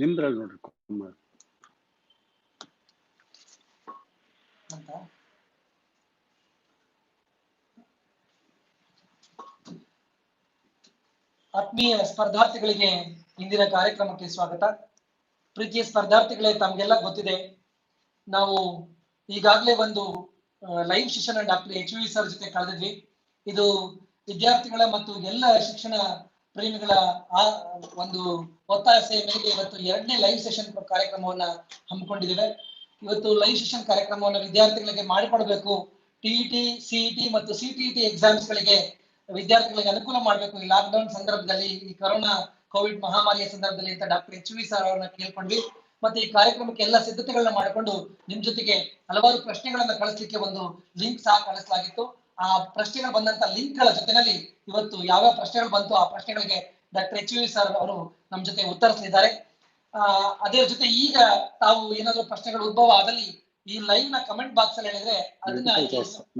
ನಿಮ್ದ್ರಲ್ಲಿ ನೋಡ್ರಿ ಕುಮಾರ್ ಅಂತ. ಆತ್ಮೀಯ ಸ್ಪರ್ಧಾರ್ಥಿಗಳಿಗೆ ಇಂದಿನ ಕಾರ್ಯಕ್ರಮಕ್ಕೆ ಸ್ವಾಗತ. ಪ್ರೀತಿಯ ಸ್ಪರ್ಧಾರ್ಥಿಗಳೇ, ತಮ್ಗೆಲ್ಲ ಗೊತ್ತಿದೆ, ನಾವು ಈಗಾಗಲೇ ಒಂದು live session doctor HV sir ಜೊತೆ ಕಳೆದಿದ್ವಿ. ಇದು ವಿದ್ಯಾರ್ಥಿಗಳ ಮತ್ತು ಎಲ್ಲ ಶಿಕ್ಷಣ ಪ್ರೇಮಿಗಳ ಒಂದು ಒತ್ತಾಸೆಯ ಮೇರೆಗೆ ಇವತ್ತು 2ನೇ ಲೈವ್ ಸೆಷನ್ ಕಾರ್ಯಕ್ರಮವನ್ನ ಹಮ್ಮಿಕೊಂಡಿದ್ದೇವೆ. ಇವತ್ತು ಲೈವ್ ಸೆಷನ್ ಕಾರ್ಯಕ್ರಮವನ್ನು ವಿದ್ಯಾರ್ಥಿಗಳಿಗೆ ಮಾಡಿಕೊಡಬೇಕು. TET, CET ಮತ್ತು CTET ಎಕ್ಸಾಮ್ಸ್ ಗಳಿಗೆ ವಿದ್ಯಾರ್ಥಿಗಳಿಗೆ ಅನುಕೂಲ ಮಾಡಬೇಕು ಈ ಲಾಕ್ಡೌನ್ ಸಂದರ್ಭದಲ್ಲಿ, ಈ ಕೊರೋನಾ ಕೋವಿಡ್ ಮಹಾಮಾರಿಯ ಸಂದರ್ಭದಲ್ಲಿ ಅಂತ ಡಾಕ್ಟರ್ HV ಸರ್ ಅವರನ್ನ ಕೇಳ್ಕೊಂಡ್ವಿ. ಮತ್ತೆ ಈ ಕಾರ್ಯಕ್ರಮಕ್ಕೆ ಎಲ್ಲ ಸಿದ್ಧತೆಗಳನ್ನ ಮಾಡಿಕೊಂಡು ನಿಮ್ ಜೊತೆಗೆ ಹಲವಾರು ಪ್ರಶ್ನೆಗಳನ್ನ ಕಳಿಸ್ಲಿಕ್ಕೆ ಒಂದು ಲಿಂಕ್ ಸಹ ಕಳಿಸಲಾಗಿತ್ತು. ಆ ಪ್ರಶ್ನೆಗಳು ಬಂದಂತ ಲಿಂಕ್ ಗಳ ಜೊತೆನಲ್ಲಿ ಇವತ್ತು ಯಾವ್ಯಾವ ಪ್ರಶ್ನೆಗಳು ಬಂತು ಆ ಪ್ರಶ್ನೆಗಳಿಗೆ ಡಾಕ್ಟರ್ HV ಸರ್ ಅವರು ನಮ್ ಜೊತೆ ಉತ್ತರಿಸಲಿದ್ದಾರೆ. ಅದೇ ಜೊತೆ ಈಗ ತಾವು ಏನಾದ್ರು ಪ್ರಶ್ನೆಗಳು ಉದ್ಭವ ಆದಲ್ಲಿ ಈ ಲೈವ್ ನ ಕಮೆಂಟ್ ಬಾಕ್ಸ್ ಅಲ್ಲಿ ಹೇಳಿದ್ರೆ ಅದನ್ನ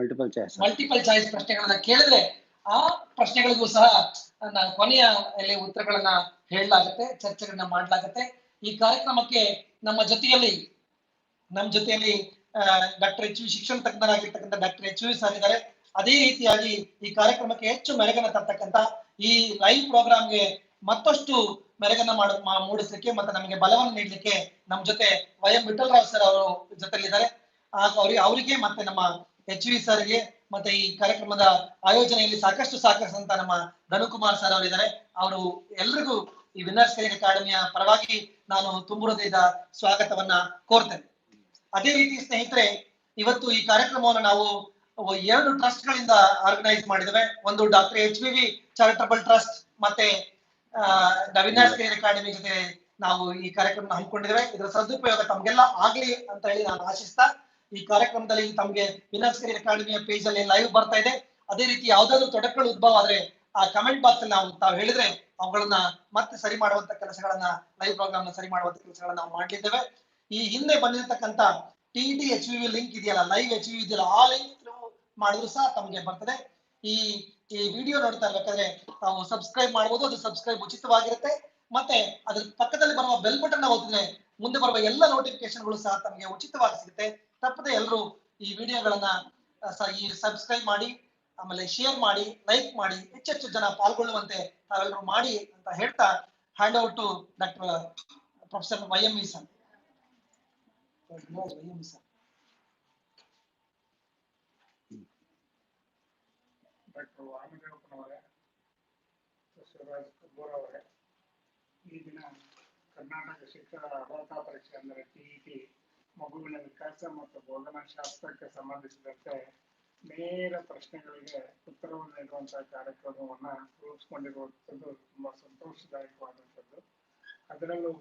ಮಲ್ಟಿಪಲ್ ಚಾಯ್ಸ್ ಪ್ರಶ್ನೆಗಳನ್ನ ಕೇಳಿದ್ರೆ ಆ ಪ್ರಶ್ನೆಗಳಿಗೂ ಸಹ ಕೊನೆಯ ಉತ್ತರಗಳನ್ನ ಹೇಳಲಾಗುತ್ತೆ, ಚರ್ಚೆಗಳನ್ನ ಮಾಡಲಾಗುತ್ತೆ. ಈ ಕಾರ್ಯಕ್ರಮಕ್ಕೆ ನಮ್ಮ ಜೊತೆಯಲ್ಲಿ ಡಾಕ್ಟರ್ HV ಶಿಕ್ಷಣ ತಜ್ಞರಾಗಿರ್ತಕ್ಕಂಥ ಡಾಕ್ಟರ್ HV ಸರ್ ಇದ್ದಾರೆ. ಅದೇ ರೀತಿಯಾಗಿ ಈ ಕಾರ್ಯಕ್ರಮಕ್ಕೆ ಹೆಚ್ಚು ಮೆರುಗನ್ನ ತರ್ತಕ್ಕಂಥ ಈ ಲೈವ್ ಪ್ರೋಗ್ರಾಮ್ಗೆ ಮತ್ತಷ್ಟು ಮೆರುಗನ್ನ ಮೂಡಿಸ್ಲಿಕ್ಕೆ ಮತ್ತೆ ನಮಗೆ ಬಲವನ್ನು ನೀಡಲಿಕ್ಕೆ ನಮ್ಮ ಜೊತೆ YM ವಿಠಲರಾವ್ ಸರ್ ಅವರು ಜೊತೆಲಿದ್ದಾರೆ. ಅವರಿಗೆ ಮತ್ತೆ ನಮ್ಮ HV ಸರ್ಗೆ ಮತ್ತೆ ಈ ಕಾರ್ಯಕ್ರಮದ ಆಯೋಜನೆಯಲ್ಲಿ ಸಾಕಷ್ಟು ಸಹಕರಿಸಿದಂತ ನಮ್ಮ ಧನುಕುಮಾರ್ ಸರ್ ಅವರಿದ್ದಾರೆ. ಅವರು ಎಲ್ರಿಗೂ ಈ ವಿನ್ನರ್ಸ್ ಕರಿಯರ್ ಅಕಾಡೆಮಿಯ ಪರವಾಗಿ ನಾನು ತುಂಬು ಹೃದಯದ ಸ್ವಾಗತವನ್ನ ಕೋರ್ತೇನೆ. ಅದೇ ರೀತಿ ಸ್ನೇಹಿತರೆ, ಇವತ್ತು ಈ ಕಾರ್ಯಕ್ರಮವನ್ನು ನಾವು 2 ಟ್ರಸ್ಟ್ ಗಳಿಂದ ಆರ್ಗನೈಸ್ ಮಾಡಿದ್ದೇವೆ. ಒಂದು ಡಾಕ್ಟರ್ HVV ಚಾರಿಟಬಲ್ ಟ್ರಸ್ಟ್ ಮತ್ತೆ ವಿನ್ನರ್ಸ್ ಕರಿಯರ್ ಅಕಾಡೆಮಿ ಜೊತೆ ನಾವು ಈ ಕಾರ್ಯಕ್ರಮ ಹಮ್ಮಿಕೊಂಡಿದ್ದೇವೆ. ಇದರ ಸದುಪಯೋಗ ತಮ್ಗೆಲ್ಲ ಆಗ್ಲಿ ಅಂತ ಹೇಳಿ ನಾನು ಆಶಿಸ್ತಾ, ಈ ಕಾರ್ಯಕ್ರಮದಲ್ಲಿ ತಮ್ಗೆ ವಿನ್ನರ್ಸ್ ಕರಿಯರ್ ಅಕಾಡೆಮಿಯ ಪೇಜ್ ಅಲ್ಲಿ ಲೈವ್ ಬರ್ತಾ ಇದೆ. ಅದೇ ರೀತಿ ಯಾವ್ದಾದ್ರು ತೊಡಕುಗಳು ಉದ್ಭವ ಆದ್ರೆ ಆ ಕಮೆಂಟ್ ಬಾಕ್ಸ್ ಅಲ್ಲಿ ತಾವು ಹೇಳಿದ್ರೆ ಅವುಗಳನ್ನ ಮತ್ತೆ ಸರಿ ಮಾಡುವಂತ ಕೆಲಸಗಳನ್ನ, ಲೈವ್ ಪ್ರೋಗ್ರಾಮ್ ನ ಸರಿ ಮಾಡುವಂತ ಕೆಲಸಗಳನ್ನ ನಾವು ಮಾಡಿದ್ದೇವೆ. ಈ ಹಿಂದೆ ಬಂದಿರತಕ್ಕಂತ TET HVV ಲಿಂಕ್ ಇದೆಯಲ್ಲ, ಲೈವ್ HVV ಇದೆಯಲ್ಲ, ಆ ಲಿಂಕ್ ಮಾಡಿದ್ರು ಸಹ ತಮಗೆ ಬರ್ತದೆ. ಈ ವಿಡಿಯೋ ನೋಡ್ತಾ ಇರ್ಬೇಕಾದ್ರೆ ತಾವು ಸಬ್ಸ್ಕ್ರೈಬ್ ಮಾಡಬಹುದು, ಅದು ಸಬ್ಸ್ಕ್ರೈಬ್ ಉಚಿತವಾಗಿರುತ್ತೆ. ಮತ್ತೆ ಅದ್ರ ಪಕ್ಕದಲ್ಲಿ ಬರುವ ಬೆಲ್ ಬಟನ್ ಒತ್ತಿದ್ರೆ ಮುಂದೆ ಬರುವ ಎಲ್ಲ ನೋಟಿಫಿಕೇಶನ್ಗಳು ಸಹ ತಮಗೆ ಉಚಿತವಾಗಿ ಸಿಗುತ್ತೆ. ತಪ್ಪದೆ ಎಲ್ಲರೂ ಈ ವಿಡಿಯೋಗಳನ್ನ ಸಬ್ಸ್ಕ್ರೈಬ್ ಮಾಡಿ, ಆಮೇಲೆ ಶೇರ್ ಮಾಡಿ, ಲೈಕ್ ಮಾಡಿ, ಹೆಚ್ಚೆಚ್ಚು ಜನ ಪಾಲ್ಗೊಳ್ಳುವಂತೆ ತಾವೆಲ್ಲರೂ ಮಾಡಿ ಅಂತ ಹೇಳ್ತಾ hand over to doctor professor YM sir. Doctor ವಾಮದೇವಪ್ಪನವರೇ, ಶಿವರಾಜ್ ಕಬ್ಬೂರ್ ಅವರೇ, ಈ ದಿನ ಕರ್ನಾಟಕ ಶಿಕ್ಷಣ ಅರ್ಹತಾ ಪರೀಕ್ಷೆ ಅಂದರೆ TET ಮಗುವಿನ ವಿಕಾಸ ಮತ್ತು ಬೋಧನಾ ಶಾಸ್ತ್ರಕ್ಕೆ ಸಂಬಂಧಿಸಿದಂತೆ ನೇರ ಪ್ರಶ್ನೆಗಳಿಗೆ ಉತ್ತರವನ್ನು ನೀಡುವಂತಹ ಕಾರ್ಯಕ್ರಮವನ್ನ ರೂಪಿಸಿಕೊಂಡಿರುವಂಥದ್ದು ತುಂಬಾ ಸಂತೋಷದಾಯಕವಾದಂಥದ್ದು. ಅದರಲ್ಲೂ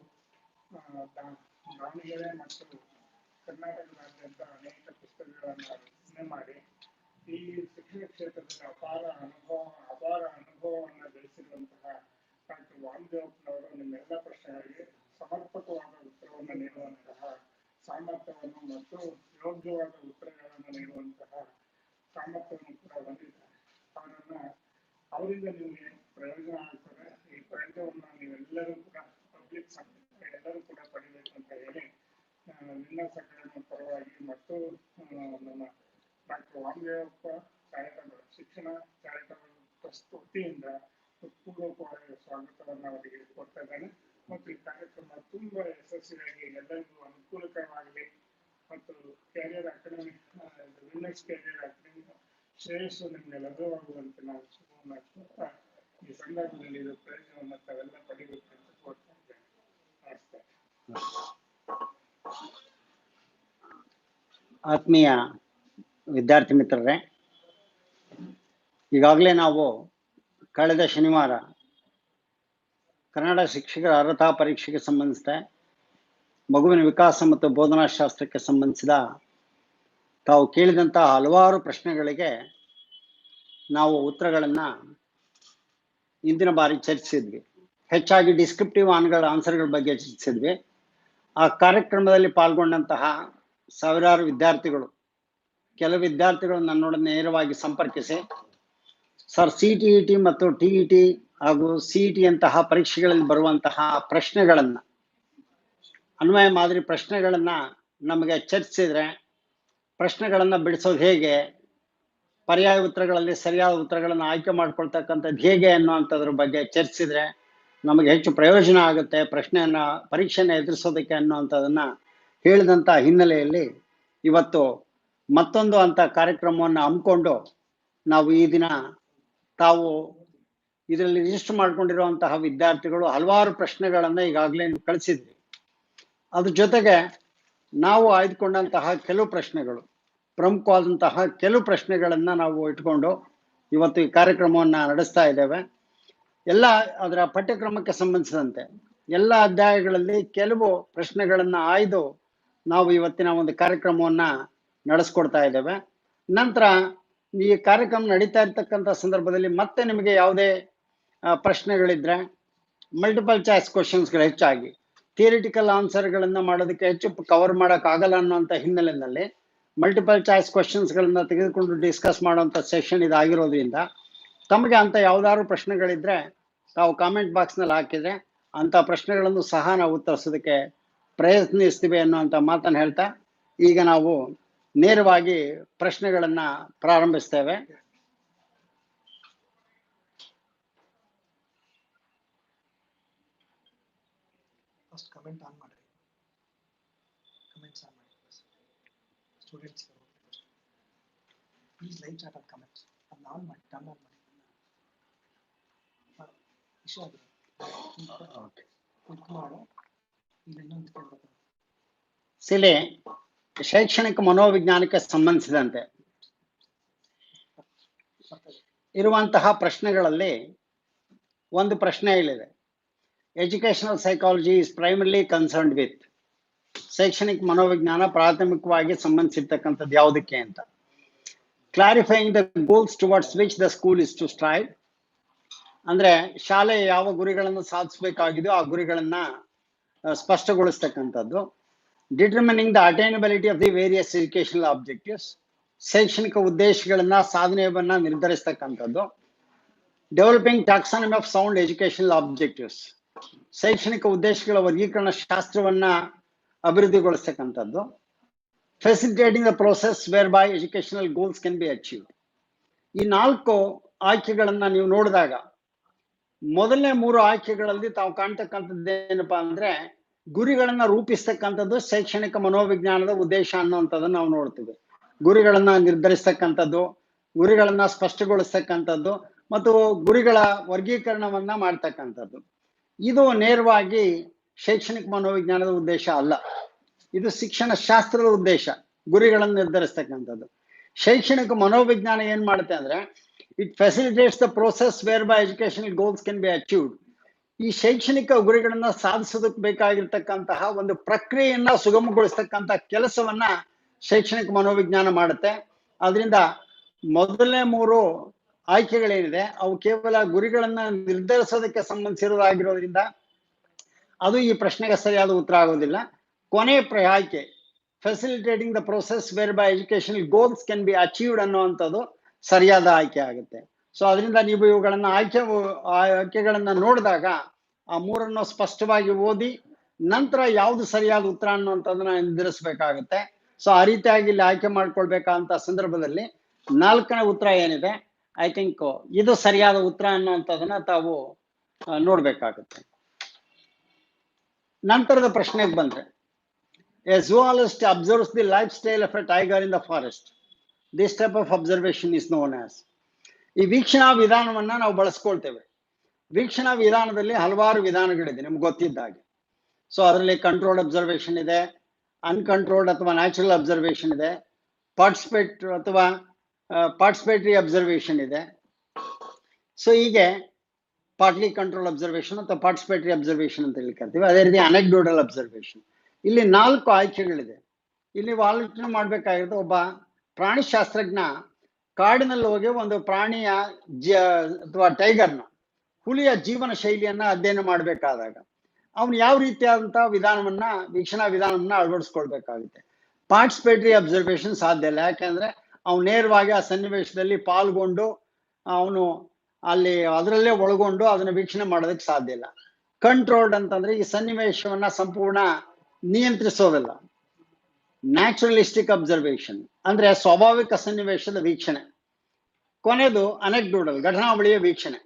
ದಾವಣಗೆರೆ ಮತ್ತು ಕರ್ನಾಟಕದಾದ್ಯಂತ ಅನೇಕ ಪುಸ್ತಕಗಳನ್ನು ರಚನೆ ಮಾಡಿ ಈ ಶಿಕ್ಷಣ ಕ್ಷೇತ್ರದಲ್ಲಿ ಅಪಾರ ಅನುಭವವನ್ನು ಗಳಿಸಿರುವಂತಹ ಡಾಕ್ಟರ್ ವಾಮದೇವಪ್ಪನವರು ನಿಮ್ಮೆಲ್ಲ ಪ್ರಶ್ನೆಗಳಿಗೆ ಸಮರ್ಪಕವಾದ ಉತ್ತರವನ್ನು ನೀಡುವಂತಹ ಸಾಮರ್ಥ್ಯವನ್ನು ಮತ್ತು ಯೋಗ್ಯವಾದ ಉತ್ತರಗಳನ್ನು ನೀಡುವಂತಹ ಸಾಮರ್ಥ್ಯವನ್ನು ಕೂಡ ಹೊಂದಿದ್ದಾರೆ. ಅವರಿಂದ ನಿಮಗೆ ಪ್ರಯೋಜನ ಆಗ್ತದೆ. ಈ ಪ್ರಯೋಜನವನ್ನು ನೀವೆಲ್ಲರೂ ಕೂಡ ಪಬ್ಲಿಕ್ ಎಲ್ಲರೂ ಕೂಡ ಪಡಿಬೇಕು ಅಂತ ಹೇಳಿ ವಿನ್ನರ್ಸ್ ಅಕಾಡೆಮಿ ಪರವಾಗಿ ಮತ್ತು ನಮ್ಮ ಡಾಕ್ಟರ್ ವಾಮದೇವಪ್ಪ ಚಾರಿಟಬಲ್ ಶಿಕ್ಷಣ ಚಾರಿಟಬಲ್ ಟ್ರಸ್ಟ್ ವತಿಯಿಂದ ಹೃತ್ಪೂರ್ವಕವಾದ ಸ್ವಾಗತವನ್ನು ಅವರಿಗೆ ಕೊಡ್ತಾ ಇದ್ದೇನೆ. ಮತ್ತು ಈ ಕಾರ್ಯಕ್ರಮ ತುಂಬಾ ಯಶಸ್ವಿಯಾಗಿ ಎಲ್ಲರಿಗೂ ಅನುಕೂಲಕರವಾಗಲಿ ಮತ್ತು career academy winners career academy ಶ್ರೇಯಸ್ಸು ನಿಮಗೆ ಲಭ್ಯವಾಗುವಂತೆ ನಾವು ಶುಭವನ್ನು ಕೋರ್ತಾ ಈ ಸಂದರ್ಭದಲ್ಲಿ ಇದು ಪ್ರಯೋಜನವನ್ನು ತಾವೆಲ್ಲ ಪಡಿಬೇಕು ಅಂತ ಕೋರ್ತಾ ಇದ್ದೇನೆ. ನಮಸ್ಕಾರ. ಆತ್ಮೀಯ ವಿದ್ಯಾರ್ಥಿ ಮಿತ್ರರೇ, ಈಗಾಗಲೇ ನಾವು ಕಳೆದ ಶನಿವಾರ ಕನ್ನಡ ಶಿಕ್ಷಕರ ಅರ್ಹತಾ ಪರೀಕ್ಷೆಗೆ ಸಂಬಂಧಿಸಿದ ಮಗುವಿನ ವಿಕಾಸ ಮತ್ತು ಬೋಧನಾಶಾಸ್ತ್ರಕ್ಕೆ ಸಂಬಂಧಿಸಿದ ತಾವು ಕೇಳಿದಂತಹ ಹಲವಾರು ಪ್ರಶ್ನೆಗಳಿಗೆ ನಾವು ಉತ್ತರಗಳನ್ನು ಇಂದಿನ ಬಾರಿ ಚರ್ಚಿಸಿದ್ವಿ. ಹೆಚ್ಚಾಗಿ ಡಿಸ್ಕ್ರಿಪ್ಟಿವ್ ಆನ್ಸರ್ಗಳ ಬಗ್ಗೆ ಚರ್ಚಿಸಿದ್ವಿ. ಆ ಕಾರ್ಯಕ್ರಮದಲ್ಲಿ ಪಾಲ್ಗೊಂಡಂತಹ ಸಾವಿರಾರು ವಿದ್ಯಾರ್ಥಿಗಳು, ಕೆಲವು ವಿದ್ಯಾರ್ಥಿಗಳು ನನ್ನೊಡನೆ ನೇರವಾಗಿ ಸಂಪರ್ಕಿಸಿ ಸರ್ CTET ಮತ್ತು TET ಹಾಗೂ CET ಅಂತಹ ಪರೀಕ್ಷೆಗಳಲ್ಲಿ ಬರುವಂತಹ ಪ್ರಶ್ನೆಗಳನ್ನು ಅನ್ವಯ ಮಾದರಿ ಪ್ರಶ್ನೆಗಳನ್ನ ನಮಗೆ ಚರ್ಚಿಸಿದ್ರೆ, ಪ್ರಶ್ನೆಗಳನ್ನ ಬಿಡಿಸೋದು ಹೇಗೆ, ಪರ್ಯಾಯ ಉತ್ತರಗಳಲ್ಲಿ ಸರಿಯಾದ ಉತ್ತರಗಳನ್ನು ಆಯ್ಕೆ ಮಾಡ್ಕೊಳ್ತಕ್ಕಂಥದ್ದು ಹೇಗೆ ಅನ್ನುವಂಥದ್ರ ಬಗ್ಗೆ ಚರ್ಚಿಸಿದ್ರೆ ನಮಗೆ ಹೆಚ್ಚು ಪ್ರಯೋಜನ ಆಗುತ್ತೆ ಪರೀಕ್ಷೆಯನ್ನು ಎದುರಿಸೋದಕ್ಕೆ ಅನ್ನುವಂಥದ್ದನ್ನ ಹೇಳಿದಂಥ ಹಿನ್ನೆಲೆಯಲ್ಲಿ ಇವತ್ತು ಮತ್ತೊಂದು ಅಂತ ಕಾರ್ಯಕ್ರಮವನ್ನು ಹಮ್ಮಿಕೊಂಡು ನಾವು ಈ ದಿನ ತಾವು ಇದರಲ್ಲಿ ರಿಜಿಸ್ಟರ್ ಮಾಡ್ಕೊಂಡಿರುವಂತಹ ವಿದ್ಯಾರ್ಥಿಗಳು ಹಲವಾರು ಪ್ರಶ್ನೆಗಳನ್ನು ಈಗಾಗಲೇ ಕಳಿಸಿದ್ವಿ. ಅದ್ರ ಜೊತೆಗೆ ನಾವು ಆಯ್ದುಕೊಂಡಂತಹ ಕೆಲವು ಪ್ರಶ್ನೆಗಳು, ಪ್ರಮುಖವಾದಂತಹ ಕೆಲವು ಪ್ರಶ್ನೆಗಳನ್ನು ನಾವು ಇಟ್ಕೊಂಡು ಇವತ್ತು ಈ ಕಾರ್ಯಕ್ರಮವನ್ನು ನಡೆಸ್ತಾ ಇದ್ದೇವೆ. ಎಲ್ಲ ಅದರ ಪಠ್ಯಕ್ರಮಕ್ಕೆ ಸಂಬಂಧಿಸಿದಂತೆ ಎಲ್ಲ ಅಧ್ಯಾಯಗಳಲ್ಲಿ ಕೆಲವು ಪ್ರಶ್ನೆಗಳನ್ನು ಆಯ್ದು ನಾವು ಇವತ್ತಿನ ಒಂದು ಕಾರ್ಯಕ್ರಮವನ್ನು ನಡೆಸ್ಕೊಡ್ತಾ ಇದ್ದೇವೆ. ನಂತರ ಈ ಕಾರ್ಯಕ್ರಮ ನಡೀತಾ ಇರ್ತಕ್ಕಂಥ ಸಂದರ್ಭದಲ್ಲಿ ಮತ್ತೆ ನಿಮಗೆ ಯಾವುದೇ ಪ್ರಶ್ನೆಗಳಿದ್ರೆ ಮಲ್ಟಿಪಲ್ ಚಾಯ್ಸ್ ಕ್ವಶನ್ಸ್ಗಳು ಹೆಚ್ಚಾಗಿ ಥಿಯರಿಟಿಕಲ್ ಆನ್ಸರ್ಗಳನ್ನು ಮಾಡೋದಕ್ಕೆ ಹೆಚ್ಚು ಕವರ್ ಮಾಡೋಕ್ಕಾಗಲ್ಲ ಅನ್ನೋಂಥ ಹಿನ್ನೆಲೆಯಲ್ಲಿ ಮಲ್ಟಿಪಲ್ ಚಾಯ್ಸ್ ಕ್ವಶನ್ಸ್ಗಳನ್ನ ತೆಗೆದುಕೊಂಡು ಡಿಸ್ಕಸ್ ಮಾಡುವಂಥ ಸೆಷನ್ ಇದಾಗಿರೋದ್ರಿಂದ ತಮಗೆ ಅಂತ ಯಾವುದಾದ್ರು ಪ್ರಶ್ನೆಗಳಿದ್ರೆ ತಾವು ಕಾಮೆಂಟ್ ಬಾಕ್ಸ್ನಲ್ಲಿ ಹಾಕಿದ್ರೆ ಅಂಥ ಪ್ರಶ್ನೆಗಳನ್ನು ಸಹ ನಾವು ಉತ್ತರಿಸೋದಕ್ಕೆ ಪ್ರಯತ್ನಿಸ್ತೀವಿ ಅನ್ನುವಂಥ ಮಾತನ್ನು ಹೇಳ್ತಾ ಈಗ ನಾವು ನೇರವಾಗಿ ಪ್ರಶ್ನೆಗಳನ್ನು ಪ್ರಾರಂಭಿಸ್ತೇವೆ. ಫಸ್ಟ್ ಕಮೆಂಟ್ ಆನ್ ಮಾಡಿ, ಕಮೆಂಟ್ಸ್ ಆನ್ ಮಾಡಿ students. Please live chat on comments ಅದನ್ನ ಆನ್ ಮಾಡಿ, ಟರ್ನ್ ಆನ್ ಮಾಡಿ. ಇಶ್ಯೂ ಆಗಿದೆ, ಕ್ಲಿಕ್ ಮಾಡು. ಇಲ್ಲ ಇನ್ನೊಂದು ಕೇಳ್ಬೇಕು. ಸಿಲೆ ಶೈಕ್ಷಣಿಕ ಮನೋವಿಜ್ಞಾನಕ್ಕೆ ಸಂಬಂಧಿಸಿದಂತೆ ಇರುವಂತಹ ಪ್ರಶ್ನೆಗಳಲ್ಲಿ ಒಂದು ಪ್ರಶ್ನೆ ಇಲ್ಲಿದೆ. Educational psychology is primarily concerned with, ಶೈಕ್ಷಣಿಕ ಮನೋವಿಜ್ಞಾನ ಪ್ರಾಥಮಿಕವಾಗಿ ಸಂಬಂಧಿಸಿರ್ತಕ್ಕಂಥದ್ದು ಯಾವುದಕ್ಕೆ ಅಂತ. Clarifying the goals towards which the school is to strive, ಅಂದ್ರೆ ಶಾಲೆ ಯಾವ ಗುರಿಗಳನ್ನು ಸಾಧಿಸಬೇಕಾಗಿದೆಯೋ ಆ ಗುರಿಗಳನ್ನ ಸ್ಪಷ್ಟಗೊಳಿಸ್ತಕ್ಕಂಥದ್ದು. Determining the attainability of the various educational objectives, ಶೈಕ್ಷಣಿಕ ಉದ್ದೇಶಗಳನ್ನ ಸಾಧನೆಯನ್ನ ನಿರ್ಧರಿಸ್ತಕ್ಕಂಥದ್ದು. Developing taxonomy of sound educational objectives, ಶೈಕ್ಷಣಿಕ ಉದ್ದೇಶಗಳ ವರ್ಗೀಕರಣ ಶಾಸ್ತ್ರವನ್ನ ಅಭಿವೃದ್ಧಿಗೊಳಿಸ್ತಕ್ಕಂಥದ್ದು. Facilitating the process whereby educational goals can be achieved. ಈ 4 ಆಯ್ಕೆಗಳನ್ನ ನೀವು ನೋಡಿದಾಗ ಮೊದಲನೇ 3 ಆಯ್ಕೆಗಳಲ್ಲಿ ತಾವು ಕಾಣ್ತಕ್ಕಂಥದ್ದು ಏನಪ್ಪಾ ಅಂದ್ರೆ ಗುರಿಗಳನ್ನ ರೂಪಿಸ್ತಕ್ಕಂಥದ್ದು ಶೈಕ್ಷಣಿಕ ಮನೋವಿಜ್ಞಾನದ ಉದ್ದೇಶ ಅನ್ನುವಂಥದ್ದನ್ನು ನಾವು ನೋಡ್ತೀವಿ. ಗುರಿಗಳನ್ನ ನಿರ್ಧರಿಸ್ತಕ್ಕಂಥದ್ದು, ಗುರಿಗಳನ್ನ ಸ್ಪಷ್ಟಗೊಳಿಸ್ತಕ್ಕಂಥದ್ದು ಮತ್ತು ಗುರಿಗಳ ವರ್ಗೀಕರಣವನ್ನ ಮಾಡ್ತಕ್ಕಂಥದ್ದು. ಇದು ನೇರವಾಗಿ ಶೈಕ್ಷಣಿಕ ಮನೋವಿಜ್ಞಾನದ ಉದ್ದೇಶ ಅಲ್ಲ, ಇದು ಶಿಕ್ಷಣ ಶಾಸ್ತ್ರದ ಉದ್ದೇಶ, ಗುರಿಗಳನ್ನು ನಿರ್ಧರಿಸ್ತಕ್ಕಂಥದ್ದು. ಶೈಕ್ಷಣಿಕ ಮನೋವಿಜ್ಞಾನ ಏನ್ ಮಾಡುತ್ತೆ ಅಂದ್ರೆ it facilitates the process whereby educational goals can be achieved. ಈ ಶೈಕ್ಷಣಿಕ ಗುರಿಗಳನ್ನ ಸಾಧಿಸೋದಕ್ಕೆ ಬೇಕಾಗಿರ್ತಕ್ಕಂತಹ ಒಂದು ಪ್ರಕ್ರಿಯೆಯನ್ನ ಸುಗಮಗೊಳಿಸ್ತಕ್ಕಂಥ ಕೆಲಸವನ್ನ ಶೈಕ್ಷಣಿಕ ಮನೋವಿಜ್ಞಾನ ಮಾಡುತ್ತೆ. ಅದರಿಂದ ಮೊದಲನೇ 3 ಆಯ್ಕೆಗಳೇನಿದೆ ಅವು ಕೇವಲ ಗುರಿಗಳನ್ನ ನಿರ್ಧರಿಸೋದಕ್ಕೆ ಸಂಬಂಧಿಸಿರೋದಾಗಿರೋದ್ರಿಂದ ಅದು ಈ ಪ್ರಶ್ನೆಗೆ ಸರಿಯಾದ ಉತ್ತರ ಆಗೋದಿಲ್ಲ. ಕೊನೆ ಆಯ್ಕೆ facilitating the process whereby educational goals can be achieved ಅನ್ನುವಂಥದ್ದು ಸರಿಯಾದ ಆಯ್ಕೆ ಆಗುತ್ತೆ. ಸೊ ಅದರಿಂದ ನೀವು ಇವುಗಳನ್ನ ಆಯ್ಕೆಗಳನ್ನ ನೋಡಿದಾಗ ಆ 3 ಸ್ಪಷ್ಟವಾಗಿ ಓದಿ ನಂತರ ಯಾವುದು ಸರಿಯಾದ ಉತ್ತರ ಅನ್ನುವಂಥದ್ದನ್ನ ನಿರ್ಧರಿಸಬೇಕಾಗುತ್ತೆ. ಸೊ ಆ ರೀತಿಯಾಗಿ ಇಲ್ಲಿ ಆಯ್ಕೆ ಮಾಡ್ಕೊಳ್ಬೇಕಂತ ಸಂದರ್ಭದಲ್ಲಿ 4ನೇ ಉತ್ತರ ಏನಿದೆ ಐ ಥಿಂಕ್ ಇದು ಸರಿಯಾದ ಉತ್ತರ ಅನ್ನುವಂಥದ್ದನ್ನ ತಾವು ನೋಡ್ಬೇಕಾಗುತ್ತೆ. ನಂತರದ ಪ್ರಶ್ನೆಗೆ ಬಂದ್ರೆ, a zoologist observes the life style of a tiger in the forest. This type of observation is known as. ಈ ವೀಕ್ಷಣಾ ವಿಧಾನವನ್ನ ನಾವು ಬಳಸ್ಕೊಳ್ತೇವೆ. ವೀಕ್ಷಣಾ ವಿಧಾನದಲ್ಲಿ ಹಲವಾರು ವಿಧಾನಗಳಿದೆ ನಿಮ್ಗೆ ಗೊತ್ತಿದ್ದ ಹಾಗೆ. ಸೊ ಅದರಲ್ಲಿ ಕಂಟ್ರೋಲ್ಡ್ ಅಬ್ಸರ್ವೇಷನ್ ಇದೆ, ಅನ್ಕಂಟ್ರೋಲ್ಡ್ ಅಥವಾ ನ್ಯಾಚುರಲ್ ಅಬ್ಸರ್ವೇಷನ್ ಇದೆ, ಪಾರ್ಟಿಸಿಪೇಟರಿ ಅಬ್ಸರ್ವೇಷನ್ ಇದೆ. ಸೊ ಹೀಗೆ ಪಾರ್ಟ್ಲಿ ಕಂಟ್ರೋಲ್ ಅಬ್ಸರ್ವೇಷನ್ ಅಥವಾ ಪಾರ್ಟಿಸಿಪೇಟರಿ ಅಬ್ಸರ್ವೇಷನ್ ಅಂತ ಹೇಳಿ ಕರಿತೀವಿ. ಅದೇ ರೀತಿ ಅನೆಕ್ಡೋಟಲ್ ಅಬ್ಸರ್ವೇಷನ್. ಇಲ್ಲಿ 4 ಆಯ್ಕೆಗಳಿದೆ. ಇಲ್ಲಿ ಆಲೋಚನೆ ಮಾಡ್ಬೇಕಾಗಿರೋದು, ಒಬ್ಬ ಪ್ರಾಣಿಶಾಸ್ತ್ರಜ್ಞ ಕಾಡಿನಲ್ಲಿ ಹೋಗಿ ಒಂದು ಪ್ರಾಣಿಯ ಅಥವಾ ಟೈಗರ್ನ, ಹುಲಿಯ ಜೀವನ ಶೈಲಿಯನ್ನ ಅಧ್ಯಯನ ಮಾಡಬೇಕಾದಾಗ ಅವನು ಯಾವ ರೀತಿಯಾದಂತಹ ವೀಕ್ಷಣಾ ವಿಧಾನವನ್ನ ಅಳವಡಿಸ್ಕೊಳ್ಬೇಕಾಗುತ್ತೆ. ಪಾರ್ಟಿಸಿಪೇಟರಿ ಅಬ್ಸರ್ವೇಷನ್ ಸಾಧ್ಯ ಇಲ್ಲ, ಯಾಕೆಂದ್ರೆ ಅವನು ನೇರವಾಗಿ ಆ ಸನ್ನಿವೇಶದಲ್ಲಿ ಪಾಲ್ಗೊಂಡು ಅವನು ಅಲ್ಲಿ ಅದರಲ್ಲೇ ಒಳಗೊಂಡು ಅದನ್ನ ವೀಕ್ಷಣೆ ಮಾಡೋದಕ್ಕೆ ಸಾಧ್ಯ ಇಲ್ಲ. ಕಂಟ್ರೋಲ್ಡ್ ಅಂತಂದ್ರೆ ಈ ಸನ್ನಿವೇಶವನ್ನ ಸಂಪೂರ್ಣ ನಿಯಂತ್ರಿಸೋದಲ್ಲ. ನ್ಯಾಚುರಲಿಸ್ಟಿಕ್ ಅಬ್ಸರ್ವೇಷನ್ ಅಂದ್ರೆ ಸ್ವಾಭಾವಿಕ ಸನ್ನಿವೇಶದ ವೀಕ್ಷಣೆ. ಕೊನೆಯದು ಅನೆಕ್ಡೋಟಲ್, ಘಟನಾವಳಿಯ ವೀಕ್ಷಣೆ.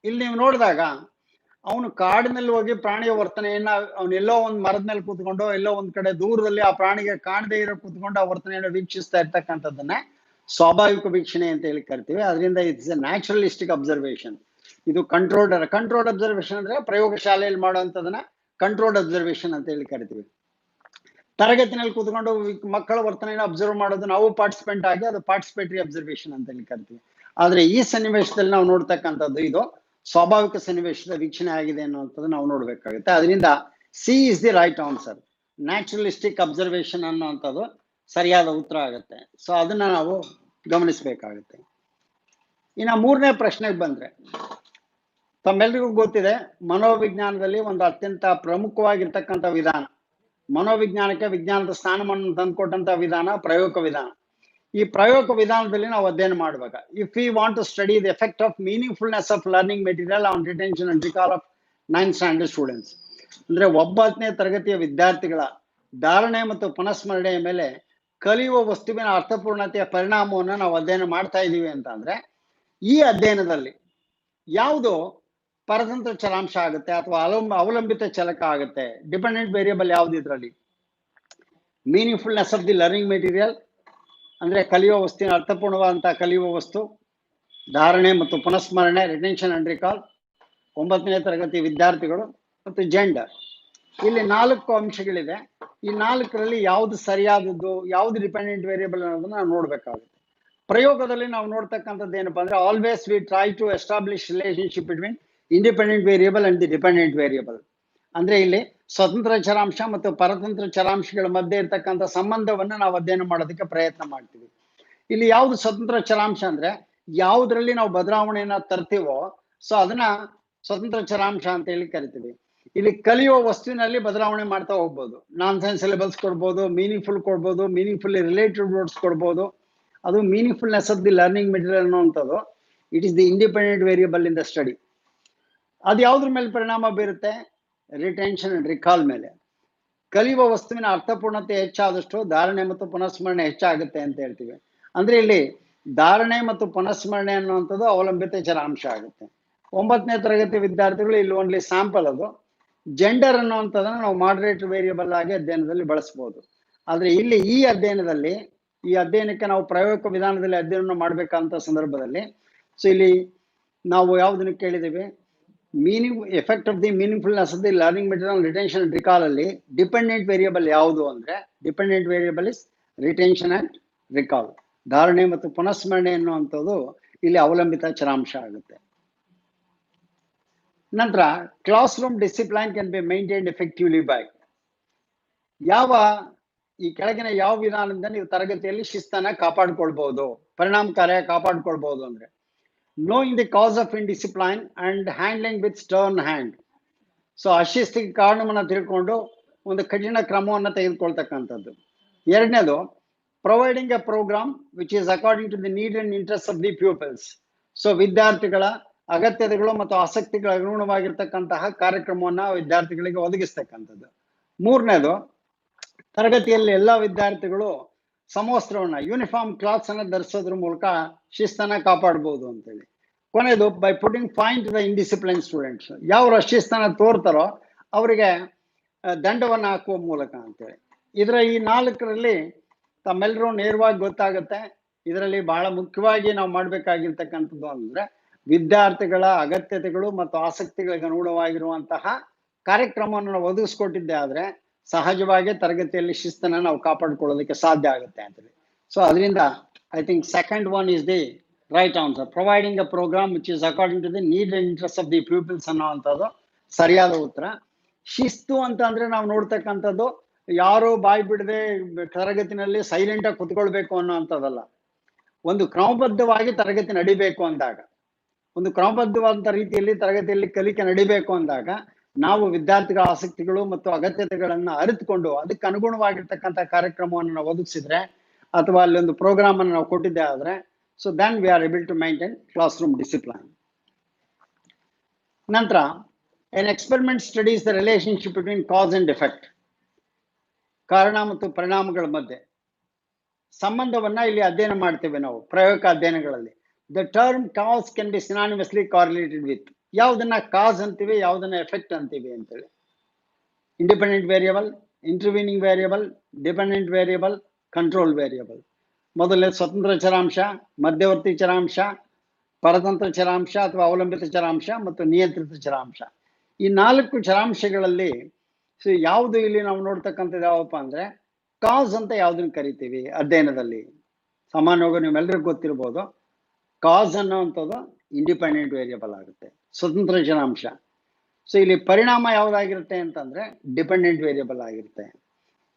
ಇಲ್ಲಿ ನೀವು ನೋಡಿದಾಗ ಅವನು ಕಾಡಿನಲ್ಲಿ ಹೋಗಿ ಪ್ರಾಣಿಯ ವರ್ತನೆಯನ್ನ, ಅವನೆಲ್ಲೋ ಒಂದು ಮರದ ಮೇಲೆ ಕೂತ್ಕೊಂಡು ಎಲ್ಲೋ ಒಂದ್ ಕಡೆ ದೂರದಲ್ಲಿ ಆ ಪ್ರಾಣಿಗೆ ಕಾಣದೇ ಇರೋ ಕೂತ್ಕೊಂಡು ಆ ವರ್ತನೆಯನ್ನು ವೀಕ್ಷಿಸ್ತಾ ಇರ್ತಕ್ಕಂಥದ್ದನ್ನ ಸ್ವಾಭಾವಿಕ ವೀಕ್ಷಣೆ ಅಂತ ಹೇಳಿ ಕರಿತೀವಿ. ಅದರಿಂದ ಇಟ್ಸ್ ಎ ನ್ಯಾಚುರಲಿಸ್ಟಿಕ್ ಅಬ್ಸರ್ವೇಷನ್. ಇದು ಕಂಟ್ರೋಲ್ಡ್ ಅಬ್ಸರ್ವೇಷನ್ ಅಂದ್ರೆ ಪ್ರಯೋಗಶಾಲೆಯಲ್ಲಿ ಮಾಡುವಂಥದನ್ನ ಕಂಟ್ರೋಲ್ಡ್ ಅಬ್ಸರ್ವೇಷನ್ ಅಂತ ಹೇಳಿ ಕರಿತೀವಿ. ತರಗತಿನಲ್ಲಿ ಕೂತ್ಕೊಂಡು ಮಕ್ಕಳ ವರ್ತನೆಯನ್ನು ಅಬ್ಸರ್ವ್ ಮಾಡೋದು ನಾವು ಪಾರ್ಟಿಸಿಪೆಂಟ್ ಆಗಿ ಅದು ಪಾರ್ಟಿಸಿಪೇಟರಿ ಅಬ್ಸರ್ವೇಷನ್ ಅಂತ ಹೇಳಿ ಕರಿತೀವಿ. ಆದ್ರೆ ಈ ಸನ್ನಿವೇಶದಲ್ಲಿ ನಾವು ನೋಡ್ತಕ್ಕಂಥದ್ದು ಇದು ಸ್ವಾಭಾವಿಕ ಸನ್ನಿವೇಶದ ವೀಕ್ಷಣೆ ಆಗಿದೆ ಅನ್ನುವಂಥದ್ದು ನಾವು ನೋಡ್ಬೇಕಾಗುತ್ತೆ. ಅದರಿಂದ C is the right answer. Naturalistic observation ಅನ್ನುವಂಥದ್ದು ಸರಿಯಾದ ಉತ್ತರ ಆಗುತ್ತೆ. ಸೊ ಅದನ್ನ ನಾವು ಗಮನಿಸಬೇಕಾಗುತ್ತೆ. ಇನ್ನು ಮೂರನೇ ಪ್ರಶ್ನೆಗೆ ಬಂದ್ರೆ, ತಮ್ಮೆಲ್ಲರಿಗೂ ಗೊತ್ತಿದೆ ಮನೋವಿಜ್ಞಾನದಲ್ಲಿ ಒಂದು ಅತ್ಯಂತ ಪ್ರಮುಖವಾಗಿರ್ತಕ್ಕಂಥ ವಿಧಾನ, ಮನೋವಿಜ್ಞಾನಕ್ಕೆ ವಿಜ್ಞಾನದ ಸ್ಥಾನಮಾನ ತಂದುಕೊಟ್ಟಂತ ವಿಧಾನ ಪ್ರಯೋಗ ವಿಧಾನ. ಈ ಪ್ರಯೋಗ ವಿಧಾನದಲ್ಲಿ ನಾವು ಅಧ್ಯಯನ ಮಾಡುವಾಗ, if we want to study the effect of meaningfulness of learning material on retention and recall of 9th standard students, ಅಂದ್ರೆ 9ನೇ ತರಗತಿಯ ವಿದ್ಯಾರ್ಥಿಗಳ ಧಾರಣೆ ಮತ್ತು ಪುನಸ್ಮರಣೆಯ ಮೇಲೆ ಕಲಿಯುವ ವಸ್ತುವಿನ ಅರ್ಥಪೂರ್ಣತೆಯ ಪರಿಣಾಮವನ್ನು ನಾವು ಅಧ್ಯಯನ ಮಾಡ್ತಾ ಇದ್ದೀವಿ ಅಂತ ಅಂದ್ರೆ, ಈ ಅಧ್ಯಯನದಲ್ಲಿ ಯಾವುದು ಪರತಂತ್ರ ಚಲಾಂಶ ಆಗುತ್ತೆ ಅಥವಾ ಅವಲಂಬಿತ ಚಲಕ ಆಗುತ್ತೆ, ಡಿಪೆಂಡೆಂಟ್ ವೇರಿಯಬಲ್ ಯಾವ್ದು ಇದರಲ್ಲಿ? ಮೀನಿಂಗ್ಫುಲ್ನೆಸ್ ಆಫ್ ದಿ ಲರ್ನಿಂಗ್ ಮೆಟೀರಿಯಲ್ ಅಂದ್ರೆ ಕಲಿಯುವ ವಸ್ತುವಿನ ಅರ್ಥಪೂರ್ಣವಾದಂತಹ ಕಲಿಯುವ ವಸ್ತು, ಧಾರಣೆ ಮತ್ತು ಪುನಸ್ಮರಣೆ, ರಿಟೆನ್ಷನ್ ಅಂಡ್ ರಿಕಾಲ್, 9ನೇ ತರಗತಿ ವಿದ್ಯಾರ್ಥಿಗಳು, ಮತ್ತು ಜೆಂಡರ್. ಇಲ್ಲಿ 4 ಅಂಶಗಳಿದೆ. ಈ 4ರಲ್ಲಿ ಯಾವ್ದು ಸರಿಯಾದದ್ದು, ಯಾವ್ದು ಡಿಪೆಂಡೆಂಟ್ ವೇರಿಯಬಲ್ ಅನ್ನೋದನ್ನ ನಾವು ನೋಡ್ಬೇಕಾಗುತ್ತೆ. ಪ್ರಯೋಗದಲ್ಲಿ ನಾವು ನೋಡ್ತಕ್ಕಂಥದ್ದು ಏನಪ್ಪಾ ಅಂದ್ರೆ, always we try to establish relationship between independent variable and the dependent variable. ಅಂದ್ರೆ ಇಲ್ಲಿ ಸ್ವತಂತ್ರ ಚರಾಂಶ ಮತ್ತು ಪರತಂತ್ರ ಚರಾಂಶಗಳ ಮಧ್ಯೆ ಇರ್ತಕ್ಕಂಥ ಸಂಬಂಧವನ್ನ ನಾವು ಅಧ್ಯಯನ ಮಾಡೋದಕ್ಕೆ ಪ್ರಯತ್ನ ಮಾಡ್ತೀವಿ. ಇಲ್ಲಿ ಯಾವ್ದು ಸ್ವತಂತ್ರ ಚರಾಂಶ ಅಂದ್ರೆ, ಯಾವುದ್ರಲ್ಲಿ ನಾವು ಬದಲಾವಣೆಯನ್ನ ತರ್ತೀವೋ ಸೊ ಅದನ್ನ ಸ್ವತಂತ್ರ ಚರಾಂಶ ಅಂತ ಹೇಳಿ ಕರಿತೀವಿ. ಇಲ್ಲಿ ಕಲಿಯುವ ವಸ್ತುವಿನಲ್ಲಿ ಬದಲಾವಣೆ ಮಾಡ್ತಾ ಹೋಗ್ಬೋದು. ನಾನ್ ಸೈನ್ಸ್ ಸಿಲೆಬಸ್ ಕೊಡ್ಬೋದು, ಮೀನಿಂಗ್ಫುಲ್ ಕೊಡ್ಬೋದು, ಮೀನಿಂಗ್ಫುಲ್ ರಿಲೇಟೆಡ್ ವರ್ಡ್ಸ್ ಕೊಡ್ಬೋದು. ಅದು ಮೀನಿಂಗ್ಫುಲ್ನೆಸ್ ಆಫ್ ದಿ ಲರ್ನಿಂಗ್ ಮೆಟೀರಿಯಲ್ ಅನ್ನುವಂಥದ್ದು it is the independent variable in the study. ಅದು ಯಾವ್ದ್ರ ಮೇಲೆ ಪರಿಣಾಮ ಬೀರುತ್ತೆ? ರಿಟೆನ್ಷನ್ ಅಂಡ್ ರಿಕಾಲ್ ಮೇಲೆ. ಕಲಿಯುವ ವಸ್ತುವಿನ ಅರ್ಥಪೂರ್ಣತೆ ಹೆಚ್ಚಾದಷ್ಟು ಧಾರಣೆ ಮತ್ತು ಪುನಸ್ಮರಣೆ ಹೆಚ್ಚಾಗುತ್ತೆ ಅಂತ ಹೇಳ್ತೀವಿ. ಅಂದ್ರೆ ಇಲ್ಲಿ ಧಾರಣೆ ಮತ್ತು ಪುನಸ್ಮರಣೆ ಅನ್ನುವಂಥದ್ದು ಅವಲಂಬಿತ ಚರಾಂಶ ಆಗುತ್ತೆ. 9ನೇ ತರಗತಿ ವಿದ್ಯಾರ್ಥಿಗಳು ಇಲ್ಲಿ ಓನ್ಲಿ ಸ್ಯಾಂಪಲ್. ಅದು ಜೆಂಡರ್ ಅನ್ನುವಂಥದ್ದನ್ನ ನಾವು ಮಾಡರೇಟ್ ವೇರಿಯಬಲ್ ಆಗಿ ಅಧ್ಯಯನದಲ್ಲಿ ಬಳಸಬಹುದು. ಆದ್ರೆ ಇಲ್ಲಿ ಈ ಅಧ್ಯಯನಕ್ಕೆ ನಾವು ಪ್ರಯೋಗ ವಿಧಾನದಲ್ಲಿ ಅಧ್ಯಯನ ಮಾಡ್ಬೇಕಂತ ಸಂದರ್ಭದಲ್ಲಿ ಸೊ ಇಲ್ಲಿ ನಾವು ಯಾವುದನ್ನು ಕೇಳಿದ್ದೀವಿ? Effect of the meaningfulness of the learning material retention and recall ಅಲ್ಲಿ ಡಿಪೆಂಡೆಂಟ್ ವೇರಿಯಬಲ್ ಯಾವುದು ಅಂದ್ರೆ, dependent variable is retention and recall. ಧಾರಣೆ ಮತ್ತು ಪುನಸ್ಮರಣೆ ಎನ್ನುವಂಥದ್ದು ಇಲ್ಲಿ ಅವಲಂಬಿತ ಚರಾಂಶ ಆಗುತ್ತೆ. ನಂತರ classroom discipline can be maintained effectively by, ಈ ಕೆಳಗಿನ ಯಾವ ವಿಧಾನದಿಂದ ನೀವು ತರಗತಿಯಲ್ಲಿ ಶಿಸ್ತನ್ನ ಕಾಪಾಡ್ಕೊಳ್ಬಹುದು, ಪರಿಣಾಮಕಾರಿಯಾಗಿ ಕಾಪಾಡ್ಕೊಳ್ಬಹುದು ಅಂದ್ರೆ, knowing the cause of indiscipline and handling with stern hand. So ಅಶಿಸ್ತಿಗೆ ಕಾರಣವನ್ನ ತಿಳ್ಕೊಂಡು ಒಂದು ಕಠಿಣ ಕ್ರಮವನ್ನು ತೆಗೆದುಕೊಳ್ತಕ್ಕಂಥದ್ದು. ಎರಡನೇದು, providing a program which is according to the need and interest of the pupils. So ವಿದ್ಯಾರ್ಥಿಗಳ ಅಗತ್ಯತೆಗಳು ಮತ್ತು ಆಸಕ್ತಿಗಳ ಅನುಗುಣವಾಗಿರ್ತಕ್ಕಂತಹ ಕಾರ್ಯಕ್ರಮವನ್ನ ವಿದ್ಯಾರ್ಥಿಗಳಿಗೆ ಒದಗಿಸ್ತಕ್ಕಂಥದ್ದು. ಮೂರನೇದು, ತರಗತಿಯಲ್ಲಿ ಎಲ್ಲ ವಿದ್ಯಾರ್ಥಿಗಳು ಸಮವಸ್ತ್ರವನ್ನ ಯೂನಿಫಾರ್ಮ್ ಕ್ಲಾತ್ಸ್ ಅನ್ನ ಧರಿಸೋದ್ರ ಮೂಲಕ ಶಿಸ್ತನ್ನ ಕಾಪಾಡಬಹುದು ಅಂತೇಳಿ. ಕೊನೆಯದು, by putting fine to the indiscipline students, ಯಾವ ಶಿಸ್ತನ್ನ ತೋರ್ತಾರೋ ಅವರಿಗೆ ದಂಡವನ್ನ ಹಾಕುವ ಮೂಲಕ ಅಂತೇಳಿ. ಇದರ ಈ 4ರಲ್ಲಿ ತಮ್ಮೆಲ್ಲರೂ ನೇರವಾಗಿ ಗೊತ್ತಾಗುತ್ತೆ. ಇದರಲ್ಲಿ ಬಹಳ ಮುಖ್ಯವಾಗಿ ನಾವು ಮಾಡ್ಬೇಕಾಗಿರ್ತಕ್ಕಂಥದ್ದು ಅಂದ್ರೆ, ವಿದ್ಯಾರ್ಥಿಗಳ ಅಗತ್ಯತೆಗಳು ಮತ್ತು ಆಸಕ್ತಿಗಳಿಗೆ ಅನುಗುಣವಾಗಿರುವಂತಹ ಕಾರ್ಯಕ್ರಮವನ್ನು ನಾವು ಒದಗಿಸ್ಕೊಟ್ಟಿದ್ದೆ ಆದ್ರೆ ಸಹಜವಾಗಿ ತರಗತಿಯಲ್ಲಿ ಶಿಸ್ತನ್ನ ನಾವು ಕಾಪಾಡಿಕೊಳ್ಳೋದಕ್ಕೆ ಸಾಧ್ಯ ಆಗುತ್ತೆ ಅಂತೇಳಿ. ಸೊ ಅದರಿಂದ I think second one is the right answer. Providing a programme which is according to the need and interest of the peoples ಅನ್ನುವಂಥದ್ದು ಸರಿಯಾದ ಉತ್ತರ. ಶಿಸ್ತು ಅಂತ ಅಂದ್ರೆ ನಾವು ನೋಡ್ತಕ್ಕಂಥದ್ದು ಯಾರು ಬಾಯಿ ಬಿಡದೆ ತರಗತಿನಲ್ಲಿ ಸೈಲೆಂಟ್ ಆಗಿ ಕುತ್ಕೊಳ್ಬೇಕು ಅನ್ನೋಂಥದ್ದಲ್ಲ. ಒಂದು ಕ್ರಮಬದ್ಧವಾಗಿ ತರಗತಿ ನಡಿಬೇಕು ಅಂದಾಗ, ಒಂದು ಕ್ರಮಬದ್ಧವಾದಂಥ ರೀತಿಯಲ್ಲಿ ತರಗತಿಯಲ್ಲಿ ಕಲಿಕೆ ನಡಿಬೇಕು ಅಂದಾಗ ನಾವು ವಿದ್ಯಾರ್ಥಿಗಳ ಆಸಕ್ತಿಗಳು ಮತ್ತು ಅಗತ್ಯತೆಗಳನ್ನ ಅರಿತುಕೊಂಡು ಅದಕ್ಕೆ ಅನುಗುಣವಾಗಿರ್ತಕ್ಕಂಥ ಕಾರ್ಯಕ್ರಮವನ್ನು ನಾವು ಒದಗಿಸಿದ್ರೆ ಅಥವಾ ಅಲ್ಲಿ ಒಂದು ಪ್ರೋಗ್ರಾಮ್ ಅನ್ನು ನಾವು ಕೊಟ್ಟಿದ್ದೆ ಆದ್ರೆ so then we are able to maintain classroom discipline. ನಂತರ an experiment studies the relationship between cause and effect. ಕಾರಣ ಮತ್ತು ಪರಿಣಾಮಗಳ ಮಧ್ಯೆ ಸಂಬಂಧವನ್ನ ಇಲ್ಲಿ ಅಧ್ಯಯನ ಮಾಡ್ತೇವೆ ನಾವು ಪ್ರಯೋಗ ಅಧ್ಯಯನಗಳಲ್ಲಿ. The term cause can be synonymously correlated with, ಯಾವುದನ್ನ ಕಾಸ್ ಅಂತೀವಿ, ಯಾವುದನ್ನ ಎಫೆಕ್ಟ್ ಅಂತೀವಿ ಅಂತೇಳಿ. Independent variable, intervening variable, dependent variable, control variable. ಮೊದಲನೇ ಸ್ವತಂತ್ರ ಚರಾಂಶ, ಮಧ್ಯವರ್ತಿ ಚರಾಂಶ, ಪರತಂತ್ರ ಚರಾಂಶ ಅಥವಾ ಅವಲಂಬಿತ ಚರಾಂಶ ಮತ್ತು ನಿಯಂತ್ರಿತ ಚರಾಂಶ. ಈ 4 ಚರಾಂಶಗಳಲ್ಲಿ ಯಾವುದು ಇಲ್ಲಿ ನಾವು ನೋಡ್ತಕ್ಕಂಥದ್ದು ಯಾವಪ್ಪ ಅಂದ್ರೆ ಕಾಸ್ ಅಂತ ಯಾವ್ದನ್ನ ಕರಿತೀವಿ ಅಧ್ಯಯನದಲ್ಲಿ. ಸಾಮಾನ್ಯವಾಗಿ ನಿಮ್ಮೆಲ್ಲರಿಗೂ ಗೊತ್ತಿರ್ಬೋದು, ಕಾಸ್ ಅನ್ನೋವಂಥದ್ದು ಇಂಡಿಪೆಂಡೆಂಟ್ ವೇರಿಯಬಲ್ ಆಗುತ್ತೆ, ಸ್ವತಂತ್ರ ಚರಾಂಶ. ಸೊ ಇಲ್ಲಿ ಪರಿಣಾಮ ಯಾವ್ದಾಗಿರುತ್ತೆ ಅಂತಂದ್ರೆ ಡಿಪೆಂಡೆಂಟ್ ವೇರಿಯಬಲ್ ಆಗಿರುತ್ತೆ.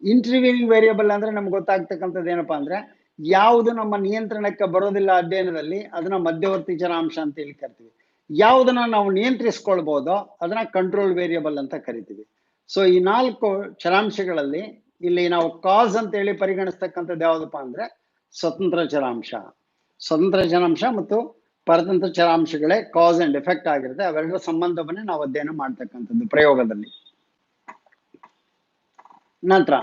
ಇಂಟರ್ವೀನಿಂಗ್ ವೇರಿಯಬಲ್ ಅಂದ್ರೆ ನಮ್ಗೆ ಗೊತ್ತಾಗ್ತಕ್ಕಂಥದ್ದು ಏನಪ್ಪಾ ಅಂದ್ರೆ ಯಾವುದು ನಮ್ಮ ನಿಯಂತ್ರಣಕ್ಕೆ ಬರೋದಿಲ್ಲ ಅಧ್ಯಯನದಲ್ಲಿ ಅದನ್ನ ಮಧ್ಯವರ್ತಿ ಚರಾಂಶ ಅಂತ ಹೇಳಿ ಕರಿತೀವಿ. ಯಾವುದನ್ನ ನಾವು ನಿಯಂತ್ರಿಸ್ಕೊಳ್ಬಹುದೋ ಅದನ್ನ ಕಂಟ್ರೋಲ್ ವೇರಿಯಬಲ್ ಅಂತ ಕರಿತೀವಿ. ಸೊ ಈ 4 ಚರಾಂಶಗಳಲ್ಲಿ ಇಲ್ಲಿ ನಾವು ಕಾಸ್ ಅಂತ ಹೇಳಿ ಪರಿಗಣಿಸ್ತಕ್ಕಂಥದ್ದು ಯಾವುದಪ್ಪ ಅಂದ್ರೆ ಸ್ವತಂತ್ರ ಚರಾಂಶ. ಸ್ವತಂತ್ರ ಚರಾಂಶ ಮತ್ತು ಪರತಂತ್ರ ಚರಾಂಶಗಳೇ ಕಾಸ್ ಅಂಡ್ ಎಫೆಕ್ಟ್ ಆಗಿರುತ್ತೆ. ಅವೆರಡರ ಸಂಬಂಧವನ್ನೇ ನಾವು ಅಧ್ಯಯನ ಮಾಡ್ತಕ್ಕಂಥದ್ದು ಪ್ರಯೋಗದಲ್ಲಿ. ನಂತರ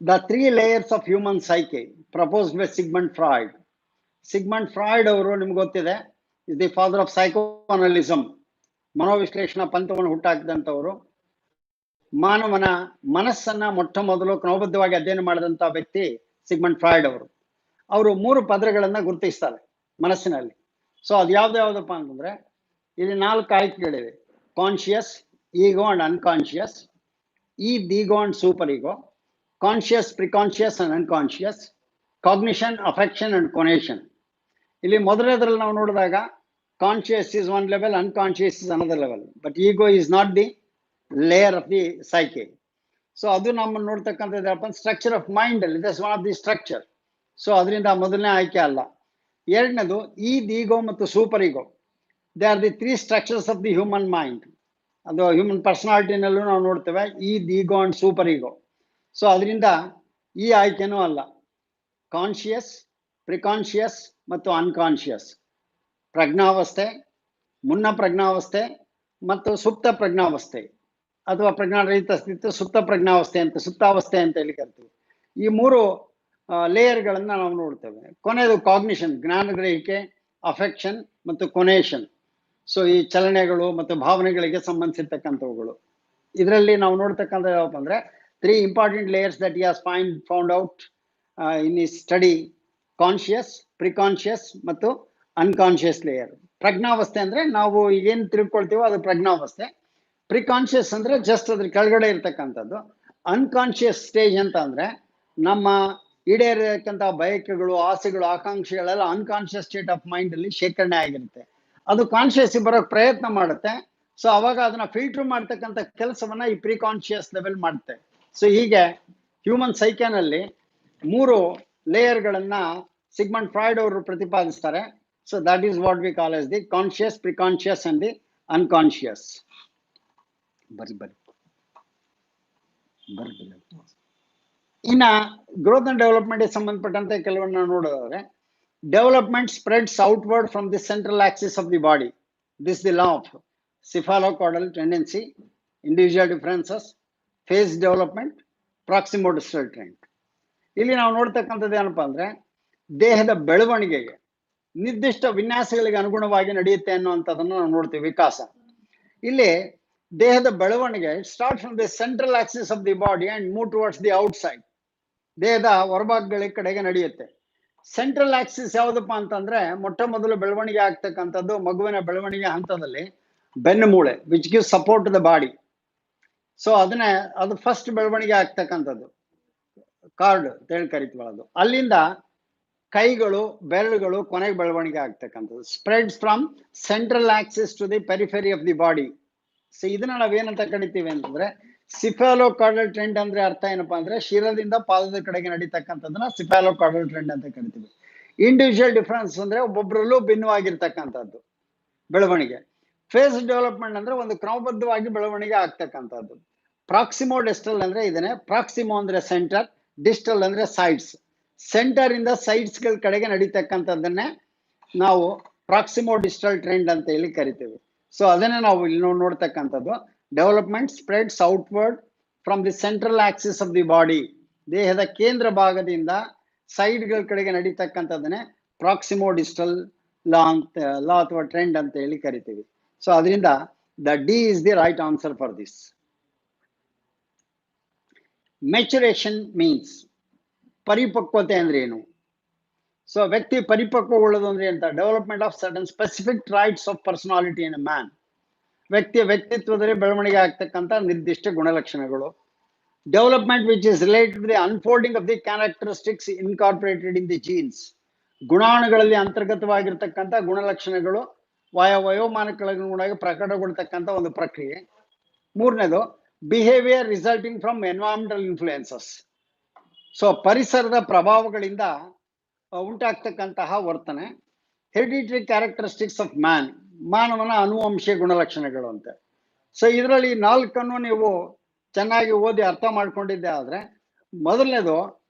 the 3 layers of human psyche proposed by Sigmund Freud. Sigmund Freud ಅವರು ನಿಮ್ಗೆ ಗೊತ್ತಿದೆ, ಇಸ್ ದಿ ಫಾದರ್ ಆಫ್ ಸೈಕೋಅನಾಲಿಸಮ್, ಮನೋವಿಶ್ಲೇಷಣಾ ಪಂಥವನ್ನು ಹುಟ್ಟಾಕಿದಂಥವರು. ಮಾನವನ ಮನಸ್ಸನ್ನ ಮೊಟ್ಟ ಮೊದಲು ಕ್ರಮಬದ್ಧವಾಗಿ ಅಧ್ಯಯನ ಮಾಡಿದಂಥ ವ್ಯಕ್ತಿ ಸಿಗ್ಮಂಡ್ ಫ್ರಾಯ್ಡ್ ಅವರು. ಅವರು 3 ಪದರಗಳನ್ನ ಗುರುತಿಸ್ತಾರೆ ಮನಸ್ಸಿನಲ್ಲಿ. ಸೊ ಅದು ಯಾವ್ದಪ್ಪ ಅಂತಂದ್ರೆ ಇಲ್ಲಿ 4 ಆಯ್ಕೆಗಳಿವೆ: conscious, ego and unconscious, ego and superego, conscious, preconscious and unconscious, cognition, affection and conation. ಇಲ್ಲಿ ಮೊದಲನೇದ್ರಲ್ಲಿ ನಾವು ನೋಡಿದಾಗ conscious is one level, unconscious is another level, but ego is not the layer of the psyche. So ಅದು ನಮ್ಮ ನೋಡ್ತಕ್ಕಂಥದ್ದು structure of mind ಅಲ್ಲಿ that's one of the structure. So ಅದರಿಂದ ಮೊದಲನೇ ಆಯ್ಕೆ ಅಲ್ಲ. ಎರಡನೇದು ಈಗೋ ಮತ್ತು superego, they are the 3 structures of the human mind. ಅದು ಹ್ಯೂಮನ್ ಪರ್ಸನಾಲಿಟಿನಲ್ಲೂ ನಾವು ನೋಡ್ತೇವೆ ಈಗೋ ಅಂಡ್ ಸೂಪರ್ ಈಗೋ. ಸೊ ಅದರಿಂದ ಈ ಆಯ್ಕೆನೂ ಅಲ್ಲ. ಕಾನ್ಶಿಯಸ್, ಪ್ರಿಕಾನ್ಶಿಯಸ್ ಮತ್ತು ಅನ್ಕಾನ್ಶಿಯಸ್, ಪ್ರಜ್ಞಾವಸ್ಥೆ, ಮುನ್ನ ಪ್ರಜ್ಞಾವಸ್ಥೆ ಮತ್ತು ಸುಪ್ತ ಪ್ರಜ್ಞಾವಸ್ಥೆ ಅಥವಾ ಪ್ರಜ್ಞಾರಹಿತ ಸ್ಥಿತಿ, ಸುಪ್ತ ಪ್ರಜ್ಞಾವಸ್ಥೆ ಅಂತ, ಸುಪ್ತಾವಸ್ಥೆ ಅಂತ ಹೇಳಿ ಕರಿತೀವಿ. ಈ 3 ಲೇಯರ್ಗಳನ್ನ ನಾವು ನೋಡ್ತೇವೆ. ಕೊನೆಯದು ಕಾಗ್ನಿಷನ್, ಜ್ಞಾನಗ್ರಹಿಕೆ, ಅಫೆಕ್ಷನ್ ಮತ್ತು ಕೊನೇಷನ್. ಸೊ ಈ ಚಲನೆಗಳು ಮತ್ತು ಭಾವನೆಗಳಿಗೆ ಸಂಬಂಧಿಸಿರ್ತಕ್ಕಂಥವುಗಳು. ಇದರಲ್ಲಿ ನಾವು ನೋಡ್ತಕ್ಕಂಥ ಯಾವಪ್ಪ ಅಂದ್ರೆ 3 important layers that he has found out in ಈ ಸ್ಟಡಿ: ಕಾನ್ಶಿಯಸ್, ಪ್ರಿಕಾನ್ಶಿಯಸ್ ಮತ್ತು ಅನ್ಕಾನ್ಶಿಯಸ್ ಲೇಯರ್. ಪ್ರಜ್ಞಾವಸ್ಥೆ ಅಂದ್ರೆ ನಾವು ಏನ್ ತಿಳ್ಕೊಳ್ತೀವೋ ಅದು ಪ್ರಜ್ಞಾವಸ್ಥೆ. ಪ್ರಿಕಾನ್ಶಿಯಸ್ ಅಂದ್ರೆ ಜಸ್ಟ್ ಅದ್ರ ಕೆಳಗಡೆ ಇರ್ತಕ್ಕಂಥದ್ದು. ಅನ್ಕಾನ್ಶಿಯಸ್ ಸ್ಟೇಜ್ ಅಂತ ಅಂದ್ರೆ ನಮ್ಮ ಈಡೇರತಕ್ಕಂಥ ಬಯಕೆಗಳು, ಆಸೆಗಳು, ಆಕಾಂಕ್ಷೆಗಳೆಲ್ಲ ಅನ್ಕಾನ್ಶಿಯಸ್ ಸ್ಟೇಟ್ ಆಫ್ ಮೈಂಡ್ ಅಲ್ಲಿ ಶೇಖರಣೆ ಆಗಿರುತ್ತೆ. ಅದು ಕಾನ್ಶಿಯಸ್ ಬರೋಕ್ ಪ್ರಯತ್ನ ಮಾಡುತ್ತೆ. ಸೊ ಅವಾಗ ಅದನ್ನ ಫಿಲ್ಟರ್ ಮಾಡ್ತಕ್ಕಂಥ ಕೆಲಸವನ್ನ ಈ ಪ್ರಿಕಾನ್ಶಿಯಸ್ ಲೆವೆಲ್ ಮಾಡುತ್ತೆ. ಸೊ ಹೀಗೆ ಹ್ಯೂಮನ್ ಸೈಕೆನಲ್ಲಿ 3 ಲೇಯರ್ಗಳನ್ನ ಸಿಗ್ಮಂಡ್ ಫ್ರಾಯ್ಡ್ ಅವರು ಪ್ರತಿಪಾದಿಸ್ತಾರೆ. So that is what we call as the conscious, preconscious and the unconscious. ಇನ್ನ ಗ್ರೋತ್ ಅಂಡ್ ಡೆವಲಪ್ಮೆಂಟ್ ಸಂಬಂಧಪಟ್ಟಂತೆ ಕೆಲವನ್ನ ನೋಡೋದಾದ್ರೆ, development spreads outward from the central axis of the body. This the law of cephalocaudal tendency, individual differences, phase development, proximodistal trend. ಇಲ್ಲಿ ನಾವು ನೋಡ್ತಕ್ಕಂಥದ್ದು ಏನಪ್ಪಾ ಅಂದ್ರೆ ದೇಹದ ಬೆಳವಣಿಗೆಗೆ ನಿರ್ದಿಷ್ಟ ವಿನ್ಯಾಸಗಳಿಗೆ ಅನುಗುಣವಾಗಿ ನಡೆಯುತ್ತೆ ಅನ್ನುವಂಥದ್ದನ್ನು ನಾವು ನೋಡ್ತೀವಿ. ವಿಕಾಸ ಇಲ್ಲಿ ದೇಹದ ಬೆಳವಣಿಗೆ start from the central axis of the body and move towards the outside. ದೇಹದ ಹೊರಭಾಗಗಳ ಕಡೆಗೆ ನಡೆಯುತ್ತೆ. ಸೆಂಟ್ರಲ್ ಆಕ್ಸಿಸ್ ಯಾವುದಪ್ಪ ಅಂತಂದ್ರೆ ಮೊಟ್ಟ ಮೊದಲು ಬೆಳವಣಿಗೆ ಆಗ್ತಕ್ಕಂಥದ್ದು ಮಗುವಿನ ಬೆಳವಣಿಗೆ ಹಂತದಲ್ಲಿ ಬೆನ್ನು ಮೂಳೆ, which give support to the body. So ಅದು ಫಸ್ಟ್ ಬೆಳವಣಿಗೆ ಆಗ್ತಕ್ಕಂಥದ್ದು, ಕಾರ್ಡ್ ಅಂತ ಹೇಳಿ ಕರಿತೀವಿ. ಅದು ಅಲ್ಲಿಂದ ಕೈಗಳು, ಬೆರಳುಗಳು ಕೊನೆಗೆ ಬೆಳವಣಿಗೆ ಆಗ್ತಕ್ಕಂಥದ್ದು. Spreads from central axis to the periphery of the body. So ಇದನ್ನ ನಾವೇನಂತ ಕರಿತೀವಿ ಅಂತಂದ್ರೆ ಸಿಫಾಲೋಕಾರ್ಡಲ್ ಟ್ರೆಂಡ್ ಅಂದ್ರೆ ಅರ್ಥ ಏನಪ್ಪಾ ಅಂದ್ರೆ ಶಿರದಿಂದ ಪಾದದ ಕಡೆಗೆ ನಡೀತಕ್ಕಂಥದ್ದನ್ನ ಸಿಫಾಲೋಕಾರ್ಡಲ್ ಟ್ರೆಂಡ್ ಅಂತ ಕರಿತೀವಿ. ಇಂಡಿವಿಜುವಲ್ ಡಿಫರೆನ್ಸ್ ಅಂದ್ರೆ ಒಬ್ಬೊಬ್ಬರಲ್ಲೂ ಭಿನ್ನವಾಗಿರ್ತಕ್ಕಂಥದ್ದು ಬೆಳವಣಿಗೆ. ಫೇಸ್ ಡೆವಲಪ್ಮೆಂಟ್ ಅಂದ್ರೆ ಒಂದು ಕ್ರಮಬದ್ಧವಾಗಿ ಬೆಳವಣಿಗೆ ಆಗ್ತಕ್ಕಂಥದ್ದು. ಪ್ರಾಕ್ಸಿಮೋ ಡಿಸ್ಟಲ್ ಅಂದ್ರೆ ಇದನ್ನೇ. ಪ್ರಾಕ್ಸಿಮೋ ಅಂದ್ರೆ ಸೆಂಟರ್, ಡಿಸ್ಟಲ್ ಅಂದ್ರೆ ಸೈಡ್ಸ್. ಸೆಂಟರ್ ಇಂದ ಸೈಡ್ಸ್ ಗಳ ಕಡೆಗೆ ನಡೀತಕ್ಕಂಥದ್ದನ್ನೇ ನಾವು ಪ್ರಾಕ್ಸಿಮೋ ಡಿಸ್ಟಲ್ ಟ್ರೆಂಡ್ ಅಂತ ಹೇಳಿ ಕರಿತೀವಿ. ಸೊ ಅದನ್ನೇ ನಾವು ಇಲ್ಲಿ ನೋಡ್ತಕ್ಕಂಥದ್ದು. Development spreads outward from the central axis of the body ದೇಹದ ಕೇಂದ್ರ ಭಾಗದಿಂದ ಸೈಡ್ಗಳ ಕಡೆಗೆ ನಡೀತಕ್ಕಂಥದ್ದನ್ನೇ ಪ್ರಾಕ್ಸಿಮೋಡಿಸ್ಟಲ್ ಲಾ ಅಥವಾ ಟ್ರೆಂಡ್ ಅಂತ ಹೇಳಿ ಕರಿತೀವಿ. ಸೊ ಅದರಿಂದ the D is the right answer for this. Maturation means, ಪರಿಪಕ್ವತೆ ಅಂದ್ರೆ ಏನು? ಸೊ ವ್ಯಕ್ತಿ ಪರಿಪಕ್ವಗೊಳ್ಳೋದು ಅಂದ್ರೆ ಅಂತ, development of certain specific traits of personality in a man. ವ್ಯಕ್ತಿಯ ವ್ಯಕ್ತಿತ್ವದಲ್ಲಿ ಬೆಳವಣಿಗೆ ಆಗ್ತಕ್ಕಂಥ ನಿರ್ದಿಷ್ಟ ಗುಣಲಕ್ಷಣಗಳು. Development which is related to the unfolding of the characteristics incorporated in the genes. ಗುಣಾಣುಗಳಲ್ಲಿ ಅಂತರ್ಗತವಾಗಿರ್ತಕ್ಕಂಥ ಗುಣಲಕ್ಷಣಗಳು ವಯೋಮಾನಕ್ಕನುಗುಣವಾಗಿ ಪ್ರಕಟಗೊಳ್ತಕ್ಕಂಥ ಒಂದು ಪ್ರಕ್ರಿಯೆ. ಮೂರನೇದು behaviour resulting from environmental influences. So ಪರಿಸರದ ಪ್ರಭಾವಗಳಿಂದ ಉಂಟಾಗ್ತಕ್ಕಂತಹ ವರ್ತನೆ. ಹೆರಿಡಿಟರಿ ಕ್ಯಾರೆಕ್ಟರಿಸ್ಟಿಕ್ಸ್ ಆಫ್ ಮ್ಯಾನ್, ಮಾನವನ ಅನುವಂಶೀಯ ಗುಣಲಕ್ಷಣಗಳು ಅಂತ. ಸೊ ಇದರಲ್ಲಿ 4 ನೀವು ಚೆನ್ನಾಗಿ ಓದಿ ಅರ್ಥ ಮಾಡ್ಕೊಂಡಿದ್ದೆ ಆದ್ರೆ, ಮೊದಲನೇದು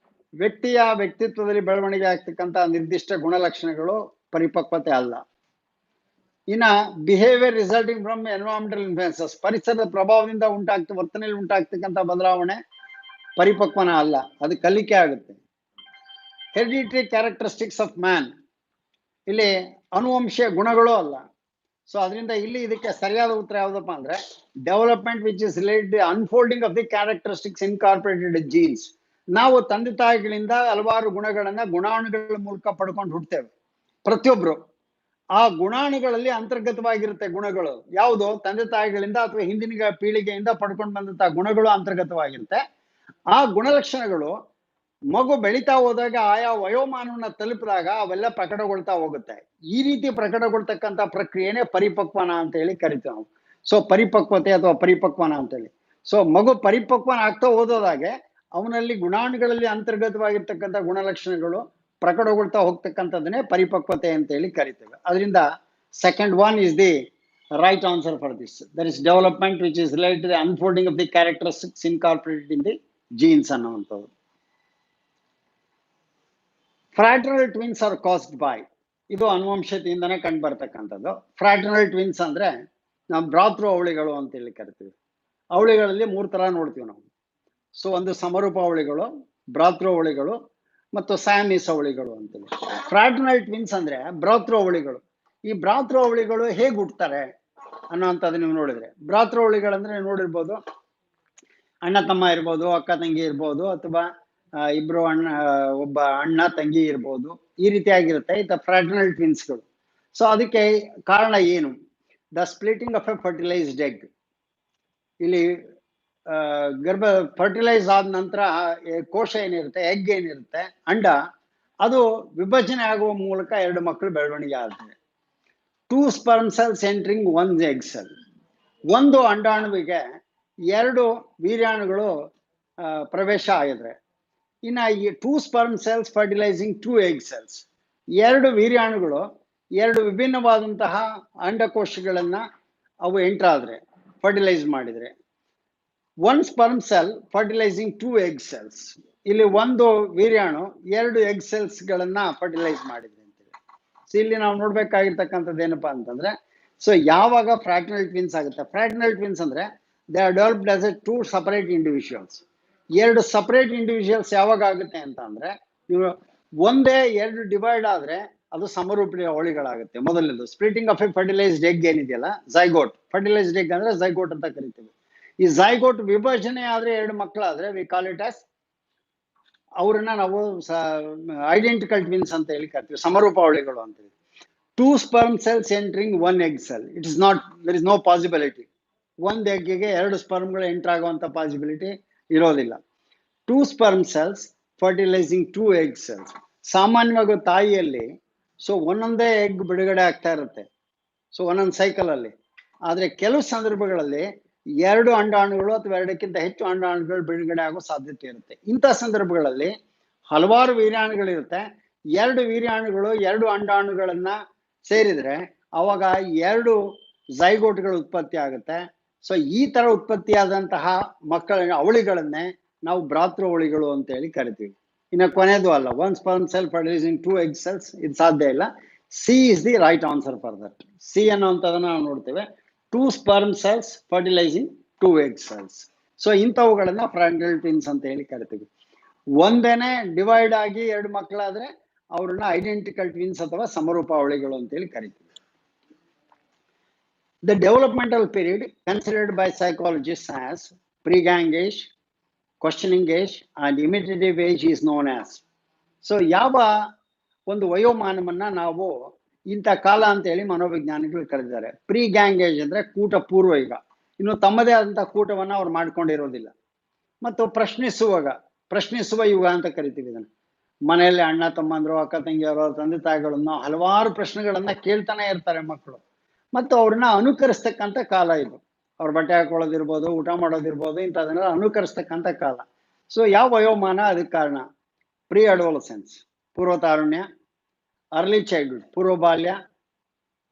ವ್ಯಕ್ತಿಯ ವ್ಯಕ್ತಿತ್ವದಲ್ಲಿ ಬೆಳವಣಿಗೆ ಆಗ್ತಕ್ಕಂಥ ನಿರ್ದಿಷ್ಟ ಗುಣಲಕ್ಷಣಗಳು ಪರಿಪಕ್ವತೆ ಅಲ್ಲ. ಇನ್ನ behaviour resulting from environmental influences, ಪರಿಸರದ ಪ್ರಭಾವದಿಂದ ವರ್ತನೆಯಲ್ಲಿ ಉಂಟಾಗ್ತಕ್ಕಂಥ ಬದಲಾವಣೆ ಪರಿಪಕ್ವನ ಅಲ್ಲ, ಅದು ಕಲಿಕೆ ಆಗುತ್ತೆ. ಹೆರಿಡಿಟರಿ ಕ್ಯಾರೆಕ್ಟರಿಸ್ಟಿಕ್ಸ್ ಆಫ್ ಮ್ಯಾನ್, ಇಲ್ಲಿ ಅನುವಂಶೀಯ ಗುಣಗಳು ಅಲ್ಲ. ಸೊ ಅದರಿಂದ ಇಲ್ಲಿ ಇದಕ್ಕೆ ಸರಿಯಾದ ಉತ್ತರ ಯಾವುದಪ್ಪ ಅಂದ್ರೆ development which is related unfolding of the characteristics incorporated jeans. ನಾವು ತಂದೆ ತಾಯಿಗಳಿಂದ ಹಲವಾರು ಗುಣಗಳನ್ನ ಗುಣಾಣುಗಳ ಮೂಲಕ ಪಡ್ಕೊಂಡು ಹುಡ್ತೇವೆ ಪ್ರತಿಯೊಬ್ರು. ಆ ಗುಣಾಣುಗಳಲ್ಲಿ ಅಂತರ್ಗತವಾಗಿರುತ್ತೆ ಗುಣಗಳು. ಯಾವುದು ತಂದೆ ತಾಯಿಗಳಿಂದ ಅಥವಾ ಹಿಂದಿನ ಪೀಳಿಗೆಯಿಂದ ಪಡ್ಕೊಂಡು ಬಂದಂತಹ ಗುಣಗಳು ಅಂತರ್ಗತವಾಗಿರುತ್ತೆ. ಆ ಗುಣಲಕ್ಷಣಗಳು ಮಗು ಬೆಳೀತಾ ಹೋದಾಗ ಆಯಾ ವಯೋಮಾನವನ್ನ ತಲುಪಿದಾಗ ಅವೆಲ್ಲ ಪ್ರಕಟಗೊಳ್ತಾ ಹೋಗುತ್ತೆ. ಈ ರೀತಿ ಪ್ರಕಟಗೊಳ್ತಕ್ಕಂಥ ಪ್ರಕ್ರಿಯೆನೇ ಪರಿಪಕ್ವನ ಅಂತ ಹೇಳಿ ಕರಿತೀವಿ ನಾವು. ಸೊ ಪರಿಪಕ್ವತೆ ಅಥವಾ ಪರಿಪಕ್ವನ ಅಂತೇಳಿ. ಸೊ ಮಗು ಪರಿಪಕ್ವನ ಆಗ್ತಾ ಹೋದೋದಾಗೆ ಅವನಲ್ಲಿ ಗುಣಾಣುಗಳಲ್ಲಿ ಅಂತರ್ಗತವಾಗಿರ್ತಕ್ಕಂಥ ಗುಣಲಕ್ಷಣಗಳು ಪ್ರಕಟಗೊಳ್ತಾ ಹೋಗ್ತಕ್ಕಂಥದ್ದನ್ನೇ ಪರಿಪಕ್ವತೆ ಅಂತ ಹೇಳಿ ಕರಿತೇವೆ. ಅದರಿಂದ second one is the right answer for this. There is development which is related to the unfolding of the characteristics incorporated in the genes ಅನ್ನುವಂಥದ್ದು. Fraternal twins are caused by, ಇದು ಅನುವಂಶತೆಯಿಂದನೇ ಕಂಡು ಬರ್ತಕ್ಕಂಥದ್ದು. ಫ್ರಾಟರ್ನಲ್ ಟ್ವಿನ್ಸ್ ಅಂದ್ರೆ ನಾವು ಭ್ರಾತೃ ಅವಳಿಗಳು ಅಂತ ಹೇಳಿ ಕರಿತೀವಿ. ಅವಳಿಗಳಲ್ಲಿ 3 ತರ ನೋಡ್ತೀವಿ ನಾವು. ಸೊ ಒಂದು ಸಮರೂಪ ಅವಳಿಗಳು, ಭ್ರಾತೃ ಅವಳಿಗಳು ಮತ್ತು ಸ್ಯಾಮಿಸ್ ಅವಳಿಗಳು ಅಂತೇಳಿ. ಫ್ರಾಟರ್ನಲ್ ಟ್ವಿನ್ಸ್ ಅಂದ್ರೆ ಭ್ರಾತೃ ಅವಳಿಗಳು. ಈ ಭ್ರಾತೃ ಅವಳಿಗಳು ಹೇಗೆ ಹುಟ್ಟುತ್ತಾರೆ ಅನ್ನೋಂಥದ್ದು ನೀವು ನೋಡಿದ್ರೆ, ಭ್ರಾತೃ ಅವಳಿಗಳಂದ್ರೆ ನೀವು ನೋಡಿರ್ಬೋದು, ಅಣ್ಣ ತಮ್ಮ ಇರ್ಬೋದು, ಅಕ್ಕ ತಂಗಿ ಇರ್ಬೋದು, ಅಥವಾ ಇಬ್ರು ಒಬ್ಬ ಅಣ್ಣ ತಂಗಿ ಇರ್ಬೋದು. ಈ ರೀತಿಯಾಗಿರುತ್ತೆ ಈ ಫ್ರಾಟರ್ನಲ್ ಟ್ವಿನ್ಸ್ಗಳು. ಸೊ ಅದಕ್ಕೆ ಕಾರಣ ಏನು? The splitting of A fertilised egg. ಇಲ್ಲಿ ಫರ್ಟಿಲೈಸ್ ಆದ ನಂತರ ಕೋಶ ಏನಿರುತ್ತೆ, ಎಗ್ ಏನಿರುತ್ತೆ, ಅಂಡ, ಅದು ವಿಭಜನೆ ಆಗುವ ಮೂಲಕ 2 ಮಕ್ಕಳು ಬೆಳವಣಿಗೆ ಆಗ್ತದೆ. 2 sperm cells entering 1 egg cell. ಒಂದು ಅಂಡಾಣುವಿಗೆ 2 ವೀರ್ಯಾಣುಗಳು ಪ್ರವೇಶ ಆಗಿದ್ರೆ, ಇನ್ನು ಈ 2 sperm cells fertilizing 2 egg cells, 2 ವೀರ್ಯಾಣುಗಳು 2 ವಿಭಿನ್ನವಾದಂತಹ ಅಂಡಕೋಶಗಳನ್ನ ಅವು ಎಂಟರ್ ಆದ್ರೆ, ಫರ್ಟಿಲೈಸ್ ಮಾಡಿದ್ರೆ. 1 sperm cell fertilizing 2 egg cells. ಇಲ್ಲಿ ಒಂದು ವೀರ್ಯಾಣು 2 egg cells ಗಳನ್ನ ಫರ್ಟಿಲೈಸ್ ಮಾಡಿದ್ರೆ ಅಂತೇಳಿ. ಸೊ ಇಲ್ಲಿ ನಾವು ನೋಡ್ಬೇಕಾಗಿರ್ತಕ್ಕಂಥದ್ದು ಏನಪ್ಪಾ ಅಂತಂದ್ರೆ, ಸೊ ಯಾವಾಗ ಫ್ರಾಟರ್ನಲ್ ಟ್ವಿನ್ಸ್ ಆಗುತ್ತೆ? ಫ್ರಾಟರ್ನಲ್ ಟ್ವಿನ್ಸ್ ಅಂದ್ರೆ they are developed as A 2 separate individuals. 2 separate individuals ಯಾವಾಗ ಆಗುತ್ತೆ ಅಂತ ಅಂದ್ರೆ, ನೀವು ಒಂದೇ 2 ಡಿವೈಡ್ ಆದ್ರೆ ಅದು ಸಮರೂಪಿ ಅವಳಿಗಳಾಗುತ್ತೆ. ಮೊದಲನೇದು splitting of A fertilised egg ಏನಿದೆಯಲ್ಲ, ಝೈಗೋಟ್. ಫರ್ಟಿಲೈಸ್ಡ್ ಎಗ್ ಅಂದ್ರೆ ಝೈಗೋಟ್ ಅಂತ ಕರಿತೀವಿ. ಈ ಝೈಗೋಟ್ ವಿಭಜನೆ ಆದ್ರೆ 2 ಮಕ್ಕಳಾದ್ರೆ ವಿ ಕಾಲ್ ಇಟ್ ಆಸ್, ಅವ್ರನ್ನ ನಾವು ಐಡೆಂಟಿಕಲ್ ಟ್ವಿನ್ಸ್ ಅಂತ ಹೇಳಿ ಕರಿತೀವಿ, ಸಮರೂಪ ಅವಳಿಗಳು ಅಂತೇಳಿ. 2 sperm cells entering 1 egg cell. It is not, there is no possibility. ಒಂದು ಎಗ್ಗಿಗೆ 2 ಸ್ಪರ್ಮ್ಗಳು ಎಂಟರ್ ಆಗುವಂತ ಪಾಸಿಬಿಲಿಟಿ ಇರೋದಿಲ್ಲ. 2 sperm cells fertilizing 2 egg cells. ಸಾಮಾನ್ಯವಾಗಿ ತಾಯಿಯಲ್ಲಿ ಸೊ ಒಂದೊಂದೇ ಎಗ್ ಬಿಡುಗಡೆ ಆಗ್ತಾ ಇರುತ್ತೆ, ಸೊ ಒಂದೊಂದು ಸೈಕಲ್ ಅಲ್ಲಿ. ಆದ್ರೆ ಕೆಲವು ಸಂದರ್ಭಗಳಲ್ಲಿ 2 ಅಂಡಾಣುಗಳು ಅಥವಾ 2ಕ್ಕಿಂತ ಹೆಚ್ಚು ಅಂಡಾಣುಗಳು ಬಿಡುಗಡೆ ಆಗೋ ಸಾಧ್ಯತೆ ಇರುತ್ತೆ. ಇಂಥ ಸಂದರ್ಭಗಳಲ್ಲಿ ಹಲವಾರು ವೀರ್ಯಾಣುಗಳಿರುತ್ತೆ. 2 ವೀರ್ಯಾಣುಗಳು 2 ಅಂಡಾಣುಗಳನ್ನ ಸೇರಿದ್ರೆ ಅವಾಗ 2 ಝೈಗೋಟ್ಗಳು ಉತ್ಪತ್ತಿ ಆಗುತ್ತೆ. ಸೊ ಈ ತರ ಉತ್ಪತ್ತಿಯಾದಂತಹ ಮಕ್ಕಳ ಅವಳಿಗಳನ್ನೇ ನಾವು ಭ್ರಾತೃ ಅವಳಿಗಳು ಅಂತ ಹೇಳಿ ಕರಿತೀವಿ. ಇನ್ನು ಕೊನೆಯದು ಅಲ್ಲ, 1 sperm cell fertilizing 2 egg cells, ಇದು ಸಾಧ್ಯ ಇಲ್ಲ. C is the right answer for that. C ಅನ್ನುವಂಥದ್ದನ್ನ ನಾವು ನೋಡ್ತೇವೆ, 2 sperm cells fertilizing 2 egg cells. So ಇಂಥವುಗಳನ್ನ ಫ್ರಾಟರ್ನಲ್ ಟ್ವಿನ್ಸ್ ಅಂತ ಹೇಳಿ ಕರಿತೀವಿ. ಒಂದೇನೆ ಡಿವೈಡ್ ಆಗಿ 2 ಮಕ್ಕಳಾದ್ರೆ ಅವ್ರನ್ನ ಐಡೆಂಟಿಕಲ್ ಟ್ವಿನ್ಸ್ ಅಥವಾ ಸಮರೂಪಾವಳಿಗಳು ಅಂತೇಳಿ ಕರಿತೀವಿ. The developmental period considered by psychologists as pre-gang age, questioning age and imitative age is known as. So ಯಾವ ಒಂದು ವಯೋಮಾನವನ್ನ ನಾವು ಇಂಥ ಕಾಲ ಅಂತ ಹೇಳಿ ಮನೋವಿಜ್ಞಾನಿಗಳು ಕರೆದಿದ್ದಾರೆ. ಪ್ರೀ ಗ್ಯಾಂಗ್ ಏಜ್ ಅಂದ್ರೆ ಕೂಟ ಪೂರ್ವ ಯುಗ, ಇನ್ನು ತಮ್ಮದೇ ಆದಂಥ ಕೂಟವನ್ನ ಅವ್ರು ಮಾಡ್ಕೊಂಡಿರೋದಿಲ್ಲ. ಮತ್ತು ಪ್ರಶ್ನಿಸುವ ಯುಗ ಅಂತ ಕರಿತೀವಿ ಇದನ್ನು. ಮನೆಯಲ್ಲಿ ಅಣ್ಣ ತಮ್ಮಂದ್ರು, ಅಕ್ಕ ತಂಗಿಯವರು, ತಂದೆ ತಾಯಿಗಳನ್ನ ಹಲವಾರು ಪ್ರಶ್ನೆಗಳನ್ನ ಕೇಳ್ತಾನೆ ಇರ್ತಾರೆ ಮಕ್ಕಳು, ಮತ್ತು ಅವ್ರನ್ನ ಅನುಕರಿಸ್ತಕ್ಕಂಥ ಕಾಲ ಇದು. ಅವ್ರ ಬಟ್ಟೆ ಹಾಕೊಳ್ಳೋದಿರ್ಬೋದು, ಊಟ ಮಾಡೋದಿರ್ಬೋದು, ಇಂಥದನ್ನೆಲ್ಲ ಅನುಕರಿಸ್ತಕ್ಕಂಥ ಕಾಲ. ಸೊ ಯಾವ ವಯೋಮಾನ ಅದಕ್ಕೆ ಕಾರಣ? ಪ್ರೀ ಅಡೋಲಸೆನ್ಸ್ ಪೂರ್ವ ತಾರುಣ್ಯ, ಅರ್ಲಿ ಚೈಲ್ಡ್ಹುಡ್ ಪೂರ್ವ ಬಾಲ್ಯ,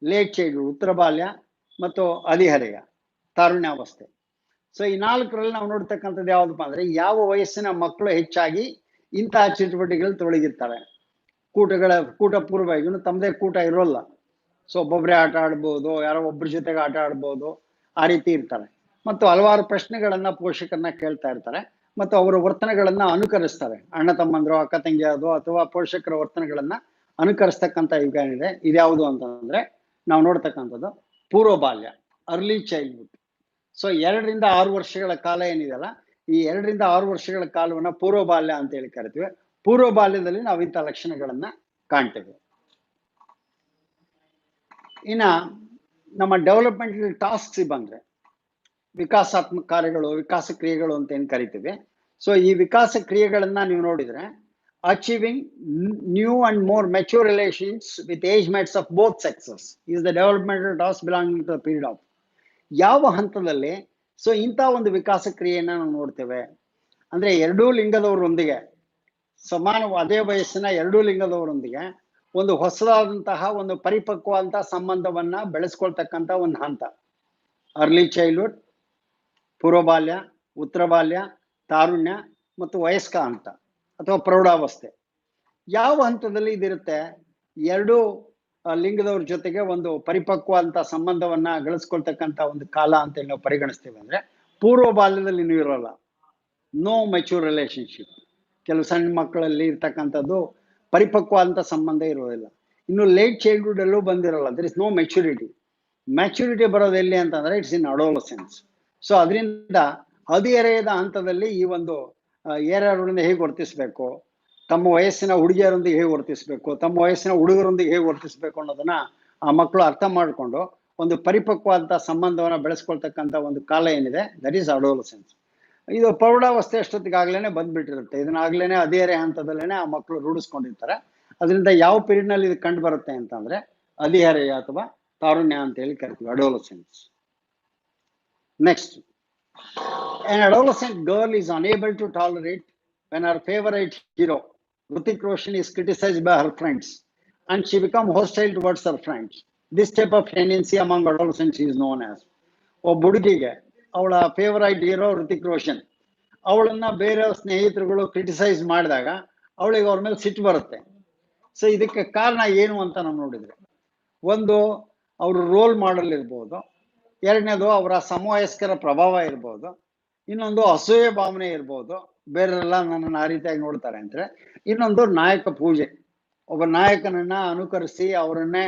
ಲೇಟ್ ಚೈಲ್ಡ್ಹುಡ್ ಉತ್ತರ ಬಾಲ್ಯ, ಮತ್ತು ಹದಿಹರೆಯ ತಾರುಣ್ಯಾವಸ್ಥೆ. ಸೊ ಈ 4ರಲ್ಲಿ ನಾವು ನೋಡ್ತಕ್ಕಂಥದ್ದು ಯಾವುದಪ್ಪ ಅಂದ್ರೆ, ಯಾವ ವಯಸ್ಸಿನ ಮಕ್ಕಳು ಹೆಚ್ಚಾಗಿ ಇಂತಹ ಚಟುವಟಿಕೆಗಳು ತೊಡಗಿರ್ತಾರೆ. ಕೂಟ ಪೂರ್ವ, ಇನ್ನು ತಮ್ಮದೇ ಕೂಟ ಇರೋಲ್ಲ. ಸೊ ಒಬ್ಬೊಬ್ಬರೇ ಆಟ ಆಡ್ಬೋದು, ಯಾರೋ ಒಬ್ಬರ ಜೊತೆಗೆ ಆಟ ಆಡ್ಬೋದು, ಆ ರೀತಿ ಇರ್ತಾರೆ. ಮತ್ತು ಹಲವಾರು ಪ್ರಶ್ನೆಗಳನ್ನ ಪೋಷಕರನ್ನ ಕೇಳ್ತಾ ಇರ್ತಾರೆ, ಮತ್ತು ಅವರ ವರ್ತನೆಗಳನ್ನ ಅನುಕರಿಸ್ತಾರೆ. ಅಣ್ಣ ತಮ್ಮಂದ್ರು, ಅಕ್ಕ ತಂಗಿಯರು ಅಥವಾ ಪೋಷಕರ ವರ್ತನೆಗಳನ್ನ ಅನುಕರಿಸ್ತಕ್ಕಂಥ ಯುಗ ಏನಿದೆ, ಇದ್ಯಾವುದು ಅಂತಂದ್ರೆ ನಾವು ನೋಡ್ತಕ್ಕಂಥದ್ದು ಪೂರ್ವ ಬಾಲ್ಯ, ಅರ್ಲಿ ಚೈಲ್ಡ್ಹುಡ್. ಸೊ 2ರಿಂದ 6 ವರ್ಷಗಳ ಕಾಲ ಏನಿದೆಯಲ್ಲ, ಈ 2ರಿಂದ 6 ವರ್ಷಗಳ ಕಾಲವನ್ನ ಪೂರ್ವ ಬಾಲ್ಯ ಅಂತ ಹೇಳಿ ಕರಿತೀವಿ. ಪೂರ್ವ ಬಾಲ್ಯದಲ್ಲಿ ನಾವು ಇಂಥ ಲಕ್ಷಣಗಳನ್ನ ಕಾಣ್ತೇವೆ. ಇನ್ನ ನಮ್ಮ ಡೆವಲಪ್ಮೆಂಟಲ್ ಟಾಸ್ಕ್ಸ್ ಬಂದ್ರೆ, ವಿಕಾಸಾತ್ಮಕ ಕಾರ್ಯಗಳು, ವಿಕಾಸ ಕ್ರಿಯೆಗಳು ಅಂತ ಏನ್ ಕರಿತೀವಿ. ಸೊ ಈ ವಿಕಾಸ ಕ್ರಿಯೆಗಳನ್ನ ನೀವು ನೋಡಿದ್ರೆ, achieving new and more mature relations with age mates of both sexes is the developmental task belonging to the period of. ಯಾವ ಹಂತದಲ್ಲಿ ಸೊ ಇಂಥ ಒಂದು ವಿಕಾಸ ಕ್ರಿಯೆಯನ್ನ ನಾವು ನೋಡ್ತೇವೆ ಅಂದ್ರೆ, 2 ಲಿಂಗದವರೊಂದಿಗೆ ಅದೇ ವಯಸ್ಸಿನ 2 ಲಿಂಗದವರೊಂದಿಗೆ ಒಂದು ಹೊಸದಾದಂತಹ ಒಂದು ಪರಿಪಕ್ವಾದಂತಹ ಸಂಬಂಧವನ್ನ ಬೆಳೆಸ್ಕೊಳ್ತಕ್ಕಂಥ ಒಂದು ಹಂತ. ಅರ್ಲಿ ಚೈಲ್ಡ್ಹುಡ್, ಪೂರ್ವ ಬಾಲ್ಯ, ಉತ್ತರ ಬಾಲ್ಯ, ತಾರುಣ್ಯ ಮತ್ತು ವಯಸ್ಕ ಹಂತ ಅಥವಾ ಪ್ರೌಢಾವಸ್ಥೆ. ಯಾವ ಹಂತದಲ್ಲಿ ಇದಿರುತ್ತೆ? 2 ಲಿಂಗದವ್ರ ಜೊತೆಗೆ ಒಂದು ಪರಿಪಕ್ವಾದಂತಹ ಸಂಬಂಧವನ್ನ ಗಳಿಸ್ಕೊಳ್ತಕ್ಕಂಥ ಒಂದು ಕಾಲ ಅಂತೇಳಿ ನಾವು ಪರಿಗಣಿಸ್ತೇವೆ. ಅಂದ್ರೆ ಪೂರ್ವ ಬಾಲ್ಯದಲ್ಲಿ ನೀವು ಇರೋಲ್ಲ, ನೋ ಮೆಚೂರ್ ರಿಲೇಶನ್ಶಿಪ್. ಕೆಲವು ಸಣ್ಣ ಮಕ್ಕಳಲ್ಲಿ ಇರ್ತಕ್ಕಂಥದ್ದು ಪರಿಪಕ್ವಾದಂಥ ಸಂಬಂಧ ಇರೋದಿಲ್ಲ. ಇನ್ನು ಲೇಟ್ ಚೈಲ್ಡ್ಹುಡ್ ಅಲ್ಲೂ ಬಂದಿರೋಲ್ಲ, there is no maturity. Maturity ಬರೋದು ಎಲ್ಲಿ ಅಂತಂದ್ರೆ ಇಟ್ಸ್ ಇನ್ ಅಡೋಲಸೆನ್ಸ್. ಸೊ ಅದರಿಂದ ಹದಿಹರೆಯದ ಹಂತದಲ್ಲಿ ಈ ಒಂದು ಏರಿಯಾರೊಂದಿಗೆ ಹೇಗೆ ವರ್ತಿಸ್ಬೇಕು, ತಮ್ಮ ವಯಸ್ಸಿನ ಹುಡುಗಿಯರೊಂದಿಗೆ ಹೇಗೆ ವರ್ತಿಸ್ಬೇಕು, ತಮ್ಮ ವಯಸ್ಸಿನ ಹುಡುಗರೊಂದಿಗೆ ಹೇಗೆ ವರ್ತಿಸ್ಬೇಕು ಅನ್ನೋದನ್ನ ಆ ಮಕ್ಕಳು ಅರ್ಥ ಮಾಡಿಕೊಂಡು ಒಂದು ಪರಿಪಕ್ವಾದಂಥ ಸಂಬಂಧವನ್ನ ಬೆಳೆಸ್ಕೊಳ್ತಕ್ಕಂಥ ಒಂದು ಕಾಲ ಏನಿದೆ, ದಟ್ ಈಸ್ ಅಡೋಲಸೆನ್ಸ್. ಇದು ಪ್ರೌಢಾವಸ್ಥೆ ಅಷ್ಟೊತ್ತಿಗಾಗ್ಲೇನೆ ಬಂದ್ಬಿಟ್ಟಿರುತ್ತೆ. ಇದನ್ನಾಗ್ಲೇನೆ ಹದಿಹರೆಯ ಹಂತದಲ್ಲೇನೆ ಆ ಮಕ್ಕಳು ರೂಢಿಸ್ಕೊಂಡಿರ್ತಾರೆ. ಅದರಿಂದ ಯಾವ ಪೀರಿಯಡ್ ನಲ್ಲಿ ಇದು ಕಂಡು ಬರುತ್ತೆ ಅಂತಂದ್ರೆ ಹದಿಹರೆಯ ಅಥವಾ ತಾರುಣ್ಯ ಅಂತ ಹೇಳಿ ಕರಿತೀವಿ, adolescence. Next, an adolescent girl is unable to tolerate when her favorite hero Hrithik Roshan is criticized by her friends and she becomes hostile towards her friends. This type of tendency among adolescents is known as. ಒಬ್ಬ ಹುಡುಗಿಗೆ ಅವಳ favourite hero Hrithik Roshan, ಅವಳನ್ನ ಬೇರೆ ಸ್ನೇಹಿತರುಗಳು criticise ಮಾಡಿದಾಗ ಅವಳಿಗೆ ಅವ್ರ ಮೇಲೆ ಸಿಟ್ಟು ಬರುತ್ತೆ. ಸೊ ಇದಕ್ಕೆ ಕಾರಣ ಏನು ಅಂತ ನಾವು ನೋಡಿದ್ರೆ, ಒಂದು ಅವರು ರೋಲ್ ಮಾಡಲ್ ಇರ್ಬೋದು, ಎರಡನೇದು ಅವರ ಸಮವಯಸ್ಕರ ಪ್ರಭಾವ ಇರ್ಬೋದು, ಇನ್ನೊಂದು ಅಸೂಯೆ ಭಾವನೆ ಇರ್ಬೋದು, ಬೇರೆಲ್ಲ ನನ್ನನ್ನು ಆ ರೀತಿಯಾಗಿ ನೋಡ್ತಾರೆ ಅಂದ್ರೆ, ಇನ್ನೊಂದು ನಾಯಕ ಪೂಜೆ, ಒಬ್ಬ ನಾಯಕನನ್ನ ಅನುಕರಿಸಿ ಅವರನ್ನೇ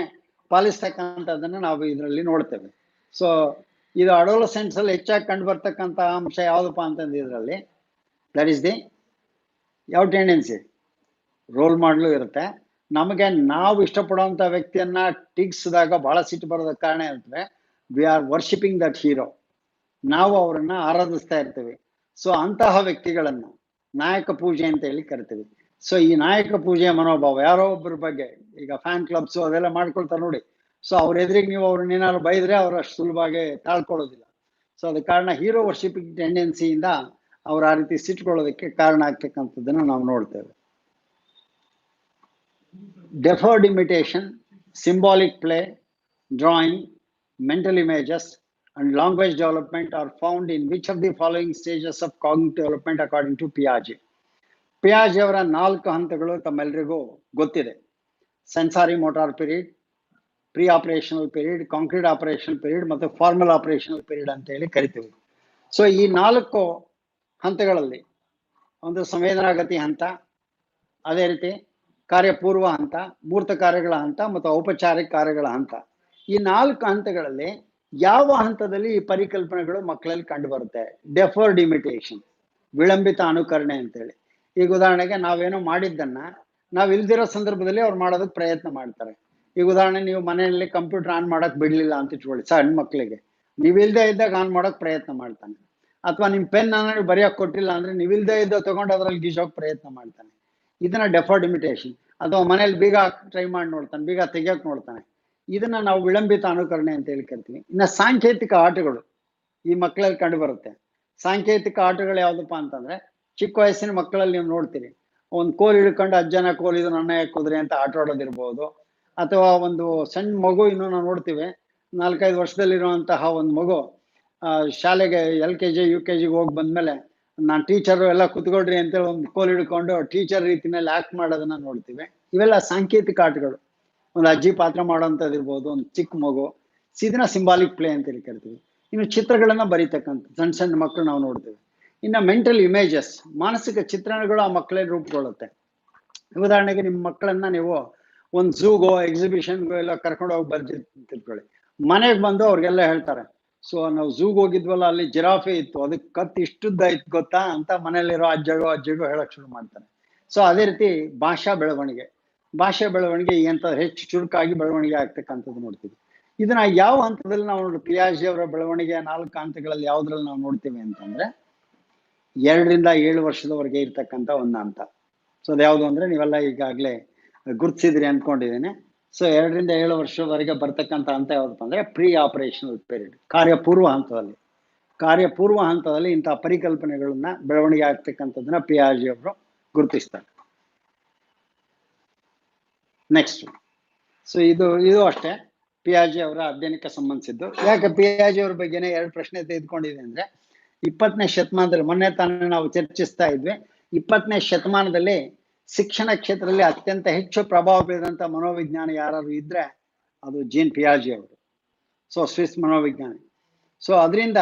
ಪಾಲಿಸ್ತಕ್ಕಂಥದ್ದನ್ನ ನಾವು ಇದರಲ್ಲಿ ನೋಡ್ತೇವೆ. ಸೊ ಇದು ಅಡೋಲಸೆನ್ಸ್ ಅಲ್ಲಿ ಹೆಚ್ಚಾಗಿ ಕಂಡು ಬರ್ತಕ್ಕಂಥ ಅಂಶ ಯಾವುದಪ್ಪ ಅಂತಂದ್ರೆ ಇದರಲ್ಲಿ ದಟ್ ಈಸ್ ದಿ ಯಾವ ಟೆಂಡೆನ್ಸಿ, ರೋಲ್ ಮಾಡಲು ಇರುತ್ತೆ. ನಮಗೆ ನಾವು ಇಷ್ಟಪಡುವಂಥ ವ್ಯಕ್ತಿಯನ್ನ ಟೀಕಿಸಿದಾಗ ಬಹಳ ಸಿಟ್ಟು ಬರೋದಕ್ಕೆ ಕಾರಣ ಏನಂದ್ರೆ, we are worshipping that hero, ನಾವು ಅವರನ್ನ ಆರಾಧಿಸ್ತಾ ಇರ್ತೀವಿ. ಸೊ ಅಂತಹ ವ್ಯಕ್ತಿಗಳನ್ನ ನಾಯಕ ಪೂಜೆ ಅಂತ ಹೇಳಿ ಕರಿತೀವಿ. ಸೊ ಈ ನಾಯಕ ಪೂಜೆಯ ಮನೋಭಾವ ಯಾರೋ ಒಬ್ಬರ ಬಗ್ಗೆ, ಈಗ ಫ್ಯಾನ್ ಕ್ಲಬ್ಸ್ ಅದೆಲ್ಲ ಮಾಡ್ಕೊಳ್ತಾರೆ ನೋಡಿ, ಸೊ ಅವ್ರ ಎದುರಿಗೆ ನೀವು ಅವ್ರನ್ನ ಏನಾದ್ರು ಬೈದ್ರೆ ಅವ್ರು ಅಷ್ಟು ಸುಲಭವಾಗಿ ತಾಳ್ಕೊಳ್ಳೋದಿಲ್ಲ. ಸೊ ಅದ ಕಾರಣ ಹೀರೋ ವರ್ಷಿಪಿಂಗ್ ಟೆಂಡೆನ್ಸಿಯಿಂದ ಅವ್ರು ಆ ರೀತಿ ಸಿಟ್ಕೊಳ್ಳೋದಕ್ಕೆ ಕಾರಣ ಆಗ್ತಕ್ಕಂಥದ್ದನ್ನು ನಾವು ನೋಡ್ತೇವೆ. Deferred imitation, symbolic play, drawing, mental images and language development are found in which of the following stages of cognitive development according to Piaget. Piaget ಅವರ 4 ಹಂತಗಳು ತಮ್ಮೆಲ್ಲರಿಗೂ ಗೊತ್ತಿದೆ. Sensory motor period, pre operational period, concrete operational period ಮತ್ತು formal operational period ಅಂತ ಹೇಳಿ ಕರಿತೀವಿ. So ಈ 4 ಹಂತಗಳಲ್ಲಿ ಒಂದು ಸಂವೇದನಾಗತಿ ಹಂತ, ಅದೇ ರೀತಿ ಕಾರ್ಯಪೂರ್ವ ಹಂತ, ಮೂರ್ತ ಕಾರ್ಯಗಳ ಹಂತ ಮತ್ತು ಔಪಚಾರಿಕ ಕಾರ್ಯಗಳ ಹಂತ. ಈ 4 ಹಂತಗಳಲ್ಲಿ ಯಾವ ಹಂತದಲ್ಲಿ ಈ ಪರಿಕಲ್ಪನೆಗಳು ಮಕ್ಕಳಲ್ಲಿ ಕಂಡು ಬರುತ್ತೆ? ಡೆಫರ್ಡ್ ಇಮಿಟೇಷನ್, ವಿಳಂಬಿತ ಅನುಕರಣೆ ಅಂತೇಳಿ. ಈಗ ಉದಾಹರಣೆಗೆ ನಾವೇನೋ ಮಾಡಿದ್ದನ್ನ ನಾವು ಇಲ್ದಿರೋ ಸಂದರ್ಭದಲ್ಲಿ ಅವ್ರು ಮಾಡೋದಕ್ಕೆ ಪ್ರಯತ್ನ ಮಾಡ್ತಾರೆ. ಈಗ ಉದಾಹರಣೆ, ನೀವು ಮನೆಯಲ್ಲಿ ಕಂಪ್ಯೂಟರ್ ಆನ್ ಮಾಡಕ್ ಬಿಡ್ಲಿಲ್ಲ ಅಂತ ಇಟ್ಕೊಳ್ಳಿ, ಸಣ್ಣ ಮಕ್ಕಳಿಗೆ ನೀವು ಇಲ್ದೇ ಇದ್ದಾಗ ಆನ್ ಮಾಡಕ್ ಪ್ರಯತ್ನ ಮಾಡ್ತಾನೆ. ಅಥವಾ ನಿಮ್ ಪೆನ್ ಅನ್ನ ನೀವು ಬರೆಯಕ್ ಕೊಟ್ಟಿಲ್ಲ ಅಂದ್ರೆ ನೀವು ಇಲ್ದೇ ಇದ್ದ ತಗೊಂಡು ಅದ್ರಲ್ಲಿ ಗೀಸೋಕ್ ಪ್ರಯತ್ನ ಮಾಡ್ತಾನೆ. ಇದನ್ನ ಡೆಫರ್ಡ್ ಇಮಿಟೇಷನ್. ಅಥವಾ ಮನೇಲಿ ಬೀಗ ಟ್ರೈ ಮಾಡಿ ನೋಡ್ತಾನೆ, ಬೀಗ ತೆಗಿಯಕ್ ನೋಡ್ತಾನೆ. ಇದನ್ನ ನಾವು ವಿಳಂಬಿತ ಅನುಕರಣೆ ಅಂತ ಹೇಳಿ ಕರಿತೀವಿ. ಇನ್ನ ಸಾಂಕೇತಿಕ ಆಟಗಳು ಈ ಮಕ್ಕಳಲ್ಲಿ ಕಂಡು ಬರುತ್ತೆ. ಸಾಂಕೇತಿಕ ಆಟಗಳು ಯಾವ್ದಪ್ಪ ಅಂತಂದ್ರೆ, ಚಿಕ್ಕ ವಯಸ್ಸಿನ ಮಕ್ಕಳಲ್ಲಿ ನೀವು ನೋಡ್ತೀರಿ, ಒಂದು ಕೋಲ್ ಹಿಡ್ಕೊಂಡು ಅಜ್ಜನ ಕೋಲ್ ಇದು ನನ್ನ ಕುದುರೆ ಅಂತ ಆಟ ಆಡೋದಿರ್ಬೋದು. ಅಥವಾ ಒಂದು ಸಣ್ಣ ಮಗು, ಇನ್ನು ನಾವು ನೋಡ್ತೀವಿ 4-5 ವರ್ಷದಲ್ಲಿರುವಂತಹ ಒಂದು ಮಗು ಶಾಲೆಗೆ LKG UKG ಹೋಗಿ ಬಂದ್ಮೇಲೆ ನಾನು ಟೀಚರು ಎಲ್ಲ ಕುತ್ಕೊಳ್ರಿ ಅಂತೇಳಿ ಒಂದು ಕೋಲ್ ಹಿಡ್ಕೊಂಡು ಟೀಚರ್ ರೀತಿನಲ್ಲಿ ಆಕ್ಟ್ ಮಾಡೋದನ್ನ ನೋಡ್ತೀವಿ. ಇವೆಲ್ಲ ಸಾಂಕೇತಿಕ ಆಟಗಳು. ಒಂದು ಅಜ್ಜಿ ಪಾತ್ರ ಮಾಡೋಂಥದ್ದು ಇರ್ಬೋದು, ಒಂದು ಚಿಕ್ಕ ಮಗು. ಇದನ್ನ ಸಿಂಬಾಲಿಕ್ ಪ್ಲೇ ಅಂತ ಹೇಳಿ ಕರಿತೀವಿ. ಇನ್ನು ಚಿತ್ರಗಳನ್ನ ಬರೀತಕ್ಕಂಥ ಸಣ್ಣ ಸಣ್ಣ ಮಕ್ಕಳು ನಾವು ನೋಡ್ತೀವಿ. ಇನ್ನು ಮೆಂಟಲ್ ಇಮೇಜಸ್, ಮಾನಸಿಕ ಚಿತ್ರಣಗಳು ಆ ಮಕ್ಕಳಲ್ಲಿ ರೂಪುಗೊಳ್ಳುತ್ತೆ. ಉದಾಹರಣೆಗೆ ನಿಮ್ಮ ಮಕ್ಕಳನ್ನ ನೀವು ಒಂದು ಝೂಗೋ ಎಕ್ಸಿಬಿಷನ್ಗೋ ಎಲ್ಲ ಕರ್ಕೊಂಡು ಹೋಗಿ ಬರ್ತಿರ್ಕೊಳ್ಳಿ. ಮನೆಗೆ ಬಂದು ಅವ್ರಿಗೆಲ್ಲ ಹೇಳ್ತಾರೆ, ಸೊ ನಾವು ಝೂಗ್ ಹೋಗಿದ್ವಲ್ಲ, ಅಲ್ಲಿ ಜಿರಾಫೆ ಇತ್ತು, ಅದಕ್ಕೆ ಕತ್ತು ಇಷ್ಟುದ್ದ ಇತ್ತು ಗೊತ್ತಾ ಅಂತ ಮನೇಲಿರೋ ಅಜ್ಜಿಗೂ ಹೇಳಕ್ ಶುರು ಮಾಡ್ತಾರೆ. ಸೊ ಅದೇ ರೀತಿ ಭಾಷಾ ಬೆಳವಣಿಗೆ ಎಂತ ಹೆಚ್ಚು ಚುರುಕಾಗಿ ಬೆಳವಣಿಗೆ ಆಗ್ತಕ್ಕಂಥದ್ದು ನೋಡ್ತೀವಿ. ಇದನ್ನ ಯಾವ ಹಂತದಲ್ಲಿ ನಾವು ಪಿಯಾಜೆ ಅವರ ಬೆಳವಣಿಗೆಯ 4 ಹಂತಗಳಲ್ಲಿ ಯಾವ್ದ್ರಲ್ಲಿ ನಾವು ನೋಡ್ತೀವಿ ಅಂತಂದ್ರೆ, 2 ರಿಂದ 7 ವರ್ಷದವರೆಗೆ ಇರ್ತಕ್ಕಂಥ ಒಂದು ಹಂತ. ಸೊ ಅದು ಯಾವುದು ಅಂದ್ರೆ ನೀವೆಲ್ಲ ಈಗಾಗಲೇ ಗುರುತಿಸಿದ್ರಿ ಅನ್ಕೊಂಡಿದ್ದೇನೆ. ಸೊ 2 ರಿಂದ 7 ವರ್ಷದವರೆಗೆ ಬರ್ತಕ್ಕಂಥ ಹಂತ ಯಾವ್ದಪ್ಪ ಅಂದ್ರೆ ಪ್ರೀ ಆಪರೇಷನಲ್ ಪೀರಿಯಡ್, ಕಾರ್ಯಪೂರ್ವ ಹಂತದಲ್ಲಿ ಇಂತಹ ಪರಿಕಲ್ಪನೆಗಳನ್ನ ಬೆಳವಣಿಗೆ ಆಗ್ತಕ್ಕಂಥದ್ದನ್ನ ಪಿಯಾಜೆ ಅವರು ಗುರುತಿಸ್ತಾರೆ. ನೆಕ್ಸ್ಟ್, ಸೊ ಇದು ಅಷ್ಟೇ ಪಿಯಾಜೆ ಅವರ ಅಧ್ಯಯನಕ್ಕೆ ಸಂಬಂಧಿಸಿದ್ದು. ಯಾಕೆ ಪಿಯಾಜೆ ಅವ್ರ ಬಗ್ಗೆನೇ 2 ಪ್ರಶ್ನೆ ತೆಗೆದುಕೊಂಡಿದೆ ಅಂದ್ರೆ, 20ನೇ ಶತಮಾನದಲ್ಲಿ, ಮೊನ್ನೆ ತಾನೇ ನಾವು ಚರ್ಚಿಸ್ತಾ ಇದ್ವಿ, 20ನೇ ಶತಮಾನದಲ್ಲಿ ಶಿಕ್ಷಣ ಕ್ಷೇತ್ರದಲ್ಲಿ ಅತ್ಯಂತ ಹೆಚ್ಚು ಪ್ರಭಾವ ಬೀರಿದಂತ ಮನೋವಿಜ್ಞಾನಿ ಯಾರು ಇದ್ರೆ ಅದು ಜೀನ್ ಪಿಯಾಜೆ ಅವರು. So Swiss ಮನೋವಿಜ್ಞಾನಿ. ಸೊ ಅದರಿಂದ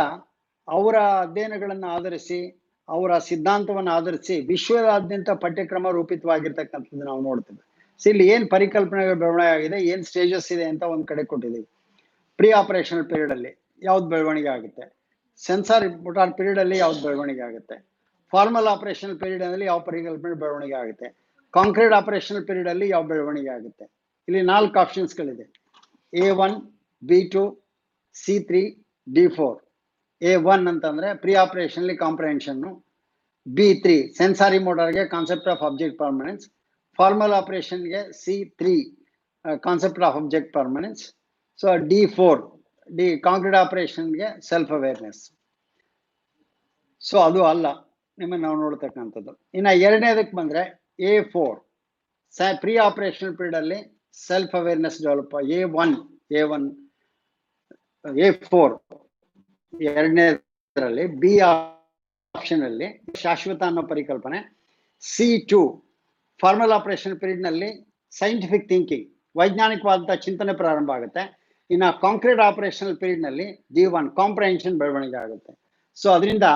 ಅವರ ಅಧ್ಯಯನಗಳನ್ನು ಆಧರಿಸಿ, ಅವರ ಸಿದ್ಧಾಂತವನ್ನು ಆಧರಿಸಿ ವಿಶ್ವದಾದ್ಯಂತ ಪಠ್ಯಕ್ರಮ ರೂಪಿತವಾಗಿರ್ತಕ್ಕಂಥದ್ದು ನಾವು ನೋಡ್ತೇವೆ. ಸೊ ಇಲ್ಲಿ ಏನ್ ಪರಿಕಲ್ಪನೆಗಳು ಬೆಳವಣಿಗೆ ಆಗಿದೆ, ಏನ್ ಸ್ಟೇಜಸ್ ಇದೆ ಅಂತ ಒಂದ್ ಕಡೆ ಕೊಟ್ಟಿದ್ದೀವಿ. ಪ್ರೀ ಆಪರೇಷನಲ್ ಪೀರಿಯಡ್ ಅಲ್ಲಿ ಯಾವ್ದು ಬೆಳವಣಿಗೆ ಆಗುತ್ತೆ, ಸೆನ್ಸಾರ್ ಮೋಟಾರ್ ಪೀರಿಯಡ್ ಅಲ್ಲಿ ಯಾವ್ದು ಬೆಳವಣಿಗೆ ಆಗುತ್ತೆ, ಫಾರ್ಮಲ್ ಆಪರೇಷನಲ್ ಪೀರಿಯಡ್ ಅಲ್ಲಿ ಯಾವ ಪರಿಕಲ್ಪನೆ ಬೆಳವಣಿಗೆ ಆಗುತ್ತೆ, ಕಾಂಕ್ರೀಟ್ ಆಪರೇಷನಲ್ ಪೀರಿಯಡ್ ಅಲ್ಲಿ ಯಾವ ಬೆಳವಣಿಗೆ ಆಗುತ್ತೆ. ಇಲ್ಲಿ 4 ಆಪ್ಷನ್ಸ್ಗಳಿದೆ: A1, B2, C3, D4. A1 ಅಂತಂದ್ರೆ pre operationally comprehension, B3 sensory ಮೋಟಾರ್ಗೆ concept of object permanence, formal ಆಪರೇಷನ್ಗೆ C3 concept of object permanence. So D4 concrete ಆಪರೇಷನ್ಗೆ ಸೆಲ್ಫ್ ಅವೇರ್ನೆಸ್. ಸೊ ಅದು ಅಲ್ಲ ನಿಮ್ಮನ್ನು ನಾವು ನೋಡ್ತಕ್ಕಂಥದ್ದು. ಇನ್ನು 2ನೇದಕ್ಕೆ ಬಂದ್ರೆ A4 ಪ್ರೀ ಆಪರೇಷನಲ್ ಪೀರಿಯಡ್ ಅಲ್ಲಿ self awareness develop. A1 A4 2ನೇದರಲ್ಲಿ, ಬಿ ಆಪ್ಷನ್ ಅಲ್ಲಿ ಶಾಶ್ವತ ಅನ್ನೋ ಪರಿಕಲ್ಪನೆ. C2 ಫಾರ್ಮಲ್ ಆಪರೇಷನ್ ಪೀರಿಯಡ್ ನಲ್ಲಿ ಸೈಂಟಿಫಿಕ್ ಥಿಂಕಿಂಗ್, ವೈಜ್ಞಾನಿಕವಾದಂತಹ ಚಿಂತನೆ ಪ್ರಾರಂಭ ಆಗುತ್ತೆ. ಇನ್ನು ಕಾಂಕ್ರೀಟ್ ಆಪರೇಷನಲ್ ಪೀರಿಯಡ್ ನಲ್ಲಿ D1 ಕಾಂಪ್ರಹೆನ್ಷನ್ ಬೆಳವಣಿಗೆ ಆಗುತ್ತೆ. ಸೊ ಅದರಿಂದ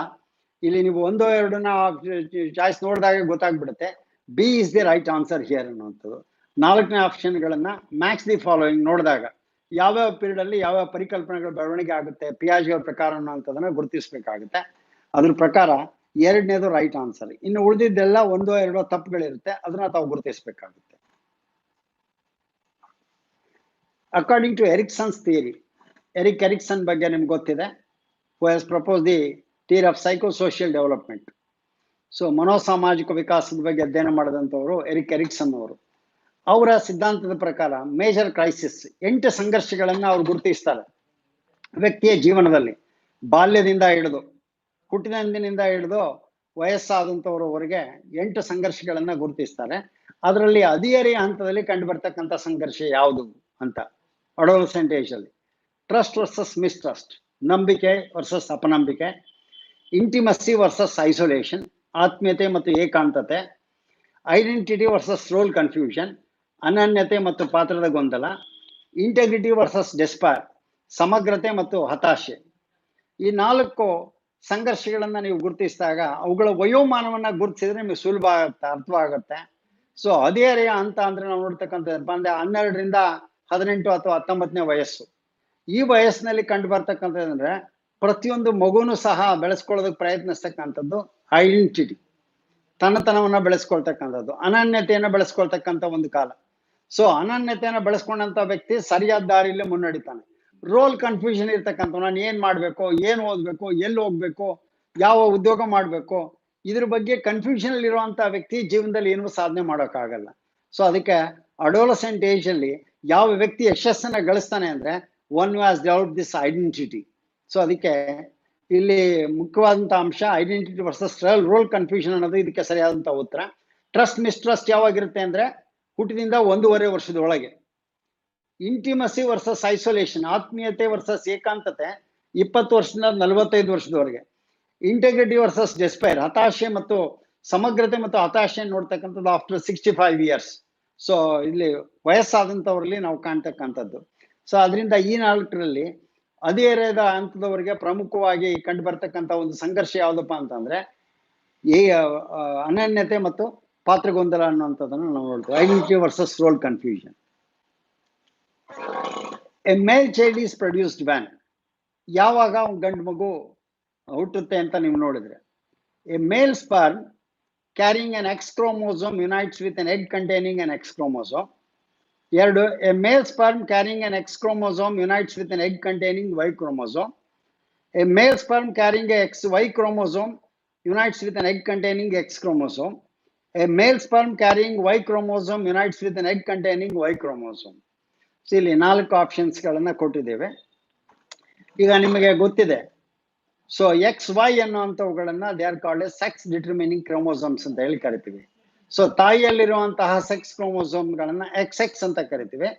ಇಲ್ಲಿ ನೀವು 1, 2 ಚಾಯ್ಸ್ ನೋಡಿದಾಗ ಗೊತ್ತಾಗ್ಬಿಡುತ್ತೆ B is the right answer here ಅನ್ನುವಂಥದ್ದು. 4ನೇ ಆಪ್ಷನ್ಗಳನ್ನ ಮ್ಯಾಚ್ ದಿ ಫಾಲೋಯಿಂಗ್ ನೋಡಿದಾಗ ಯಾವ್ಯಾವ ಪೀರಿಯಡ್ ಅಲ್ಲಿ ಯಾವ್ಯಾವ ಪರಿಕಲ್ಪನೆಗಳು ಬೆಳವಣಿಗೆ ಆಗುತ್ತೆ ಪಿಯಾಜೆ ಅವ್ರ ಪ್ರಕಾರ ಅನ್ನೋಂಥದ್ದನ್ನ ಗುರುತಿಸ್ಬೇಕಾಗುತ್ತೆ. ಅದ್ರ ಪ್ರಕಾರ 2ನೇದು ರೈಟ್ ಆನ್ಸರ್. ಇನ್ನು ಉಳಿದಿದ್ದೆಲ್ಲ 1, 2 ತಪ್ಪುಗಳಿರುತ್ತೆ, ಅದನ್ನ ತಾವು ಗುರುತಿಸ್ಬೇಕಾಗುತ್ತೆ. According to Erikson's theory, Erikson ಬಗ್ಗೆ ನಿಮ್ಗೆ ಗೊತ್ತಿದೆ, who has propose the theory of psychosocial development. So ಮನೋಸಾಮಾಜಿಕ ವಿಕಾಸದ ಬಗ್ಗೆ ಅಧ್ಯಯನ ಮಾಡಿದಂಥವರು ಎರಿಕ್ಸನ್ ಅವರು. ಅವರ ಸಿದ್ಧಾಂತದ ಪ್ರಕಾರ ಮೇಜರ್ ಕ್ರೈಸಿಸ್ 8 ಸಂಘರ್ಷಗಳನ್ನ ಅವ್ರು ಗುರುತಿಸ್ತಾರೆ ವ್ಯಕ್ತಿಯ ಜೀವನದಲ್ಲಿ. ಬಾಲ್ಯದಿಂದ ಹಿಡಿದು, ಹುಟ್ಟಿದಂದಿನಿಂದ ಹಿಡಿದು ವಯಸ್ಸಾದಂಥವರವರೆಗೆ 8 ಸಂಘರ್ಷಗಳನ್ನ ಗುರುತಿಸ್ತಾರೆ. ಅದರಲ್ಲಿ ಹದಿಹರೆಯ ಹಂತದಲ್ಲಿ ಕಂಡು ಬರ್ತಕ್ಕಂಥ ಸಂಘರ್ಷ ಯಾವುದು ಅಂತ, ಅಡೋಲಸೆಂಟ್ ಏಜ್ ಅಲ್ಲಿ ಟ್ರಸ್ಟ್ ವರ್ಸಸ್ ಮಿಸ್ಟ್ರಸ್ಟ್, ನಂಬಿಕೆ ವರ್ಸಸ್ ಅಪನಂಬಿಕೆ, ಇಂಟಿಮಸಿ ವರ್ಸಸ್ ಐಸೋಲೇಷನ್, ಆತ್ಮೀಯತೆ ಮತ್ತು ಏಕಾಂತತೆ, ಐಡೆಂಟಿಟಿ ವರ್ಸಸ್ ರೋಲ್ ಕನ್ಫ್ಯೂಷನ್, ಅನನ್ಯತೆ ಮತ್ತು ಪಾತ್ರದ ಗೊಂದಲ, ಇಂಟೆಗ್ರಿಟಿ ವರ್ಸಸ್ ಡೆಸ್ಪೈರ್, ಸಮಗ್ರತೆ ಮತ್ತು ಹತಾಶೆ. ಈ 4 ಸಂಘರ್ಷಗಳನ್ನ ನೀವು ಗುರುತಿಸಿದಾಗ ಅವುಗಳ ವಯೋಮಾನವನ್ನ ಗುರುತಿಸಿದ್ರೆ ನಿಮಗೆ ಸುಲಭ ಆಗುತ್ತೆ, ಅರ್ಥವಾಗುತ್ತೆ. ಸೊ ಹದಿಹರೆಯ ಅಂತ ಅಂದ್ರೆ ನಾವು ನೋಡ್ತಕ್ಕಂಥದ್ದು ಅಂದ್ರೆ 12ರಿಂದ 18 ಅಥವಾ 19ನೇ ವಯಸ್ಸು. ಈ ವಯಸ್ಸಿನಲ್ಲಿ ಕಂಡು ಬರ್ತಕ್ಕಂಥದ್ದಂದ್ರೆ ಪ್ರತಿಯೊಂದು ಮಗುನು ಸಹ ಬೆಳೆಸ್ಕೊಳ್ಳೋದಕ್ಕೆ ಪ್ರಯತ್ನಿಸ್ತಕ್ಕಂಥದ್ದು ಐಡೆಂಟಿಟಿ, ತನ್ನತನವನ್ನ ಬೆಳೆಸ್ಕೊಳ್ತಕ್ಕಂಥದ್ದು, ಅನನ್ಯತೆಯನ್ನ ಬೆಳೆಸ್ಕೊಳ್ತಕ್ಕಂಥ ಒಂದು ಕಾಲ. ಸೊ ಅನನ್ಯತೆಯನ್ನ ಬೆಳೆಸ್ಕೊಂಡಂತ ವ್ಯಕ್ತಿ ಸರಿಯಾದ ದಾರಿಯಲ್ಲಿ ಮುನ್ನಡಿತಾನೆ. ರೋಲ್ ಕನ್ಫ್ಯೂಷನ್ ಇರ್ತಕ್ಕಂಥ ನಾನು ಏನ್ ಮಾಡ್ಬೇಕು, ಏನ್ ಓದ್ಬೇಕು, ಎಲ್ಲಿ ಹೋಗ್ಬೇಕು, ಯಾವ ಉದ್ಯೋಗ ಮಾಡ್ಬೇಕು, ಇದ್ರ ಬಗ್ಗೆ ಕನ್ಫ್ಯೂಷನ್ ಅಲ್ಲಿ ಇರುವಂತ ವ್ಯಕ್ತಿ ಜೀವನದಲ್ಲಿ ಏನೂ ಸಾಧನೆ ಮಾಡೋಕ್ಕಾಗಲ್ಲ. ಸೊ ಅದಕ್ಕೆ ಅಡೋಲಸೆಂಟ್ ಏಜ್ ಅಲ್ಲಿ ಯಾವ ವ್ಯಕ್ತಿ ಯಶಸ್ಸನ್ನ ಗಳಿಸ್ತಾನೆ ಅಂದ್ರೆ one has develop this identity. So ಅದಕ್ಕೆ ಇಲ್ಲಿ ಮುಖ್ಯವಾದಂತ ಅಂಶ ಐಡೆಂಟಿಟಿ ವರ್ಸಸ್ ರೋಲ್ ಕನ್ಫ್ಯೂಷನ್ ಅನ್ನೋದು ಇದಕ್ಕೆ ಸರಿಯಾದಂತ ಉತ್ತರ. ಟ್ರಸ್ಟ್ ಮಿಸ್ಟ್ರಸ್ಟ್ ಯಾವಾಗಿರುತ್ತೆ ಅಂದ್ರೆ ಹುಟ್ಟಿನಿಂದ 1.5 ವರ್ಷದೊಳಗೆ. ಇಂಟಿಮಸಿ ವರ್ಸಸ್ ಐಸೋಲೇಷನ್, ಆತ್ಮೀಯತೆ ವರ್ಸಸ್ ಏಕಾಂತತೆ 20 ವರ್ಷದಿಂದ 45 ವರ್ಷದವರೆಗೆ. ಇಂಟೆಗ್ರಿಟಿ ವರ್ಸಸ್ ಡೆಸ್ಪೈರ್, ಹತಾಶೆ ಮತ್ತು ಸಮಗ್ರತೆ ಮತ್ತು ಹತಾಶೆ ನೋಡ್ತಕ್ಕಂಥದ್ದು ಆಫ್ಟರ್ 65 ಇಯರ್ಸ್. ಸೊ ಇಲ್ಲಿ ವಯಸ್ಸಾದಂಥವ್ರಲ್ಲಿ ನಾವು ಕಾಣ್ತಕ್ಕಂಥದ್ದು. ಸೊ ಅದರಿಂದ ಈ 4ರಲ್ಲಿ ಹದಿಹರೆಯದ ಹಂತದವರೆಗೆ ಪ್ರಮುಖವಾಗಿ ಕಂಡು ಬರ್ತಕ್ಕಂಥ ಒಂದು ಸಂಘರ್ಷ ಯಾವ್ದಪ್ಪ ಅಂತಂದ್ರೆ ಈ ಅನನ್ಯತೆ ಮತ್ತು ಪಾತ್ರಗೊಂದಲ ಅನ್ನುವಂಥದ್ದನ್ನು ನಾವು ನೋಡ್ತೀವಿ. Identity versus role confusion. A male child is produced when, ಯಾವಾಗ ಒಂದು ಗಂಡು ಮಗು ಹುಟ್ಟುತ್ತೆ ಅಂತ ನೀವು ನೋಡಿದ್ರೆ, a male sperm carrying an X chromosome unites with an egg containing an X chromosome. 2, a male sperm carrying an X chromosome unites with an egg containing Y chromosome. A male sperm carrying a X Y chromosome unites with an egg containing X chromosome. A male sperm carrying Y chromosome unites with an egg containing Y chromosome. So ಇಲ್ಲಿ 4 options ಗಳನ್ನ ಕೊಟ್ಟಿದ್ದೇವೆ. ಈಗ ನಿಮಗೆ ಗೊತ್ತಿದೆ. So XY ಅನ್ನುವಂಥವುಗಳನ್ನ they are called a sex determining chromosomes ಅಂತ ಹೇಳಿ ಕರಿತೀವಿ. ಸೊ ತಾಯಿಯಲ್ಲಿರುವಂತಹ ಸೆಕ್ಸ್ ಕ್ರೋಮೋಸೋಮ್ಗಳನ್ನ XX ಅಂತ ಕರಿತೀವಿ.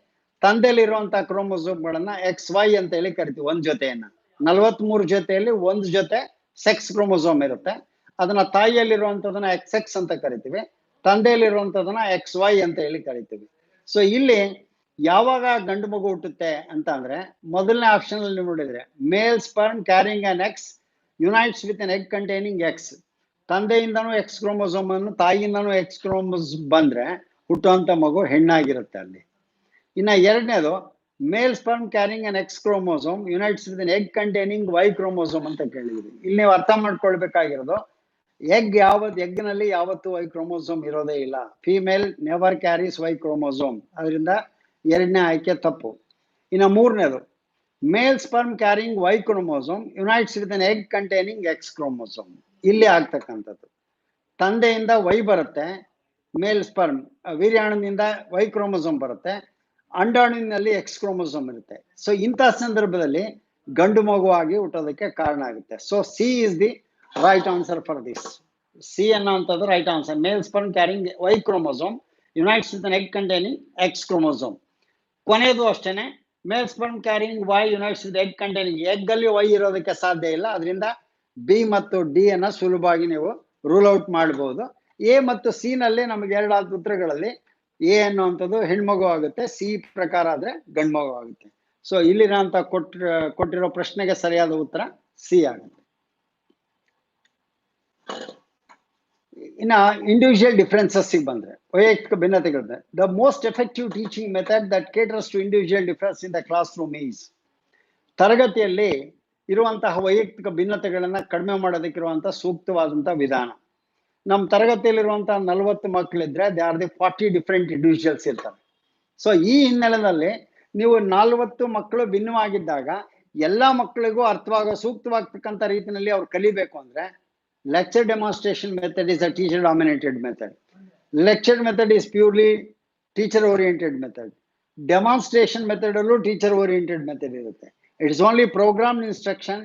ತಂದೆಯಲ್ಲಿರುವಂತಹ ಕ್ರೋಮೋಸೋಮ್ಗಳನ್ನ XY ಅಂತ ಹೇಳಿ ಕರಿತೀವಿ. ಒಂದ್ ಜೊತೆಯನ್ನ 43 ಜೊತೆಯಲ್ಲಿ ಒಂದು ಜೊತೆ ಸೆಕ್ಸ್ ಕ್ರೋಮೋಸೋಮ್ ಇರುತ್ತೆ. ಅದನ್ನ ತಾಯಿಯಲ್ಲಿರುವಂತದನ್ನ XX ಅಂತ ಕರಿತೀವಿ, ತಂದೆಯಲ್ಲಿರುವಂತದನ್ನ XY ಅಂತ ಹೇಳಿ ಕರಿತೀವಿ. ಸೊ ಇಲ್ಲಿ ಯಾವಾಗ ಗಂಡು ಮಗು ಹುಟ್ಟುತ್ತೆ ಅಂತ ಅಂದ್ರೆ ಮೊದಲನೇ ಆಪ್ಷನ್ ಅಲ್ಲಿ ನೋಡಿದ್ರೆ male sperm carrying an X unites with an egg containing X. ತಂದೆಯಿಂದನೂ X ಕ್ರೋಮೋಸೋಮ್ ಅನ್ನು ತಾಯಿಯಿಂದನೂ X ಕ್ರೋಮೋಸೋಮ್ ಬಂದ್ರೆ ಹುಟ್ಟುವಂತ ಮಗು ಹೆಣ್ಣಾಗಿರುತ್ತೆ ಅಲ್ಲಿ. ಇನ್ನ ಎರಡನೇದು male sperm carrying an X chromosome unites with an egg containing Y chromosome ಅಂತ ಕೇಳಿದ್ವಿ. ಇಲ್ಲಿ ನೀವು ಅರ್ಥ ಮಾಡ್ಕೊಳ್ಬೇಕಾಗಿರೋದು ಎಗ್ನಲ್ಲಿ ಯಾವತ್ತು Y ಕ್ರೋಮೋಸೋಮ್ ಇರೋದೇ ಇಲ್ಲ. Female never carries Y chromosome. ಅದರಿಂದ ಎರಡನೇ ಆಯ್ಕೆ ತಪ್ಪು. ಇನ್ನು ಮೂರನೇದು male sperm carrying Y chromosome unites with an egg containing X chromosome. ಇಲ್ಲಿ ಆಗ್ತಕ್ಕಂಥದ್ದು ತಂದೆಯಿಂದ Y ಬರುತ್ತೆ, ಮೇಲ್ ಸ್ಪರ್ಮ್ ವೀರ್ಯಾಣುವಿನಿಂದ Y ಕ್ರೋಮೋಸೋಮ್ ಬರುತ್ತೆ, ಅಂಡಾಣುವಿನಲ್ಲಿ X ಕ್ರೋಮೋಸೋಮ್ ಇರುತ್ತೆ. ಸೊ ಇಂತಹ ಸಂದರ್ಭದಲ್ಲಿ ಗಂಡು ಮಗುವಾಗಿ ಹುಟ್ಟೋದಕ್ಕೆ ಕಾರಣ ಆಗುತ್ತೆ. So C is the right answer for this. C ಅನ್ನೋಂಥದ್ದು right answer. Male sperm carrying Y chromosome unites with an egg containing X chromosome. ಕೊನೆಯದು ಅಷ್ಟೇನೆ, male sperm carrying Y unites with egg containing. Egg ಅಲ್ಲಿ Y ಇರೋದಕ್ಕೆ ಸಾಧ್ಯ ಇಲ್ಲ. ಅದರಿಂದ B ಮತ್ತು D ಅನ್ನ ಸುಲಭವಾಗಿ ನೀವು ರೂಲ್ ಔಟ್ ಮಾಡಬಹುದು. ಎ ಮತ್ತು ಸಿ ನಲ್ಲಿ ನಮಗೆ ಎರಡಾದ ಉತ್ತರಗಳಲ್ಲಿ ಎ ಅನ್ನುವಂಥದ್ದು ಹೆಣ್ಮಗು ಆಗುತ್ತೆ, ಸಿ ಪ್ರಕಾರ ಆದ್ರೆ ಗಂಡು ಮಗು ಆಗುತ್ತೆ. ಸೊ ಇಲ್ಲಿರೋಂಥ ಕೊಟ್ಟಿರೋ ಪ್ರಶ್ನೆಗೆ ಸರಿಯಾದ ಉತ್ತರ ಸಿ ಆಗುತ್ತೆ. ಇನ್ನ ಇಂಡಿವಿಜುವಲ್ ಡಿಫರೆನ್ಸಸ್ ಬಂದ್ರೆ ವೈಯಕ್ತಿಕ ಭಿನ್ನತೆಗಳಿದೆ. The most effective teaching method that caters to individual difference in the classroom is. ತರಗತಿಯಲ್ಲಿ ಇರುವಂತಹ ವೈಯಕ್ತಿಕ ಭಿನ್ನತೆಗಳನ್ನ ಕಡಿಮೆ ಮಾಡೋದಕ್ಕಿರುವಂತಹ ಸೂಕ್ತವಾದಂತಹ ವಿಧಾನ. ನಮ್ಮ ತರಗತಿಯಲ್ಲಿರುವಂತಹ 40 ಮಕ್ಕಳಿದ್ರೆ they are the 40 different individuals ಇರ್ತಾರೆ. ಸೊ ಈ ಹಿನ್ನೆಲೆಯಲ್ಲಿ ನೀವು 40 ಮಕ್ಕಳು ಭಿನ್ನವಾಗಿದ್ದಾಗ ಎಲ್ಲಾ ಮಕ್ಕಳಿಗೂ ಅರ್ಥವಾಗೋ ಸೂಕ್ತವಾಗ್ತಕ್ಕಂಥ ರೀತಿಯಲ್ಲಿ ಅವ್ರು ಕಲಿಬೇಕು ಅಂದ್ರೆ lecture demonstration method is a teacher dominated method. Lecture method is purely teacher oriented method. Demonstration method allu teacher oriented method irutte. It is only programmed instruction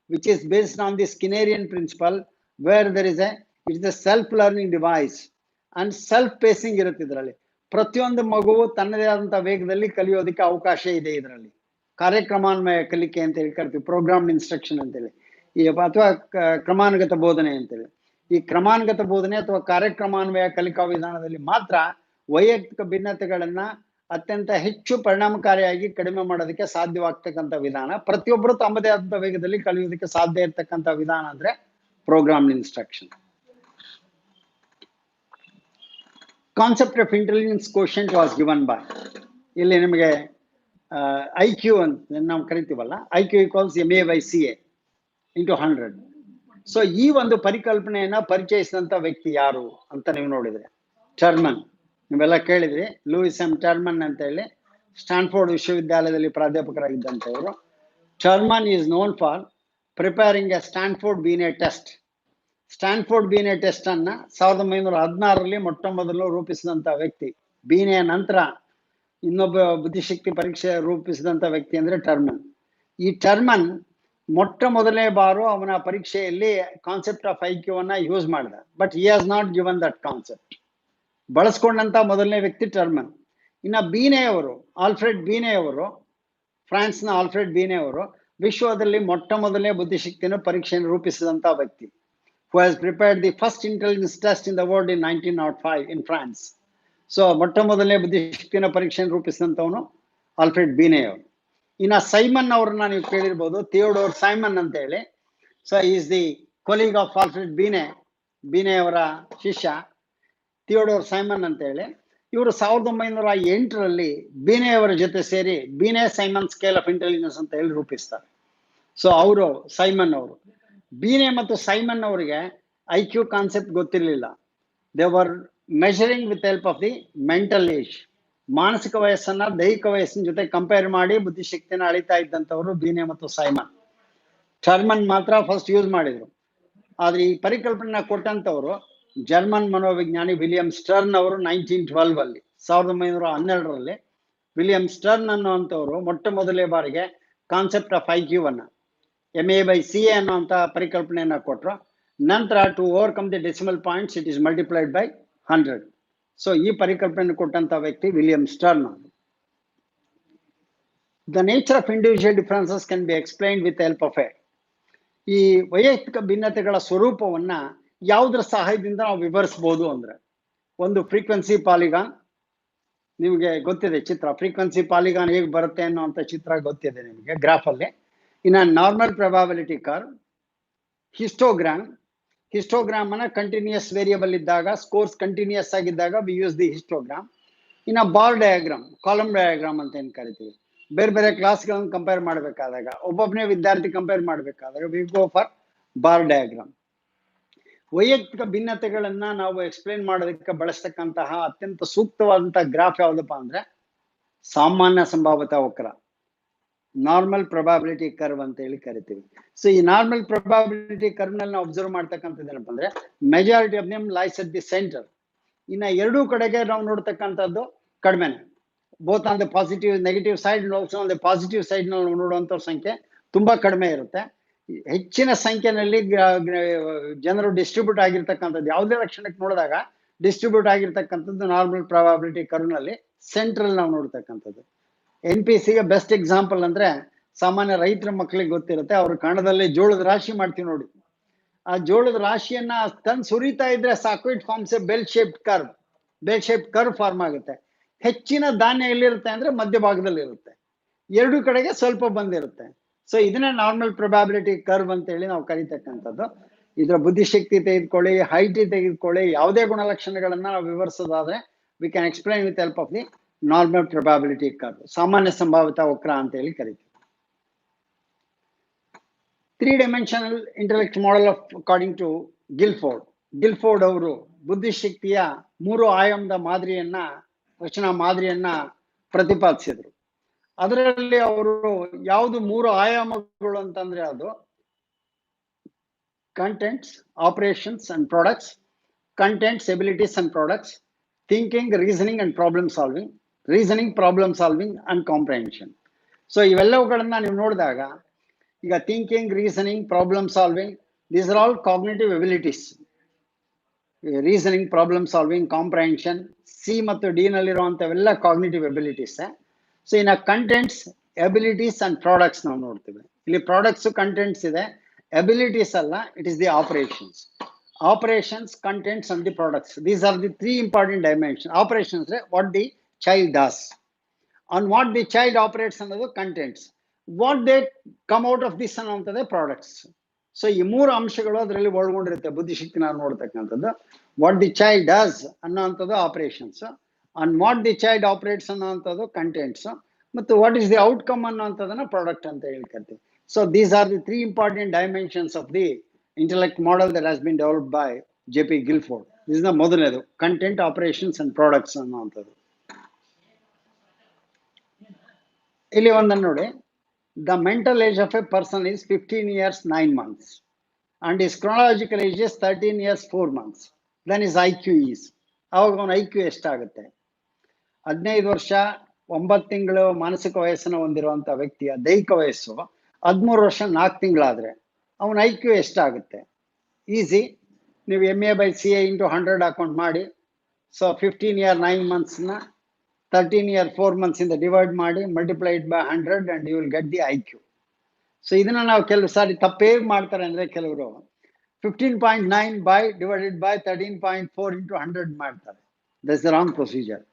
which is based on the Skinnerian principle where there is it is a self learning device and self pacing irutte. Idralli ಪ್ರತಿಯೊಂದು ಮಗುವು ತನ್ನದೇ ಆದಂತಹ ವೇಗದಲ್ಲಿ ಕಲಿಯೋದಕ್ಕೆ ಅವಕಾಶ ಇದೆ. ಇದರಲ್ಲಿ ಕಾರ್ಯಕ್ರಮಾನ್ವಯ ಕಲಿಕೆ ಅಂತ ಹೇಳಿ ಕರಿತೀವಿ, ಪ್ರೋಗ್ರಾಮ್ಡ್ ಇನ್ಸ್ಟ್ರಕ್ಷನ್ ಅಂತೇಳಿ, ಅಥವಾ ಕ್ರಮಾನುಗತ ಬೋಧನೆ ಅಂತೇಳಿ. ಈ ಕ್ರಮಾನುಗತ ಬೋಧನೆ ಅಥವಾ ಕಾರ್ಯಕ್ರಮಾನ್ವಯ ಕಲಿಕಾ ವಿಧಾನದಲ್ಲಿ ಮಾತ್ರ ವೈಯಕ್ತಿಕ ಭಿನ್ನತೆಗಳನ್ನ ಅತ್ಯಂತ ಹೆಚ್ಚು ಪರಿಣಾಮಕಾರಿಯಾಗಿ ಕಡಿಮೆ ಮಾಡೋದಕ್ಕೆ ಸಾಧ್ಯವಾಗ್ತಕ್ಕಂಥ ವಿಧಾನ. ಪ್ರತಿಯೊಬ್ಬರು ತಮ್ಮದೇ ಆದಂಥ ವೇಗದಲ್ಲಿ ಕಲಿಯೋದಕ್ಕೆ ಸಾಧ್ಯ ಇರ್ತಕ್ಕಂಥ ವಿಧಾನ ಅಂದ್ರೆ programmed instruction. Concept of intelligence quotient was given by, ಇಲ್ಲಿ ನಿಮಗೆ IQ ಅಂತ ನಾವು ಕರಿತೀವಲ್ಲ, IQ equals MA/CA into 100. So ಈ ಒಂದು ಪರಿಕಲ್ಪನೆಯನ್ನ ಪರಿಚಯಿಸಿದಂತ ವ್ಯಕ್ತಿ ಯಾರು ಅಂತ ನೀವು ನೋಡಿದ್ರೆ ಟರ್ಮನ್. ನೀವೆಲ್ಲ ಕೇಳಿದ್ರಿ, ಲೂಯಿಸ್ ಎಂ ಟರ್ಮನ್ ಅಂತ ಹೇಳಿ ಸ್ಟ್ಯಾನ್ಫೋರ್ಡ್ ವಿಶ್ವವಿದ್ಯಾಲಯದಲ್ಲಿ ಪ್ರಾಧ್ಯಾಪಕರಾಗಿದ್ದಂಥವರು. Terman is known for preparing a Stanford Binet test. Stanford Binet test ಅನ್ನ 1916ರಲ್ಲಿ ಮೊಟ್ಟ ಮೊದಲು ರೂಪಿಸಿದಂತ ವ್ಯಕ್ತಿ. ಬೀನೆಯ ನಂತರ ಇನ್ನೊಬ್ಬ ಬುದ್ಧಿಶಕ್ತಿ ಪರೀಕ್ಷೆ ರೂಪಿಸಿದಂತ ವ್ಯಕ್ತಿ ಅಂದ್ರೆ ಟರ್ಮನ್. ಈ ಟರ್ಮನ್ ಮೊಟ್ಟ ಮೊದಲನೇ ಬಾರು ಅವನ ಪರೀಕ್ಷೆಯಲ್ಲಿ ಕಾನ್ಸೆಪ್ಟ್ ಆಫ್ IQ ಅನ್ನ ಯೂಸ್ ಮಾಡಿದ. But he has not given that concept. ಬಳಸ್ಕೊಂಡಂತ ಮೊದಲನೇ ವ್ಯಕ್ತಿ ಟರ್ಮನ್. ಇನ್ನ ಬೀನೆಯವರು, ಆಲ್ಫ್ರೆಡ್ ಬೀನೆಯವರು, ಫ್ರಾನ್ಸ್ನ ಆಲ್ಫ್ರೆಡ್ ಬೀನೆಯವರು ವಿಶ್ವದಲ್ಲಿ ಮೊಟ್ಟ ಮೊದಲನೇ ಬುದ್ಧಿಶಕ್ತಿಯನ್ನು ಪರೀಕ್ಷೆಯನ್ನು ರೂಪಿಸಿದಂತ ವ್ಯಕ್ತಿ. Who has prepared the first intelligence test in the world in 1905 in France. So ಮೊಟ್ಟ ಮೊದಲನೇ ಬುದ್ಧಿಶಕ್ತಿಯನ್ನು ಪರೀಕ್ಷೆಯನ್ನು ರೂಪಿಸಿದಂಥವನು ಆಲ್ಫ್ರೆಡ್ ಬೀನೆಯವರು. ಇನ್ನ ಸೈಮನ್ ಅವ್ರನ್ನ ನೀವು ಕೇಳಿರ್ಬೋದು, ಥಿಯೋಡೋರ್ ಸೈಮನ್ ಅಂತ ಹೇಳಿ. So is the colleague of Alfred Binet ಅವರ ಶಿಷ್ಯ ಥಿಯೋಡೋರ್ ಸೈಮನ್ ಅಂತ ಹೇಳಿ. ಇವರು 1908ರಲ್ಲಿ ಬೀನೆಯವರ ಜೊತೆ ಸೇರಿ ಬೀನೆ ಸೈಮನ್ ಸ್ಕೇಲ್ ಆಫ್ ಇಂಟೆಲಿಜೆನ್ಸ್ ಅಂತ ಹೇಳಿ ರೂಪಿಸ್ತಾರೆ. ಸೊ ಅವರು ಸೈಮನ್ ಅವರು, ಬೀನೆ ಮತ್ತು ಸೈಮನ್ ಅವರಿಗೆ IQ ಕಾನ್ಸೆಪ್ಟ್ ಗೊತ್ತಿರಲಿಲ್ಲ. They were measuring with help of the mental age. ಮಾನಸಿಕ ವಯಸ್ಸನ್ನ ದೈಹಿಕ ವಯಸ್ಸಿನ ಜೊತೆ ಕಂಪೇರ್ ಮಾಡಿ ಬುದ್ಧಿಶಕ್ತಿನ ಅಳಿತಾ ಇದ್ದಂಥವ್ರು ಬೀನೆ ಮತ್ತು ಸೈಮನ್. ಟರ್ಮನ್ ಮಾತ್ರ ಫಸ್ಟ್ ಯೂಸ್ ಮಾಡಿದ್ರು. ಆದ್ರೆ ಈ ಪರಿಕಲ್ಪನೆ ಕೊಟ್ಟಂತವ್ರು ಜರ್ಮನ್ ಮನೋವಿಜ್ಞಾನಿ ವಿಲಿಯಂ ಸ್ಟರ್ನ್ ಅವರು 1912 1912ರಲ್ಲಿ ವಿಲಿಯಂ ಸ್ಟರ್ನ್ ಅನ್ನುವಂಥವ್ರು ಮೊಟ್ಟ ಮೊದಲೇ ಬಾರಿಗೆ ಕಾನ್ಸೆಪ್ಟ್ ಆಫ್ IQ ಅನ್ನ MA/CA ಅನ್ನುವಂಥ ಪರಿಕಲ್ಪನೆಯನ್ನ ಕೊಟ್ಟರು. ನಂತರ to overcome the decimal points it is multiplied by 100. So ಈ ಪರಿಕಲ್ಪನೆ ಕೊಟ್ಟಂತ ವ್ಯಕ್ತಿ William Stern. The nature of individual differences can be explained with help of a. ಈ ವೈಯಕ್ತಿಕ ಭಿನ್ನತೆಗಳ ಸ್ವರೂಪವನ್ನ ಯಾವುದರ ಸಹಾಯದಿಂದ ನಾವು ವಿವರಿಸಬಹುದು ಅಂದ್ರೆ, ಒಂದು ಫ್ರೀಕ್ವೆನ್ಸಿ ಪಾಲಿಗಾನ್, ನಿಮಗೆ ಗೊತ್ತಿದೆ ಚಿತ್ರ, ಫ್ರೀಕ್ವೆನ್ಸಿ ಪಾಲಿಗಾನ್ ಹೇಗೆ ಬರುತ್ತೆ ಅನ್ನುವಂಥ ಚಿತ್ರ ಗೊತ್ತಿದೆ ನಿಮಗೆ ಗ್ರಾಫ್ ಅಲ್ಲಿ. ಇನ್ನು ನಾರ್ಮಲ್ ಪ್ರೊಬಾಬಿಲಿಟಿ ಕರ್ವ್, ಹಿಸ್ಟೋಗ್ರಾಮ್ ಅನ್ನ ಕಂಟಿನ್ಯೂಸ್ ವೇರಿಯಬಲ್ ಇದ್ದಾಗ, ಸ್ಕೋರ್ಸ್ ಕಂಟಿನ್ಯೂಸ್ ಆಗಿದ್ದಾಗ ವಿ ಯೂಸ್ ದಿ ಹಿಸ್ಟೋಗ್ರಾಮ್. ಇನ್ನು ಬಾರ್ ಡಯಾಗ್ರಾಮ್, ಕಾಲಮ್ ಡಯಾಗ್ರಾಮ್ ಅಂತ ಏನ್ ಕರಿತೀವಿ, ಬೇರೆ ಬೇರೆ ಕ್ಲಾಸ್ಗಳನ್ನು ಕಂಪೇರ್ ಮಾಡಬೇಕಾದಾಗ, ಒಬ್ಬೊಬ್ಬನೇ ವಿದ್ಯಾರ್ಥಿ ಕಂಪೇರ್ ಮಾಡಬೇಕಾದಾಗ we go for bar diagram. ವೈಯಕ್ತಿಕ ಭಿನ್ನತೆಗಳನ್ನ ನಾವು ಎಕ್ಸ್ಪ್ಲೇನ್ ಮಾಡೋದಕ್ಕೆ ಬಳಸ್ತಕ್ಕಂತಹ ಅತ್ಯಂತ ಸೂಕ್ತವಾದಂತಹ ಗ್ರಾಫ್ ಯಾವ್ದಪ್ಪ ಅಂದ್ರೆ ಸಾಮಾನ್ಯ ಸಂಭಾವ್ಯತಾ ವಕ್ರ, ನಾರ್ಮಲ್ ಪ್ರೊಬಾಬಿಲಿಟಿ ಕರ್ವ್ ಅಂತ ಹೇಳಿ ಕರಿತೀವಿ. ಸೊ ಈ ನಾರ್ಮಲ್ ಪ್ರೊಬಾಬಿಲಿಟಿ ಕರ್ವ್ ನಲ್ಲಿ ನಾವು ಅಬ್ಸರ್ವ್ ಮಾಡ್ತಕ್ಕಂಥದ್ದು ಏನಪ್ಪ ಅಂದ್ರೆ majority of them lies at the centre. ಇನ್ನ ಎರಡೂ ಕಡೆಗೆ ನಾವು ನೋಡ್ತಕ್ಕಂಥದ್ದು ಕಡಿಮೆನೆ, both on the positive negative side, also on the positive side ನಲ್ಲಿ ನೋಡುವಂತ ಸಂಖ್ಯೆ ತುಂಬಾ ಕಡಿಮೆ ಇರುತ್ತೆ. ಹೆಚ್ಚಿನ ಸಂಖ್ಯೆಯಲ್ಲಿ ಜನರು ಡಿಸ್ಟ್ರಿಬ್ಯೂಟ್ ಆಗಿರ್ತಕ್ಕಂಥದ್ದು ಯಾವುದೇ ಲಕ್ಷಣಕ್ಕೆ ನೋಡಿದಾಗ ಡಿಸ್ಟ್ರಿಬ್ಯೂಟ್ ಆಗಿರ್ತಕ್ಕಂಥದ್ದು ನಾರ್ಮಲ್ ಪ್ರೊಬಾಬಿಲಿಟಿ ಕರ್ವ್ ನಲ್ಲಿ ಸೆಂಟ್ರಲ್ ನಾವು ನೋಡ್ತಕ್ಕಂಥದ್ದು. NPCಗೆ ಬೆಸ್ಟ್ ಎಕ್ಸಾಂಪಲ್ ಅಂದ್ರೆ ಸಾಮಾನ್ಯ ರೈತರ ಮಕ್ಕಳಿಗೆ ಗೊತ್ತಿರುತ್ತೆ, ಅವ್ರ ಕಣದಲ್ಲಿ ಜೋಳದ ರಾಶಿ ಮಾಡ್ತೀವಿ ನೋಡಿ, ಆ ಜೋಳದ ರಾಶಿಯನ್ನ ತಂದು ಸುರಿತಾ ಇದ್ರೆ ಸಾಕು, it forms a bell shaped curve form ಆಗುತ್ತೆ. ಹೆಚ್ಚಿನ ಧಾನ್ಯ ಎಲ್ಲಿರುತ್ತೆ ಅಂದ್ರೆ ಮಧ್ಯಭಾಗದಲ್ಲಿ ಇರುತ್ತೆ, ಎರಡು ಕಡೆಗೆ ಸ್ವಲ್ಪ ಬಂದಿರುತ್ತೆ. ಸೊ ಇದನ್ನ ನಾರ್ಮಲ್ ಪ್ರೊಬಾಬಿಲಿಟಿ ಕರ್ವ್ ಅಂತ ಹೇಳಿ ನಾವು ಕರಿತಕ್ಕಂಥದ್ದು. ಇದರ ಬುದ್ಧಿಶಕ್ತಿ ತೆಗೆದುಕೊಳ್ಳಿ, ಹೈಟ್ ತೆಗೆದುಕೊಳ್ಳಿ, ಯಾವುದೇ ಗುಣಲಕ್ಷಣಗಳನ್ನ ನಾವು ವಿವರಿಸೋದಾದ್ರೆ we can explain with help of the normal probability curve, ಸಾಮಾನ್ಯ ಸಂಭಾವ್ಯತಾ ವಕ್ರ ಅಂತ ಹೇಳಿ ಕರಿತೀವಿ. 3-dimensional intellect model of according to Guilford ಅವರು ಬುದ್ಧಿಶಕ್ತಿಯ 3 ಆಯಾಮದ ರಚನಾ ಮಾದರಿಯನ್ನ ಪ್ರತಿಪಾದಿಸಿದ್ರು. ಅದರಲ್ಲಿ ಅವರು ಯಾವುದು 3 ಆಯಾಮಗಳು ಅಂತಂದ್ರೆ ಅದು contents, operations and products, contents, abilities and products, thinking, reasoning and problem solving and comprehension. So ಇವೆಲ್ಲವುಗಳನ್ನ ನೀವು ನೋಡಿದಾಗ ಈಗ thinking, reasoning, problem solving, these are all cognitive abilities. Reasoning, problem solving, comprehension, C ಮತ್ತು ಡಿ ನಲ್ಲಿರುವಂಥವೆಲ್ಲ cognitive abilities. So ಇನ್ನು contents, abilities and products ನಾವು ನೋಡ್ತೀವಿ. ಇಲ್ಲಿ ಪ್ರಾಡಕ್ಟ್ಸ್, ಕಂಟೆಂಟ್ಸ್ ಇದೆ, ಎಬಿಲಿಟೀಸ್ ಅಲ್ಲ, it is the operations, contents and the products. These are the 3 important dimensions. Operations, what the child does, on what the child operates ಅನ್ನೋದು contents, what they come out of this ಅನ್ನೋಂಥದ್ದೇ products. So ಈ ಮೂರು ಅಂಶಗಳು ಅದರಲ್ಲಿ ಒಳಗೊಂಡಿರುತ್ತೆ ಬುದ್ಧಿಶಕ್ತಿ ನಾವು ನೋಡ್ತಕ್ಕಂಥದ್ದು. ವಾಟ್ ದಿ ಚೈಲ್ಡ್ ಡಸ್ ಅನ್ನೋಂಥದ್ದು operations, on what the child operates ಅನ್ನೋಂಥದ್ದು ಕಂಟೆಂಟ್ಸ್, ಮತ್ತು ವಾಟ್ ಇಸ್ ದಿ ಔಟ್ಕಮ್ ಅನ್ನೋಂಥದ್ದನ್ನ ಪ್ರಾಡಕ್ಟ್ ಅಂತ ಹೇಳ್ಕೊಳ್ತೀವಿ. So these are the 3 important dimensions of the intellect model that has been developed by JP Guilford. This the ಮೊದಲನೇದು, content, operations and products ಅನ್ನೋಂಥದ್ದು. ಇಲ್ಲಿ ಒಂದನ್ನು ನೋಡಿ, the mental age of A person is 15 years 9 months and his chronological age is 13 years 4 months. Then his IQ is, ಅವಾಗ ಅವನ IQ ಎಷ್ಟಾಗುತ್ತೆ? 15 ವರ್ಷ 9 ತಿಂಗಳು ಮಾನಸಿಕ ವಯಸ್ಸನ್ನು ಹೊಂದಿರುವಂಥ ವ್ಯಕ್ತಿಯ ದೈಹಿಕ ವಯಸ್ಸು 13 ವರ್ಷ 4 ತಿಂಗಳಾದರೆ ಅವನ IQ ಎಷ್ಟಾಗುತ್ತೆ? ಈಸಿ, ನೀವು MA/CA × 100 ಅಕೌಂಟ್ ಮಾಡಿ. ಸೊ 15 year 9 monthsನ 13 year 4 months ಇಂದ ಡಿವೈಡ್ ಮಾಡಿ, multiplied by 100 and you will get the IQ. So ಇದನ್ನ ನಾವು ಕೆಲವು ಸಾರಿ ತಪ್ಪೇ ಮಾಡ್ತಾರೆ ಅಂದರೆ, ಕೆಲವರು 15.9 ಡಿವೈಡೆಡ್ ಬೈ 13.4 × 100 ಮಾಡ್ತಾರೆ. That's the wrong procedure.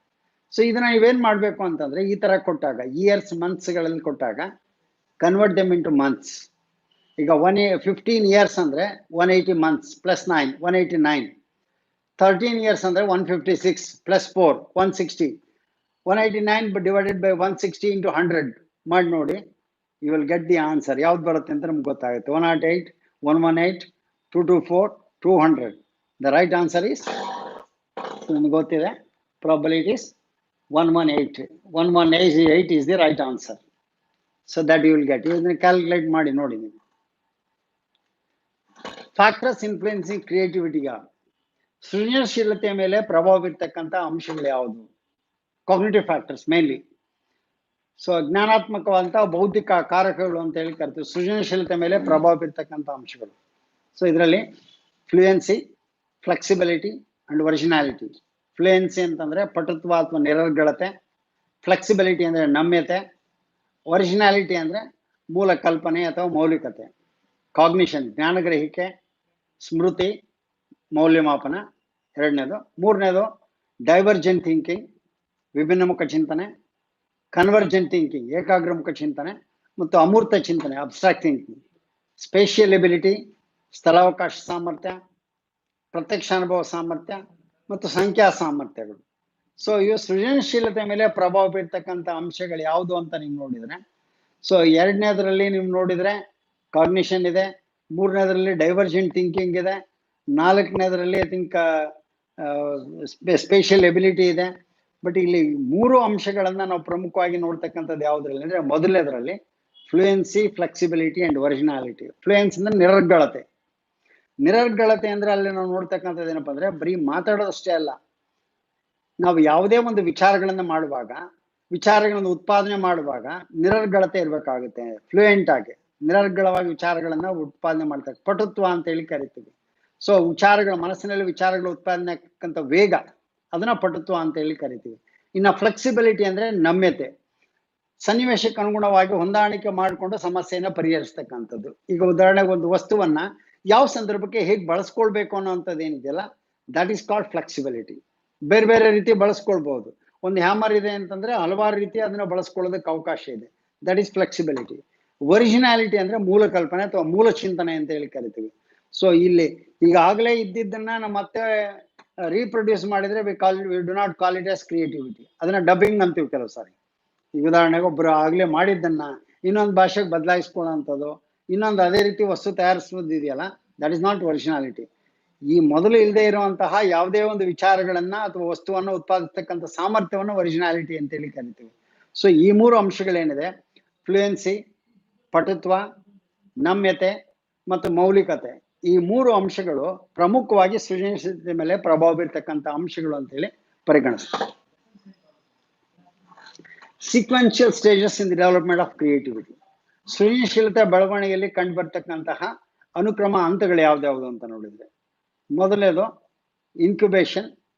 So ಇದನ್ನ ನೀವೇನು ಮಾಡಬೇಕು ಅಂತಂದರೆ, ಈ ಥರ ಕೊಟ್ಟಾಗ ಇಯರ್ಸ್ ಮಂತ್ಸ್ಗಳಲ್ಲಿ ಕೊಟ್ಟಾಗ ಕನ್ವರ್ಟ್ ದೆಮ್ ಇಂಟು ಮಂತ್ಸ್. ಈಗ 15 years ಅಂದರೆ 180 months ಪ್ಲಸ್ 9 189, 13 years ಅಂದರೆ 156 ಪ್ಲಸ್ 4 160, 189 ಡಿವೈಡೆಡ್ ಬೈ 160 × 100 ಮಾಡಿ ನೋಡಿ, you will get the answer. ಯಾವ್ದು ಬರುತ್ತೆ ಅಂತ ನಮ್ಗೆ ಗೊತ್ತಾಗುತ್ತೆ. 108, 118, 224, 200. ದ ರೈಟ್ ಆನ್ಸರ್ ಈಸ್, ನಿಮ್ಗೆ ಗೊತ್ತಿದೆ, probability is 118. 118 is the right answer. So that you will get. ಇದನ್ನ ಕ್ಯಾಲ್ಕುಲೇಟ್ ಮಾಡಿ ನೋಡಿ ನೀವು. ಫ್ಯಾಕ್ಟರ್ಸ್ ಇನ್ಫ್ಲುಯೆನ್ಸಿಂಗ್ ಕ್ರಿಯೇಟಿವಿಟಿಗ, ಸೃಜನಶೀಲತೆಯ ಮೇಲೆ ಪ್ರಭಾವ ಬೀರ್ತಕ್ಕಂಥ ಅಂಶಗಳು ಯಾವುದು? Cognitive factors mainly. ಸೊ ಜ್ಞಾನಾತ್ಮಕವಾದಂಥ ಬೌದ್ಧಿಕ ಕಾರಕಗಳು ಅಂತ ಹೇಳಿ ಕರಿತೀವಿ, ಸೃಜನಶೀಲತೆ ಮೇಲೆ ಪ್ರಭಾವ ಬೀರ್ತಕ್ಕಂಥ ಅಂಶಗಳು. ಸೊ ಇದರಲ್ಲಿ fluency, flexibility and originality. Fluency ಅಂತಂದರೆ ಪಟುತ್ವ ಅಥವಾ ನಿರರ್ಗಳತೆ, ಫ್ಲೆಕ್ಸಿಬಿಲಿಟಿ ಅಂದರೆ ನಮ್ಯತೆ, ಒರಿಜಿನಾಲಿಟಿ ಅಂದರೆ ಮೂಲ ಕಲ್ಪನೆ ಅಥವಾ ಮೌಲಿಕತೆ. ಕಾಗ್ನಿಷನ್ ಜ್ಞಾನಗ್ರಹಿಕೆ, ಸ್ಮೃತಿ ಮೌಲ್ಯಮಾಪನ ಎರಡನೇದು. ಮೂರನೇದು ಡೈವರ್ಜೆಂಟ್ ಥಿಂಕಿಂಗ್ ವಿಭಿನ್ನಮುಖ ಚಿಂತನೆ, ಕನ್ವರ್ಜೆಂಟ್ ಥಿಂಕಿಂಗ್ ಏಕಾಗ್ರಮುಖ ಚಿಂತನೆ, ಮತ್ತು ಅಮೂರ್ತ ಚಿಂತನೆ ಅಬ್ಸ್ಟ್ರಾಕ್ಟ್ ಥಿಂಕಿಂಗ್. ಸ್ಪೇಷಿಯಲ್ ಎಬಿಲಿಟಿ ಸ್ಥಳಾವಕಾಶ ಸಾಮರ್ಥ್ಯ, ಪ್ರತ್ಯಕ್ಷಾನುಭವ ಸಾಮರ್ಥ್ಯ ಮತ್ತು ಸಂಖ್ಯಾ ಸಾಮರ್ಥ್ಯಗಳು. ಸೊ ಇವು ಸೃಜನಶೀಲತೆ ಮೇಲೆ ಪ್ರಭಾವ ಬೀರ್ತಕ್ಕಂಥ ಅಂಶಗಳು ಯಾವುದು ಅಂತ ನೀವು ನೋಡಿದರೆ, ಸೊ ಎರಡನೇದರಲ್ಲಿ ನೀವು ನೋಡಿದರೆ ಕಾಗ್ನಿಷನ್ ಇದೆ, ಮೂರನೇದರಲ್ಲಿ ಡೈವರ್ಜೆಂಟ್ ಥಿಂಕಿಂಗ್ ಇದೆ, ನಾಲ್ಕನೇದರಲ್ಲಿ ಐ ಥಿಂಕ್ ಸ್ಪೇಷಿಯಲ್ ಎಬಿಲಿಟಿ ಇದೆ. ಬಟ್ ಇಲ್ಲಿ ಮೂರು ಅಂಶಗಳನ್ನು ನಾವು ಪ್ರಮುಖವಾಗಿ ನೋಡ್ತಕ್ಕಂಥದ್ದು ಯಾವುದ್ರಲ್ಲಿ ಅಂದರೆ, ಮೊದಲನೇದರಲ್ಲಿ fluency, flexibility and originality. Fluency ಅಂದರೆ ನಿರರ್ಗಳತೆ. ನಿರರ್ಗಳತೆ ಅಂದರೆ ಅಲ್ಲಿ ನಾವು ನೋಡ್ತಕ್ಕಂಥದ್ದು ಏನಪ್ಪ ಅಂದರೆ, ಬರೀ ಮಾತಾಡೋದಷ್ಟೇ ಅಲ್ಲ, ನಾವು ಯಾವುದೇ ಒಂದು ವಿಚಾರಗಳನ್ನು ಮಾಡುವಾಗ, ವಿಚಾರಗಳನ್ನು ಉತ್ಪಾದನೆ ಮಾಡುವಾಗ ನಿರರ್ಗಳತೆ ಇರಬೇಕಾಗುತ್ತೆ. ಫ್ಲೂಯೆಂಟ್ ಆಗಿ ನಿರರ್ಗಳವಾಗಿ ವಿಚಾರಗಳನ್ನು ಉತ್ಪಾದನೆ ಮಾಡ್ತಾರೆ, ಪಟುತ್ವ ಅಂತ ಹೇಳಿ ಕರಿತೀವಿ. ಸೊ ವಿಚಾರಗಳ ಮನಸ್ಸಿನಲ್ಲಿ ವಿಚಾರಗಳ ಉತ್ಪಾದನೆ ಆಗ್ತಕ್ಕಂಥ ವೇಗ, ಅದನ್ನ ಪಟುತ್ವ ಅಂತ ಹೇಳಿ ಕರಿತೀವಿ. ಇನ್ನು ಫ್ಲೆಕ್ಸಿಬಿಲಿಟಿ ಅಂದರೆ ನಮ್ಯತೆ, ಸನ್ನಿವೇಶಕ್ಕೆ ಅನುಗುಣವಾಗಿ ಹೊಂದಾಣಿಕೆ ಮಾಡಿಕೊಂಡು ಸಮಸ್ಯೆಯನ್ನು ಪರಿಹರಿಸ್ತಕ್ಕಂಥದ್ದು. ಈಗ ಉದಾಹರಣೆಗೆ ಒಂದು ವಸ್ತುವನ್ನ ಯಾವ ಸಂದರ್ಭಕ್ಕೆ ಹೇಗೆ ಬಳಸ್ಕೊಳ್ಬೇಕು ಅನ್ನೋಂಥದ್ದು ಏನಿದೆಯಲ್ಲ, ದಟ್ ಈಸ್ ಕಾಲ್ಡ್ ಫ್ಲೆಕ್ಸಿಬಿಲಿಟಿ. ಬೇರೆ ಬೇರೆ ರೀತಿ ಬಳಸ್ಕೊಳ್ಬಹುದು. ಒಂದು ಹ್ಯಾಮರ್ ಇದೆ ಅಂತಂದ್ರೆ ಹಲವಾರು ರೀತಿ ಅದನ್ನ ಬಳಸ್ಕೊಳ್ಳೋದಕ್ಕೆ ಅವಕಾಶ ಇದೆ, ದಟ್ ಈಸ್ ಫ್ಲೆಕ್ಸಿಬಿಲಿಟಿ. ಒರಿಜಿನಾಲಿಟಿ ಅಂದ್ರೆ ಮೂಲ ಕಲ್ಪನೆ ಅಥವಾ ಮೂಲ ಚಿಂತನೆ ಅಂತ ಹೇಳಿ ಕರಿತೀವಿ. ಸೊ ಇಲ್ಲಿ ಈಗಾಗಲೇ ಇದ್ದಿದ್ದನ್ನ ನಾವು ಮತ್ತೆ ರೀಪ್ರೊಡ್ಯೂಸ್ ಮಾಡಿದ್ರೆ we do not call it as creativity, ಅದನ್ನ ಡಬ್ಬಿಂಗ್ ಅಂತೀವಿ ಕೆಲವು ಸಾರಿ. ಈಗ ಉದಾಹರಣೆಗೆ ಒಬ್ಬರು ಆಗ್ಲೇ ಮಾಡಿದ್ದನ್ನ ಇನ್ನೊಂದು ಭಾಷೆಗೆ ಬದಲಾಯಿಸ್ಕೊಳ್ಳೋಂಥದ್ದು, ಇನ್ನೊಂದು ಅದೇ ರೀತಿ ವಸ್ತು ತಯಾರಿಸೋದು ಇದೆಯಲ್ಲ, ದಟ್ ಇಸ್ ನಾಟ್ ಒರಿಜಿನಾಲಿಟಿ. ಈ ಮೊದಲು ಇಲ್ಲದೆ ಇರುವಂತಹ ಯಾವುದೇ ಒಂದು ವಿಚಾರಗಳನ್ನ ಅಥವಾ ವಸ್ತುವನ್ನು ಉತ್ಪಾದಿಸ್ತಕ್ಕಂಥ ಸಾಮರ್ಥ್ಯವನ್ನು ಒರಿಜಿನಾಲಿಟಿ ಅಂತ ಹೇಳಿ ಕರಿತೀವಿ. ಸೊ ಈ ಮೂರು ಅಂಶಗಳೇನಿದೆ, ಫ್ಲೂಯೆನ್ಸಿ, ಪಟುತ್ವ, ನಮ್ಯತೆ ಮತ್ತು ಮೌಲಿಕತೆ, ಈ ಮೂರು ಅಂಶಗಳು ಪ್ರಮುಖವಾಗಿ ಸೃಜನಶೀಲತೆ ಮೇಲೆ ಪ್ರಭಾವ ಬೀರ್ತಕ್ಕಂಥ ಅಂಶಗಳು ಅಂತ ಹೇಳಿ ಪರಿಗಣಿಸ್ತಾರೆ. Sequential stages in the development of creativity. ಸೃಜನಶೀಲತೆ ಬೆಳವಣಿಗೆಯಲ್ಲಿ ಕಂಡು ಬರ್ತಕ್ಕಂತಹ ಅನುಕ್ರಮ ಹಂತಗಳು ಯಾವ್ದ್ಯಾವುದು ಅಂತ ನೋಡಿದ್ರೆ, ಮೊದಲನೇದು ಇನ್ಕ್ಯುಬೇಷನ್,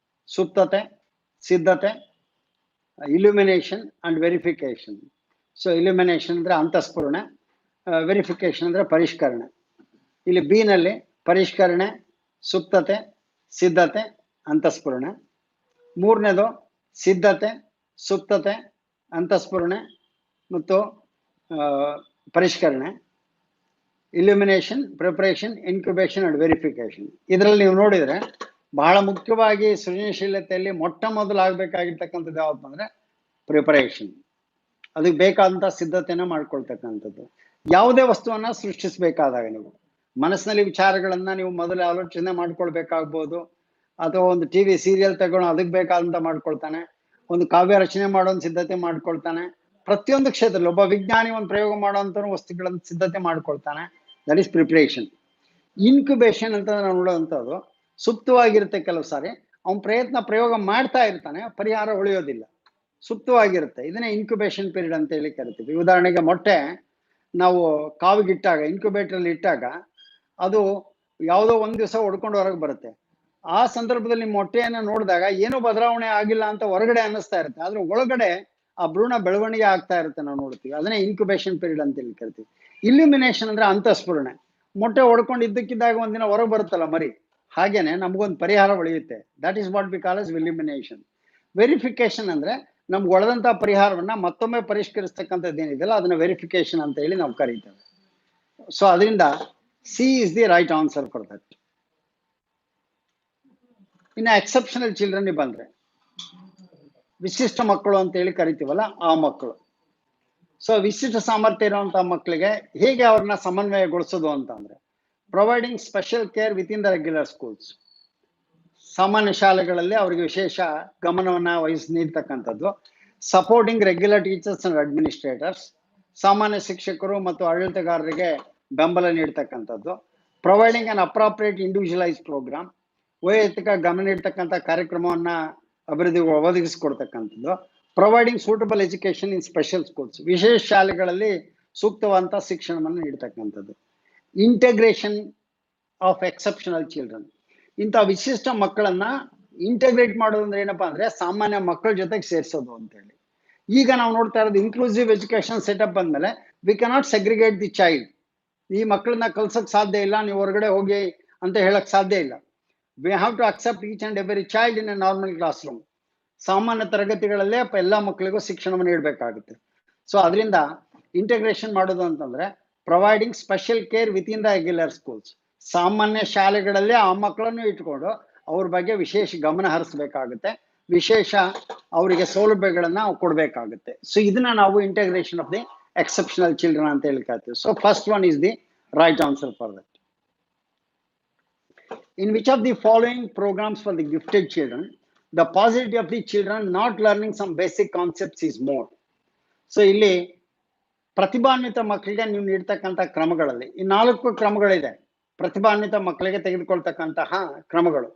ಸುಪ್ತತೆ, ಸಿದ್ಧತೆ, illumination and verification. So illumination ಅಂದ್ರೆ ಅಂತಸ್ಫುರಣೆ, ವೆರಿಫಿಕೇಶನ್ ಅಂದ್ರೆ ಪರಿಷ್ಕರಣೆ. ಇಲ್ಲಿ ಬಿ ನಲ್ಲಿ ಪರಿಷ್ಕರಣೆ, ಸುಪ್ತತೆ, ಸಿದ್ಧತೆ, ಅಂತಸ್ಫುರಣೆ. ಮೂರನೇದು ಸಿದ್ಧತೆ, ಸುಪ್ತತೆ, ಅಂತಃಸ್ಫುರಣೆ ಮತ್ತು ಪರಿಷ್ಕರಣೆ, illumination, preparation, incubation and verification. ಇದರಲ್ಲಿ ನೀವು ನೋಡಿದ್ರೆ ಬಹಳ ಮುಖ್ಯವಾಗಿ ಸೃಜನಶೀಲತೆಯಲ್ಲಿ ಮೊಟ್ಟ ಮೊದಲು ಆಗ್ಬೇಕಾಗಿರ್ತಕ್ಕಂಥದ್ದು ಯಾವತ್ತು ಅಂದ್ರೆ ಪ್ರಿಪರೇಷನ್. ಅದಕ್ಕೆ ಬೇಕಾದಂತ ಸಿದ್ಧತೆನ ಮಾಡ್ಕೊಳ್ತಕ್ಕಂಥದ್ದು. ಯಾವುದೇ ವಸ್ತುವನ್ನ ಸೃಷ್ಟಿಸಬೇಕಾದಾಗ ನೀವು ಮನಸ್ಸಿನಲ್ಲಿ ವಿಚಾರಗಳನ್ನ ನೀವು ಮೊದಲು ಆಲೋಚನೆ ಮಾಡ್ಕೊಳ್ಬೇಕಾಗ್ಬೋದು, ಅಥವಾ ಒಂದು ಟಿವಿ ಸೀರಿಯಲ್ ತಗೊಂಡು ಅದಕ್ಕೆ ಬೇಕಾದಂತ ಮಾಡ್ಕೊಳ್ತಾನೆ, ಒಂದು ಕಾವ್ಯ ರಚನೆ ಮಾಡೋ ಸಿದ್ಧತೆ ಮಾಡ್ಕೊಳ್ತಾನೆ. ಪ್ರತಿಯೊಂದು ಕ್ಷೇತ್ರದಲ್ಲಿ ಒಬ್ಬ ವಿಜ್ಞಾನಿ ಒಂದು ಪ್ರಯೋಗ ಮಾಡುವಂತ ವಸ್ತುಗಳನ್ನು ಸಿದ್ಧತೆ ಮಾಡ್ಕೊಳ್ತಾನೆ. That is preparation. ಇನ್ಕ್ಯುಬೇಷನ್ ಅಂತ ನಾವು ನೋಡುವಂಥದ್ದು ಸುಪ್ತವಾಗಿರುತ್ತೆ. ಕೆಲವು ಸಾರಿ ಅವನ ಪ್ರಯೋಗ ಮಾಡ್ತಾ ಇರ್ತಾನೆ, ಪರಿಹಾರ ಉಳಿಯೋದಿಲ್ಲ, ಸುಪ್ತವಾಗಿರುತ್ತೆ. ಇದನ್ನೇ ಇನ್ಕ್ಯುಬೇಷನ್ ಪೀರಿಯಡ್ ಅಂತ ಹೇಳಿ ಕರಿತೀವಿ. ಉದಾಹರಣೆಗೆ ಮೊಟ್ಟೆ ನಾವು ಕಾವಿಗಿಟ್ಟಾಗ, ಇನ್ಕ್ಯುಬೇಟರ್ ಇಟ್ಟಾಗ ಅದು ಯಾವುದೋ ಒಂದ್ ದಿವಸ ಹೊಡ್ಕೊಂಡು ಹೊರಗೆ ಬರುತ್ತೆ. ಆ ಸಂದರ್ಭದಲ್ಲಿ ಮೊಟ್ಟೆಯನ್ನ ನೋಡಿದಾಗ ಏನೂ ಬದಲಾವಣೆ ಆಗಿಲ್ಲ ಅಂತ ಹೊರಗಡೆ ಅನ್ನಿಸ್ತಾ ಇರುತ್ತೆ, ಆದ್ರೆ ಒಳಗಡೆ ಆ ಭ್ರೂಣ ಬೆಳವಣಿಗೆ ಆಗ್ತಾ ಇರುತ್ತೆ, ನಾವು ನೋಡ್ತೀವಿ. ಅದನ್ನೇ ಇನ್ಕ್ಯುಬೇಷನ್ ಪೀರಿಯಡ್ ಅಂತ ಹೇಳಿ ಕರಿತೀವಿ. ಇಲ್ಯುಮಿನೇಷನ್ ಅಂದ್ರೆ ಅಂತಃಸ್ಫುರಣೆ. ಮೊಟ್ಟೆ ಹೊಡ್ಕೊಂಡು ಇದ್ದಕ್ಕಿದ್ದಾಗ ಒಂದಿನ ಹೊರಗೆ ಬರುತ್ತಲ್ಲ ಮರಿ, ಹಾಗೇನೆ ನಮಗೊಂದು ಪರಿಹಾರ ಉಳಿಯುತ್ತೆ. That is what we call as illumination. Verification ಅಂದ್ರೆ ನಮ್ಗೆ ಒಳದಂತಹ ಪರಿಹಾರವನ್ನ ಮತ್ತೊಮ್ಮೆ ಪರಿಷ್ಕರಿಸ್ತಕ್ಕಂಥದ್ದು ಏನಿದೆಯಲ್ಲ ಅದನ್ನ ವೆರಿಫಿಕೇಶನ್ ಅಂತ ಹೇಳಿ ನಾವು ಕರೀತೇವೆ. ಸೊ ಅದರಿಂದ C is the right answer for that. ಇನ್ನು ಎಕ್ಸೆಪ್ಷನಲ್ ಚಿಲ್ಡ್ರನ್ ಬಂದ್ರೆ ವಿಶಿಷ್ಟ ಮಕ್ಕಳು ಅಂತ ಹೇಳಿ ಕರಿತೀವಲ್ಲ ಆ ಮಕ್ಕಳು. ಸೊ ವಿಶಿಷ್ಟ ಸಾಮರ್ಥ್ಯ ಇರುವಂತಹ ಮಕ್ಕಳಿಗೆ ಹೇಗೆ ಅವ್ರನ್ನ ಸಮನ್ವಯಗೊಳಿಸೋದು ಅಂತಂದ್ರೆ providing special care with in the regular schools. ಸಾಮಾನ್ಯ ಶಾಲೆಗಳಲ್ಲಿ ಅವರಿಗೆ ವಿಶೇಷ ಗಮನವನ್ನ ನೀಡ್ತಕ್ಕಂಥದ್ದು. Supporting regular teachers and administrators, ಸಾಮಾನ್ಯ ಶಿಕ್ಷಕರು ಮತ್ತು ಆಡಳಿತಗಾರರಿಗೆ ಬೆಂಬಲ ನೀಡ್ತಕ್ಕಂಥದ್ದು. Providing an appropriate individualise programme, ವೈಯಕ್ತಿಕ ಗಮನ ನೀಡ್ತಕ್ಕಂಥ ಕಾರ್ಯಕ್ರಮವನ್ನ ಒದಗಿಸಿಕೊಡ್ತಕ್ಕಂಥದ್ದು. Providing suitable education in special schools, ವಿಶೇಷ ಶಾಲೆಗಳಲ್ಲಿ ಸೂಕ್ತವಾದಂಥ ಶಿಕ್ಷಣವನ್ನು ನೀಡ್ತಕ್ಕಂಥದ್ದು. ಇಂಟಗ್ರೇಷನ್ ಆಫ್ ಎಕ್ಸೆಪ್ಷನಲ್ ಚಿಲ್ಡ್ರನ್, ಇಂಥ ವಿಶಿಷ್ಟ ಮಕ್ಕಳನ್ನ ಇಂಟಗ್ರೇಟ್ ಮಾಡೋದು ಅಂದ್ರೆ ಏನಪ್ಪಾ ಅಂದ್ರೆ ಸಾಮಾನ್ಯ ಮಕ್ಕಳ ಜೊತೆಗೆ ಸೇರಿಸೋದು ಅಂತ ಹೇಳಿ. ಈಗ ನಾವು ನೋಡ್ತಾ ಇರೋದು ಇನ್ಕ್ಲೂಸಿವ್ ಎಜುಕೇಶನ್ ಸೆಟಪ್ ಬಂದ್ಮೇಲೆ we cannot segregate the child. ಈ ಮಕ್ಕಳನ್ನ ಕಲ್ಸಕ್ ಸಾಧ್ಯ ಇಲ್ಲ, ನೀವು ಹೊರಗಡೆ ಹೋಗಿ ಅಂತ ಹೇಳಕ್ ಸಾಧ್ಯ ಇಲ್ಲ. We have to accept each and every child in a normal classroom. ಸಾಮಾನ್ಯ ತರಗತಿಗಳಲ್ಲೇ ಎಲ್ಲ ಮಕ್ಕಳಿಗೂ ಶಿಕ್ಷಣವನ್ನು ನೀಡಬೇಕಾಗುತ್ತೆ. ಸೊ ಅದರಿಂದ ಇಂಟಗ್ರೇಷನ್ ಮಾಡೋದು ಅಂತಂದ್ರೆ providing special care with in the regular schools, ಸಾಮಾನ್ಯ ಶಾಲೆಗಳಲ್ಲೇ ಆ ಮಕ್ಕಳನ್ನು ಇಟ್ಕೊಂಡು ಅವ್ರ ಬಗ್ಗೆ ವಿಶೇಷ ಗಮನ ಹರಿಸಬೇಕಾಗುತ್ತೆ, ವಿಶೇಷ ಅವರಿಗೆ ಸೌಲಭ್ಯಗಳನ್ನ ಕೊಡಬೇಕಾಗುತ್ತೆ. ಸೊ ಇದನ್ನ ನಾವು integration of the exceptional children ಅಂತ ಹೇಳಿ ಕರಿತೀವಿ. So first one is the right answer for that. In which of the following programs for the gifted children the positivity of the children not learning some basic concepts is more? So ಇಲ್ಲಿ ಪ್ರತಿಭಾನ್ವಿತ ಮಕ್ಕಳಿಗೆ ನೀವು ನೀಡ್ತಕ್ಕಂಥ ಕ್ರಮಗಳಲ್ಲಿ ಈ 4 ಕ್ರಮಗಳಿದೆ. ಪ್ರತಿಭಾನ್ವಿತ ಮಕ್ಕಳಿಗೆ ತೆಗೆದುಕೊಳ್ತಕ್ಕಂತಹ ಕ್ರಮಗಳು.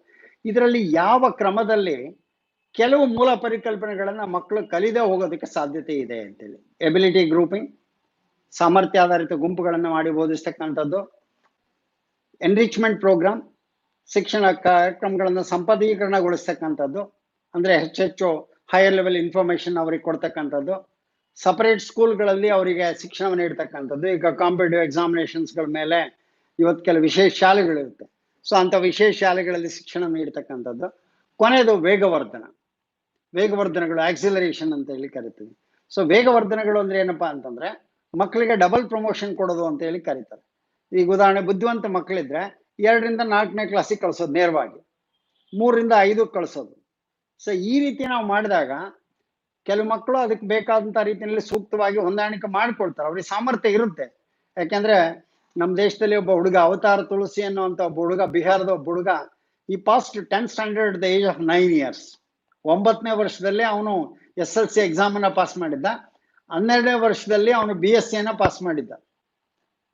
ಇದರಲ್ಲಿ ಯಾವ ಕ್ರಮದಲ್ಲಿ ಕೆಲವು ಮೂಲ ಪರಿಕಲ್ಪನೆಗಳನ್ನ ಮಕ್ಕಳು ಕಲಿದೇ ಹೋಗೋದಕ್ಕೆ ಸಾಧ್ಯತೆ ಇದೆ ಅಂತೇಳಿ. ಎಬಿಲಿಟಿ ಗ್ರೂಪಿಂಗ್, ಸಾಮರ್ಥ್ಯ ಆಧಾರಿತ ಗುಂಪುಗಳನ್ನು ಮಾಡಿ ಬೋಧಿಸ್ತಕ್ಕಂಥದ್ದು. ಎನ್ರಿಚ್ಮೆಂಟ್ ಪ್ರೋಗ್ರಾಮ್, ಶಿಕ್ಷಣ ಕಾರ್ಯಕ್ರಮಗಳನ್ನು ಸಂಪದೀಕರಣಗೊಳಿಸ್ತಕ್ಕಂಥದ್ದು, ಅಂದ್ರೆ ಹೆಚ್ಚೆಚ್ಚು ಹೈಯರ್ ಲೆವೆಲ್ ಇನ್ಫಾರ್ಮೇಶನ್ ಅವರಿಗೆ ಕೊಡ್ತಕ್ಕಂಥದ್ದು. ಸಪರೇಟ್ ಸ್ಕೂಲ್ಗಳಲ್ಲಿ ಅವರಿಗೆ ಶಿಕ್ಷಣವನ್ನು ನೀಡ್ತಕ್ಕಂಥದ್ದು. ಈಗ ಕಾಂಪಿಟೇಟಿವ್ ಎಕ್ಸಾಮಿನೇಷನ್ಸ್ಗಳ ಮೇಲೆ ಇವತ್ತು ಕೆಲವು ವಿಶೇಷ ಶಾಲೆಗಳಿರುತ್ತೆ. ಸೊ ಅಂಥ ವಿಶೇಷ ಶಾಲೆಗಳಲ್ಲಿ ಶಿಕ್ಷಣ ನೀಡ್ತಕ್ಕಂಥದ್ದು. ಕೊನೆಯದು ವೇಗವರ್ಧನಗಳು, ಆಕ್ಸಿಲರೇಷನ್ ಅಂತ ಹೇಳಿ ಕರಿತೀವಿ. ಸೊ ವೇಗವರ್ಧನಗಳು ಅಂದ್ರೆ ಏನಪ್ಪಾ ಅಂತಂದ್ರೆ ಮಕ್ಕಳಿಗೆ ಡಬಲ್ ಪ್ರಮೋಷನ್ ಕೊಡೋದು ಅಂತ ಹೇಳಿ ಕರೀತಾರೆ. ಈಗ ಉದಾಹರಣೆ ಬುದ್ಧಿವಂತ ಮಕ್ಕಳಿದ್ರೆ 2ರಿಂದ 4ನೇ ಕ್ಲಾಸಿಗೆ ಕಳಿಸೋದು, ನೇರವಾಗಿ 3ರಿಂದ 5ಕ್ಕೆ ಕಳಿಸೋದು. ಸೊ ಈ ರೀತಿ ನಾವು ಮಾಡಿದಾಗ ಕೆಲವು ಮಕ್ಕಳು ಅದಕ್ಕೆ ಬೇಕಾದಂತ ರೀತಿಯಲ್ಲಿ ಸೂಕ್ತವಾಗಿ ಹೊಂದಾಣಿಕೆ ಮಾಡ್ಕೊಳ್ತಾರೆ, ಅವ್ರಿಗೆ ಸಾಮರ್ಥ್ಯ ಇರುತ್ತೆ. ಯಾಕೆಂದ್ರೆ ನಮ್ಮ ದೇಶದಲ್ಲಿ ಒಬ್ಬ ಹುಡುಗ ಅವತಾರ ತುಳಸಿ ಅನ್ನುವಂಥ ಒಬ್ಬ ಹುಡುಗ, ಬಿಹಾರದ ಒಬ್ಬ ಹುಡುಗ, ಈ past 10th standard the age of 9 years, 9ನೇ ವರ್ಷದಲ್ಲಿ ಅವನು SLC ಎಕ್ಸಾಮ್ ಅನ್ನ ಪಾಸ್ ಮಾಡಿದ್ದ. 12ನೇ ವರ್ಷದಲ್ಲಿ ಅವನು BSc ಅನ್ನ ಪಾಸ್ ಮಾಡಿದ್ದ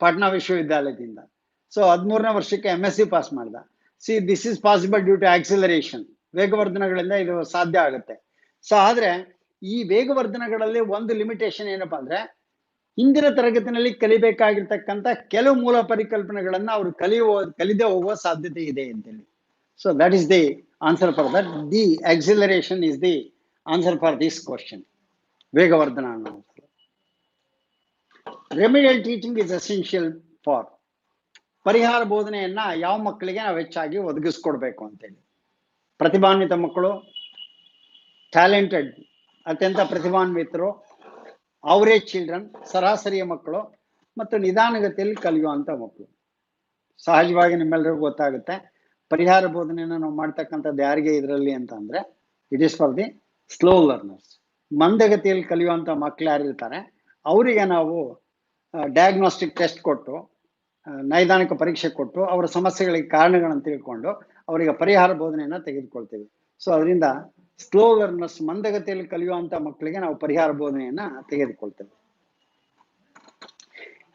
ಪಾಟ್ನಾ ವಿಶ್ವವಿದ್ಯಾಲಯದಿಂದ. ಸೊ 13ನೇ ವರ್ಷಕ್ಕೆ MSc ಪಾಸ್ ಮಾಡ್ದ. See this is possible due to acceleration, ವೇಗವರ್ಧನಗಳಿಂದ ಇದು ಸಾಧ್ಯ ಆಗುತ್ತೆ. ಸೊ ಆದ್ರೆ ಈ ವೇಗವರ್ಧನಗಳಲ್ಲಿ ಒಂದು ಲಿಮಿಟೇಷನ್ ಏನಪ್ಪಾ ಅಂದ್ರೆ ಹಿಂದಿನ ತರಗತಿನಲ್ಲಿ ಕಲಿಬೇಕಾಗಿರ್ತಕ್ಕಂಥ ಕೆಲವು ಮೂಲ ಪರಿಕಲ್ಪನೆಗಳನ್ನ ಅವರು ಕಲಿದೇ ಹೋಗುವ ಸಾಧ್ಯತೆ ಇದೆ ಅಂತೇಳಿ. So that is the answer for that. The acceleration is the answer for this question, ವೇಗವರ್ಧನ ಅನ್ನೋದು. Remedial teaching is essential for, ಪರಿಹಾರ ಬೋಧನೆಯನ್ನ ಯಾವ ಮಕ್ಕಳಿಗೆ ನಾವು ಹೆಚ್ಚಾಗಿ ಒದಗಿಸ್ಕೊಡ್ಬೇಕು ಅಂತೇಳಿ. ಪ್ರತಿಭಾನ್ವಿತ ಮಕ್ಕಳು, ಟ್ಯಾಲೆಂಟೆಡ್, ಅತ್ಯಂತ ಪ್ರತಿಭಾನ್ವಿತರು, ಅವರೇಜ್ ಚಿಲ್ಡ್ರನ್, ಸರಾಸರಿಯ ಮಕ್ಕಳು, ಮತ್ತು ನಿಧಾನಗತಿಯಲ್ಲಿ ಕಲಿಯುವಂಥ ಮಕ್ಕಳು. ಸಹಜವಾಗಿ ನಿಮ್ಮೆಲ್ಲರಿಗೂ ಗೊತ್ತಾಗುತ್ತೆ ಪರಿಹಾರ ಬೋಧನೆಯನ್ನು ನಾವು ಮಾಡ್ತಕ್ಕಂಥದ್ದು ಯಾರಿಗೆ ಇದರಲ್ಲಿ ಅಂತ ಅಂದರೆ it is for the slow learners. ಮಂದಗತಿಯಲ್ಲಿ ಕಲಿಯುವಂಥ ಮಕ್ಕಳು ಯಾರಿರ್ತಾರೆ ಅವರಿಗೆ ನಾವು ಡಯಾಗ್ನೋಸ್ಟಿಕ್ ಟೆಸ್ಟ್ ಕೊಟ್ಟು, ನೈದಾನಿಕ ಪರೀಕ್ಷೆ ಕೊಟ್ಟು ಅವರ ಸಮಸ್ಯೆಗಳಿಗೆ ಕಾರಣಗಳನ್ನು ತಿಳ್ಕೊಂಡು ಅವರಿಗೆ ಪರಿಹಾರ ಬೋಧನೆಯನ್ನು ತೆಗೆದುಕೊಳ್ತೇವೆ. ಸೊ ಅದರಿಂದ ಸ್ಲೋ ಲರ್ನರ್ಸ್, ಮಂದಗತಿಯಲ್ಲಿ ಕಲಿಯುವಂಥ ಮಕ್ಕಳಿಗೆ ನಾವು ಪರಿಹಾರ ಬೋಧನೆಯನ್ನು ತೆಗೆದುಕೊಳ್ತೇವೆ.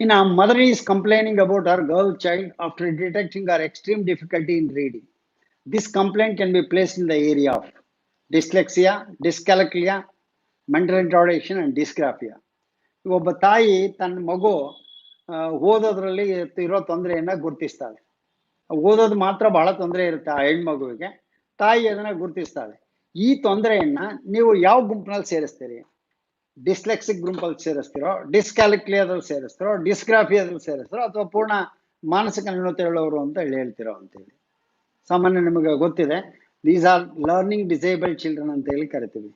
ಇನ್ನು mother is complaining about her girl child after detecting her extreme difficulty in reading. This complaint can be placed in the area of dyslexia, dyscalculia, mental retardation and dysgraphia. ಒಬ್ಬ ತಾಯಿ ತನ್ನ ಮಗು ಓದೋದ್ರಲ್ಲಿ ಇರೋ ತೊಂದರೆಯನ್ನ ಗುರುತಿಸ್ತಾಳೆ. ಓದೋದು ಮಾತ್ರ ಬಹಳ ತೊಂದರೆ ಇರುತ್ತೆ ಆ ಹೆಣ್ಮಗುವಿಗೆ, ತಾಯಿ ಅದನ್ನ ಗುರುತಿಸ್ತಾಳೆ. ಈ ತೊಂದರೆಯನ್ನ ನೀವು ಯಾವ ಗುಂಪಿನಲ್ಲಿ ಸೇರಿಸ್ತೀರಿ? ಡಿಸ್ಲೆಕ್ಸಿಕ್ ಗ್ರೂಪಲ್ಲಿ ಸೇರಿಸ್ತಿರೋ, ಡಿಸ್ಕ್ಯಾಲಿಕ್ಲಿಯಾದಲ್ಲಿ ಸೇರಿಸ್ತಿರೋ, ಡಿಸ್ಗ್ರಾಫಿಯಾದಲ್ಲಿ ಸೇರಿಸ್ತಿರೋ, ಅಥವಾ ಪೂರ್ಣ ಮಾನಸಿಕ ನ್ಯೂನತೆಯುಳ್ಳವರು ಅಂತ ಹೇಳ್ತಿರೋ ಅಂತೇಳಿ. ಸಾಮಾನ್ಯ ನಿಮಗೆ ಗೊತ್ತಿದೆ, these are learning disabled children ಅಂತ ಹೇಳಿ ಕರಿತೀವಿ.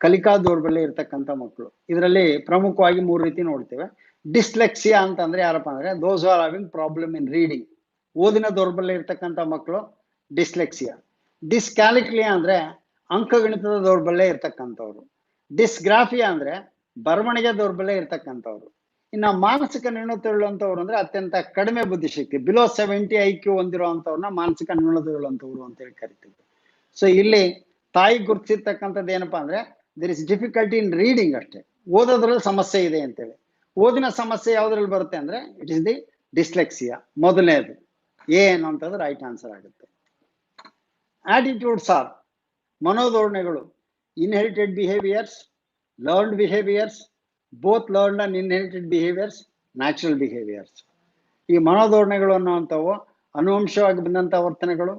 ಕಲಿಕಾ ದೌರ್ಬಲ್ಯ ಇರ್ತಕ್ಕಂಥ ಮಕ್ಕಳು. ಇದರಲ್ಲಿ ಪ್ರಮುಖವಾಗಿ 3 ರೀತಿ ನೋಡ್ತೇವೆ. ಡಿಸ್ಲೆಕ್ಸಿಯಾ ಅಂತಂದ್ರೆ ಯಾರಪ್ಪ ಅಂದ್ರೆ those are having problem in reading, ಓದಿನ ದೌರ್ಬಲ್ಯ ಇರ್ತಕ್ಕಂಥ ಮಕ್ಕಳು ಡಿಸ್ಲೆಕ್ಸಿಯಾ. ಡಿಸ್ಕ್ಯಾಲಿಕ್ಲಿಯಾ ಅಂದ್ರೆ ಅಂಕಗಣಿತದ ದೌರ್ಬಲ್ಯ ಇರ್ತಕ್ಕಂಥವ್ರು. ಡಿಸ್ಗ್ರಾಫಿಯಾ ಅಂದ್ರೆ ಬರವಣಿಗೆ ದೌರ್ಬಲ್ಯ ಇರ್ತಕ್ಕಂಥವ್ರು. ಇನ್ನು ಮಾನಸಿಕ ನ್ಯೂನತೆಯುಳ್ಳಂಥವ್ರು ಅಂದ್ರೆ ಅತ್ಯಂತ ಕಡಿಮೆ ಬುದ್ಧಿಶಕ್ತಿ, ಬಿಲೋ 70 IQ ಹೊಂದಿರುವಂಥವ್ರನ್ನ ಮಾನಸಿಕ ನ್ಯೂನತೆಯುಳ್ಳಂಥವ್ರು ಅಂತ ಹೇಳಿ ಕರಿತೀವಿ. ಸೊ ಇಲ್ಲಿ ತಾಯಿ ಗುರುತಿರ್ತಕ್ಕಂಥದ್ದು ಏನಪ್ಪಾ ಅಂದ್ರೆ there is difficulty in reading ಅಷ್ಟೇ, ಓದೋದ್ರಲ್ಲಿ ಸಮಸ್ಯೆ ಇದೆ ಅಂತೇಳಿ. ಓದಿನ ಸಮಸ್ಯೆ ಯಾವ್ದ್ರಲ್ಲಿ ಬರುತ್ತೆ ಅಂದ್ರೆ ಇಟ್ ಇಸ್ ದಿ ಡಿಸ್ಲೆಕ್ಸಿಯಾ, ಮೊದಲನೇದು ಎ ಅನ್ನುವಂಥದ್ದು ರೈಟ್ ಆನ್ಸರ್ ಆಗುತ್ತೆ. ಆಟಿಟ್ಯೂಡ್ಸ್ ಆರ್ ಮನೋಧೋರಣೆಗಳು, inherited behaviors, learned behaviors, both learned and inherited behaviors, natural behaviors. ಈ ಮನೋಧೋರಣೆಗಳು ಅನ್ನುವಂಥವು ಅನುವಂಶವಾಗಿ ಬಂದಂಥ ವರ್ತನೆಗಳು,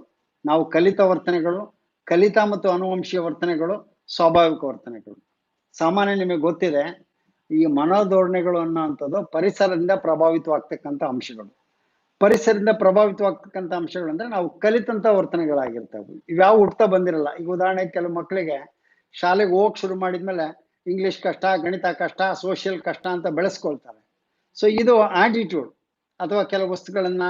ನಾವು ಕಲಿತ ವರ್ತನೆಗಳು, ಕಲಿತ ಮತ್ತು ಅನುವಂಶೀಯ ವರ್ತನೆಗಳು, ಸ್ವಾಭಾವಿಕ ವರ್ತನೆಗಳು. ಸಾಮಾನ್ಯ ನಿಮಗೆ ಗೊತ್ತಿದೆ, ಈ ಮನೋಧೋರಣೆಗಳು ಅನ್ನುವಂಥದ್ದು ಪರಿಸರದಿಂದ ಪ್ರಭಾವಿತವಾಗ್ತಕ್ಕಂಥ ಅಂಶಗಳು. ಪರಿಸರದಿಂದ ಪ್ರಭಾವಿತವಾಗ್ತಕ್ಕಂಥ ಅಂಶಗಳು ಅಂದ್ರೆ ನಾವು ಕಲಿತಂಥ ವರ್ತನೆಗಳಾಗಿರ್ತವೆ. ಇವ್ಯಾವ ಹುಡ್ತಾ ಬಂದಿರಲ್ಲ. ಈಗ ಉದಾಹರಣೆಗೆ ಕೆಲವು ಮಕ್ಕಳಿಗೆ ಶಾಲೆಗೆ ಹೋಗಕ್ಕೆ ಶುರು ಮಾಡಿದ್ಮೇಲೆ ಇಂಗ್ಲಿಷ್ ಕಷ್ಟ, ಗಣಿತ ಕಷ್ಟ, ಸೋಷಿಯಲ್ ಕಷ್ಟ ಅಂತ ಬೆಳೆಸ್ಕೊಳ್ತಾರೆ. ಸೊ ಇದು ಆಟಿಟ್ಯೂಡ್. ಅಥವಾ ಕೆಲವು ವಸ್ತುಗಳನ್ನ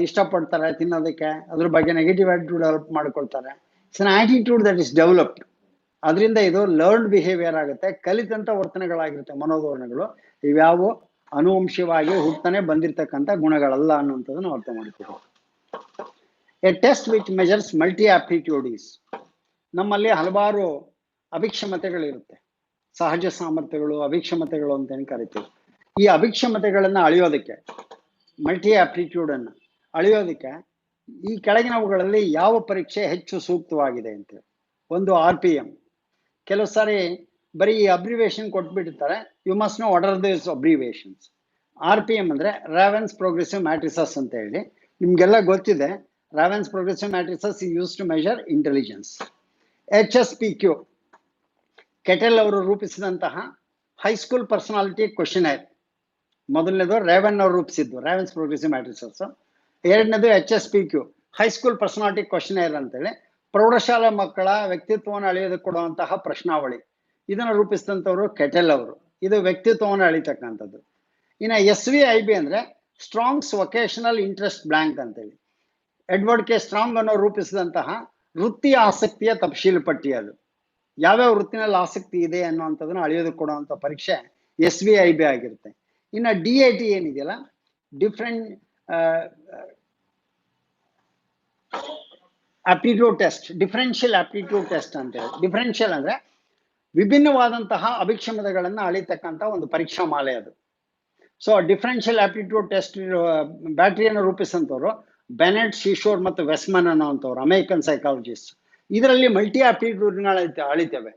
ಇಷ್ಟಪಡ್ತಾರೆ ತಿನ್ನೋದಕ್ಕೆ, ಅದ್ರ ಬಗ್ಗೆ ನೆಗೆಟಿವ್ ಆಟಿಟ್ಯೂಡ್ ಡೆವಲಪ್ ಮಾಡ್ಕೊಳ್ತಾರೆ. It's an attitude that is developed. ಅದರಿಂದ ಇದು ಲರ್ನ್ಡ್ ಬಿಹೇವಿಯರ್ ಆಗುತ್ತೆ, ಕಲಿತಂಥ ವರ್ತನೆಗಳಾಗಿರುತ್ತೆ ಮನೋಧೋರಣೆಗಳು. ಇವ್ಯಾವು ಅನುವಂಶೀಯವಾಗಿ ಹುಟ್ಟನೆ ಬಂದಿರತಕ್ಕಂಥ ಗುಣಗಳಲ್ಲ ಅನ್ನುವಂಥದ್ದನ್ನು ಅರ್ಥ ಮಾಡ್ಕೋಬೇಕು. A test which measures multi aptitude is, ನಮ್ಮಲ್ಲಿ ಹಲವಾರು ಅಭಿಕ್ಷಮತೆಗಳಿರುತ್ತೆ, ಸಹಜ ಸಾಮರ್ಥ್ಯಗಳು, ಅಭಿಕ್ಷಮತೆಗಳು ಅಂತ ಏನು ಕರಿತೀವಿ. ಈ ಅಭಿಕ್ಷಮತೆಗಳನ್ನ ಅಳೆಯೋದಕ್ಕೆ, ಮಲ್ಟಿ ಆಪ್ಟಿಟ್ಯೂಡ್ ಅನ್ನು ಅಳೆಯೋದಕ್ಕೆ ಈ ಕೆಳಗಿನವುಗಳಲ್ಲಿ ಯಾವ ಪರೀಕ್ಷೆ ಹೆಚ್ಚು ಸೂಕ್ತವಾಗಿದೆ ಅಂತೇಳಿ. ಒಂದು RPM. ಕೆಲವು ಸಾರಿ ಬರೀ ಈ ಅಬ್ರಿವೇಷನ್ ಕೊಟ್ಬಿಟ್ಟಿರ್ತಾರೆ. You must know what are these abbreviations. RPM ಅಂದ್ರೆ ರಾವೆನ್ಸ್ ಪ್ರೋಗ್ರೆಸಿವ್ ಮ್ಯಾಟ್ರಿಸಸ್ ಅಂತ ಹೇಳಿ ನಿಮ್ಗೆಲ್ಲ ಗೊತ್ತಿದೆ. Raven's progressive matrices use to measure intelligence. HSPQ Cattell ಅವರು ರೂಪಿಸಿದಂತಹ ಹೈಸ್ಕೂಲ್ ಪರ್ಸನಾಲಿಟಿ ಕ್ವಶನೇರ್. ಮೊದಲನೇದು ರೇವನ್ ಅವರು ರೂಪಿಸಿದ್ದು ರಾವೆನ್ಸ್ ಪ್ರೋಗ್ರೆಸಿವ್ ಮ್ಯಾಟ್ರಿಸಸ್. ಎರಡನೇದು HSPQ ಹೈಸ್ಕೂಲ್ ಪರ್ಸನಾಲಿಟಿ ಕ್ವಶನೇರ್ ಅಂತೇಳಿ ಪ್ರೌಢಶಾಲಾ ಮಕ್ಕಳ ವ್ಯಕ್ತಿತ್ವವನ್ನು ಅಳೆಯೋದಕ್ಕೆ ಕೊಡುವಂತಹ ಪ್ರಶ್ನಾವಳಿ. ಇದನ್ನು ರೂಪಿಸಿದಂಥವ್ರು ಕೆಟೆಲ್ ಅವರು. ಇದು ವ್ಯಕ್ತಿತ್ವವನ್ನು ಅಳಿತಕ್ಕಂಥದ್ದು. ಇನ್ನು SVIB ಅಂದ್ರೆ ಸ್ಟ್ರಾಂಗ್ಸ್ ವೊಕೇಶನಲ್ ಇಂಟ್ರೆಸ್ಟ್ ಬ್ಲಾಂಕ್ ಅಂತೇಳಿ ಎಡ್ವರ್ಡ್ ಕೆ ಸ್ಟ್ರಾಂಗ್ ಅನ್ನೋ ರೂಪಿಸಿದಂತಹ ವೃತ್ತಿ ಆಸಕ್ತಿಯ ತಪಶೀಲು ಪಟ್ಟಿ. ಅದು ಯಾವ್ಯಾವ ವೃತ್ತಿನಲ್ಲಿ ಆಸಕ್ತಿ ಇದೆ ಅನ್ನುವಂಥದ್ದನ್ನು ಅಳೆಯೋದಕ್ಕೆ ಕೊಡುವಂಥ ಪರೀಕ್ಷೆ SVIB ಆಗಿರುತ್ತೆ. ಇನ್ನು DAT ಏನಿದೆಯಲ್ಲ, different aptitude test, differential aptitude test ಅಂತೇಳಿ. ಡಿಫರೆನ್ಷಿಯಲ್ ಅಂದ್ರೆ ವಿಭಿನ್ನವಾದಂತಹ ಅಭಿಕ್ಷಮತೆಗಳನ್ನು ಅಳಿತಕ್ಕಂಥ ಒಂದು ಪರೀಕ್ಷಾ ಮಾಲೆ ಅದು. ಸೊ ಡಿಫರೆನ್ಷಿಯಲ್ ಆಪ್ಟಿಟ್ಯೂಡ್ ಟೆಸ್ಟ್ ಬ್ಯಾಟರಿಯನ್ನು ರೂಪಿಸಿದಂಥವ್ರು ಬೆನೆಟ್, ಶಿಶೋರ್ ಮತ್ತು ವೆಸ್ಮನ್ ಅನ್ನೋವಂಥವ್ರು, ಅಮೆರಿಕನ್ ಸೈಕಾಲಜಿಸ್ಟ್. ಇದರಲ್ಲಿ ಮಲ್ಟಿ ಆಪ್ಟಿಟ್ಯೂಡ್ನ ಅಳಿತೇವೆ.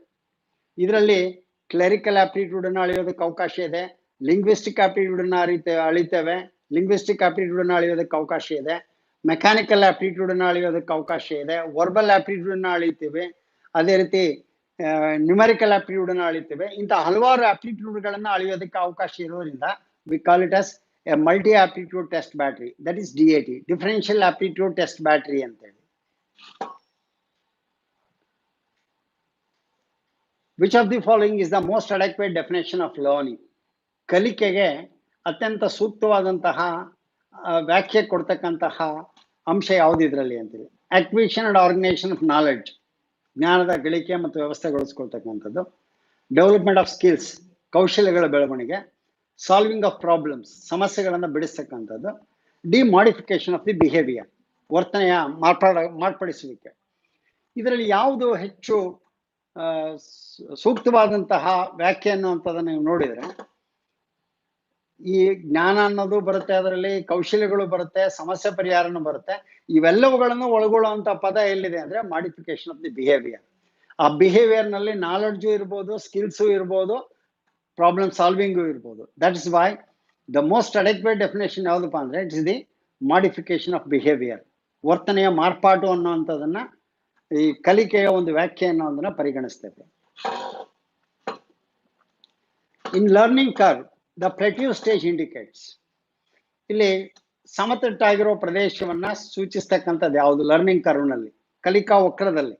ಇದರಲ್ಲಿ ಕ್ಲರಿಕಲ್ ಆಪ್ಟಿಟ್ಯೂಡ್ ಅನ್ನು ಅಳೆಯೋದಕ್ಕೆ ಅವಕಾಶ ಇದೆ, ಲಿಂಗ್ವಿಸ್ಟಿಕ್ ಆಪ್ಟಿಟ್ಯೂಡ್ ಅನ್ನು ಅಳಿತೇವೆ, ಲಿಂಗ್ವಿಸ್ಟಿಕ್ ಆಪ್ಟಿಟ್ಯೂಡ್ ಅನ್ನು ಅಳೆಯೋದಕ್ಕೆ ಅವಕಾಶ ಇದೆ, ಮೆಕ್ಯಾನಿಕಲ್ ಆಪ್ಟಿಟ್ಯೂಡ್ ಅನ್ನು ಅಳೆಯೋದಕ್ಕೆ ಅವಕಾಶ ಇದೆ, ವರ್ಬಲ್ ಆಪ್ಟಿಟ್ಯೂಡ್ ಅನ್ನು ಅಳಿತೀವಿ, ಅದೇ ರೀತಿ ನ್ಯೂಮೆರಿಕಲ್ ಆಪ್ಟಿಟ್ಯೂಡ್ ಅನ್ನು ಅಳಿತೀವಿ. ಇಂಥ ಹಲವಾರು ಆಪ್ಟಿಟ್ಯೂಡ್ಗಳನ್ನು ಅಳೆಯೋದಕ್ಕೆ ಅವಕಾಶ ಇರೋದ್ರಿಂದ V call it as A multi aptitude test battery, that is DAT, differential aptitude test battery ಅಂತೇಳಿ. Which of the following is the most adequate definition of learning? ಕಲಿಕೆಗೆ ಅತ್ಯಂತ ಸೂಕ್ತವಾದಂತಹ ವ್ಯಾಖ್ಯೆ ಕೊಡ್ತಕ್ಕಂತಹ ಅಂಶ ಯಾವುದು ಇದರಲ್ಲಿ ಅಂತೇಳಿ. Acquisition and organisation of knowledge, ಜ್ಞಾನದ ಗಳಿಕೆ ಮತ್ತು ವ್ಯವಸ್ಥೆಗೊಳಿಸ್ಕೊಳ್ತಕ್ಕಂಥದ್ದು. ಡೆವಲಪ್ಮೆಂಟ್ ಆಫ್ ಸ್ಕಿಲ್ಸ್, ಕೌಶಲ್ಯಗಳ ಬೆಳವಣಿಗೆ. ಸಾಲ್ವಿಂಗ್ ಆಫ್ ಪ್ರಾಬ್ಲಮ್ಸ್, ಸಮಸ್ಯೆಗಳನ್ನು ಬಿಡಿಸ್ತಕ್ಕಂಥದ್ದು. ಡಿಮಾಡಿಫಿಕೇಶನ್ ಆಫ್ ದಿ ಬಿಹೇವಿಯರ್, ವರ್ತನೆಯ ಮಾರ್ಪಡಿಸುವಿಕೆ. ಇದರಲ್ಲಿ ಯಾವುದು ಹೆಚ್ಚು ಸೂಕ್ತವಾದಂತಹ ವ್ಯಾಖ್ಯೆ ಅನ್ನುವಂಥದ್ದನ್ನು ನೀವು ನೋಡಿದರೆ, ಈ ಜ್ಞಾನ ಅನ್ನೋದು ಬರುತ್ತೆ, ಅದರಲ್ಲಿ ಕೌಶಲ್ಯಗಳು ಬರುತ್ತೆ, ಸಮಸ್ಯೆ ಪರಿಹಾರನೂ ಬರುತ್ತೆ. ಇವೆಲ್ಲವುಗಳನ್ನು ಒಳಗೊಳ್ಳುವಂತ ಪದ ಎಲ್ಲಿದೆ ಅಂದ್ರೆ ಮಾಡಿಫಿಕೇಶನ್ ಆಫ್ ದಿ ಬಿಹೇವಿಯರ್. ಆ ಬಿಹೇವಿಯರ್ ನಲ್ಲಿ ನಾಲೆಡ್ಜು ಇರ್ಬೋದು, ಸ್ಕಿಲ್ಸು ಇರ್ಬೋದು, ಪ್ರಾಬ್ಲಮ್ ಸಾಲ್ವಿಂಗು ಇರ್ಬೋದು. That is why the most adequate definition ಯಾವುದಪ್ಪ ಅಂದ್ರೆ it is the modification of behaviour, ವರ್ತನೆಯ ಮಾರ್ಪಾಟು ಅನ್ನುವಂಥದ್ದನ್ನ ಈ ಕಲಿಕೆಯ ಒಂದು ವ್ಯಾಖ್ಯೆ ಅನ್ನೋದನ್ನ ಪರಿಗಣಿಸ್ತೇವೆ. In learning curve the plateau stage indicates. ಇಲ್ಲಿ ಸಮತಟ್ಟಾಗಿರೋ ಪ್ರದೇಶವನ್ನ ಸೂಚಿಸ್ತಕ್ಕಂಥದ್ದು ಯಾವುದು? ಲರ್ನಿಂಗ್ ಕರ್ವ್ ನಲ್ಲಿ, ಕಲಿಕಾ ವಕ್ರದಲ್ಲಿ,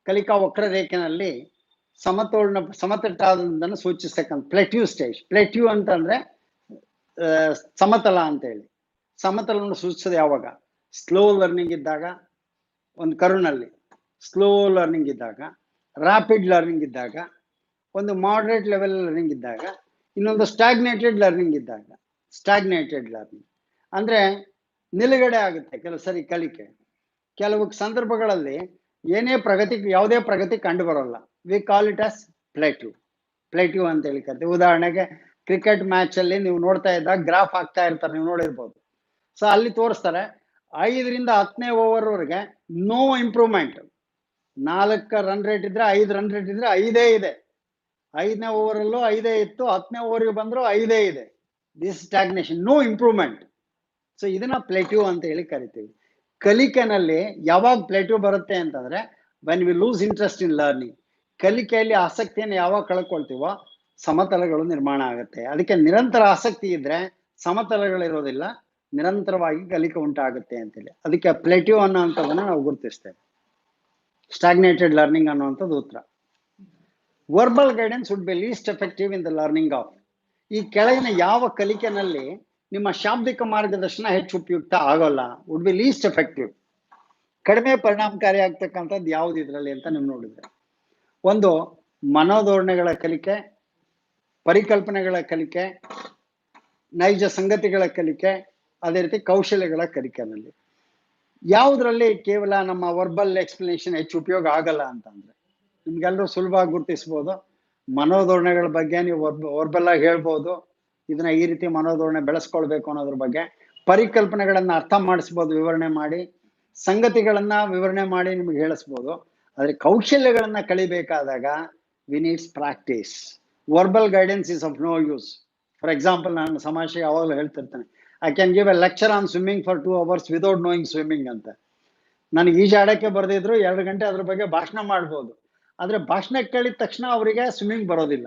ಕಲಿಕಾ ವಕ್ರ ರೇಖೆನಲ್ಲಿ ಸಮತಟ್ಟಾದದನ್ನು ಸೂಚಿಸ್ತಕ್ಕಂಥ ಪ್ಲೇಟ್ಯೂ ಸ್ಟೇಜ್. ಪ್ಲೇಟ್ಯೂ ಅಂತಂದ್ರೆ ಸಮತಲ ಅಂತ ಹೇಳಿ. ಸಮತಲವನ್ನು ಸೂಚಿಸೋದು ಯಾವಾಗ? ಸ್ಲೋ ಲರ್ನಿಂಗ್ ಇದ್ದಾಗ ಒಂದು ಕರ್ವ್ನಲ್ಲಿ, ಸ್ಲೋ ಲರ್ನಿಂಗ್ ಇದ್ದಾಗ, ರ್ಯಾಪಿಡ್ ಲರ್ನಿಂಗ್ ಇದ್ದಾಗ, ಒಂದು ಮಾಡರೇಟ್ ಲೆವೆಲ್ ಲರ್ನಿಂಗ್ ಇದ್ದಾಗ, ಇನ್ನೊಂದು ಸ್ಟಾಗ್ನೇಟೆಡ್ ಲರ್ನಿಂಗ್ ಇದ್ದಾಗ. ಸ್ಟಾಗ್ನೇಟೆಡ್ ಲರ್ನಿಂಗ್ ಅಂದ್ರೆ ನಿಲುಗಡೆ ಆಗುತ್ತೆ ಕೆಲವು ಸರಿ ಕಲಿಕೆ. ಕೆಲವು ಸಂದರ್ಭಗಳಲ್ಲಿ ಯಾವುದೇ ಪ್ರಗತಿ ಕಂಡು ಬರೋಲ್ಲ. We call it as plateau. Plateau ಅಂತ ಹೇಳಿ ಕರಿತೀವಿ. ಉದಾಹರಣೆಗೆ ಕ್ರಿಕೆಟ್ ಮ್ಯಾಚ್ ಅಲ್ಲಿ ನೀವು ನೋಡ್ತಾ ಇದ್ದಾಗ ಗ್ರಾಫ್ ಆಗ್ತಾ ಇರ್ತಾರೆ, ನೀವು ನೋಡಿರ್ಬೋದು. ಸೊ ಅಲ್ಲಿ ತೋರಿಸ್ತಾರೆ 5ರಿಂದ 10ನೇ ಓವರ್ವರೆಗೆ ನೋ ಇಂಪ್ರೂವ್ಮೆಂಟ್. 4 ರನ್ ರೇಟ್ ಇದ್ರೆ 5 ರನ್ ರೇಟ್ ಇದ್ರೆ 5 ಇದೆ. 5ನೇ ಓವರಲ್ಲೂ 5 ಇತ್ತು, 10ನೇ ಓವರ್ಗೆ ಬಂದ್ರು 5 ಇದೆ. This stagnation, no improvement. So ಇದನ್ನ ಪ್ಲೇಟ್ಯೂ ಅಂತ ಹೇಳಿ ಕರಿತೀವಿ. ಕಲಿಕೆನಲ್ಲಿ ಯಾವಾಗ ಪ್ಲೇಟ್ಯೂ ಬರುತ್ತೆ ಅಂತಂದ್ರೆ when we lose interest in learning. ಕಲಿಕೆಯಲ್ಲಿ ಆಸಕ್ತಿಯನ್ನು ಯಾವಾಗ ಕಳ್ಕೊಳ್ತೀವೋ ಸಮತಲಗಳು ನಿರ್ಮಾಣ ಆಗುತ್ತೆ. ಅದಕ್ಕೆ ನಿರಂತರ ಆಸಕ್ತಿ ಇದ್ರೆ ಸಮತಲಗಳಿರೋದಿಲ್ಲ, ನಿರಂತರವಾಗಿ ಕಲಿಕೆ ಉಂಟಾಗುತ್ತೆ ಅಂತೇಳಿ. ಅದಕ್ಕೆ ಪ್ಲೇಟ್ಯೂ ಅನ್ನೋಂಥದ್ದನ್ನ ನಾವು ಗುರುತಿಸ್ತೇವೆ. ಸ್ಟಾಗ್ನೇಟೆಡ್ ಲರ್ನಿಂಗ್ ಅನ್ನುವಂಥದ್ದು ಉತ್ತರ. Verbal guidance would be least effective in the learning of. ಈ ಕೆಳಗಿನ ಯಾವ ಕಲಿಕೆನಲ್ಲಿ ನಿಮ್ಮ ಶಾಬ್ದಿಕ ಮಾರ್ಗದರ್ಶನ ಹೆಚ್ಚು ಉಪಯುಕ್ತ ಆಗೋಲ್ಲ? ವುಡ್ ಬಿ ಲೀಸ್ಟ್ ಎಫೆಕ್ಟಿವ್, ಕಡಿಮೆ ಪರಿಣಾಮಕಾರಿ ಆಗ್ತಕ್ಕಂಥದ್ದು ಯಾವ್ದು ಇದರಲ್ಲಿ ಅಂತ ನೀವು ನೋಡಿದ್ರೆ, ಒಂದು ಮನೋಧೋರಣೆಗಳ ಕಲಿಕೆ, ಪರಿಕಲ್ಪನೆಗಳ ಕಲಿಕೆ, ನೈಜ ಸಂಗತಿಗಳ ಕಲಿಕೆ, ಅದೇ ರೀತಿ ಕೌಶಲ್ಯಗಳ ಕಲಿಕೆನಲ್ಲಿ ಯಾವುದರಲ್ಲಿ ಕೇವಲ ನಮ್ಮ ವರ್ಬಲ್ ಎಕ್ಸ್ಪ್ಲನೇಷನ್ ಹೆಚ್ಚು ಉಪಯೋಗ ಆಗಲ್ಲ ಅಂತಂದ್ರೆ ನಿಮ್ಗೆಲ್ಲರೂ ಸುಲಭವಾಗಿ ಗುರುತಿಸ್ಬೋದು. ಮನೋಧೋರಣೆಗಳ ಬಗ್ಗೆ ನೀವು ವರ್ಬಲ್ ಆಗಿ ಹೇಳ್ಬೋದು, ಇದನ್ನ ಈ ರೀತಿ ಮನೋಧೋರಣೆ ಬೆಳೆಸ್ಕೊಳ್ಬೇಕು ಅನ್ನೋದ್ರ ಬಗ್ಗೆ. ಪರಿಕಲ್ಪನೆಗಳನ್ನ ಅರ್ಥ ಮಾಡಿಸ್ಬೋದು ವಿವರಣೆ ಮಾಡಿ, ಸಂಗತಿಗಳನ್ನ ವಿವರಣೆ ಮಾಡಿ ನಿಮ್ಗೆ ಹೇಳಿಸ್ಬೋದು. ಆದ್ರೆ ಕೌಶಲ್ಯಗಳನ್ನ ಕಲಿಬೇಕಾದಾಗ we needs practice. Verbal guidance is of no use. For example, ನಾನು ಸಮಾಜ ಯಾವಾಗಲೂ ಹೇಳ್ತಿರ್ತೇನೆ, I can give a lecture on swimming for 2 hours without knowing swimming ಅಂತ. ನನಗೆ ಈಜಾಡಕ್ಕೆ ಬರದಿದ್ರು 2 ಗಂಟೆ ಅದ್ರ ಬಗ್ಗೆ ಭಾಷಣ ಮಾಡ್ಬೋದು. ಆದ್ರೆ ಭಾಷಣ ಕೇಳಿದ ತಕ್ಷಣ ಅವರಿಗೆ ಸ್ವಿಮ್ಮಿಂಗ್ ಬರೋದಿಲ್ಲ.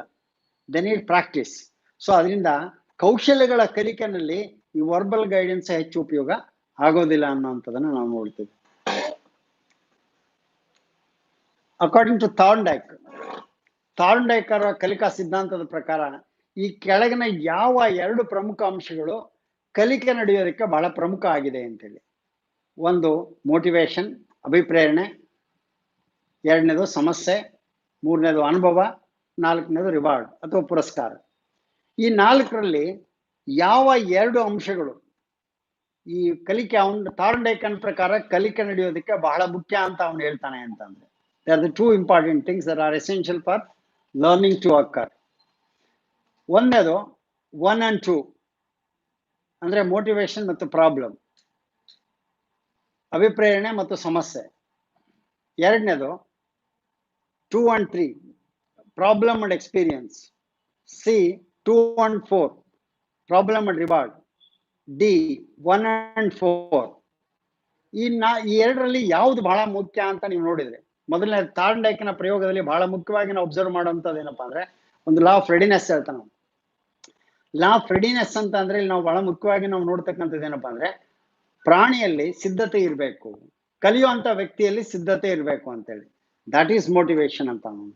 They need practice. ಸೊ ಅದರಿಂದ ಕೌಶಲ್ಯಗಳ ಕಲಿಕೆನಲ್ಲಿ ಈ ವರ್ಬಲ್ ಗೈಡೆನ್ಸ್ ಹೆಚ್ಚು ಉಪಯೋಗ ಆಗೋದಿಲ್ಲ ಅನ್ನೋಂಥದ್ದನ್ನ ನಾವು ನೋಡ್ತೀವಿ. ಅಕಾರ್ಡಿಂಗ್ ಟು ಥಾರ್ನ್ಡೈಕ್ ಅವರ ಕಲಿಕಾ ಸಿದ್ಧಾಂತದ ಪ್ರಕಾರ ಈ ಕೆಳಗಿನ ಯಾವ 2 ಪ್ರಮುಖ ಅಂಶಗಳು ಕಲಿಕೆ ನಡೆಯೋದಕ್ಕೆ ಬಹಳ ಪ್ರಮುಖ ಆಗಿದೆ ಅಂತೇಳಿ? ಒಂದು ಮೋಟಿವೇಶನ್, ಅಭಿಪ್ರೇರಣೆ. 2ನೇದು ಸಮಸ್ಯೆ. 3ನೇದು ಅನುಭವ. 4ನೇದು ರಿವಾರ್ಡ್ ಅಥವಾ ಪುರಸ್ಕಾರ. ಈ 4ರಲ್ಲಿ ಯಾವ 2 ಅಂಶಗಳು ಈ ಕಲಿಕೆ ಥಾರ್ನ್ಡೈಕನ್ ಪ್ರಕಾರ ಕಲಿಕೆ ನಡೆಯೋದಕ್ಕೆ ಬಹಳ ಮುಖ್ಯ ಅಂತ ಅವನು ಹೇಳ್ತಾನೆ ಅಂತಂದ್ರೆ, they are the 2 important things that are essential for learning to occur. ಒಂದನೇದು 1 and 2 ಅಂದ್ರೆ ಮೋಟಿವೇಶನ್ ಮತ್ತು ಪ್ರಾಬ್ಲಮ್, ಅಭಿಪ್ರೇರಣೆ ಮತ್ತು ಸಮಸ್ಯೆ. 2ನೇದು 2 and 3 problem and experience. C 2 and 4 problem and reward. D 1 and 4. ಈ 2ರಲ್ಲಿ ಯಾವ್ದು ಬಹಳ ಮುಖ್ಯ ಅಂತ ನೀವು ನೋಡಿದ್ರೆ, ಮೊದಲನೇ ಥಾರ್ನ್ಡೈಕ್ನ ಪ್ರಯೋಗದಲ್ಲಿ ಬಹಳ ಮುಖ್ಯವಾಗಿ ನಾವು ಅಬ್ಸರ್ವ್ ಮಾಡುವಂಥದ್ದು ಏನಪ್ಪಾ ಅಂದ್ರೆ ಒಂದು ಲಾ ಆಫ್ ರೆಡಿನೆಸ್ ಹೇಳ್ತಾನೆ. ಲಾ ಆಫ್ ರೆಡಿನೆಸ್ ಅಂತ ಅಂದ್ರೆ ಇಲ್ಲಿ ನಾವು ಬಹಳ ಮುಖ್ಯವಾಗಿ ನಾವು ನೋಡ್ತಕ್ಕಂಥದ್ದು ಏನಪ್ಪಾ ಅಂದ್ರೆ ಪ್ರಾಣಿಯಲ್ಲಿ ಸಿದ್ಧತೆ ಇರಬೇಕು, ಕಲಿಯುವಂತ ವ್ಯಕ್ತಿಯಲ್ಲಿ ಸಿದ್ಧತೆ ಇರಬೇಕು ಅಂತೇಳಿ. ದಟ್ ಈಸ್ ಮೋಟಿವೇಶನ್ ಅಂತ ಅವನು.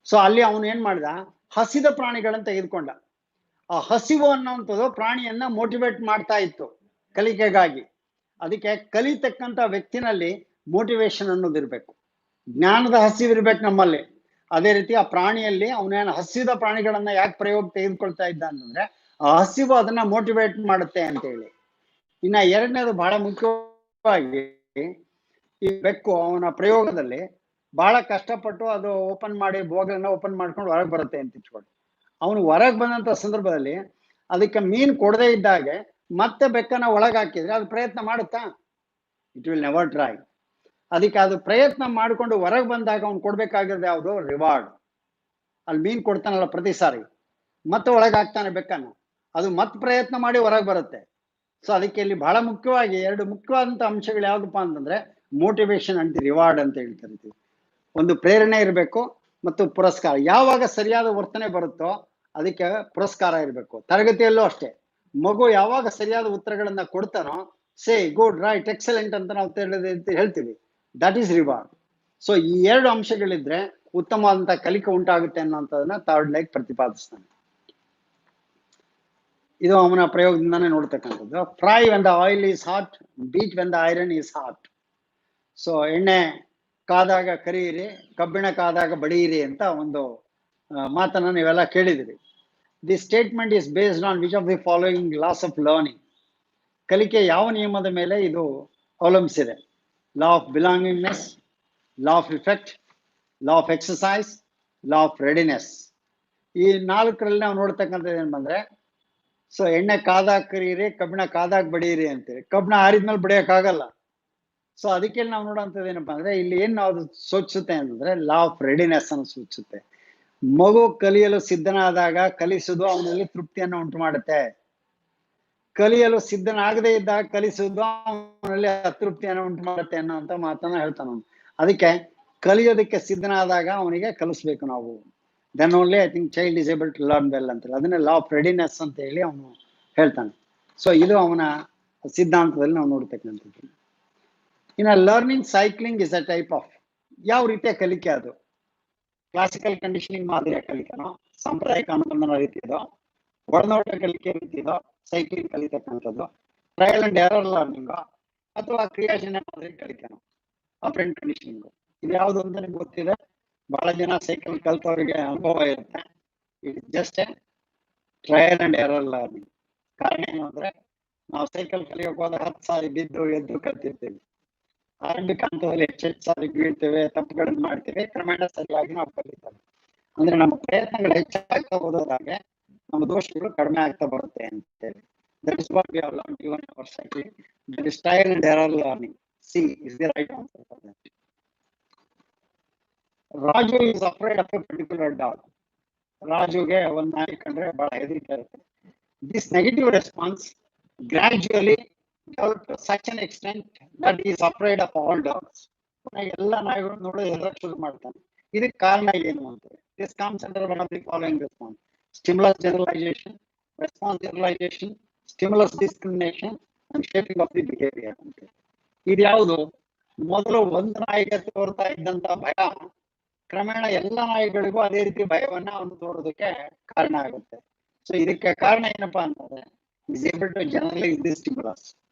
ಸೊ ಅಲ್ಲಿ ಅವನು ಏನ್ ಮಾಡ್ದ, ಹಸಿದ ಪ್ರಾಣಿಗಳನ್ನ ತೆಗೆದುಕೊಂಡ. ಆ ಹಸಿವು ಅನ್ನುವಂಥದ್ದು ಪ್ರಾಣಿಯನ್ನ ಮೋಟಿವೇಟ್ ಮಾಡ್ತಾ ಇತ್ತು ಕಲಿಕೆಗಾಗಿ. ಅದಕ್ಕೆ ಕಲಿತಕ್ಕಂಥ ವ್ಯಕ್ತಿನಲ್ಲಿ ಮೋಟಿವೇಶನ್ ಅನ್ನೋದಿರ್ಬೇಕು, ಜ್ಞಾನದ ಹಸಿವಿರ್ಬೇಕು ನಮ್ಮಲ್ಲಿ. ಅದೇ ರೀತಿ ಆ ಪ್ರಾಣಿಯಲ್ಲಿ ಅವನೇನು ಹಸಿದ ಪ್ರಾಣಿಗಳನ್ನ ಯಾಕೆ ಪ್ರಯೋಗ ತೆಗೆದುಕೊಳ್ತಾ ಇದ್ದ ಅಂತಂದ್ರೆ ಆ ಹಸಿವು ಅದನ್ನ ಮೋಟಿವೇಟ್ ಮಾಡುತ್ತೆ ಅಂತ ಹೇಳಿ. ಇನ್ನ ಎರಡನೇದು ಬಹಳ ಮುಖ್ಯವಾಗಿ, ಈ ಬೆಕ್ಕು ಅವನ ಪ್ರಯೋಗದಲ್ಲಿ ಬಹಳ ಕಷ್ಟಪಟ್ಟು ಅದು ಓಪನ್ ಮಾಡಿ ಬೋಗನ್ನ ಓಪನ್ ಮಾಡ್ಕೊಂಡು ಹೊರಗೆ ಬರುತ್ತೆ ಅಂತ ಇಟ್ಕೊಂಡು, ಅವನು ಹೊರಗೆ ಬಂದಂತ ಸಂದರ್ಭದಲ್ಲಿ ಅದಕ್ಕೆ ಮೀನ್ ಕೊಡದೇ ಇದ್ದಾಗೆ ಮತ್ತೆ ಬೆಕ್ಕನ್ನ ಒಳಗೆ ಹಾಕಿದ್ರೆ ಅದು ಪ್ರಯತ್ನ ಮಾಡುತ್ತಾ? It will never try. ಅದಕ್ಕೆ ಅದು ಪ್ರಯತ್ನ ಮಾಡಿಕೊಂಡು ಹೊರಗೆ ಬಂದಾಗ ಅವ್ನು ಕೊಡ್ಬೇಕಾಗಿರೋದು ಯಾವುದು? ರಿವಾರ್ಡ್. ಅಲ್ಲಿ ಮೀನ್ ಕೊಡ್ತಾನಲ್ಲ ಪ್ರತಿ ಸಾರಿ, ಮತ್ತೆ ಒಳಗೆ ಹಾಕ್ತಾನೆ ಬೆಕ್ಕನ್ನ, ಅದು ಮತ್ತೆ ಪ್ರಯತ್ನ ಮಾಡಿ ಹೊರಗೆ ಬರುತ್ತೆ. ಸೊ ಅದಕ್ಕೆ ಇಲ್ಲಿ ಬಹಳ ಮುಖ್ಯವಾಗಿ ಎರಡು ಮುಖ್ಯವಾದಂತ ಅಂಶಗಳು ಯಾವ್ದಪ್ಪ ಅಂತಂದ್ರೆ ಮೋಟಿವೇಶನ್ ಅಂಡ್ ರಿವಾರ್ಡ್ ಅಂತ ಹೇಳ್ತಾರೆ. ಒಂದು ಪ್ರೇರಣೆ ಇರಬೇಕು ಮತ್ತು ಪುರಸ್ಕಾರ. ಯಾವಾಗ ಸರಿಯಾದ ವರ್ತನೆ ಬರುತ್ತೋ ಅದಕ್ಕೆ ಪುರಸ್ಕಾರ ಇರಬೇಕು. ತರಗತಿಯಲ್ಲೂ ಅಷ್ಟೇ, ಮಗು ಯಾವಾಗ ಸರಿಯಾದ ಉತ್ತರಗಳನ್ನ ಕೊಡ್ತಾನೋ, ಸೇ ಗುಡ್, ರೈಟ್, ಎಕ್ಸಲೆಂಟ್ ಅಂತ ನಾವು ಹೇಳ್ತೀವಿ, ದಟ್ ಈಸ್ ರಿವಾರ್ಡ್. ಸೊ ಈ ಎರಡು ಅಂಶಗಳಿದ್ರೆ ಉತ್ತಮವಾದಂತ ಕಲಿಕೆ ಉಂಟಾಗುತ್ತೆ ಅನ್ನೋಂಥದನ್ನ ಥರ್ಡ್ ಲೈಕ್ ಪ್ರತಿಪಾದಿಸ್ತಾನೆ. ಇದು ಅವನ ಪ್ರಯೋಗದಿಂದಾನೇ ನೋಡ್ತಕ್ಕಂಥದ್ದು. Fry when the oil is hot, beat when the iron is hot. So ಎಣ್ಣೆ ಕಾದಾಗ ಕರಿಯಿರಿ, ಕಬ್ಬಿಣ ಕಾದಾಗ ಬಡಿಯಿರಿ ಅಂತ ಒಂದು ಮಾತನ್ನ ನೀವೆಲ್ಲ ಕೇಳಿದಿರಿ. The statement is based on which of the following loss of learning? ಕಲಿಕೆ ಯಾವ ನಿಯಮದ ಮೇಲೆ ಇದು ಅವಲಂಬಿಸಿದೆ? Law of belongingness, law of effect, law of exercise, law of readiness. ಈ ನಾಲ್ಕರಲ್ಲಿ ನಾವು ನೋಡ್ತಕ್ಕಂಥದ್ದು ಏನ್ ಬಂದ್ರೆ, ಸೊ ಎಣ್ಣೆ ಕಾದಾಗ ಕರಿಯಿರಿ, ಕಬ್ಬಿಣ ಕಾದಾಗ ಬಡಿಯಿರಿ ಅಂತೇಳಿ. ಕಬ್ಬಿಣ ಆರಿದ್ಮೇಲೆ ಬಡಿಯೋಕ್ಕಾಗಲ್ಲ. ಸೊ ಅದಕ್ಕೆ ನಾವು ನೋಡುವಂಥದ್ದು ಏನಪ್ಪಾ ಅಂದ್ರೆ, ಇಲ್ಲಿ ಏನ್ ನಾವು ಸೂಚಿಸುತ್ತೆ ಅಂತಂದ್ರೆ ಲಾ ಆಫ್ ರೆಡಿನೆಸ್ ಅನ್ನು ಸೂಚಿಸುತ್ತೆ. ಮಗು ಕಲಿಯಲು ಸಿದ್ಧನಾದಾಗ ಕಲಿಸುವುದು ಅವನಲ್ಲಿ ತೃಪ್ತಿಯನ್ನು ಉಂಟು ಮಾಡುತ್ತೆ. ಕಲಿಯಲು ಸಿದ್ಧನಾಗದೇ ಇದ್ದಾಗ ಕಲಿಸುವುದು ಅವನಲ್ಲಿ ಅತೃಪ್ತಿಯನ್ನು ಉಂಟು ಮಾಡುತ್ತೆ ಅನ್ನೋಂಥ ಮಾತನ್ನ ಹೇಳ್ತಾನ. ಅದಕ್ಕೆ ಕಲಿಯೋದಕ್ಕೆ ಸಿದ್ಧನಾದಾಗ ಅವನಿಗೆ ಕಲಿಸ್ಬೇಕು ನಾವು. Then only I think child is able to learn well ಅಂತ ಹೇಳಿ, ಅದನ್ನೇ ಲಾ ಆಫ್ ರೆಡಿನೆಸ್ ಅಂತ ಹೇಳಿ ಅವನು ಹೇಳ್ತಾನೆ. ಸೊ ಇದು ಅವನ ಸಿದ್ಧಾಂತದಲ್ಲಿ ನಾವು ನೋಡ್ತಕ್ಕಂಥದ್ದು. ಇನ್ನು learning cycling is a type of, ಯಾವ ರೀತಿಯ ಕಲಿಕೆ ಅದು? ಕ್ಲಾಸಿಕಲ್ ಕಂಡೀಷನಿಂಗ್ ಮಾದರಿಯ ಕಲಿಕೆನೋ, ಸಾಂಪ್ರದಾಯಿಕ ಅನುಬಂಧನ ರೀತಿಯದೋ, ಒಳನೋಟ ಕಲಿಕೆ ರೀತಿಯದೋ, ಸೈಕ್ಲಿಂಗ್ ಕಲಿತಕ್ಕಂಥದ್ದು, ಟ್ರಯಲ್ ಅಂಡ್ ಎರರ್ ಲರ್ನಿಂಗೋ, ಅಥವಾ ಕ್ರಿಯಾಜನ್ಯ ಮಾದರಿ ಕಲಿಕೆನೋ, ಅಪ್ರೆಂಟ್ ಕಂಡೀಷನಿಂಗು. ಇದು ಯಾವುದು ಅಂತ ನಿಮ್ಗೆ ಗೊತ್ತಿದೆ. ಬಹಳ ಜನ ಸೈಕಲ್ ಕಲ್ತವರಿಗೆ ಅನುಭವ ಇರುತ್ತೆ. It just A trial and error learning. ಕಾರಣ ಏನು ಅಂದ್ರೆ, ನಾವು ಸೈಕಲ್ ಕಲಿಯೋಕೆ ಹೋದ 10 ಸಾರಿ ಬಿದ್ದು ಎದ್ದು ಕಲ್ತಿರ್ತೀವಿ. ಆರಂಭಿಕ ಹಂತದಲ್ಲಿ ಹೆಚ್ಚು ಸಾರಿ ಬೀಳ್ತೇವೆ, ತಪ್ಪುಗಳನ್ನು ಮಾಡ್ತೇವೆ, ಕ್ರಮೇಣ ಸರಿಯಾಗಿ ನಾವು ಕಲಿತೇವೆ. ಅಂದ್ರೆ ನಮ್ಮ ಪ್ರಯತ್ನಗಳು ಹೆಚ್ಚಾಗ್ತಾ ಹೋದಾಗೆ ನಮ್ಮ ದೋಷಗಳು ಕಡಿಮೆ ಆಗ್ತಾ ಬರುತ್ತೆ ಅಂತೇಳಿ. That is what we have learned even in our cycling. That is trial and error learning. C is the right answer for that. Raju is afraid of a particular dog. ರಾಜುಗೆ ಒಂದು ನಾಯಿ ಕಂಡ್ರೆ ಬಹಳ ಹೆದರಿಕೆ ಇರುತ್ತೆ. This negative response gradually developed to such an extent that he is afraid of all dogs. ಎಲ್ಲ ನಾಯಿಗಳು ನೋಡಿ ಹೆದರಕ್ಕೆ ಶುರು ಮಾಡ್ತಾನೆ. ಇದಕ್ಕೆ ಕಾರಣ ಏನು ಅಂತ? This comes under one of the following response: stimulus generalization, response generalization, stimulus discrimination, and shaping of the behavior. ಇದು ಯಾವುದು? ಮೊದಲು ಒಂದು ನಾಯಿಗೆ ತೋರ್ತಾ ಇದ್ದಂತ ಭಯ ಕ್ರಮೇಣ ಎಲ್ಲ ನಾಯಿಗಳಿಗೂ ಅದೇ ರೀತಿ ಭಯವನ್ನ ಅವನು ತೋರೋದಕ್ಕೆ ಕಾರಣ ಆಗುತ್ತೆ. ಸೊ ಇದಕ್ಕೆ ಕಾರಣ ಏನಪ್ಪಾ ಅಂತಂದ್ರೆ, is able to generalize this stimulus.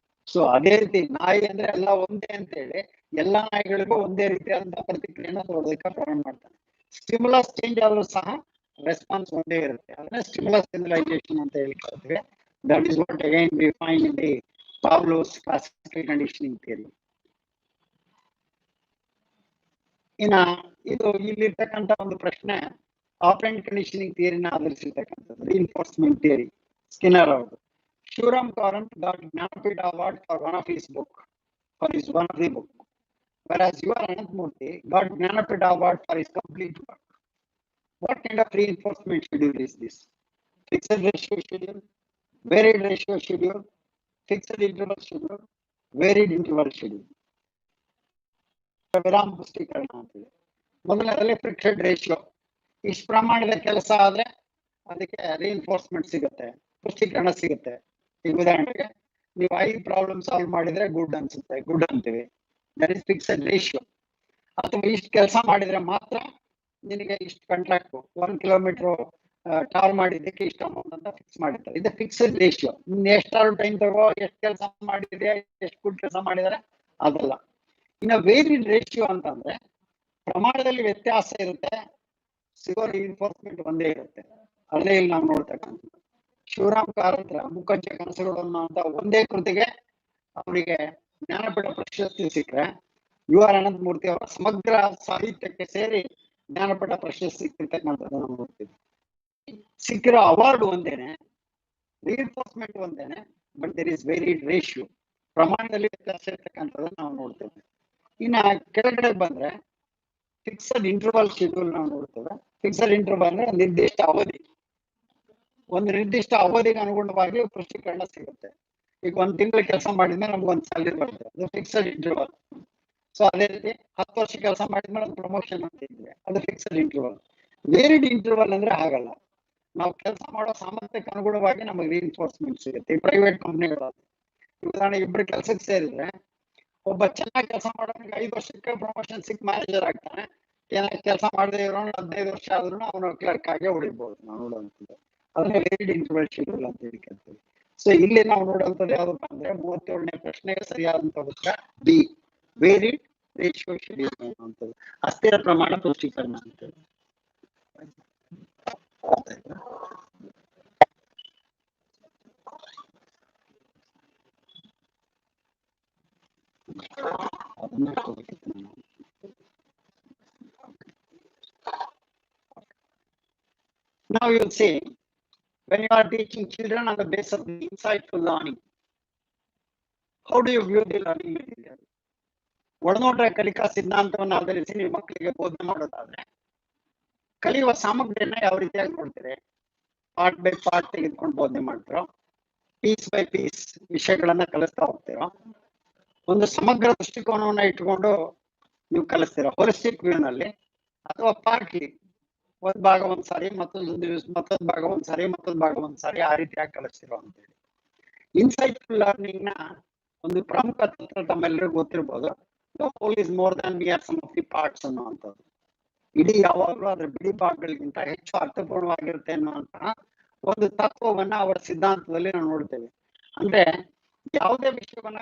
So ಅದೇ ರೀತಿ ನಾಯಿ ಅಂದ್ರೆ ಎಲ್ಲ ಒಂದೇ ಅಂತ ಹೇಳಿ ಎಲ್ಲಾ ನಾಯಿಗಳಿಗೂ ಒಂದೇ ರೀತಿಯಾದಂತಹ ಪ್ರತಿಕ್ರಿಯೆನ ತೋರೋದಕ್ಕೆ ಪ್ರಾರಂಭ ಮಾಡ್ತಾನೆ. ಸ್ಟಿಮ್ಯುಲಸ್ ಚೇಂಜ್ ಆದ್ರೂ ಸಹ ರೆಸ್ಪಾನ್ಸ್ ಒಂದೇ ಇರುತ್ತೆ. ಅದನ್ನ ಸ್ಟಿಮ್ಯುಲಸ್ ಜನರಲೈಸೇಷನ್ ಅಂತ ಹೇಳ್ಕೊಳ್ತೀವಿ. That is what again we find in the Pavlov's classical conditioning theory. ಇನ್ನ ಇದು ಇಲ್ಲಿರ್ತಕ್ಕಂಥ ಒಂದು ಪ್ರಶ್ನೆ ಆಪರೆಂಟ್ ಕಂಡೀಷನಿಂಗ್ ಥಿಯರಿನ ಆಧರಿಸಿರ್ತಕ್ಕಂಥದ್ದು, ರಿಇನ್ಫೋರ್ಸ್ಮೆಂಟ್ ಥಿಯರಿ, ಸ್ಕಿನ್ನರ್ ಅವರು. Shuram Karant got Gnanapith Award for one of his book, whereas U.R. Ananthamurthy got Gnanapith Award for his complete work. What kind of reinforcement schedule is this? Fixed ratio schedule, varied ratio schedule, fixed interval schedule, varied interval schedule. ವಿರಾಮ ಪುಷ್ಟೀಕರಣ ಅಂತಿದೆ. ಮೊದಲನೇದಲ್ಲಿ fixed ratio, ಇಷ್ಟು ಪ್ರಮಾಣದ ಕೆಲಸ ಆದ್ರೆ ಅದಕ್ಕೆ reinforcement ಸಿಗುತ್ತೆ, ಪುಷ್ಟೀಕರಣ ಸಿಗುತ್ತೆ. ಈಗ ಉದಾಹರಣೆಗೆ ನೀವು 5 ಪ್ರಾಬ್ಲಮ್ ಸಾಲ್ವ್ ಮಾಡಿದ್ರೆ ಗುಡ್ ಅನ್ಸುತ್ತೆ, ಗುಡ್ ಅಂತೀವಿ, ದಟ್ ಇಸ್ ಫಿಕ್ಸ್ಡ್ ರೇಷಿಯೋ. ಅಥವಾ ಇಷ್ಟು ಕೆಲಸ ಮಾಡಿದ್ರೆ ಮಾತ್ರ ನಿನಗೆ ಇಷ್ಟು ಕಾಂಟ್ರಾಕ್ಟ್, 1 ಕಿಲೋಮೀಟರ್ ಟಾರ್ ಮಾಡಿದ್ದಕ್ಕೆ ಇಷ್ಟ ಅಮೌಂಟ್ ಅಂತ ಫಿಕ್ಸ್ ಮಾಡಿರ್ತಾರೆ. ಇದು ಫಿಕ್ಸ್ಡ್ ರೇಷಿಯೋ. ಎಷ್ಟಾದ್ರು ಟೈಮ್ ತಗೋ, ಎಷ್ಟು ಕೆಲಸ ಮಾಡಿದ್ರೆ, ಎಷ್ಟು ಗುಡ್ ಕೆಲಸ ಮಾಡಿದಾರೆ ಅದಲ್ಲ. ಇನ್ನು ವೇರಿಡ್ ರೇಷಿಯೋ ಅಂತಂದ್ರೆ ಪ್ರಮಾಣದಲ್ಲಿ ವ್ಯತ್ಯಾಸ ಇರುತ್ತೆ, ಸಿಗೋ ರಿಇನ್ಫೋರ್ಸ್ಮೆಂಟ್ ಒಂದೇ ಇರುತ್ತೆ. ಅಲ್ಲೇ ಇಲ್ಲಿ ನಾವು ನೋಡ್ತಕ್ಕಂಥ ಶಿವರಾಮ್ ಕಾರಂತರ ಮುಖಜ್ಜ ಕನಸುಗಳು ಅನ್ನುವಂತ ಒಂದೇ ಕೃತಿಗೆ ಅವರಿಗೆ ಜ್ಞಾನಪೀಠ ಪ್ರಶಸ್ತಿ ಸಿಕ್ಕರೆ, ಯು ಆರ್ ಅನಂತಮೂರ್ತಿ ಅವರ ಸಮಗ್ರ ಸಾಹಿತ್ಯಕ್ಕೆ ಸೇರಿ ಜ್ಞಾನಪೀಠ ಪ್ರಶಸ್ತಿ ಸಿಕ್ಕಿರ್ತಕ್ಕಂಥದ್ದು ನಾವು ನೋಡ್ತೀವಿ. ಸಿಕ್ಕಿರೋ ಅವಾರ್ಡ್ ಒಂದೇನೆ, ರಿಇನ್ಫೋರ್ಸ್ಮೆಂಟ್ ಒಂದೇನೆ, but there is varied ratio, ಪ್ರಮಾಣದಲ್ಲಿ ವ್ಯತ್ಯಾಸ ಇರ್ತಕ್ಕಂಥದ್ದು ನಾವು ನೋಡ್ತೇವೆ. ಇನ್ನ ಕೆಳಗಡೆ ಬಂದ್ರೆ ಫಿಕ್ಸಡ್ ಇಂಟರ್ವಲ್ ಶೆಡ್ಯೂಲ್ ನಾವು ನೋಡ್ತೇವೆ. ಫಿಕ್ಸಡ್ ಇಂಟರ್ವಲ್ ಅಂದ್ರೆ ನಿರ್ದಿಷ್ಟ ಅವಧಿ, ಒಂದು ನಿರ್ದಿಷ್ಟ ಅವಧಿಗೆ ಅನುಗುಣವಾಗಿ ಪುಷ್ಟೀಕರಣ ಸಿಗುತ್ತೆ. ಈಗ 1 ತಿಂಗಳು ಕೆಲಸ ಮಾಡಿದ್ಮೇಲೆ ನಮ್ಗೆ ಒಂದು ಸ್ಯಾಲರಿ ಬರುತ್ತೆ, ಅದು ಫಿಕ್ಸಡ್ ಇಂಟರ್ವಲ್. ಸೊ ಅದೇ ರೀತಿ 10 ವರ್ಷ ಕೆಲಸ ಮಾಡಿದ್ಮೇಲೆ ಒಂದು ಪ್ರಮೋಷನ್ ಅಂತ ಇದ್ವಿ, ಅದು ಫಿಕ್ಸಡ್ ಇಂಟರ್ವಲ್. ವೇರಿಡ್ ಇಂಟರ್ವಲ್ ಅಂದ್ರೆ ಹಾಗಲ್ಲ, ನಾವು ಕೆಲಸ ಮಾಡೋ ಸಾಮರ್ಥ್ಯಕ್ಕೆ ಅನುಗುಣವಾಗಿ ನಮಗೆ ರಿಇನ್ಫೋರ್ಸ್ಮೆಂಟ್ ಸಿಗುತ್ತೆ. ಈ ಪ್ರೈವೇಟ್ ಕಂಪ್ನಿಗಳು ಉದಾಹರಣೆ ಇಬ್ಬರು ಕೆಲಸಕ್ಕೆ ಸೇರಿದ್ರೆ, ಒಬ್ಬ ಚೆನ್ನಾಗಿ ಕೆಲಸ ಮಾಡೋನಿಗೆ 5 ವರ್ಷಕ್ಕೆ ಪ್ರಮೋಷನ್ ಸಿಕ್ ಮ್ಯಾನೇಜರ್ ಆಗ್ತಾನೆ, ಚೆನ್ನಾಗಿ ಕೆಲಸ ಮಾಡದೇ ಇರೋನು 15 ವರ್ಷ ಆದ್ರೂ ಅವನು ಕ್ಲರ್ಕ್ ಆಗಿ ಉಳಿಬಹುದು. ನಾವು ನೋಡುವಂಥದ್ದು ಅದನ್ನ ವೇರಿಡ್ ಇಂಟರ್ವಲ್ ಶೆಡ್ಯೂಲ್ ಅಂತ ಹೇಳ್ತೀವಿ. ಸೊ ಇಲ್ಲಿ ನಾವು ನೋಡುವಂಥದ್ದು ಯಾವ್ದಪ್ಪ ಅಂದ್ರೆ 37ನೇ ಪ್ರಶ್ನೆಗೆ ಸರಿಯಾದಂತ ಉತ್ತರ ಬಿ, ವೇರಿಡ್ ರೇಷಿಯೋ ಶೆಡ್ಯೂಲ್ ಅನ್ನುವಂಥದ್ದು. ಅಸ್ಥಿರ ಪ್ರಮಾಣ ಪುಷ್ಟೀಕರಣ ಅಂತೇಳಿ. Now you'll see, when you are teaching children on the basis of the insightful learning, how do you view the learning material? ಒಳನೋಟ ಕಲಿಕಾ ಸಿದ್ಧಾಂತವನ್ನು ಆಧರಿಸಿ ನಿಮ್ಮ ಮಕ್ಕಳಿಗೆ ಬೋಧನೆ ಮಾಡೋದಾದ್ರೆ ಕಲಿಯುವ ಸಾಮಗ್ರಿಯನ್ನ ಯಾವ ರೀತಿಯಾಗಿ ನೋಡ್ತೀರಿ? ಪಾರ್ಟ್ ಬೈ ಪಾರ್ಟ್ ತೆಗೆದುಕೊಂಡು ಬೋಧನೆ ಮಾಡ್ತಿರೋ, ಪೀಸ್ ಬೈ ಪೀಸ್ ವಿಷಯಗಳನ್ನ ಕಲಿಸ್ತಾ ಹೋಗ್ತಿರೋ, ಒಂದು ಸಮಗ್ರ ದೃಷ್ಟಿಕೋನವನ್ನ ಇಟ್ಕೊಂಡು ನೀವು ಕಲಿಸ್ತೀರ ಹೋಲಿಸ್ಟಿಕ್ ವ್ಯೂ ನಲ್ಲಿ, ಅಥವಾ ಪಾರ್ಟ್ಲಿ ಒಂದ್ ಭಾಗ ಒಂದ್ಸಾರಿ, ಮತ್ತೊಂದು ಭಾಗ ಒಂದ್ಸಾರಿ, ಮತ್ತೊಂದು ಭಾಗ ಒಂದ್ಸಾರಿ, ಆ ರೀತಿಯಾಗಿ ಕಲಿಸ್ತಿರೋ ಅಂತೇಳಿ. ಇನ್ಸೈಟ್ಫುಲ್ ಲರ್ನಿಂಗ್ ನ ಒಂದು ಪ್ರಮುಖ ತತ್ವ ತಮ್ಮೆಲ್ಲರಿಗೂ ಗೊತ್ತಿರ್ಬೋದು, the whole is more than mere sum of the parts ಅನ್ನುವಂಥದ್ದು. ಇಡೀ ಯಾವಾಗಲೂ ಅದರ ಬಿಡಿ ಭಾಗಗಳಿಗಿಂತ ಹೆಚ್ಚು ಅರ್ಥಪೂರ್ಣವಾಗಿರುತ್ತೆ ಅನ್ನುವಂತಹ ಒಂದು ತತ್ವವನ್ನ ಅವರ ಸಿದ್ಧಾಂತದಲ್ಲಿ ನಾವು ನೋಡ್ತೇವೆ. ಅಂದ್ರೆ ಯಾವುದೇ ವಿಷಯವನ್ನ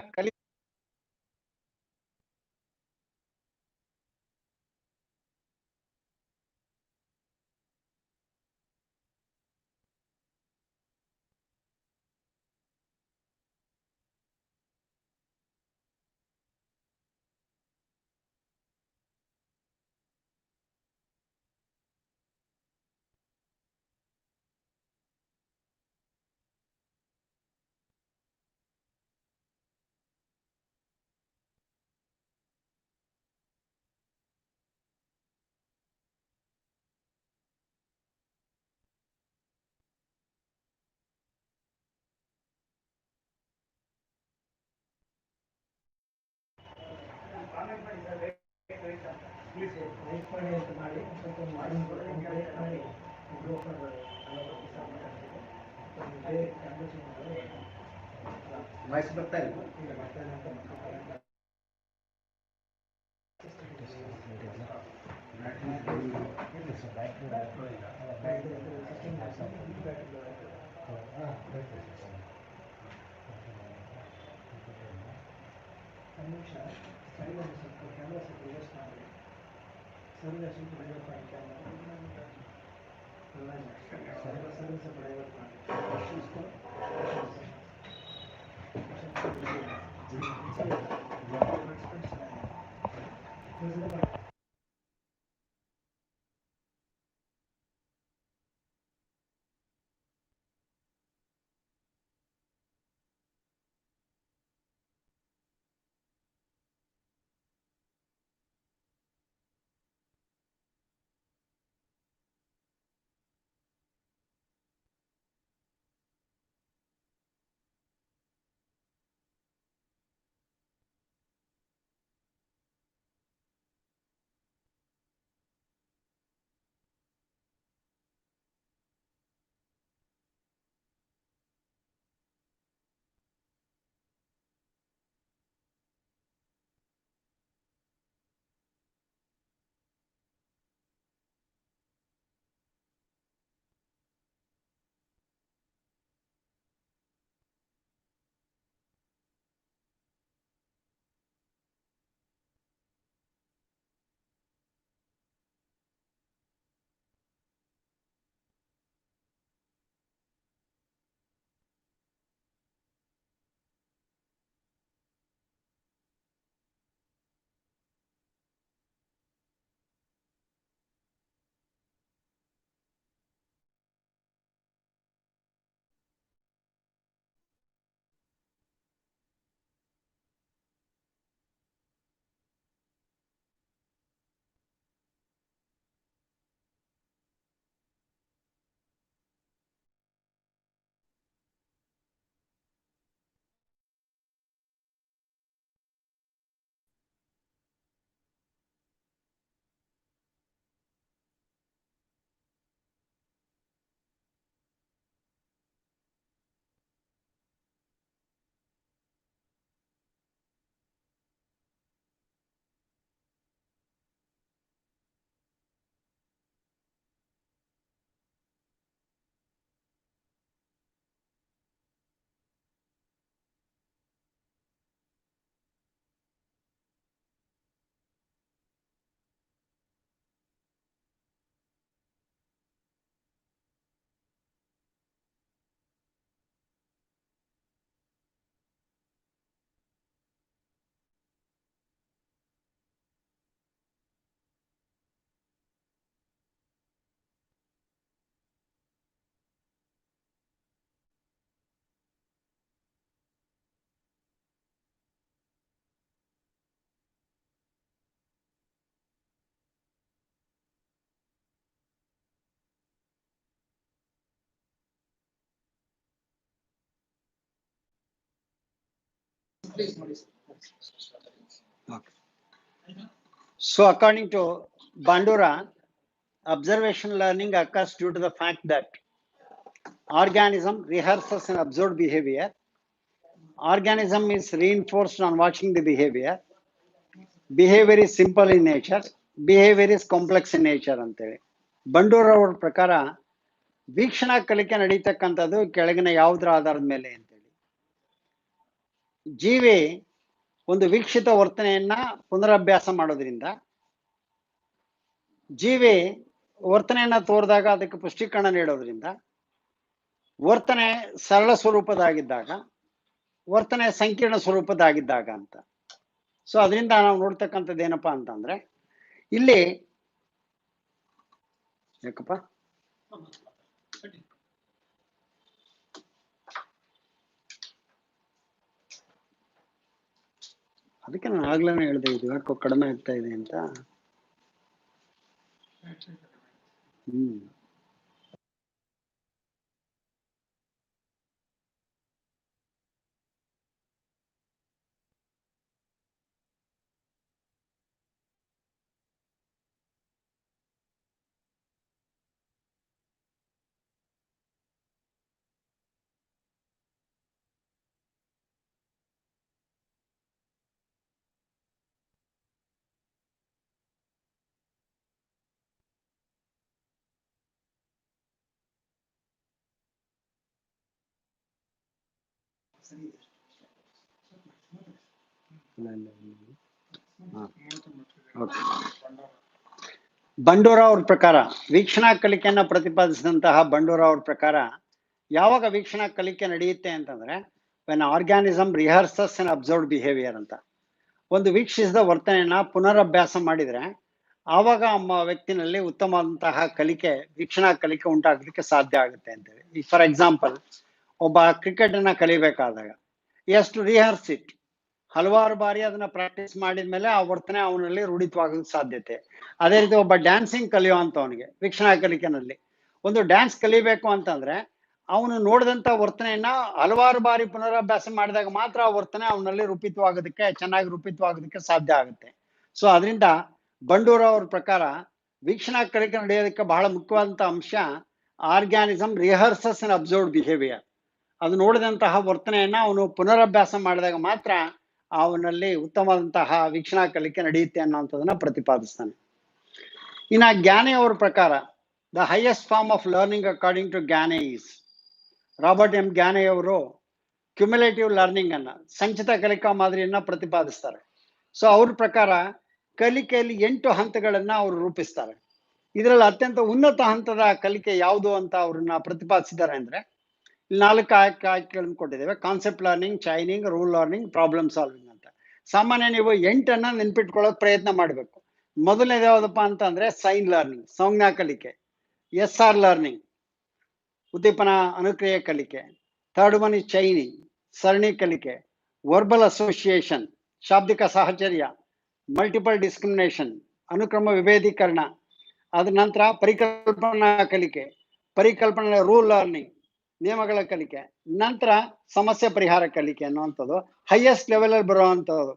ವಾಯ್ಸ್ ಬರ್ತಾ ಇಲ್ಲ. ಪ್ಲೀಸ್ ನೋಡಿ sir. Okay. So according to Bandura, observation learning occurs due to the fact that organism rehearses and observed behavior. Organism is reinforced on watching the behavior. Behavior is simple in nature. Behavior is complex in nature ಅಂತೇಳಿ ಬಂಡೂರ್ ಅವರ ಪ್ರಕಾರ ವೀಕ್ಷಣಾ ಕಲಿಕೆ ನಡೀತಕ್ಕಂಥದ್ದು ಕೆಳಗಿನ ಯಾವುದರ ಆಧಾರದ ಮೇಲೆ ಅಂತೇಳಿ. ಜೀವಿ ಒಂದು ವೀಕ್ಷಿತ ವರ್ತನೆಯನ್ನ ಪುನರಭ್ಯಾಸ ಮಾಡೋದ್ರಿಂದ, ಜೀವಿ ವರ್ತನೆಯನ್ನ ತೋರಿದಾಗ ಅದಕ್ಕೆ ಪುಷ್ಟೀಕರಣ ನೀಡೋದ್ರಿಂದ, ವರ್ತನೆ ಸರಳ ಸ್ವರೂಪದಾಗಿದ್ದಾಗ, ವರ್ತನೆ ಸಂಕೀರ್ಣ ಸ್ವರೂಪದಾಗಿದ್ದಾಗ ಅಂತ. ಸೊ ಅದರಿಂದ ನಾವು ನೋಡ್ತಕ್ಕಂಥದ್ದು ಏನಪ್ಪಾ ಅಂತಂದ್ರೆ ಇಲ್ಲಿ ಯಾಕಪ್ಪ ಅದಕ್ಕೆ ನಾನು ಆಗ್ಲೇ ಹೇಳಿದೆ ಇದು ಯಾಕೋ ಕಡಿಮೆ ಆಗ್ತಾ ಇದೆ ಅಂತ. ಬಂಡೂರ ಅವ್ರ ಪ್ರಕಾರ ವೀಕ್ಷಣಾ ಕಲಿಕೆಯನ್ನ ಪ್ರತಿಪಾದಿಸಿದಂತಹ ಬಂಡೂರ ಅವ್ರ ಪ್ರಕಾರ ಯಾವಾಗ ವೀಕ್ಷಣಾ ಕಲಿಕೆ ನಡೆಯುತ್ತೆ ಅಂತಂದ್ರೆ when organism rehearses and observed behavior ಅಂತ. ಒಂದು ವೀಕ್ಷಿಸಿದ ವರ್ತನೆಯನ್ನ ಪುನರಭ್ಯಾಸ ಮಾಡಿದ್ರೆ ಆವಾಗ ವ್ಯಕ್ತಿನಲ್ಲಿ ಉತ್ತಮವಾದಂತಹ ಕಲಿಕೆ, ವೀಕ್ಷಣಾ ಕಲಿಕೆ ಉಂಟಾಗಲಿಕ್ಕೆ ಸಾಧ್ಯ ಆಗುತ್ತೆ ಅಂತೇಳಿ. ಈಗ ಫಾರ್ ಎಕ್ಸಾಂಪಲ್, ಒಬ್ಬ ಕ್ರಿಕೆಟ್ ಅನ್ನ ಕಲಿಬೇಕಾದಾಗ ಎಷ್ಟು ರಿಹರ್ಸ್ ಇಟ್, ಹಲವಾರು ಬಾರಿ ಅದನ್ನ ಪ್ರಾಕ್ಟೀಸ್ ಮಾಡಿದ್ಮೇಲೆ ಆ ವರ್ತನೆ ಅವನಲ್ಲಿ ರೂಢಿತವಾಗೋದಕ್ಕೆ ಸಾಧ್ಯತೆ. ಅದೇ ರೀತಿ ಒಬ್ಬ ಡ್ಯಾನ್ಸಿಂಗ್ ಕಲಿಯುವಂತವನಿಗೆ ವೀಕ್ಷಣಾ ಕಲಿಕೆನಲ್ಲಿ ಒಂದು ಡ್ಯಾನ್ಸ್ ಕಲಿಬೇಕು ಅಂತಂದ್ರೆ ಅವನು ನೋಡಿದಂತ ವರ್ತನೆಯನ್ನ ಹಲವಾರು ಬಾರಿ ಪುನರಾಭ್ಯಾಸ ಮಾಡಿದಾಗ ಮಾತ್ರ ಆ ವರ್ತನೆ ಅವನಲ್ಲಿ ರೂಪಿತವಾಗೋದಕ್ಕೆ, ಚೆನ್ನಾಗಿ ರೂಪಿತವಾಗೋದಕ್ಕೆ ಸಾಧ್ಯ ಆಗುತ್ತೆ. ಸೊ ಅದರಿಂದ ಬಂಡೂರ ಅವ್ರ ಪ್ರಕಾರ ವೀಕ್ಷಣಾ ಕಲಿಕೆ ನಡೆಯೋದಕ್ಕೆ ಬಹಳ ಮುಖ್ಯವಾದಂತಹ ಅಂಶ ಆರ್ಗ್ಯಾನಿಸಮ್ ರಿಹರ್ಸಸ್ ಅಂಡ್ ಅಬ್ಸರ್ವ್ಡ್ ಬಿಹೇವಿಯರ್. ಅದು ನೋಡಿದಂತಹ ವರ್ತನೆಯನ್ನ ಅವನು ಪುನರಭ್ಯಾಸ ಮಾಡಿದಾಗ ಮಾತ್ರ ಅವನಲ್ಲಿ ಉತ್ತಮವಾದಂತಹ ವೀಕ್ಷಣಾ ಕಲಿಕೆ ನಡೆಯುತ್ತೆ ಅನ್ನೋಂಥದನ್ನ ಪ್ರತಿಪಾದಿಸ್ತಾನೆ. ಇನ್ನು ಜ್ಞಾನಿ ಅವ್ರ ಪ್ರಕಾರ the highest form of learning according to Gagne is, Robert M Gagne ಅವರು ಕ್ಯುಮ್ಯುಲೇಟಿವ್ ಲರ್ನಿಂಗ್ ಅನ್ನ, ಸಂಚಿತ ಕಲಿಕಾ ಮಾದರಿಯನ್ನ ಪ್ರತಿಪಾದಿಸ್ತಾರೆ. ಸೊ ಅವ್ರ ಪ್ರಕಾರ ಕಲಿಕೆಯಲ್ಲಿ 8 ಹಂತಗಳನ್ನ ಅವರು ರೂಪಿಸ್ತಾರೆ. ಇದರಲ್ಲಿ ಅತ್ಯಂತ ಉನ್ನತ ಹಂತದ ಕಲಿಕೆ ಯಾವುದು ಅಂತ ಅವ್ರನ್ನ ಪ್ರತಿಪಾದಿಸಿದ್ದಾರೆ ಅಂದ್ರೆ ಇಲ್ಲಿ 4 ಆಯ್ಕೆಗಳನ್ನು ಕೊಟ್ಟಿದ್ದೇವೆ. Concept learning, chaining, rule learning, problem solving ಅಂತ. ಸಾಮಾನ್ಯ ನೀವು 8 ನೆನ್ಪಿಟ್ಕೊಳ್ಳೋಕೆ ಪ್ರಯತ್ನ ಮಾಡಬೇಕು. ಮೊದಲನೇದು ಯಾವುದಪ್ಪ ಅಂತಂದ್ರೆ ಸೈನ್ ಲರ್ನಿಂಗ್, ಸಂಜ್ಞಾ ಕಲಿಕೆ. SR ಲರ್ನಿಂಗ್, ಉದ್ದೀಪನ ಅನುಕ್ರಿಯೆ ಕಲಿಕೆ. ಥರ್ಡ್ ಒನ್ ಇಸ್ ಚೈನಿಂಗ್, ಸರಣಿ ಕಲಿಕೆ. ವರ್ಬಲ್ ಅಸೋಸಿಯೇಷನ್, ಶಾಬ್ದಿಕ ಸಾಹಚರ್ಯ. ಮಲ್ಟಿಪಲ್ ಡಿಸ್ಕ್ರಿಮಿನೇಷನ್, ಅನುಕ್ರಮ ವಿಭೇದೀಕರಣ. ಅದ ನಂತರ ಪರಿಕಲ್ಪನಾ ಕಲಿಕೆ, ಪರಿಕಲ್ಪನಾ ರೂಲ್ ಲರ್ನಿಂಗ್, ನಿಯಮಗಳ ಕಲಿಕೆ. ನಂತರ ಸಮಸ್ಯೆ ಪರಿಹಾರ ಕಲಿಕೆ ಅನ್ನುವಂಥದ್ದು ಹೈಯೆಸ್ಟ್ ಲೆವೆಲ್ ಅಲ್ಲಿ ಬರುವಂಥದ್ದು.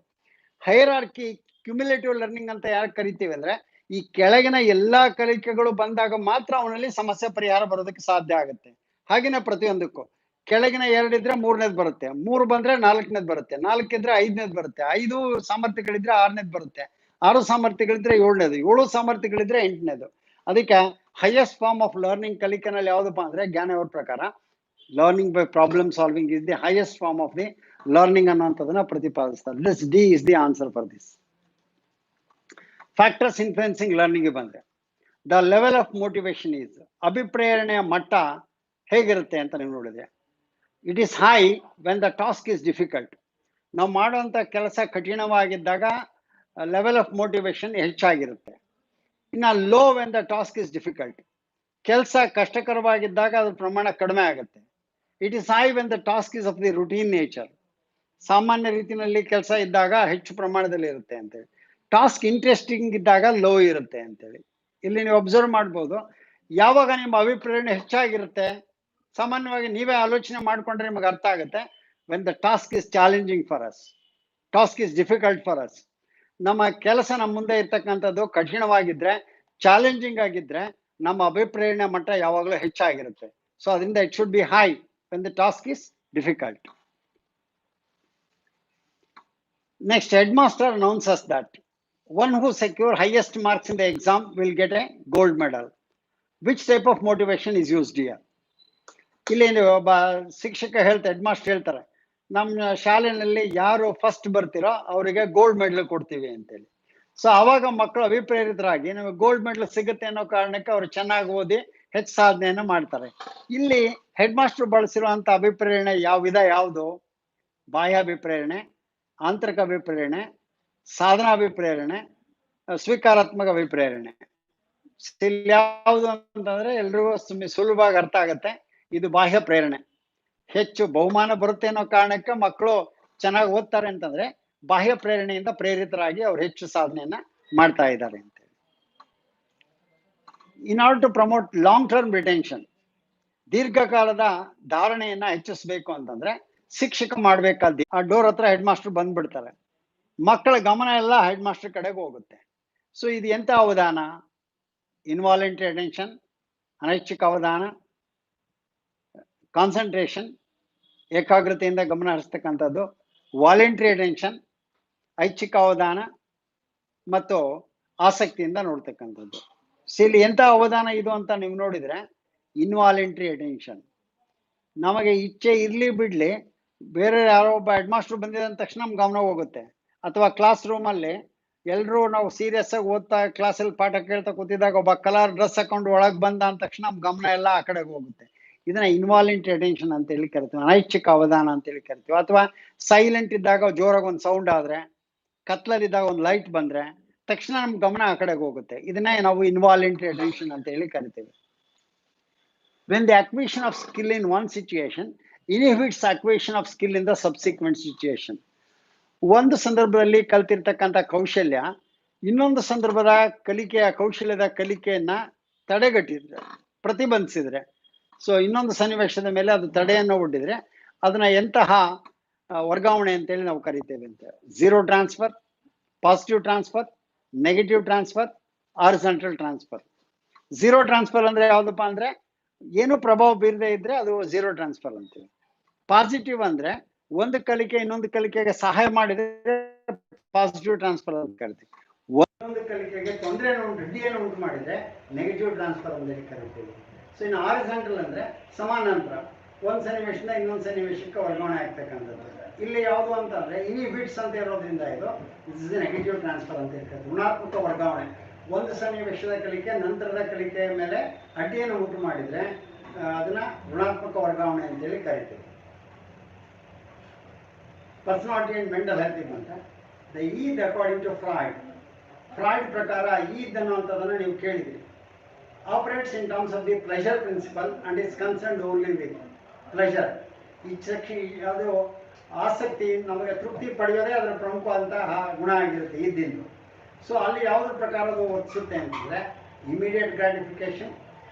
ಹೈರಾರ್ಕಿ ಕ್ಯುಮ್ಯುಲೇಟಿವ್ ಲರ್ನಿಂಗ್ ಅಂತ ಯಾಕೆ ಕರಿತೀವಿ ಅಂದ್ರೆ ಈ ಕೆಳಗಿನ ಎಲ್ಲಾ ಕಲಿಕೆಗಳು ಬಂದಾಗ ಮಾತ್ರ ಅವನಲ್ಲಿ ಸಮಸ್ಯೆ ಪರಿಹಾರ ಬರೋದಕ್ಕೆ ಸಾಧ್ಯ ಆಗುತ್ತೆ. ಹಾಗೇನೆ ಪ್ರತಿಯೊಂದಕ್ಕೂ ಕೆಳಗಿನ 2 ಇದ್ರೆ 3ನೇದು ಬರುತ್ತೆ, 3 ಬಂದ್ರೆ 4ನೇದು ಬರುತ್ತೆ, 4 ಇದ್ರೆ 5ನೇದು ಬರುತ್ತೆ, 5 ಸಾಮರ್ಥ್ಯಗಳಿದ್ರೆ 6ನೇದು ಬರುತ್ತೆ, 6 ಸಾಮರ್ಥ್ಯಗಳಿದ್ರೆ 7ನೇದು, 7 ಸಾಮರ್ಥ್ಯಗಳಿದ್ರೆ 8ನೇದು. ಅದಕ್ಕೆ ಹೈಯೆಸ್ಟ್ ಫಾರ್ಮ್ ಆಫ್ ಲರ್ನಿಂಗ್ ಕಲಿಕೆನಲ್ಲಿ ಯಾವುದಪ್ಪ ಅಂದ್ರೆ ಜ್ಞಾನ ಅವ್ರ ಪ್ರಕಾರ learning by problem solving is the highest form of the learning ಅನ್ನೋಂಥದನ್ನ ಪ್ರತಿಪಾದಿಸ್ತಾರೆ. This D is the answer for this. Factors influencing learning ಬಂದ್ರೆ the level of motivation is, ಅಭಿಪ್ರೇರಣೆಯ ಮಟ್ಟ ಹೇಗಿರುತ್ತೆ ಅಂತ ನೀವು ನೋಡಿದ್ರೆ it is high when the task is difficult. ನಾವು ಮಾಡುವಂತ ಕೆಲಸ ಕಠಿಣವಾಗಿದ್ದಾಗ ಲೆವೆಲ್ ಆಫ್ ಮೋಟಿವೇಶನ್ ಹೆಚ್ಚಾಗಿರುತ್ತೆ. ಇನ್ನು low when the task is difficult, ಕೆಲಸ ಕಷ್ಟಕರವಾಗಿದ್ದಾಗ ಅದ್ರ ಪ್ರಮಾಣ ಕಡಿಮೆ ಆಗುತ್ತೆ. It is high when the task is of the routine nature, ಸಾಮಾನ್ಯ ರೀತಿಯಲ್ಲಿ ಕೆಲಸ ಇದ್ದಾಗ ಹೆಚ್ಚು ಪ್ರಮಾಣದಲ್ಲಿ ಇರುತ್ತೆ ಅಂತೇಳಿ. ಟಾಸ್ಕ್ ಇಂಟ್ರೆಸ್ಟಿಂಗ್ ಇದ್ದಾಗ ಲೋ ಇರುತ್ತೆ ಅಂತೇಳಿ. ಇಲ್ಲಿ ನೀವು ಅಬ್ಸರ್ವ್ ಮಾಡ್ಬೋದು, ಯಾವಾಗ ನಿಮ್ಮ ಅಭಿಪ್ರೇರಣೆ ಹೆಚ್ಚಾಗಿರುತ್ತೆ, ಸಾಮಾನ್ಯವಾಗಿ ನೀವೇ ಆಲೋಚನೆ ಮಾಡ್ಕೊಂಡ್ರೆ ನಿಮಗೆ ಅರ್ಥ ಆಗುತ್ತೆ. When the task is challenging for us, task is difficult for us. ನಮ್ಮ ಕೆಲಸ ನಮ್ಮ ಮುಂದೆ ಇರ್ತಕ್ಕಂಥದ್ದು ಕಠಿಣವಾಗಿದ್ರೆ, ಚಾಲೆಂಜಿಂಗ್ ಆಗಿದ್ರೆ, ನಮ್ಮ ಅಭಿಪ್ರೇರಣೆ ಮಟ್ಟ ಯಾವಾಗಲೂ ಹೆಚ್ಚಾಗಿರುತ್ತೆ. ಸೊ ಅದರಿಂದ it should be high when the task is difficult. Next, headmaster announces that one who secure highest marks in the exam will get a gold medal. Which type of motivation is used here? ಇಲ್ಲಿ ಒಬ್ಬ ಶಿಕ್ಷಕ head master ಹೇಳ್ತಾರೆ, ನಮ್ಮ ಶಾಲೆಯಲ್ಲಿ ಯಾರು first ಬರ್ತಿರೋ ಅವರಿಗೆ gold medal ಕೊಡ್ತೀವಿ ಅಂತೇಳಿ. ಸೊ ಅವಾಗ ಮಕ್ಕಳು ಅಭಿಪ್ರೇರಿತರಾಗಿ ನಮಗೆ ಗೋಲ್ಡ್ ಮೆಡಲ್ ಸಿಗುತ್ತೆ ಅನ್ನೋ ಕಾರಣಕ್ಕೆ ಅವರು ಚೆನ್ನಾಗಿ ಓದಿ ಹೆಚ್ಚು ಸಾಧನೆಯನ್ನು ಮಾಡ್ತಾರೆ. ಇಲ್ಲಿ ಹೆಡ್ ಮಾಸ್ಟರ್ ಬಳಸಿರುವಂತ ಅಭಿಪ್ರೇರಣೆ ಯಾವುದು? ಬಾಹ್ಯಾಭಿಪ್ರೇರಣೆ, ಆಂತರಿಕ ಅಭಿಪ್ರೇರಣೆ, ಸಾಧನಾಭಿಪ್ರೇರಣೆ, ಸ್ವೀಕಾರಾತ್ಮಕ ಅಭಿಪ್ರೇರಣೆ. ಯಾವುದು ಅಂತಂದ್ರೆ ಎಲ್ರಿಗೂ ಸುಲಭವಾಗಿ ಅರ್ಥ ಆಗತ್ತೆ. ಇದು ಬಾಹ್ಯ ಪ್ರೇರಣೆ. ಹೆಚ್ಚು ಬಹುಮಾನ ಬರುತ್ತೆ ಅನ್ನೋ ಕಾರಣಕ್ಕೆ ಮಕ್ಕಳು ಚೆನ್ನಾಗಿ ಓದ್ತಾರೆ ಅಂತಂದ್ರೆ ಬಾಹ್ಯ ಪ್ರೇರಣೆಯಿಂದ ಪ್ರೇರಿತರಾಗಿ ಅವ್ರು ಹೆಚ್ಚು ಸಾಧನೆಯನ್ನ ಮಾಡ್ತಾ ಇದ್ದಾರೆ ಅಂತ. In order to promote long term retention, ದೀರ್ಘಕಾಲದ ಧಾರಣೆಯನ್ನ ಹೆಚ್ಚಿಸಬೇಕು ಅಂತಂದ್ರೆ ಶಿಕ್ಷಕ ಮಾಡ್ಬೇಕಾದ ಆ ಡೋರ್ ಹತ್ರ ಹೆಡ್ ಮಾಸ್ಟರ್ ಬಂದ್ಬಿಡ್ತಾರೆ. ಮಕ್ಕಳ ಗಮನ ಎಲ್ಲ ಹೆಡ್ ಮಾಸ್ಟರ್ ಕಡೆಗೆ ಹೋಗುತ್ತೆ. ಸೊ ಇದು ಎಂತ ಅವಧಾನ? ಇನ್ವಾಲಂಟರಿ ಅಟೆನ್ಷನ್, ಅನೈಚ್ಛಿಕ ಅವಧಾನ, ಕಾನ್ಸಂಟ್ರೇಷನ್, ಏಕಾಗ್ರತೆಯಿಂದ ಗಮನ ಹರಿಸ್ತಕ್ಕಂಥದ್ದು, ವಾಲಂಟರಿ ಅಟೆನ್ಷನ್, ಐಚ್ಛಿಕ ಅವಧಾನ ಮತ್ತು ಆಸಕ್ತಿಯಿಂದ ನೋಡ್ತಕ್ಕಂಥದ್ದು. ಸೊ ಇಲ್ಲಿ ಎಂತ ಅವಧಾನ ಇದು ಅಂತ ನೀವು ನೋಡಿದ್ರೆ ಇನ್ವಾಲಂಟರಿ ಅಟೆನ್ಷನ್. ನಮಗೆ ಇಚ್ಛೆ ಇರ್ಲಿ ಬಿಡ್ಲಿ, ಬೇರೆ ಯಾರೋ ಒಬ್ಬ ಹೆಡ್ ಮಾಸ್ಟರ್ ಬಂದಿದ ತಕ್ಷಣ ನಮ್ಗೆ ಗಮನ ಹೋಗುತ್ತೆ. ಅಥವಾ ಕ್ಲಾಸ್ ರೂಮಲ್ಲಿ ಎಲ್ಲರೂ ನಾವು ಸೀರಿಯಸ್ ಆಗಿ ಓದ್ತಾ ಕ್ಲಾಸಲ್ಲಿ ಪಾಠ ಕೇಳ್ತಾ ಕೂತಿದ್ದಾಗ ಒಬ್ಬ ಕಲರ್ ಡ್ರೆಸ್ ಹಾಕೊಂಡು ಒಳಗೆ ಬಂದ ಅಂದ ತಕ್ಷಣ ನಮ್ ಗಮನ ಎಲ್ಲ ಆ ಕಡೆಗೆ ಹೋಗುತ್ತೆ. ಇದನ್ನ ಇನ್ವಾಲಂಟರಿ ಅಟೆನ್ಷನ್ ಅಂತ ಹೇಳಿ ಕರಿತೀವಿ, ಅನೈಚ್ಛಿಕ ಅವಧಾನ ಅಂತ ಹೇಳಿ ಕರಿತೀವಿ. ಅಥವಾ ಸೈಲೆಂಟ್ ಇದ್ದಾಗ ಜೋರಾಗಿ ಒಂದು ಸೌಂಡ್ ಆದ್ರೆ, ಕತ್ಲಲ್ಲಿದ್ದಾಗ ಒಂದು ಲೈಟ್ ಬಂದ್ರೆ ತಕ್ಷಣ ನಮ್ ಗಮನ ಆ ಕಡೆಗೆ ಹೋಗುತ್ತೆ. ಇದನ್ನೇ ನಾವು ಇನ್ವಾಲಂಟರಿ ಅಟೆನ್ಷನ್ ಅಂತ ಹೇಳಿ ಕರಿತೀವಿ. When the acquisition of skill in one situation inhibits acquisition of skill in the subsequent situation. ಒಂದು ಸಂದರ್ಭದಲ್ಲಿ ಕಲ್ತಿರ್ತಕ್ಕಂಥ ಕೌಶಲ್ಯ ಇನ್ನೊಂದು ಸಂದರ್ಭದ ಕಲಿಕೆಯ ಕೌಶಲ್ಯದ ಕಲಿಕೆಯನ್ನ ತಡೆಗಟ್ಟಿದ್ರೆ, ಪ್ರತಿಬಂಧಿಸಿದ್ರೆ, ಸೊ ಇನ್ನೊಂದು ಸನ್ನಿವೇಶದ ಮೇಲೆ ಅದು ತಡೆಯನ್ನು ಒಡ್ಡಿದ್ರೆ ಅದನ್ನ ಎಂತಹ ವರ್ಗಾವಣೆ ಅಂತೇಳಿ ನಾವು ಕರಿತೇವೆ ಅಂತ. Zero transfer, positive transfer, negative transfer, horizontal transfer. Zero transfer ಅಂದ್ರೆ ಯಾವ್ದಪ್ಪ ಅಂದ್ರೆ ಏನು ಪ್ರಭಾವ ಬೀರದೇ ಇದ್ರೆ ಅದು ಝೀರೋ ಟ್ರಾನ್ಸ್ಫರ್ ಅಂತೀವಿ. ಪಾಸಿಟಿವ್ ಅಂದ್ರೆ ಒಂದು ಕಲಿಕೆ ಇನ್ನೊಂದು ಕಲಿಕೆಗೆ ಸಹಾಯ ಮಾಡಿದ್ರೆ ಪಾಸಿಟಿವ್ ಟ್ರಾನ್ಸ್ಫರ್ ಅಂತ ಕರಿತೀವಿ. ಒಂದೊಂದು ಕಲಿಕೆಗೆ ತೊಂದರೆಯನ್ನು ಅಡ್ಡಿಯನ್ನು ಉಂಟು ಮಾಡಿದ್ರೆ ನೆಗೆಟಿವ್ ಟ್ರಾನ್ಸ್ಫರ್ ಅಂತ ಕರಿತೀವಿ. ಸೊ ಇನ್ನು ಹಾರಿಜಾಂಟಲ್ ಅಂದ್ರೆ ಸಮಾನಾಂತರ, ಒಂದ್ ಸನ್ನಿವೇಶದಿಂದ ಇನ್ನೊಂದು ಸನ್ನಿವೇಶಕ್ಕೆ ವರ್ಗಾವಣೆ ಆಗ್ತಕ್ಕಂಥದ್ದು. ಇಲ್ಲಿ ಯಾವುದು ಅಂತಂದ್ರೆ ಇನಿಬಿಟ್ಸ್ ಅಂತ ಇರೋದ್ರಿಂದ ಇದು ನೆಗೆಟಿವ್ ಟ್ರಾನ್ಸ್ಫರ್ ಅಂತ ಕರಿತೀವಿ. ಋಣಾತ್ಮಕ ವರ್ಗಾವಣೆ, ಒಂದು ಸನ್ನಿವೇಶದ ಕಲಿಕೆ ನಂತರದ ಕಲಿಕೆಯ ಮೇಲೆ ಅಡ್ಡಿಯನ್ನು ಉಂಟು ಮಾಡಿದ್ರೆ ಅದನ್ನ ಋಣಾತ್ಮಕ ವರ್ಗಾವಣೆ ಅಂತೇಳಿ ಕರಿತೀವಿ. ಪರ್ಸನಾಲಿಟಿ ಅಂಡ್ ಮೆಂಟಲ್ ಹೆಲ್ತ್ ಅಂತ the id according to Freud ಪ್ರಕಾರ ಈದ್ ಅನ್ನುವಂಥದ್ದನ್ನು ನೀವು ಕೇಳಿದ್ರಿ. Operates in terms of the pleasure principle and is concerned only with pleasure. ಅದು ಆಸಕ್ತಿ, ನಮಗೆ ತೃಪ್ತಿ ಪಡೆಯೋದೇ ಅದರ ಪ್ರಮುಖವಾದಂತಹ ಗುಣ ಆಗಿರುತ್ತೆ ಈದ್ದಿಂದು. ಸೊ ಅಲ್ಲಿ ಯಾವುದ್ರ ಪ್ರಕಾರ ಅದು ವರ್ತಿಸುತ್ತೆ ಅಂತಂದ್ರೆ ಇಮಿಡಿಯೇಟ್ ಗ್ರಾಟಿಫಿಕೇಶನ್,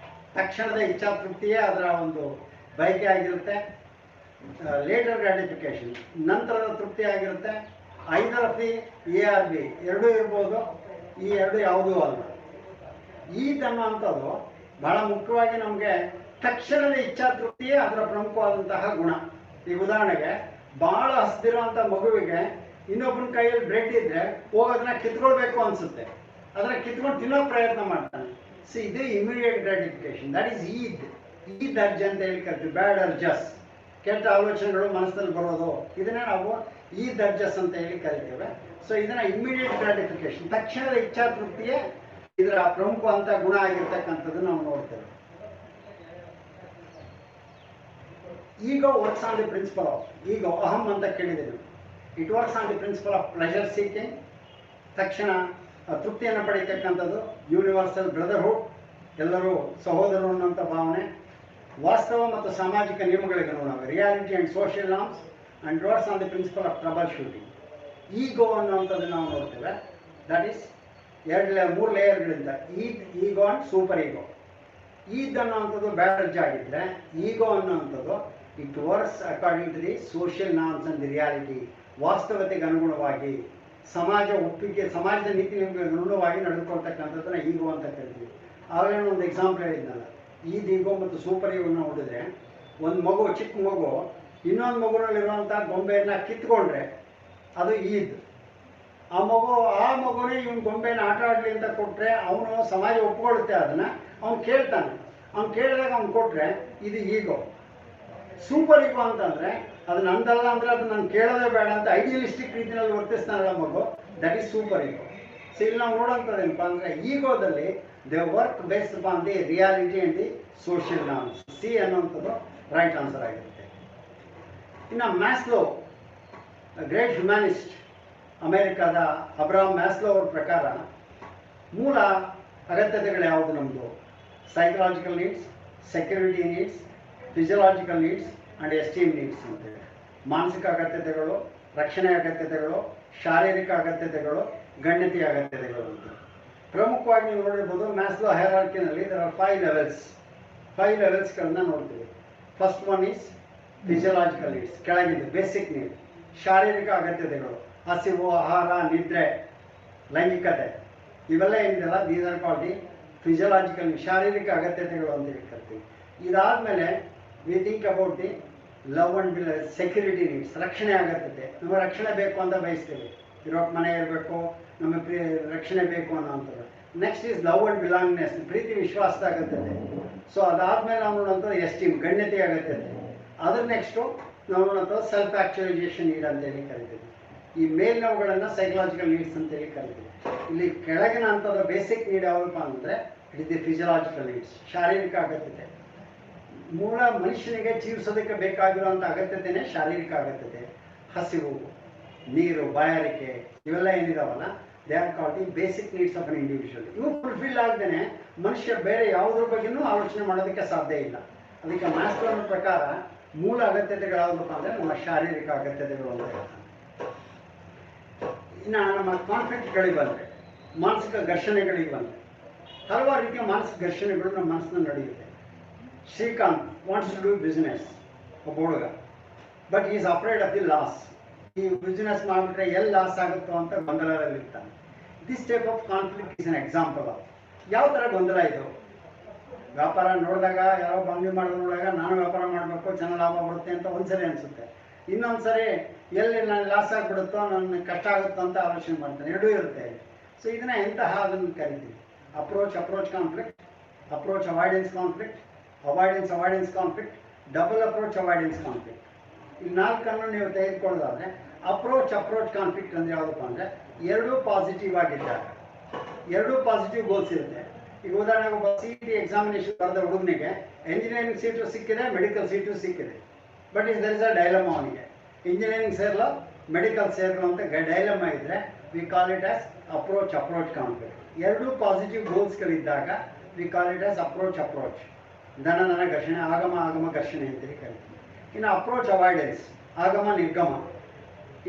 ತಕ್ಷಣದ ಇಚ್ಛಾ ತೃಪ್ತಿಯೇ ಅದರ ಒಂದು ಬಯಕೆ ಆಗಿರುತ್ತೆ. ಲೇಟರ್ ಗ್ರಾಟಿಫಿಕೇಶನ್, ನಂತರದ ತೃಪ್ತಿ ಆಗಿರುತ್ತೆ. ಐದರ್ ಆಫ್ ದಿ ARB, ಎರಡೂ ಇರ್ಬೋದು, ಈ ಎರಡು ಯಾವುದೂ ಅಲ್ಲ. ಈದ್ ಅನ್ನುವಂಥದ್ದು ಬಹಳ ಮುಖ್ಯವಾಗಿ ನಮಗೆ ತಕ್ಷಣದ ಇಚ್ಛಾ ತೃಪ್ತಿಯೇ ಅದರ ಪ್ರಮುಖವಾದಂತಹ ಗುಣ. ಈಗ ಉದಾಹರಣೆಗೆ ಬಹಳ ಹಸ್ದಿರುವಂಥ ಮಗುವಿಗೆ ಇನ್ನೊಬ್ಬನ ಕೈಯಲ್ಲಿ ಬ್ರೆಡ್ ಇದ್ರೆ ಹೋಗೋದನ್ನ ಕಿತ್ಕೊಳ್ಬೇಕು ಅನ್ಸುತ್ತೆ, ಅದನ್ನ ಕಿತ್ಕೊಂಡು ತಿನ್ನೋ ಪ್ರಯತ್ನ ಮಾಡ್ತಾನೆ. ಸೊ ಇದು immediate gratification, that is Eid urge ಅಂತ ಹೇಳಿ ಕರಿತೀವಿ. ಬ್ಯಾಡ್ ಅರ್ಜಸ್, ಕೆಟ್ಟ ಆಲೋಚನೆಗಳು ಮನಸ್ಸಲ್ಲಿ ಬರೋದು, ಇದನ್ನ ನಾವು ಈದ್ ಅರ್ಜಸ್ ಅಂತ ಹೇಳಿ ಕರಿತೇವೆ. ಸೊ ಇದನ್ನ ಇಮಿಡಿಯೇಟ್ ಗ್ರಾಟಿಫಿಕೇಶನ್, ತಕ್ಷಣದ ಇಚ್ಛಾ ತೃಪ್ತಿಯೇ ಇದರ ಪ್ರಮುಖವಂತ ಗುಣ ಆಗಿರ್ತಕ್ಕಂಥದ್ದು ನಾವು ನೋಡ್ತೇವೆ. Ego works on the principle of ego, ಅಹಂ ಅಂತ ಕೇಳಿದ್ದೇವೆ. It works on the principle of pleasure seeking, ತಕ್ಷಣ ತೃಪ್ತಿಯನ್ನು ಪಡೆಯತಕ್ಕಂಥದ್ದು. ಯೂನಿವರ್ಸಲ್ ಬ್ರದರ್ಹುಡ್, ಎಲ್ಲರೂ ಸಹೋದರರು ಅನ್ನುವಂಥ ಭಾವನೆ. ವಾಸ್ತವ ಮತ್ತು ಸಾಮಾಜಿಕ ನಿಯಮಗಳಿಗೆ ಅನುಗುಣವಾಗಿ reality and social norms and works on the principle of troubleshooting. Ego ಅನ್ನುವಂಥದ್ದು ನಾವು ನೋಡ್ತೇವೆ. ದಟ್ ಈಸ್ ಮೂರು ಲೇಯರ್ಗಳಿಂದ ego and superego. Id ಅನ್ನುವಂಥದ್ದು ಬ್ಯಾಡ್ ಆಗಿದ್ರೆ, ಈಗೋ ಅನ್ನುವಂಥದ್ದು it works according to the social norms and the reality ವಾಸ್ತವತೆಗೆ ಅನುಗುಣವಾಗಿ ಸಮಾಜದ ನೀತಿ ನಿಯಮಗಳಿಗೆ ಅನುಗುಣವಾಗಿ ನಡೆದುಕೊಳ್ತಕ್ಕಂಥದ್ದನ್ನ ಈಗೋ ಅಂತ ಕರಿತೀವಿ. ಆಗಲೇ ಒಂದು ಎಕ್ಸಾಂಪಲ್ ಹೇಳಿದ್ನಲ್ಲ, ಈಗೋ ಮತ್ತು ಸೂಪರ್ ಈಗೋನ ನೋಡಿದ್ರೆ ಒಂದು ಮಗು, ಚಿಕ್ಕ ಮಗು ಇನ್ನೊಂದು ಮಗುನಲ್ಲಿರುವಂಥ ಗೊಂಬೆಯನ್ನು ಕಿತ್ಕೊಂಡ್ರೆ ಅದು ಈದ್. ಆ ಮಗುನೇ ಇವನು ಗೊಂಬೆನ ಆಟ ಆಡಲಿ ಅಂತ ಕೊಟ್ಟರೆ ಅವನು ಸಮಾಜ ಒಪ್ಕೊಳ್ಳುತ್ತೆ, ಅದನ್ನು ಅವ್ನು ಕೇಳ್ತಾನೆ. ಅವ್ನು ಕೇಳಿದಾಗ ಅವ್ನು ಕೊಟ್ಟರೆ ಇದು ಈಗೋ. ಸೂಪರ್ ಈಗೋ ಅಂತಂದರೆ ಅದು ನಂದಲ್ಲ ಅಂದರೆ ಅದು ನಾನು ಕೇಳೋದೇ ಬೇಡ ಅಂತ ಐಡಿಯಲಿಸ್ಟಿಕ್ ರೀತಿಯಲ್ಲಿ ವರ್ತಿಸ್ತಾನಲ್ಲ ಮಗು, that is superego. So ಇಲ್ಲಿ ನಾವು ನೋಡೋಂಥದ್ದೇನಪ್ಪ ಅಂದರೆ ಈಗೋದಲ್ಲಿ they work based upon the reality and the social norms. C ಅನ್ನೋಂಥದ್ದು ರೈಟ್ ಆನ್ಸರ್ ಆಗಿರುತ್ತೆ. ಇನ್ನು ಮ್ಯಾಸ್ಲೋ, ಗ್ರೇಟ್ ಹ್ಯುಮ್ಯಾನಿಸ್ಟ್, ಅಮೇರಿಕಾದ ಅಬ್ರಹಾಂ ಮ್ಯಾಸ್ಲೋ ಅವ್ರ ಪ್ರಕಾರ ಮೂಲ ಅಗತ್ಯತೆಗಳು ಯಾವುದು ನಮ್ಮದು? Psychological needs, security needs, physiological needs and esteem needs ಅಂತೇಳಿ. ಮಾನಸಿಕ ಅಗತ್ಯತೆಗಳು, ರಕ್ಷಣೆ ಅಗತ್ಯತೆಗಳು, ಶಾರೀರಿಕ ಅಗತ್ಯತೆಗಳು, ಗಣ್ಯತೆಯ ಅಗತ್ಯತೆಗಳು ಅಂತ. ಪ್ರಮುಖವಾಗಿ ನೀವು ನೋಡಿರ್ಬೋದು ಮ್ಯಾಸ್ಲೋ ಹೈರಾರ್ಕಿನಲ್ಲಿ there are 5 levels. 5 ಲೆವೆಲ್ಸ್ಗಳನ್ನ ನೋಡ್ತೀವಿ. First one is physiological needs, ಕೆಳಗಿದ್ದು ಬೇಸಿಕ್ ನೀಡ್. ಶಾರೀರಿಕ ಅಗತ್ಯತೆಗಳು, ಹಸಿವು, ಆಹಾರ, ನಿದ್ರೆ, ಲೈಂಗಿಕತೆ, ಇವೆಲ್ಲ ಏನಿದೆಯಲ್ಲ these are called the physiological, ಶಾರೀರಿಕ ಅಗತ್ಯತೆಗಳು ಅಂತ ಹೇಳ್ತೀವಿ. ಇದಾದಮೇಲೆ we think about the love and security needs, ರಕ್ಷಣೆ ಅಗತ್ಯತೆ. ನಮಗೆ ರಕ್ಷಣೆ ಬೇಕು ಅಂತ ಬಯಸ್ತೀವಿ, ಇರೋಕ್ಕೆ ಮನೆ ಇರಬೇಕು, ನಮಗೆ ರಕ್ಷಣೆ ಬೇಕು ಅನ್ನೋಂಥದ್ದು. ನೆಕ್ಸ್ಟ್ ಈಸ್ ಲವ್ ಆ್ಯಂಡ್ ಬಿಲಾಂಗ್ನೆಸ್, ಪ್ರೀತಿ ವಿಶ್ವಾಸದ ಅಗತ್ಯತೆ. ಸೊ ಅದಾದಮೇಲೆ ನಾವು ನೋಡೋಂಥದ್ದು ಎಸ್ಟೀಮ್, ಗಣ್ಯತೆ ಅಗತ್ಯತೆ. ಅದ್ರ ನೆಕ್ಸ್ಟು ನಾವು ನೋಡೋಂಥದ್ದು ಸೆಲ್ಫ್ ಆ್ಯಕ್ಚುಲೈಸೇಷನ್ ನೀಡ್ ಅಂತೇಳಿ ಕರಿತೀವಿ. ಈ ಮೇಲಿನವುಗಳನ್ನು ಸೈಕಲಾಜಿಕಲ್ ನೀಡ್ಸ್ ಅಂತೇಳಿ ಕರಿತೀವಿ. ಇಲ್ಲಿ ಕೆಳಗಿನ ಹಂತದ ಬೇಸಿಕ್ ನೀಡ್ ಯಾವಪ್ಪ ಅಂದರೆ it is the physiological needs, ಶಾರೀರಿಕ ಅಗತ್ಯತೆ. ಮೂಲ ಮನುಷ್ಯನಿಗೆ ಜೀವಿಸೋದಕ್ಕೆ ಬೇಕಾಗಿರುವಂಥ ಅಗತ್ಯತೆಯೇ ಶಾರೀರಿಕ ಅಗತ್ಯತೆ. ಹಸಿವು, ನೀರು, ಬಾಯಾರಿಕೆ, ಇವೆಲ್ಲ ಏನಿದಾವಲ್ಲ they are called the basic needs of an individual. ಇವು ಫುಲ್ಫಿಲ್ ಆಗದೇ ಮನುಷ್ಯ ಬೇರೆ ಯಾವುದ್ರ ಬಗ್ಗೆನೂ ಆಲೋಚನೆ ಮಾಡೋದಕ್ಕೆ ಸಾಧ್ಯ ಇಲ್ಲ. ಅದಕ್ಕೆ ಮ್ಯಾಸ್ಲೋನ ಪ್ರಕಾರ ಮೂಲ ಅಗತ್ಯತೆಗಳು ಯಾವುದಪ್ಪ ಅಂದರೆ ನಮ್ಮ ಶಾರೀರಿಕ ಅಗತ್ಯತೆಗಳು ಅಂತ ಹೇಳ್ತಾನೆ. ಇನ್ನು ನಮ್ಮ ಕಾನ್ಫ್ಲಿಕ್ಟ್ಗಳಿಗೆ ಬಂದರೆ, ಮಾನಸಿಕ ಘರ್ಷಣೆಗಳಿಗೆ ಬಂದರೆ, ಹಲವಾರು ರೀತಿಯ ಮಾನಸಿಕ ಘರ್ಷಣೆಗಳು ನಮ್ಮ ಮನಸ್ಸಿನಲ್ಲಿ ನಡೆಯುತ್ತೆ. Srikanth wants to do business, ಒಬ್ಬ ಹುಡುಗ, but is afraid of the loss. ಈ ಬಿಸ್ನೆಸ್ ಮಾಡಿಬಿಟ್ರೆ ಎಲ್ಲಿ ಲಾಸ್ ಆಗುತ್ತೋ ಅಂತ ಗೊಂದಲದಲ್ಲಿರ್ತಾನೆ. This type of conflict is an example of. ಯಾವ ಥರ ಗೊಂದಲ ಇದು? ವ್ಯಾಪಾರ ನೋಡಿದಾಗ, ಯಾರೋ ಬಂದಿ ಮಾಡೋದು ನೋಡಿದಾಗ ನಾನು ವ್ಯಾಪಾರ ಮಾಡಬೇಕು, ಚೆನ್ನಾಗಿ ಲಾಭ ಬರುತ್ತೆ ಅಂತ ಒಂದ್ಸರಿ ಅನಿಸುತ್ತೆ. ಇನ್ನೊಂದು ಸರಿ ಎಲ್ಲಿ ನಾನು ಲಾಸ್ ಆಗಿಬಿಡುತ್ತೋ, ನನ್ನ ಕಷ್ಟ ಆಗುತ್ತೋ ಅಂತ ಆಲೋಚನೆ ಮಾಡ್ತಾನೆ. ಎರಡೂ ಇರುತ್ತೆ. ಸೊ ಇದನ್ನ ಅದನ್ನು ಕರಿತೀವಿ approach conflict, approach avoidance conflict, avoidance conflict, double approach avoidance conflict. ಈ 4 ನೀವು ತೆಗೆದುಕೊಳ್ಳೋದಾದ್ರೆ ಅಪ್ರೋಚ್ ಕಾನ್ಫ್ಲಿಕ್ಟ್ ಅಂದರೆ ಯಾವುದಪ್ಪ ಅಂದರೆ ಎರಡೂ ಪಾಸಿಟಿವ್ ಆಗಿದ್ದಾಗ, ಎರಡೂ ಪಾಸಿಟಿವ್ ಗೋಲ್ಸ್ ಇರುತ್ತೆ. ಈಗ ಉದಾಹರಣೆಗೆ ಒಬ್ಬ CET ಎಕ್ಸಾಮಿನೇಷನ್ ಬರೆದ ಹುಡುಗನಿಗೆ ಎಂಜಿನಿಯರಿಂಗ್ ಸೀಟು ಸಿಕ್ಕಿದೆ, ಮೆಡಿಕಲ್ ಸೀಟು ಸಿಕ್ಕಿದೆ. But there is a dilemma. ಅವನಿಗೆ ಇಂಜಿನಿಯರಿಂಗ್ ಸೇರಲು, ಮೆಡಿಕಲ್ ಸೇರಲು ಅಂತ ಡೈಲಮ್ ಇದ್ದರೆ we call it as approach conflict. ಎರಡೂ ಪಾಸಿಟಿವ್ ಗೋಲ್ಸ್ಗಳಿದ್ದಾಗ we call it as approach. ಧನ ಘರ್ಷಣೆ, ಆಗಮ ಘರ್ಷಣೆ ಅಂತೇಳಿ ಕರಿತೀವಿ. ಇನ್ನು ಅಪ್ರೋಚ್ ಅವಾಯ್ಡೆನ್ಸ್, ಆಗಮ ನಿರ್ಗಮ.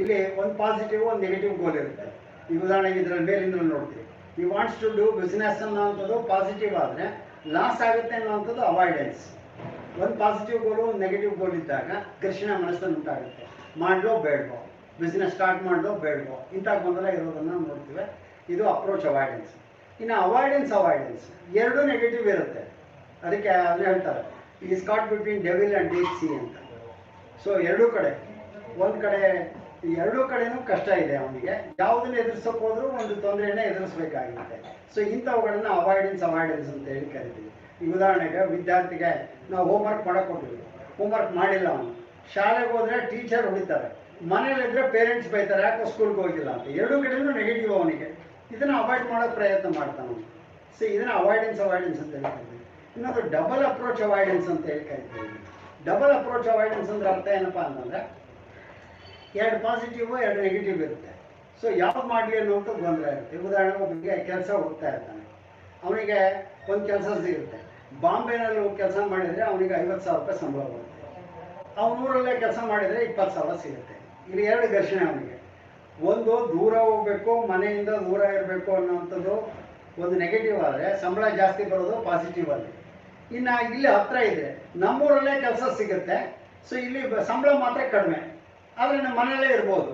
ಇಲ್ಲಿ ಒಂದು ಪಾಸಿಟಿವ್, ಒಂದು ನೆಗೆಟಿವ್ ಗೋಲ್ ಇರುತ್ತೆ. ಈ ಉದಾಹರಣೆಗೆ ಇದರಲ್ಲಿ ಮೇಲಿಂದ ನೋಡ್ತೀವಿ. ಈ ವಾಂಟ್ಸ್ ಟು ಡೂ ಬಿಸ್ನೆಸ್ ಅನ್ನೋಂಥದ್ದು ಪಾಸಿಟಿವ್ ಆದರೆ, ಲಾಸ್ ಆಗುತ್ತೆ ಅನ್ನೋಂಥದ್ದು ಅವಾಯ್ಡೆನ್ಸ್. ಒಂದು ಪಾಸಿಟಿವ್ ಗೋಲು, ಒಂದು ನೆಗೆಟಿವ್ ಗೋಲ್ ಇದ್ದಾಗ ಘರ್ಷಣೆ ಮನಸ್ಸಲ್ಲಿ ಉಂಟಾಗುತ್ತೆ. ಮಾಡಲೋ ಬೇಡವೋ, ಬಿಸ್ನೆಸ್ ಸ್ಟಾರ್ಟ್ ಮಾಡಲೋ ಬೇಡವೋ, ಇಂಥ ಗೊಂದಲ ಇರೋದನ್ನು ನೋಡ್ತೀವಿ. ಇದು ಅಪ್ರೋಚ್ ಅವಾಯ್ಡೆನ್ಸ್. ಇನ್ನು ಅವಾಯ್ಡೆನ್ಸ್ ಎರಡೂ ನೆಗೆಟಿವ್ ಇರುತ್ತೆ. ಅದಕ್ಕೆ ಅದನ್ನ ಹೇಳ್ತಾರೆ is caught between devil and deep sea ಅಂತ. ಸೊ ಎರಡೂ ಕಡೆ, ಒಂದು ಕಡೆ ಎರಡೂ ಕಡೆನೂ ಕಷ್ಟ ಇದೆ ಅವನಿಗೆ. ಯಾವುದನ್ನು ಎದುರಿಸೋಕೆ ಹೋದ್ರೂ ಒಂದು ತೊಂದರೆಯನ್ನೇ ಎದುರಿಸಬೇಕಾಗಿರುತ್ತೆ. ಸೊ ಇಂಥವುಗಳನ್ನು ಅವಾಯ್ಡೆನ್ಸ್ ಅಂತ ಹೇಳಿ ಕರಿತೀವಿ. ಈ ಉದಾಹರಣೆಗೆ ವಿದ್ಯಾರ್ಥಿಗೆ ನಾವು ಹೋಮ್ವರ್ಕ್ ಮಾಡೋಕೆ ಕೊಟ್ಟಿದ್ವಿ, ಹೋಮ್ವರ್ಕ್ ಮಾಡಿಲ್ಲ ಅವನು. ಶಾಲೆಗೆ ಹೋದರೆ ಟೀಚರ್ ಹೊಡಿತಾರೆ, ಮನೇಲಿದ್ದರೆ ಪೇರೆಂಟ್ಸ್ ಬೈತಾರೆ ಯಾಕೋ ಸ್ಕೂಲ್ಗೆ ಹೋಗಿಲ್ಲ ಅಂತ. ಎರಡೂ ಕಡೆಯೂ ನೆಗೆಟಿವ್ ಅವನಿಗೆ. ಇದನ್ನು ಅವಾಯ್ಡ್ ಮಾಡೋಕ್ಕೆ ಪ್ರಯತ್ನ ಮಾಡ್ತಾನೆ. ಸೊ ಇದನ್ನು ಅವಾಯ್ಡೆನ್ಸ್ ಅಂತ ಹೇಳಿ ಕರಿತೀವಿ. ಇನ್ನೊಂದು ಡಬಲ್ ಅಪ್ರೋಚ್ ಅವಾಯ್ಡೆನ್ಸ್ ಅಂತ ಹೇಳಿ ಕರಿತೀವಿ. ಡಬಲ್ ಅಪ್ರೋಚ್ ಅವಾಯ್ಡೆನ್ಸ್ ಅಂದ್ರೆ ಅರ್ಥ ಏನಪ್ಪ ಅಂತಂದರೆ ಎರಡು ಪಾಸಿಟಿವ್, ಎರಡು ನೆಗೆಟಿವ್ ಇರುತ್ತೆ. ಸೊ ಯಾವ್ದು ಮಾಡಲಿ ಅನ್ನೋಂಥ ಗೊಂದಲ ಇರುತ್ತೆ. ಉದಾಹರಣೆಗೆ ಒಬ್ಬನಿಗೆ ಕೆಲಸ ಹೋಗ್ತಾ ಇರ್ತಾನೆ, ಅವನಿಗೆ ಒಂದು ಕೆಲಸ ಸಿಗುತ್ತೆ. ಬಾಂಬೆನಲ್ಲಿ ಕೆಲಸ ಮಾಡಿದರೆ ಅವನಿಗೆ 50,000 ರೂಪಾಯಿ ಸಂಬಳ ಬರುತ್ತೆ. ಅವನೂರಲ್ಲೇ ಕೆಲಸ ಮಾಡಿದರೆ 20,000 ಸಿಗುತ್ತೆ. ಇಲ್ಲಿ ಎರಡು ಘರ್ಷಣೆ ಅವನಿಗೆ. ಒಂದು ದೂರ ಹೋಗಬೇಕು, ಮನೆಯಿಂದ ದೂರ ಇರಬೇಕು ಅನ್ನೋವಂಥದ್ದು ಒಂದು ನೆಗೆಟಿವ್ ಆದರೆ, ಸಂಬಳ ಜಾಸ್ತಿ ಬರೋದು ಪಾಸಿಟಿವ್ ಅಲ್ಲಿ. ಇನ್ನು ಇಲ್ಲಿ ಹತ್ರ ಇದೆ, ನಮ್ಮೂರಲ್ಲೇ ಕೆಲಸ ಸಿಗುತ್ತೆ, ಸೊ ಇಲ್ಲಿ ಸಂಬಳ ಮಾತ್ರ ಕಡಿಮೆ, ಆದರೆ ನಮ್ಮ ಮನೆಯಲ್ಲೇ ಇರ್ಬೋದು,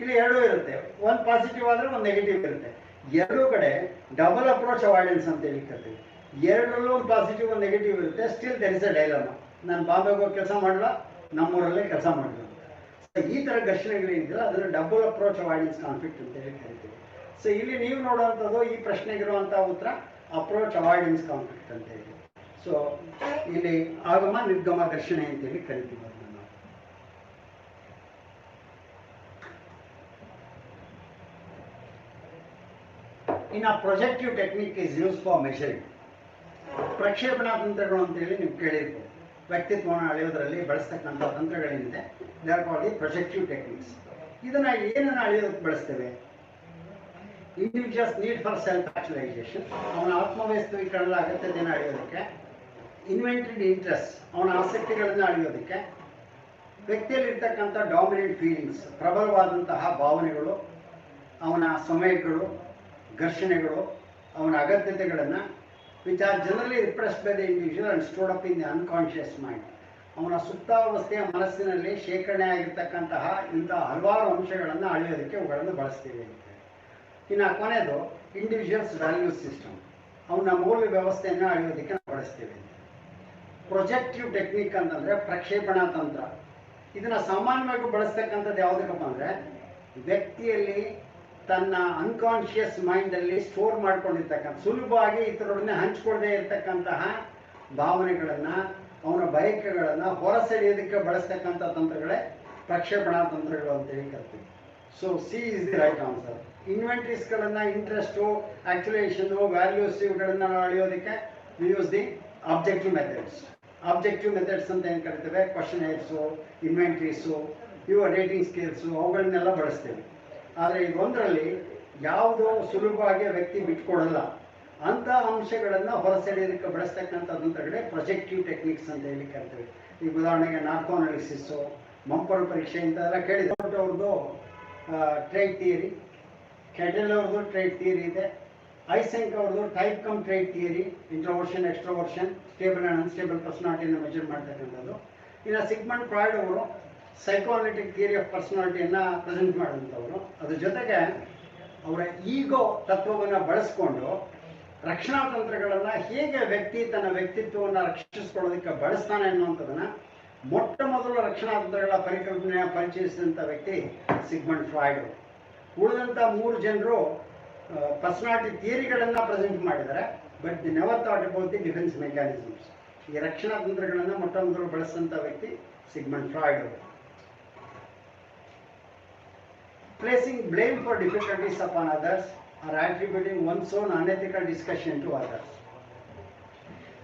ಇಲ್ಲಿ ಎರಡೂ ಇರುತ್ತೆ. ಒಂದು ಪಾಸಿಟಿವ್ ಆದರೆ ಒಂದು ನೆಗೆಟಿವ್ ಇರುತ್ತೆ. ಎರಡೂ ಕಡೆ ಡಬಲ್ ಅಪ್ರೋಚ್ ಅವಾಯ್ಡೆನ್ಸ್ ಅಂತ ಹೇಳಿ ಕರಿತೀವಿ. ಎರಡರಲ್ಲೂ ಒಂದು ಪಾಸಿಟಿವ್ ಒಂದು ನೆಗೆಟಿವ್ ಇರುತ್ತೆ. Still there is a dilemma. ನಾನು ಬಾಂಬೆಗೆ ಹೋಗಿ ಕೆಲಸ ಮಾಡಲ್ಲ, ನಮ್ಮೂರಲ್ಲೇ ಕೆಲಸ ಮಾಡಲ್ಲ. ಸೊ ಈ ಥರ ಘರ್ಷಣೆಗಳೇನಿದೆ ಅದನ್ನು ಡಬಲ್ ಅಪ್ರೋಚ್ ಅವಾಯ್ಡೆನ್ಸ್ ಕಾನ್ಫ್ಲಿಕ್ಟ್ ಅಂತ ಹೇಳಿ ಕರಿತೀವಿ. ಸೊ ಇಲ್ಲಿ ನೀವು ನೋಡುವಂಥದ್ದು ಈ ಪ್ರಶ್ನೆಗಿರುವಂಥ ಉತ್ತರ ಅಪ್ರೋಚ್ ಅವಾಯ್ಡೆನ್ಸ್ ಕಾನ್ಫ್ಲಿಕ್ಟ್ ಅಂತ ಹೇಳಿ. ಸೊ ಇಲ್ಲಿ ಆಗಮ ನಿರ್ಗಮ ಘರ್ಷಣೆ ಅಂತೇಳಿ ಕರಿತೀವಿ ಅದನ್ನು ನಾವು. ಇನ್ನು projective technique is use for measuring. ಪ್ರಕ್ಷೇಪಣಾ ತಂತ್ರಗಳು ಅಂತೇಳಿ ನೀವು ಕೇಳಿರ್ಬೋದು. ವ್ಯಕ್ತಿತ್ವವನ್ನು ಅಳೆಯೋದರಲ್ಲಿ ಬಳಸ್ತಕ್ಕಂಥ ತಂತ್ರಗಳೇನಿದೆ they are called the projective techniques. ಇದನ್ನು ಏನನ್ನು ಅಳೆಯೋದಕ್ಕೆ ಬಳಸ್ತೇವೆ? Individuals need for self actualisation, ಅವನ ಆತ್ಮವ್ಯಸ್ತೀಕರಣದ ಅಗತ್ಯತೆಯನ್ನು ಅಳೆಯೋದಕ್ಕೆ. ಇನ್ವೆಂಟೆಡ್ ಇಂಟ್ರೆಸ್ಟ್, ಅವನ ಆಸಕ್ತಿಗಳನ್ನು ಅಳೆಯೋದಕ್ಕೆ. ವ್ಯಕ್ತಿಯಲ್ಲಿರ್ತಕ್ಕಂಥ ಡಾಮಿನೆಂಟ್ ಫೀಲಿಂಗ್ಸ್, ಪ್ರಬಲವಾದಂತಹ ಭಾವನೆಗಳು, ಅವನ ಸಮಯಗಳು, ಘರ್ಷಣೆಗಳು, ಅವನ ಅಗತ್ಯತೆಗಳನ್ನು which are generally repressed by the individual and stored up in the unconscious mind. ಅವನ ಸುಪ್ತಾವಸ್ಥೆಯ ಮನಸ್ಸಿನಲ್ಲಿ ಶೇಖರಣೆ ಆಗಿರ್ತಕ್ಕಂತಹ ಇಂಥ ಹಲವಾರು ಅಂಶಗಳನ್ನು ಅಳೆಯೋದಕ್ಕೆ ಅವುಗಳನ್ನು ಬಳಸ್ತೀವಿ ಅಂತ. ಇನ್ನು ಕೊನೆಯದು ಇಂಡಿವಿಜುವಲ್ಸ್ ವ್ಯಾಲ್ಯೂ ಸಿಸ್ಟಮ್, ಅವನ ಮೌಲ್ಯ ವ್ಯವಸ್ಥೆಯನ್ನು ಅಳೆಯೋದಕ್ಕೆ ನಾವು ಬಳಸ್ತೇವೆ. ಪ್ರೊಜೆಕ್ಟಿವ್ ಟೆಕ್ನಿಕ್ ಅಂತಂದರೆ ಪ್ರಕ್ಷೇಪಣಾ ತಂತ್ರ. ಇದನ್ನು ಸಾಮಾನ್ಯವಾಗಿ ಬಳಸ್ತಕ್ಕಂಥದ್ದು ಯಾವುದಕ್ಕಪ್ಪ ಅಂದರೆ ವ್ಯಕ್ತಿಯಲ್ಲಿ ತನ್ನ ಅನ್ಕಾನ್ಷಿಯಸ್ ಮೈಂಡಲ್ಲಿ ಸ್ಟೋರ್ ಮಾಡ್ಕೊಂಡಿರ್ತಕ್ಕಂಥ, ಸುಲಭವಾಗಿ ಇತರರೊಡನೆ ಹಂಚ್ಕೊಳ್ಳದೆ ಇರತಕ್ಕಂತಹ ಭಾವನೆಗಳನ್ನು, ಅವನ ಬಯಕೆಗಳನ್ನು ಹೊರಸೆಳೆಯೋದಕ್ಕೆ ಬಳಸ್ತಕ್ಕಂಥ ತಂತ್ರಗಳೇ ಪ್ರಕ್ಷೇಪಣಾ ತಂತ್ರಗಳು ಅಂತೇಳಿ ಕರಿತೀವಿ. So C is the right answer. ಇನ್ವೆಂಟ್ರೀಸ್ಗಳನ್ನು, ಇಂಟ್ರೆಸ್ಟು, ಆಕ್ಚುಲೇಷನು, ವ್ಯಾಲ್ಯೂಸ್ ಇವುಗಳನ್ನು ಅಳೆಯೋದಕ್ಕೆ we use the objective methods. Objective methods ಅಂತ ಏನು ಕರಿತೇವೆ, ಕ್ವಶನೇರ್ಸು, ಇನ್ವೆಂಟ್ರೀಸು, ಇವು ರೇಟಿಂಗ್ ಸ್ಕೇಲ್ಸು, ಅವುಗಳನ್ನೆಲ್ಲ ಬಳಸ್ತೇವೆ. ಆದರೆ ಇದೊಂದರಲ್ಲಿ ಯಾವುದೋ ಸುಲಭವಾಗಿ ವ್ಯಕ್ತಿ ಬಿಟ್ಕೊಡಲ್ಲ ಅಂಥ ಅಂಶಗಳನ್ನು ಹೊರಸೆಳೆಯೋದಕ್ಕೆ ಬಳಸ್ತಕ್ಕಂಥ ತಂತ್ರಗಳೇ ಪ್ರೊಜೆಕ್ಟಿವ್ ಟೆಕ್ನಿಕ್ಸ್ ಅಂತ ಹೇಳಿ ಕರಿತೇವೆ. ಈಗ ಉದಾಹರಣೆಗೆ ನಾರ್ಕೋ ಅನಾಲಿಸಿಸ್ಸು, ಮಂಪರು ಪರೀಕ್ಷೆ ಇಂಥದೆಲ್ಲ ಕೇಳಿದೆ. ಅವ್ರದ್ದು ಟ್ರೇಡ್ ಥಿಯರಿ, ಕೆಟೆಲ್ ಅವ್ರದ್ದು ಟ್ರೇಡ್ ಥಿಯರಿ ಇದೆ. ಐಸೆಂಕ್ ಅವ್ರದ್ದು type cum trait theory, introversion, extroversion, stable and unstable ಪರ್ಸನಾಲಿಟಿಯನ್ನು ಮೆಜರ್ ಮಾಡ್ತಕ್ಕಂಥದ್ದು. ಇನ್ನು ಸಿಗ್ಮಂಡ್ ಫ್ರಾಯ್ಡ್ ಅವರು ಸೈಕೋಅನಾಲಿಟಿಕ್ ಥಿಯರಿ ಆಫ್ ಪರ್ಸನಾಲಿಟಿಯನ್ನು ಪ್ರೆಸೆಂಟ್ ಮಾಡುವಂಥವ್ರು. ಅದ್ರ ಜೊತೆಗೆ ಅವರ ಈಗೋ ತತ್ವವನ್ನು ಬಳಸ್ಕೊಂಡು ರಕ್ಷಣಾ ತಂತ್ರಗಳನ್ನು ಹೇಗೆ ವ್ಯಕ್ತಿ ತನ್ನ ವ್ಯಕ್ತಿತ್ವವನ್ನು ರಕ್ಷಿಸಿಕೊಳ್ಳೋದಕ್ಕೆ ಬಳಸ್ತಾನೆ ಅನ್ನುವಂಥದ್ದನ್ನು ಮೊಟ್ಟ ಮೊದಲು ರಕ್ಷಣಾ ತಂತ್ರಗಳ ಪರಿಕಲ್ಪನೆಯ ಪರಿಚಯಿಸಿದಂಥ ವ್ಯಕ್ತಿ ಸಿಗ್ಮಂಡ್ ಫ್ರಾಯ್ಡ್ ಅವರು. ಉಳಿದಂಥ 3 ಜನರು ಪರ್ಸನಾಲಿಟಿ ಥಿಯರಿಗಳನ್ನು ಪ್ರೆಸೆಂಟ್ ಮಾಡಿದ್ದಾರೆ, but the never thought about the defence mechanisms. ಈ ರಕ್ಷಣಾ ತಂತ್ರಗಳನ್ನು ಮೊಟ್ಟ ಮೊದಲು ಬಳಸಿದಂಥ ವ್ಯಕ್ತಿ ಸಿಗ್ಮಂಡ್ ಫ್ರಾಯ್ಡ್ ಅವರು. Placing blame for difficulties upon others or attributing one's own unethical discussion to others.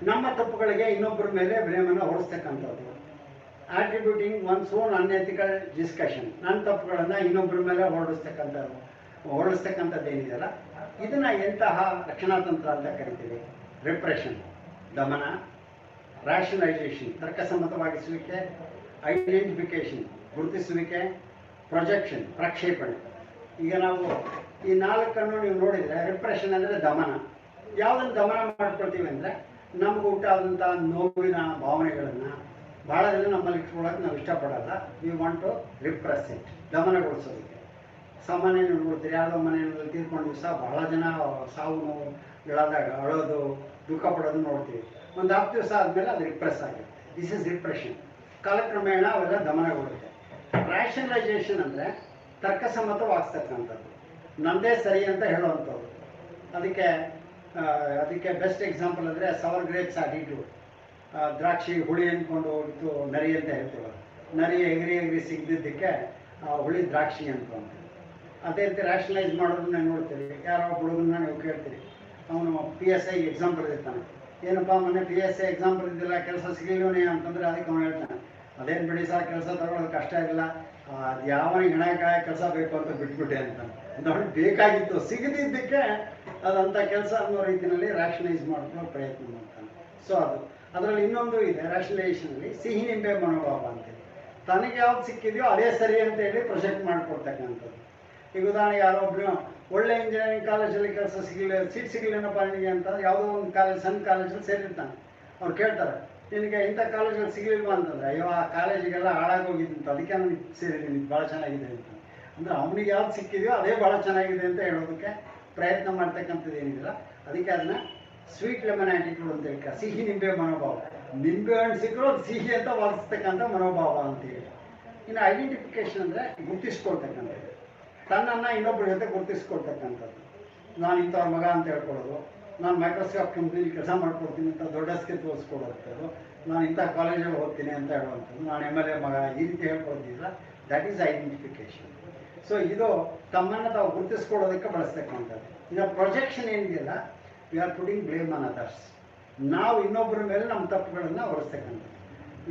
ನಮ್ಮ ತಪ್ಪುಗಳಿಗೆ ಇನ್ನೊಬ್ಬರ ಮೇಲೆ ಬ್ಲೇಮನ್ನು ಹೊರಿಸ್ತಕ್ಕಂಥದ್ದು. Attributing one's own unethical discussion, ನನ್ನ ತಪ್ಪುಗಳನ್ನು ಇನ್ನೊಬ್ಬರ ಮೇಲೆ ಹೊರಡಿಸ್ತಕ್ಕಂಥದ್ದೇನಿದೆಯಲ್ಲ, ಇದನ್ನು ಎಂತಹ ರಕ್ಷಣಾ ತಂತ್ರ ಅಂತ ಕರಿತೀವಿ? ರಿಪ್ರೆಷನ್, ದಮನ. ರ್ಯಾಷನಲೈಸೇಷನ್, ತರ್ಕಸಮ್ಮತವಾಗಿಸುವಿಕೆ. ಐಡೆಂಟಿಫಿಕೇಶನ್, ಗುರುತಿಸುವಿಕೆ. ಪ್ರೊಜೆಕ್ಷನ್, ಪ್ರಕ್ಷೇಪಣೆ. ಈಗ ನಾವು ಈ 4 ನೀವು ನೋಡಿದರೆ, ರಿಪ್ರೆಷನ್ ಅಂದರೆ ದಮನ. ಯಾವುದನ್ನು ದಮನ ಮಾಡ್ಕೊಳ್ತೀವಿ ಅಂದರೆ ನಮ್ಗೆ ಉಂಟಾದಂಥ ನೋವಿನ ಭಾವನೆಗಳನ್ನು ಭಾಳ ಜನ ನಮ್ಮಲ್ಲಿ ಇಟ್ಕೊಳ್ಳೋಕೆ ನಾವು ಇಷ್ಟಪಡಲ್ಲ. We want to repress it, ದಮನಗೊಳಿಸೋದಕ್ಕೆ. ಸಾಮಾನ್ಯ ನೀವು ನೋಡ್ತೀರಿ, ಯಾವುದೋ ಮನೆಯಲ್ಲಿ ತೀರ್ಕೊಂಡು ದಿವಸ ಬಹಳ ಜನ ಸಾವು ನೋವುಗಳಾದಾಗ ಅಳೋದು, ದುಃಖ ಪಡೋದು ನೋಡ್ತೀವಿ. ಒಂದು 10 ದಿವಸ ಆದಮೇಲೆ ಅದು ರಿಪ್ರೆಸ್ ಆಗಿರುತ್ತೆ. This is ರಿಪ್ರೆಷನ್. ಕಾಲಕ್ರಮೇಣ ಅವೆಲ್ಲ ದಮನಗೊಳ್ಳುತ್ತೆ. ರ್ಯಾಷನಲೈಸೇಷನ್ ಅಂದರೆ ತರ್ಕಸಮ್ಮತವಾಗಿಸ್ತಕ್ಕಂಥದ್ದು, ನನ್ನದೇ ಸರಿ ಅಂತ ಹೇಳುವಂಥದ್ದು. ಅದಕ್ಕೆ ಬೆಸ್ಟ್ ಎಕ್ಸಾಂಪಲ್ ಅಂದರೆ ಸವರ್ ಗ್ರೇಪ್ಸ್ ಆಟಿಟ್ಯೂಡ್. ದ್ರಾಕ್ಷಿ ಹುಳಿ ಅಂದ್ಕೊಂಡು ಇದು ನರಿ ಅಂತ ಹೇಳ್ತೀವಿ. ನರಿ ಎಗರಿ ಸಿಗದಿದ್ದಕ್ಕೆ ಹುಳಿ ದ್ರಾಕ್ಷಿ ಅಂತ. ಅದೇ ರೀತಿ ರ್ಯಾಷನಲೈಸ್ ಮಾಡೋದನ್ನ ನೋಡ್ತೀವಿ. ಯಾರೋ ಹುಡುಗನ್ನ ನೀವು ಕೇಳ್ತೀರಿ, ಅವನು PSI ಎಕ್ಸಾಮ್ ಬರೆದಿರ್ತಾನೆ. ಏನಪ್ಪ ಮೊನ್ನೆ PSI ಎಕ್ಸಾಮ್ ಬರೆದಿಲ್ಲ, ಕೆಲಸ ಸಿಗಲಿಲ್ಲವೇ ಅಂತಂದರೆ ಅದಕ್ಕೆ ಅವನು ಹೇಳ್ತಾನೆ, ಅದೇನು ಬಿಡಿ ಸರ್, ಕೆಲಸ ತಗೊಳ್ಳೋದು ಕಷ್ಟ ಇಲ್ಲ, ಯಾವನಿಗೆ ಹಣಕಾಯ ಕೆಲಸ ಬೇಕು ಅಂತ ಬಿಟ್ಬಿಟ್ಟೆ ಅಂತ. ನೋಡಿ, ಬೇಕಾಗಿತ್ತು, ಸಿಗದಿದ್ದಕ್ಕೆ ಅದಂಥ ಕೆಲಸ ಅನ್ನೋ ರೀತಿಯಲ್ಲಿ ರ್ಯಾಷನಲೈಸ್ ಮಾಡ್ಕೊಳ್ಳೋ ಪ್ರಯತ್ನ ಮಾಡ್ತಾನೆ. ಸೊ ಅದರಲ್ಲಿ ಇನ್ನೊಂದು ಇದೆ ರ್ಯಾಷನಲೈಸೇಷನಲ್ಲಿ, ಸಿಹಿ ನಿಂಬೆ ಮನೋಭಾವ ಅಂತೇಳಿ. ತನಗೆ ಯಾವ್ದು ಸಿಕ್ಕಿದೆಯೋ ಅದೇ ಸರಿ ಅಂತೇಳಿ ಪ್ರೊಜೆಕ್ಟ್ ಮಾಡಿಕೊಡ್ತಕ್ಕಂಥದ್ದು. ಈಗ ಉದಾಹರಣೆಗೆ ಯಾರೊಬ್ಬರು ಒಳ್ಳೆ ಇಂಜಿನಿಯರಿಂಗ್ ಕಾಲೇಜಲ್ಲಿ ಕೆಲಸ ಸಿಗಲಿಲ್ಲ, ಸೀಟ್ ಸಿಗಲಿಲ್ಲಪ್ಪ ನಿನಗೆ ಅಂತ ಯಾವುದೋ ಒಂದು ಕಾಲೇಜ್, ಸಣ್ಣ ಕಾಲೇಜಲ್ಲಿ ಸೇರಿರ್ತಾನೆ. ಅವ್ರು ಕೇಳ್ತಾರೆ, ನಿನಗೆ ಇಂಥ ಕಾಲೇಜಲ್ಲಿ ಸಿಗಲಿಲ್ವಾ ಅಂತಂದರೆ, ಅಯ್ಯೋ ಆ ಕಾಲೇಜಿಗೆಲ್ಲ ಹಾಳಾಗೋಗಿದ್ದಂತ, ಅದಕ್ಕೆ ನನಗೆ ಸೇರಿದ್ದೀನಿ, ಭಾಳ ಚೆನ್ನಾಗಿದೆ ಅಂತ. ಅಂದರೆ ಅವನಿಗೆ ಯಾವ್ದು ಸಿಕ್ಕಿದೆಯೋ ಅದೇ ಭಾಳ ಚೆನ್ನಾಗಿದೆ ಅಂತ ಹೇಳೋದಕ್ಕೆ ಪ್ರಯತ್ನ ಮಾಡ್ತಕ್ಕಂಥದ್ದು ಏನಿಲ್ಲ. ಅದಕ್ಕೆ ಅದನ್ನ ಸ್ವೀಟ್ ಲೆಮನ್ ಆ್ಯಟಿಟ್ಯೂಡ್ ಅಂತ ಹೇಳ್ತಾರೆ, ಸಿಹಿ ನಿಂಬೆ ಮನೋಭಾವ. ನಿಂಬೆ ಹಣ್ಣು ಸಿಕ್ಕರೂ ಅದು ಸಿಹಿ ಅಂತ ವಾದಿಸ್ತಕ್ಕಂಥ ಮನೋಭಾವ ಅಂತೇಳಿ. ಇನ್ನು ಐಡೆಂಟಿಫಿಕೇಶನ್ ಅಂದರೆ ಗುರುತಿಸ್ಕೊಳ್ತಕ್ಕಂಥದ್ದು, ತನ್ನನ್ನು ಇನ್ನೊಬ್ಬರ ಜೊತೆ ಗುರುತಿಸ್ಕೊಳ್ತಕ್ಕಂಥದ್ದು. ನಾನು ಇಂಥವ್ರ ಮಗ ಅಂತ ಹೇಳ್ಕೊಳ್ಳೋದು, ನಾನು ಮೈಕ್ರೋಸಾಫ್ಟ್ ಕಂಪ್ನಿಲಿ ಕೆಲಸ ಮಾಡ್ಕೊಡ್ತೀನಿ ಅಂತ ದೊಡ್ಡಸ್ಗೆ ತೋರಿಸ್ಕೊಡೋದು, ನಾನು ಇಂಥ ಕಾಲೇಜಲ್ಲಿ ಓದ್ತೀನಿ ಅಂತ ಹೇಳುವಂಥದ್ದು, ನಾನು MLA ಮಗ ಈ ರೀತಿ ಹೇಳ್ಕೊಳ್ತಿಲ್ಲ. That is identification. ಸೊ ಇದು ತಮ್ಮನ್ನು ತಾವು ಗುರುತಿಸ್ಕೊಳ್ಳೋದಕ್ಕೆ ಬಳಸ್ತಕ್ಕಂಥದ್ದು. ಇನ್ನು ಪ್ರೊಜೆಕ್ಷನ್ ಏನಿದೆಯಲ್ಲ, we are putting blame on others. ನಾವು ಇನ್ನೊಬ್ಬರ ಮೇಲೆ ನಮ್ಮ ತಪ್ಪುಗಳನ್ನು ಹೊರಿಸ್ತಕ್ಕಂಥದ್ದು.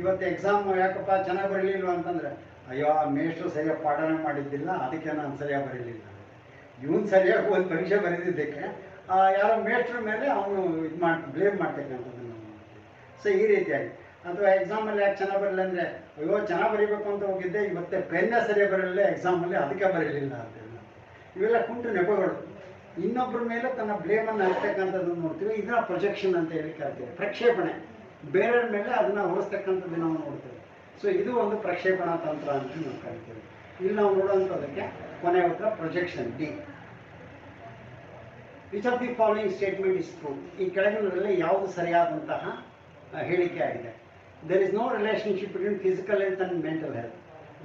ಇವತ್ತು ಎಕ್ಸಾಮ್ ಯಾಕಪ್ಪ ಚೆನ್ನಾಗಿ ಬರಲಿಲ್ವ ಅಂತಂದರೆ, ಅಯ್ಯೋ ಆ ಮೇಷ್ಟ್ರು ಸರಿಯಾಗಿ ಪಾಠನೆ ಮಾಡಿದ್ದಿಲ್ಲ, ಅದಕ್ಕೆ ನಾನು ಸರಿಯಾಗಿ ಬರೀಲಿಲ್ಲ. ಇವನು ಸರಿಯಾಗಿ ಒಂದು ಪರೀಕ್ಷೆ ಬರೆದಿದ್ದಕ್ಕೆ ಯಾರೋ ಮೇಷ್ಟ್ರ ಮೇಲೆ ಅವನು ಇದು ಬ್ಲೇಮ್ ಮಾಡ್ತಕ್ಕಂಥದ್ದು ನಾವು ಮಾಡ್ತೀವಿ. ಸೊ ಈ ರೀತಿಯಾಗಿ, ಅಥವಾ ಎಕ್ಸಾಮಲ್ಲಿ ಯಾಕೆ ಚೆನ್ನಾಗಿ ಬರಲಿಲ್ಲ ಅಂದರೆ, ಅಯ್ಯೋ ಚೆನ್ನಾಗಿ ಬರೀಬೇಕು ಅಂತ ಹೋಗಿದ್ದೆ, ಇವತ್ತೆ ಪೆನ್ನೇ ಸರಿಯಾಗಿ ಬರಲಿಲ್ಲ ಎಕ್ಸಾಮಲ್ಲಿ, ಅದಕ್ಕೆ ಬರೀಲಿಲ್ಲ ಅಂತೇಳಿ. ಇವೆಲ್ಲ ಕುಂಟು ನೆಪಗಳು. ಇನ್ನೊಬ್ಬರ ಮೇಲೆ ತನ್ನ ಬ್ಲೇಮನ್ನು ಹಾಕ್ತಕ್ಕಂಥದ್ದು ನೋಡ್ತೀವಿ. ಇದನ್ನ ಪ್ರೊಜೆಕ್ಷನ್ ಅಂತ ಹೇಳಿ ಕರಿತೀವಿ. ಪ್ರಕ್ಷೇಪಣೆ, ಬೇರೆಯವ್ರ ಮೇಲೆ ಅದನ್ನು ಹೊರಿಸ್ತಕ್ಕಂಥದ್ದು ನಾವು ನೋಡ್ತೀವಿ. ಸೊ ಇದು ಒಂದು ಪ್ರಕ್ಷೇಪಣಾ ತಂತ್ರ ಅಂತ ನಾವು ಕರಿತೀವಿ. ಇಲ್ಲಿ ನಾವು ನೋಡುವಂಥದ್ದಕ್ಕೆ ಕೊನೆಯ ಉತ್ತರ projection, D. Which of the following statement is true? ಈ ಕೆಳಗಿನದರಲ್ಲಿ ಯಾವುದು ಸರಿಯಾದಂತಹ ಹೇಳಿಕೆ ಆಗಿದೆ? There is no relationship between physical health and mental health.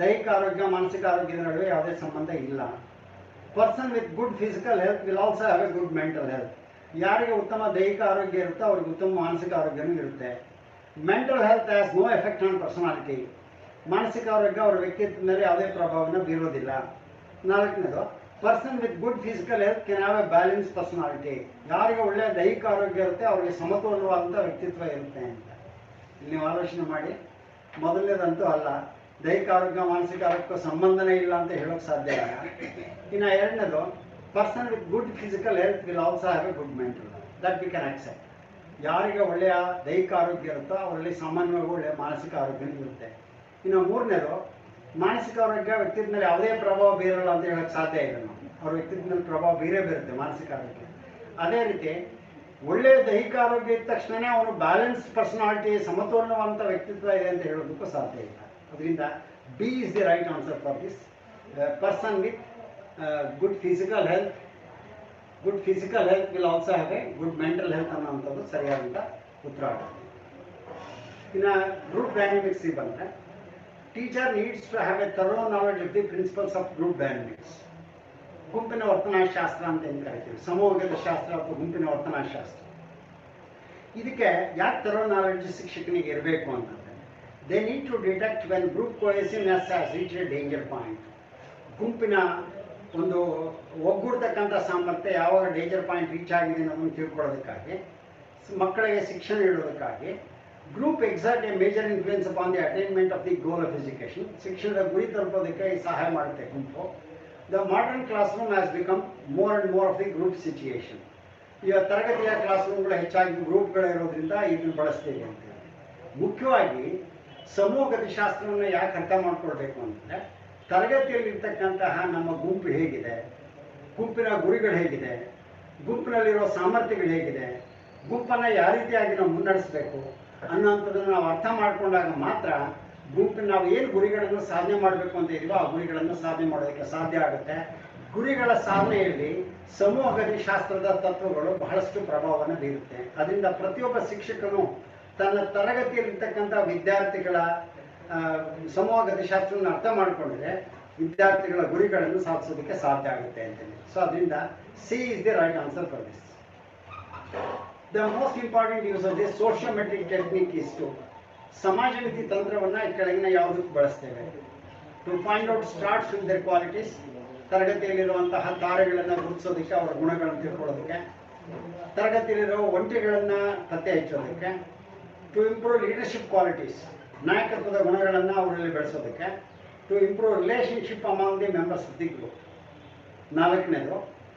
ದೈಹಿಕ ಆರೋಗ್ಯ ಮಾನಸಿಕ ಆರೋಗ್ಯದ ನಡುವೆ ಯಾವುದೇ ಸಂಬಂಧ ಇಲ್ಲ. Person with good physical health will also have a good mental health. ಯಾರಿಗೆ ಉತ್ತಮ ದೈಹಿಕ ಆರೋಗ್ಯ ಇರುತ್ತೋ ಅವ್ರಿಗೆ ಉತ್ತಮ ಮಾನಸಿಕ ಆರೋಗ್ಯನೂ ಇರುತ್ತೆ. Mental health has no effect on personality. ಮಾನಸಿಕ ಆರೋಗ್ಯ ಅವರ ವ್ಯಕ್ತಿತ್ವದ ಮೇಲೆ ಯಾವುದೇ ಪ್ರಭಾವವನ್ನು ಬೀರೋದಿಲ್ಲ. ನಾಲ್ಕನೇದು, person with good physical health can have a balance personality. ಯಾರಿಗೆ ಒಳ್ಳೆಯ ದೈಹಿಕ ಆರೋಗ್ಯ ಇರುತ್ತೆ ಅವರಿಗೆ ಸಮತೋಲನವಾದಂಥ ವ್ಯಕ್ತಿತ್ವ ಇರುತ್ತೆ ಅಂತ. ಇಲ್ಲಿ ನೀವು ಆಲೋಚನೆ ಮಾಡಿ. ಮೊದಲನೇದಂತೂ ಅಲ್ಲ, ದೈಹಿಕ ಆರೋಗ್ಯ ಮಾನಸಿಕ ಆರೋಗ್ಯಕ್ಕೂ ಸಂಬಂಧನೇ ಇಲ್ಲ ಅಂತ ಹೇಳೋಕ್ಕೆ ಸಾಧ್ಯ ಇಲ್ಲ. ಇನ್ನು ಎರಡನೇದು, person with good physical health will also have a good mental. That we can accept. ಯಾರಿಗೆ ಒಳ್ಳೆಯ ದೈಹಿಕ ಆರೋಗ್ಯ ಇರುತ್ತೋ ಅವರಲ್ಲಿ ಸಾಮಾನ್ಯವಾಗಿ ಒಳ್ಳೆಯ ಮಾನಸಿಕ ಆರೋಗ್ಯನೂ ಇರುತ್ತೆ. ಇನ್ನು ಮೂರನೇದು, ಮಾನಸಿಕ ಆರೋಗ್ಯ ವ್ಯಕ್ತಿತ್ವದ ಮೇಲೆ ಯಾವುದೇ ಪ್ರಭಾವ ಬೀರಲ್ಲ ಅಂತ ಹೇಳೋಕ್ಕೆ ಸಾಧ್ಯ ಇಲ್ಲ. ನಾವು ಅವ್ರ ವ್ಯಕ್ತಿತ್ವದ ಮೇಲೆ ಪ್ರಭಾವ ಬೀರುತ್ತೆ ಮಾನಸಿಕ ಆರೋಗ್ಯ. ಅದೇ ರೀತಿ ಒಳ್ಳೆಯ ದೈಹಿಕ ಆರೋಗ್ಯ ಇದ್ದ ತಕ್ಷಣವೇ ಅವನು ಬ್ಯಾಲೆನ್ಸ್ ಪರ್ಸನಾಲಿಟಿ, ಸಮತೋಲನವಂತ ವ್ಯಕ್ತಿತ್ವ ಇದೆ ಅಂತ ಹೇಳೋದಕ್ಕೂ ಸಾಧ್ಯ ಇಲ್ಲ. ಅದರಿಂದ B is the right answer for this. Person with good physical health will also have a good mental health ಅನ್ನೋಂಥದ್ದು ಸರಿಯಾದಂಥ ಉತ್ತರ ಆಗುತ್ತೆ. ಇನ್ನು ಗ್ರೂಪ್ ಡೈನಾಮಿಕ್ಸ್ ಬಂದರೆ, teacher needs to have a thorough knowledge of the principles of group dynamics. ಗುಂಪಿನ ವರ್ತನಾಶಾಸ್ತ್ರ ಅಂತ ಏನು ಕರಿತೀವಿ, ಸಮೂಹದ ಶಾಸ್ತ್ರ ಅಥವಾ ಗುಂಪಿನ ವರ್ತನಾಶಾಸ್ತ್ರ. ಇದಕ್ಕೆ ಯಾಕೆ ಥರೋ ನಾಲೆಡ್ಜ್ ಶಿಕ್ಷಕನಿಗೆ ಇರಬೇಕು ಅಂತಂದರೆ, they need to detect when group cohesiveness has reach a danger point. ಗುಂಪಿನ ಒಂದು ಒಗ್ಗೂಡ್ತಕ್ಕಂಥ ಸಾಮರ್ಥ್ಯ ಯಾವಾಗ ಡೇಂಜರ್ ಪಾಯಿಂಟ್ ರೀಚ್ ಆಗಿದೆ ಅನ್ನೋದನ್ನು ತಿಳ್ಕೊಳ್ಳೋದಕ್ಕಾಗಿ, ಮಕ್ಕಳಿಗೆ ಶಿಕ್ಷಣ ನೀಡೋದಕ್ಕಾಗಿ group exert a major influence upon the attainment of the goal of education. ಶಿಕ್ಷಣದ ಗುರಿ ತಲುಪೋದಕ್ಕೆ ಸಹಾಯ ಮಾಡುತ್ತೆ ಗುಂಪು. The modern classroom has become more and more of the group situation. ಈಗ ತರಗತಿಯ ಕ್ಲಾಸ್ ರೂಮ್ಗಳು ಹೆಚ್ಚಾಗಿ ಗ್ರೂಪ್ಗಳಿರೋದ್ರಿಂದ ಇದನ್ನು ಬಳಸ್ತೀವಿ ಅಂತೇಳಿ. ಮುಖ್ಯವಾಗಿ ಸಮೂಹ ಗತಿಶಾಸ್ತ್ರವನ್ನು ಯಾಕೆ ಅರ್ಥ ಮಾಡ್ಕೊಳ್ಬೇಕು ಅಂತಂದರೆ, ತರಗತಿಯಲ್ಲಿರ್ತಕ್ಕಂತಹ ನಮ್ಮ ಗುಂಪು ಹೇಗಿದೆ, ಗುಂಪಿನ ಗುರಿಗಳು ಹೇಗಿದೆ, ಗುಂಪಿನಲ್ಲಿರೋ ಸಾಮರ್ಥ್ಯಗಳು ಹೇಗಿದೆ, ಗುಂಪನ್ನು ಯಾವ ರೀತಿಯಾಗಿ ನಾವು ಮುನ್ನಡೆಸಬೇಕು ಅನ್ನೋಂಥದ್ದನ್ನು ನಾವು ಅರ್ಥ ಮಾಡಿಕೊಂಡಾಗ ಮಾತ್ರ ಗುಂಪಿನ ನಾವು ಏನು ಗುರಿಗಳನ್ನು ಸಾಧನೆ ಮಾಡಬೇಕು ಅಂತ ಇದೀವೋ ಆ ಗುರಿಗಳನ್ನು ಸಾಧನೆ ಮಾಡೋದಕ್ಕೆ ಸಾಧ್ಯ ಆಗುತ್ತೆ. ಗುರಿಗಳ ಸಾಧನೆಯಲ್ಲಿ ಸಮೂಹ ಗತಿಶಾಸ್ತ್ರದ ತತ್ವಗಳು ಬಹಳಷ್ಟು ಪ್ರಭಾವವನ್ನು ಬೀರುತ್ತೆ. ಅದರಿಂದ ಪ್ರತಿಯೊಬ್ಬ ಶಿಕ್ಷಕನು ತನ್ನ ತರಗತಿಯಲ್ಲಿರ್ತಕ್ಕಂಥ ವಿದ್ಯಾರ್ಥಿಗಳ ಸಮೂಹ ಗತಿಶಾಸ್ತ್ರವನ್ನು ಅರ್ಥ ಮಾಡಿಕೊಂಡ್ರೆ ವಿದ್ಯಾರ್ಥಿಗಳ ಗುರಿಗಳನ್ನು ಸಾಧಿಸೋದಕ್ಕೆ ಸಾಧ್ಯ ಆಗುತ್ತೆ ಅಂತೇಳಿ. ಸೊ ಅದರಿಂದ C is the right answer for this. The most important use of this sociometric technique is to, ಸಮಾಜ ನೀತಿ ತಂತ್ರವನ್ನು ಈ ಕೆಳಗಿನ ಯಾವುದಕ್ಕೆ ಬಳಸ್ತೇವೆ? To find out starts with their qualities. ತರಗತಿಯಲ್ಲಿರುವಂತಹ ತಾರೆಗಳನ್ನು ಗುರುತಿಸೋದಕ್ಕೆ, ಅವರ ಗುಣಗಳನ್ನು ತಿಳ್ಕೊಳ್ಳೋದಕ್ಕೆ. ತರಗತಿಯಲ್ಲಿರೋ ಒಂಟಿಗಳನ್ನು ಪತ್ತೆ ಹಚ್ಚೋದಕ್ಕೆ. ಟು ಇಂಪ್ರೂವ್ ಲೀಡರ್ಶಿಪ್ ಕ್ವಾಲಿಟೀಸ್, ನಾಯಕತ್ವದ ಗುಣಗಳನ್ನು ಅವರಲ್ಲಿ ಬೆಳೆಸೋದಕ್ಕೆ. To improve relationship among the members of the group. ನಾಲ್ಕನೇದು,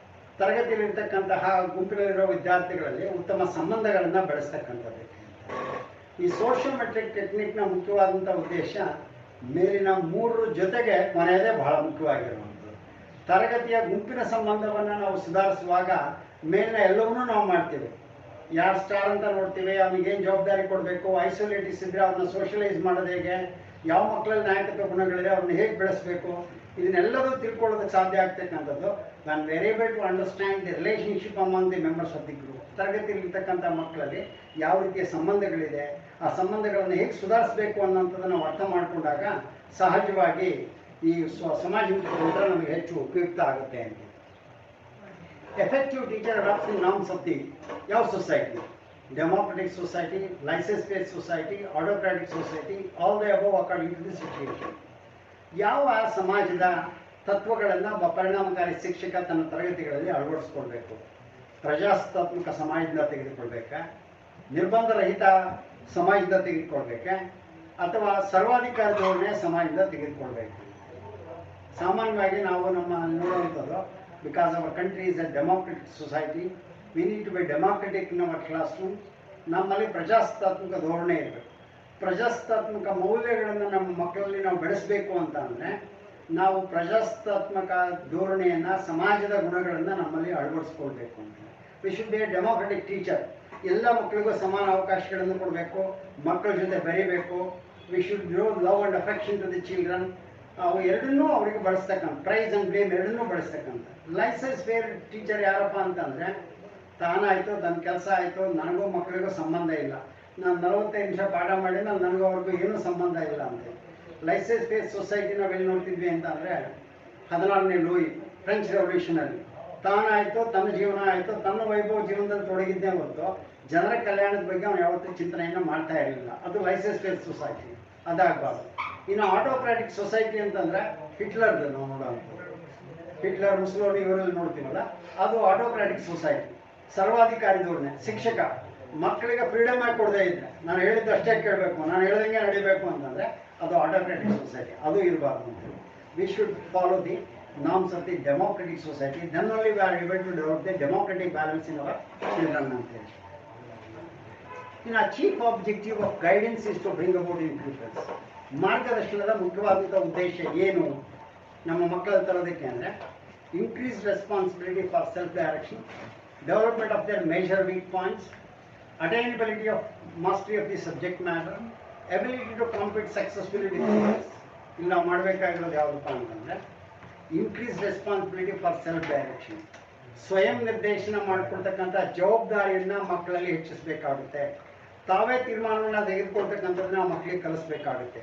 ತರಗತಿಯಲ್ಲಿರ್ತಕ್ಕಂತಹ ಗುಂಪಿನಲ್ಲಿರೋ ವಿದ್ಯಾರ್ಥಿಗಳಲ್ಲಿ ಉತ್ತಮ ಸಂಬಂಧಗಳನ್ನು ಬೆಳೆಸ್ತಕ್ಕಂಥದ್ದು. ಈ ಸೋಷಿಯೋಮೆಟ್ರಿಕ್ ಟೆಕ್ನಿಕ್ನ ಮುಖ್ಯವಾದಂಥ ಉದ್ದೇಶ ಮೇಲಿನ ಮೂರರ ಜೊತೆಗೆ ಕೊನೆಯದೇ ಬಹಳ ಮುಖ್ಯವಾಗಿರುವಂಥದ್ದು. ತರಗತಿಯ ಗುಂಪಿನ ಸಂಬಂಧವನ್ನು ನಾವು ಸುಧಾರಿಸುವಾಗ ಮೇಲಿನ ಎಲ್ಲವನ್ನೂ ನಾವು ಮಾಡ್ತೀವಿ. ಯಾರು ಸ್ಟಾರ್ ಅಂತ ನೋಡ್ತೀವಿ, ಅವನಿಗೇನು ಜವಾಬ್ದಾರಿ ಕೊಡಬೇಕು, ಐಸೋಲೇಟಿಸ್ ಇದ್ದರೆ ಅವನ್ನ ಸೋಷಲೈಸ್ ಮಾಡೋದು ಹೇಗೆ, ಯಾವ ಮಕ್ಕಳಲ್ಲಿ ನಾಯಕತ್ವ ಗುಣಗಳಿದೆ ಅವ್ರನ್ನ ಹೇಗೆ ಬೆಳೆಸಬೇಕು, ಇದನ್ನೆಲ್ಲದೂ ತಿಳ್ಕೊಳ್ಳೋದಕ್ಕೆ ಸಾಧ್ಯ ಆಗ್ತಕ್ಕಂಥದ್ದು. ನಾನು variable to understand the relationship among the members of the group. ತರಗತಿಯಲ್ಲಿರ್ತಕ್ಕಂಥ ಮಕ್ಕಳಲ್ಲಿ ಯಾವ ರೀತಿಯ ಸಂಬಂಧಗಳಿದೆ, ಆ ಸಂಬಂಧಗಳನ್ನು ಹೇಗೆ ಸುಧಾರಿಸಬೇಕು ಅನ್ನೋಂಥದ್ದನ್ನು ನಾವು ಅರ್ಥ ಮಾಡಿಕೊಂಡಾಗ ಸಹಜವಾಗಿ ಈ ಸಮಾಜ ತಂತ್ರ ನಮಗೆ ಹೆಚ್ಚು ಉಪಯುಕ್ತ ಆಗುತ್ತೆ ಅಂತ. Effective teacher adapts norms of the ಯಾವ society? Democratic society, licence based society, autocratic society, all the above according to the situation. ಯಾವ ಸಮಾಜದ ತತ್ವಗಳನ್ನು ಒಬ್ಬ ಪರಿಣಾಮಕಾರಿ ಶಿಕ್ಷಕ ತನ್ನ ತರಗತಿಗಳಲ್ಲಿ ಅಳವಡಿಸ್ಕೊಳ್ಬೇಕು? ಪ್ರಜಾಸತ್ತಾತ್ಮಕ ಸಮಾಜದಿಂದ ತೆಗೆದುಕೊಳ್ಬೇಕಾ, ನಿರ್ಬಂಧರಹಿತ ಸಮಾಜದಿಂದ ತೆಗೆದುಕೊಳ್ಬೇಕಾ, ಅಥವಾ ಸರ್ವಾಧಿಕಾರ ಧೋರಣೆ ಸಮಾಜದಿಂದ ತೆಗೆದುಕೊಳ್ಬೇಕು? ಸಾಮಾನ್ಯವಾಗಿ ನಾವು ನಮ್ಮ ನೋಡುವಂಥದ್ದು, because our country is a democratic society, we need to be democratic in our classroom. ನಮ್ಮಲ್ಲಿ ಪ್ರಜಾಸತ್ತಾತ್ಮಕ ಧೋರಣೆ ಇರಬೇಕು. ಪ್ರಜಾಸತ್ತಾತ್ಮಕ ಮೌಲ್ಯಗಳನ್ನು ನಮ್ಮ ಮಕ್ಕಳಲ್ಲಿ ನಾವು ಬೆಳೆಸಬೇಕು ಅಂತ ಅಂದರೆ ನಾವು ಪ್ರಜಾಸತ್ತಾತ್ಮಕ ಧೋರಣೆಯನ್ನು, ಸಮಾಜದ ಗುಣಗಳನ್ನು ನಮ್ಮಲ್ಲಿ ಅಳವಡಿಸ್ಕೊಳ್ಬೇಕು ಅಂತ. We should be a democratic teacher. ಎಲ್ಲ ಮಕ್ಕಳಿಗೂ ಸಮಾನ ಅವಕಾಶಗಳನ್ನು ಕೊಡಬೇಕು, ಮಕ್ಕಳ ಜೊತೆ ಬೆರೀಬೇಕು. We should grow love and affection to the children. ಅವು ಎರಡನ್ನೂ ಅವರಿಗೆ ಬಳಸ್ತಕ್ಕಂಥ, ಪ್ರೈಸ್ ಆ್ಯಂಡ್ ಬ್ಲೇಮ್ ಎರಡನ್ನೂ ಬಳಸ್ತಕ್ಕಂಥ. ಲೈಸೆನ್ಸ್ ಬೇರ್ ಟೀಚರ್ ಯಾರಪ್ಪ ಅಂತಂದರೆ, ತಾನಾಯಿತು, ತನ್ನ ಕೆಲಸ ಆಯಿತು, ನನಗೂ ಮಕ್ಕಳಿಗೂ ಸಂಬಂಧ ಇಲ್ಲ, ನಾನು 45 ನಿಮಿಷ ಪಾಠ ಮಾಡಿ ನನಗೂ ಅವ್ರಿಗೂ ಏನೂ ಸಂಬಂಧ ಇಲ್ಲ ಅಂತ. ಲೈಸೆನ್ಸ್ ಬೇಸ್ ಸೊಸೈಟಿ ನಾವೆಲ್ಲಿ ನೋಡ್ತಿದ್ವಿ ಅಂತಂದರೆ 16ನೇ ಲೂಯಿ ಫ್ರೆಂಚ್ ರೆವಲ್ಯೂಷನಲ್ಲಿ ತಾನಾಯಿತು, ತನ್ನ ಜೀವನ ಆಯಿತು, ತನ್ನ ವೈಭವ ಜೀವನದಲ್ಲಿ ತೊಡಗಿದ್ದೇ ಹೊರತು ಜನರ ಕಲ್ಯಾಣದ ಬಗ್ಗೆ ಅವನು ಯಾವತ್ತೂ ಚಿಂತನೆಯನ್ನು ಮಾಡ್ತಾ ಇರಲಿಲ್ಲ. ಅದು ಲೈಸೆನ್ಸ್ ಬೇಸ್ ಸೊಸೈಟಿ, ಅದಾಗಬಾರ್ದು. ಇನ್ನು ಆಟೋಕ್ರಾಟಿಕ್ ಸೊಸೈಟಿ ಅಂತಂದರೆ ಹಿಟ್ಲರ್ದು ನಾವು ನೋಡೋವಂಥದ್ದು. ಹಿಟ್ಲರ್, ಮುಸ್ಲೋನಿ ಇವರಲ್ಲಿ ನೋಡ್ತೀವಲ್ಲ, ಅದು ಆಟೋಕ್ರಾಟಿಕ್ ಸೊಸೈಟಿ, ಸರ್ವಾಧಿಕಾರಿ ಧೋರಣೆ. ಶಿಕ್ಷಕ ಮಕ್ಕಳಿಗೆ ಫ್ರೀಡಮ್ ಆಗಿ ಕೊಡದೇ ಇದ್ದರೆ, ನಾನು ಹೇಳಿದ್ದು ಅಷ್ಟೇ ಕೇಳಬೇಕು, ನಾನು ಹೇಳ್ದಂಗೆ ನಡಿಬೇಕು ಅಂತಂದರೆ ಅದು ಆಟೋಕ್ರಾಟಿಕ್ ಸೊಸೈಟಿ, ಅದು ಇರಬಾರ್ದು ಅಂತ. We should follow the norms of the democratic society, then only we are able to develop the democratic balance in our children ಅಂತ ಹೇಳಿ. ಇನ್ನು chief objective of guidance is to bring about in peoples. ಮಾರ್ಗದರ್ಶನದ ಮುಖ್ಯವಾದಂಥ ಉದ್ದೇಶ ಏನು ನಮ್ಮ ಮಕ್ಕಳಲ್ಲಿ ತರೋದಕ್ಕೆ ಅಂದರೆ, increase responsibility for self direction, development of their major weak points, attainability of mastery of the subject matter, ability to compete successfully with others. ಇಲ್ಲಿ ನಾವು ಮಾಡಬೇಕಾಗಿರೋದು ಯಾವುದಪ್ಪ ಅಂತಂದರೆ, increase responsibility for self direction. ಸ್ವಯಂ ನಿರ್ದೇಶನ ಮಾಡಿಕೊಳ್ತಕ್ಕಂಥ ಜವಾಬ್ದಾರಿಯನ್ನು ಮಕ್ಕಳಲ್ಲಿ ಹೆಚ್ಚಿಸಬೇಕಾಗುತ್ತೆ. ತಾವೇ ತೀರ್ಮಾನವನ್ನು ತೆಗೆದುಕೊಳ್ತಕ್ಕಂಥದ್ದನ್ನ ಮಕ್ಕಳಿಗೆ ಕಲಿಸ್ಬೇಕಾಗುತ್ತೆ.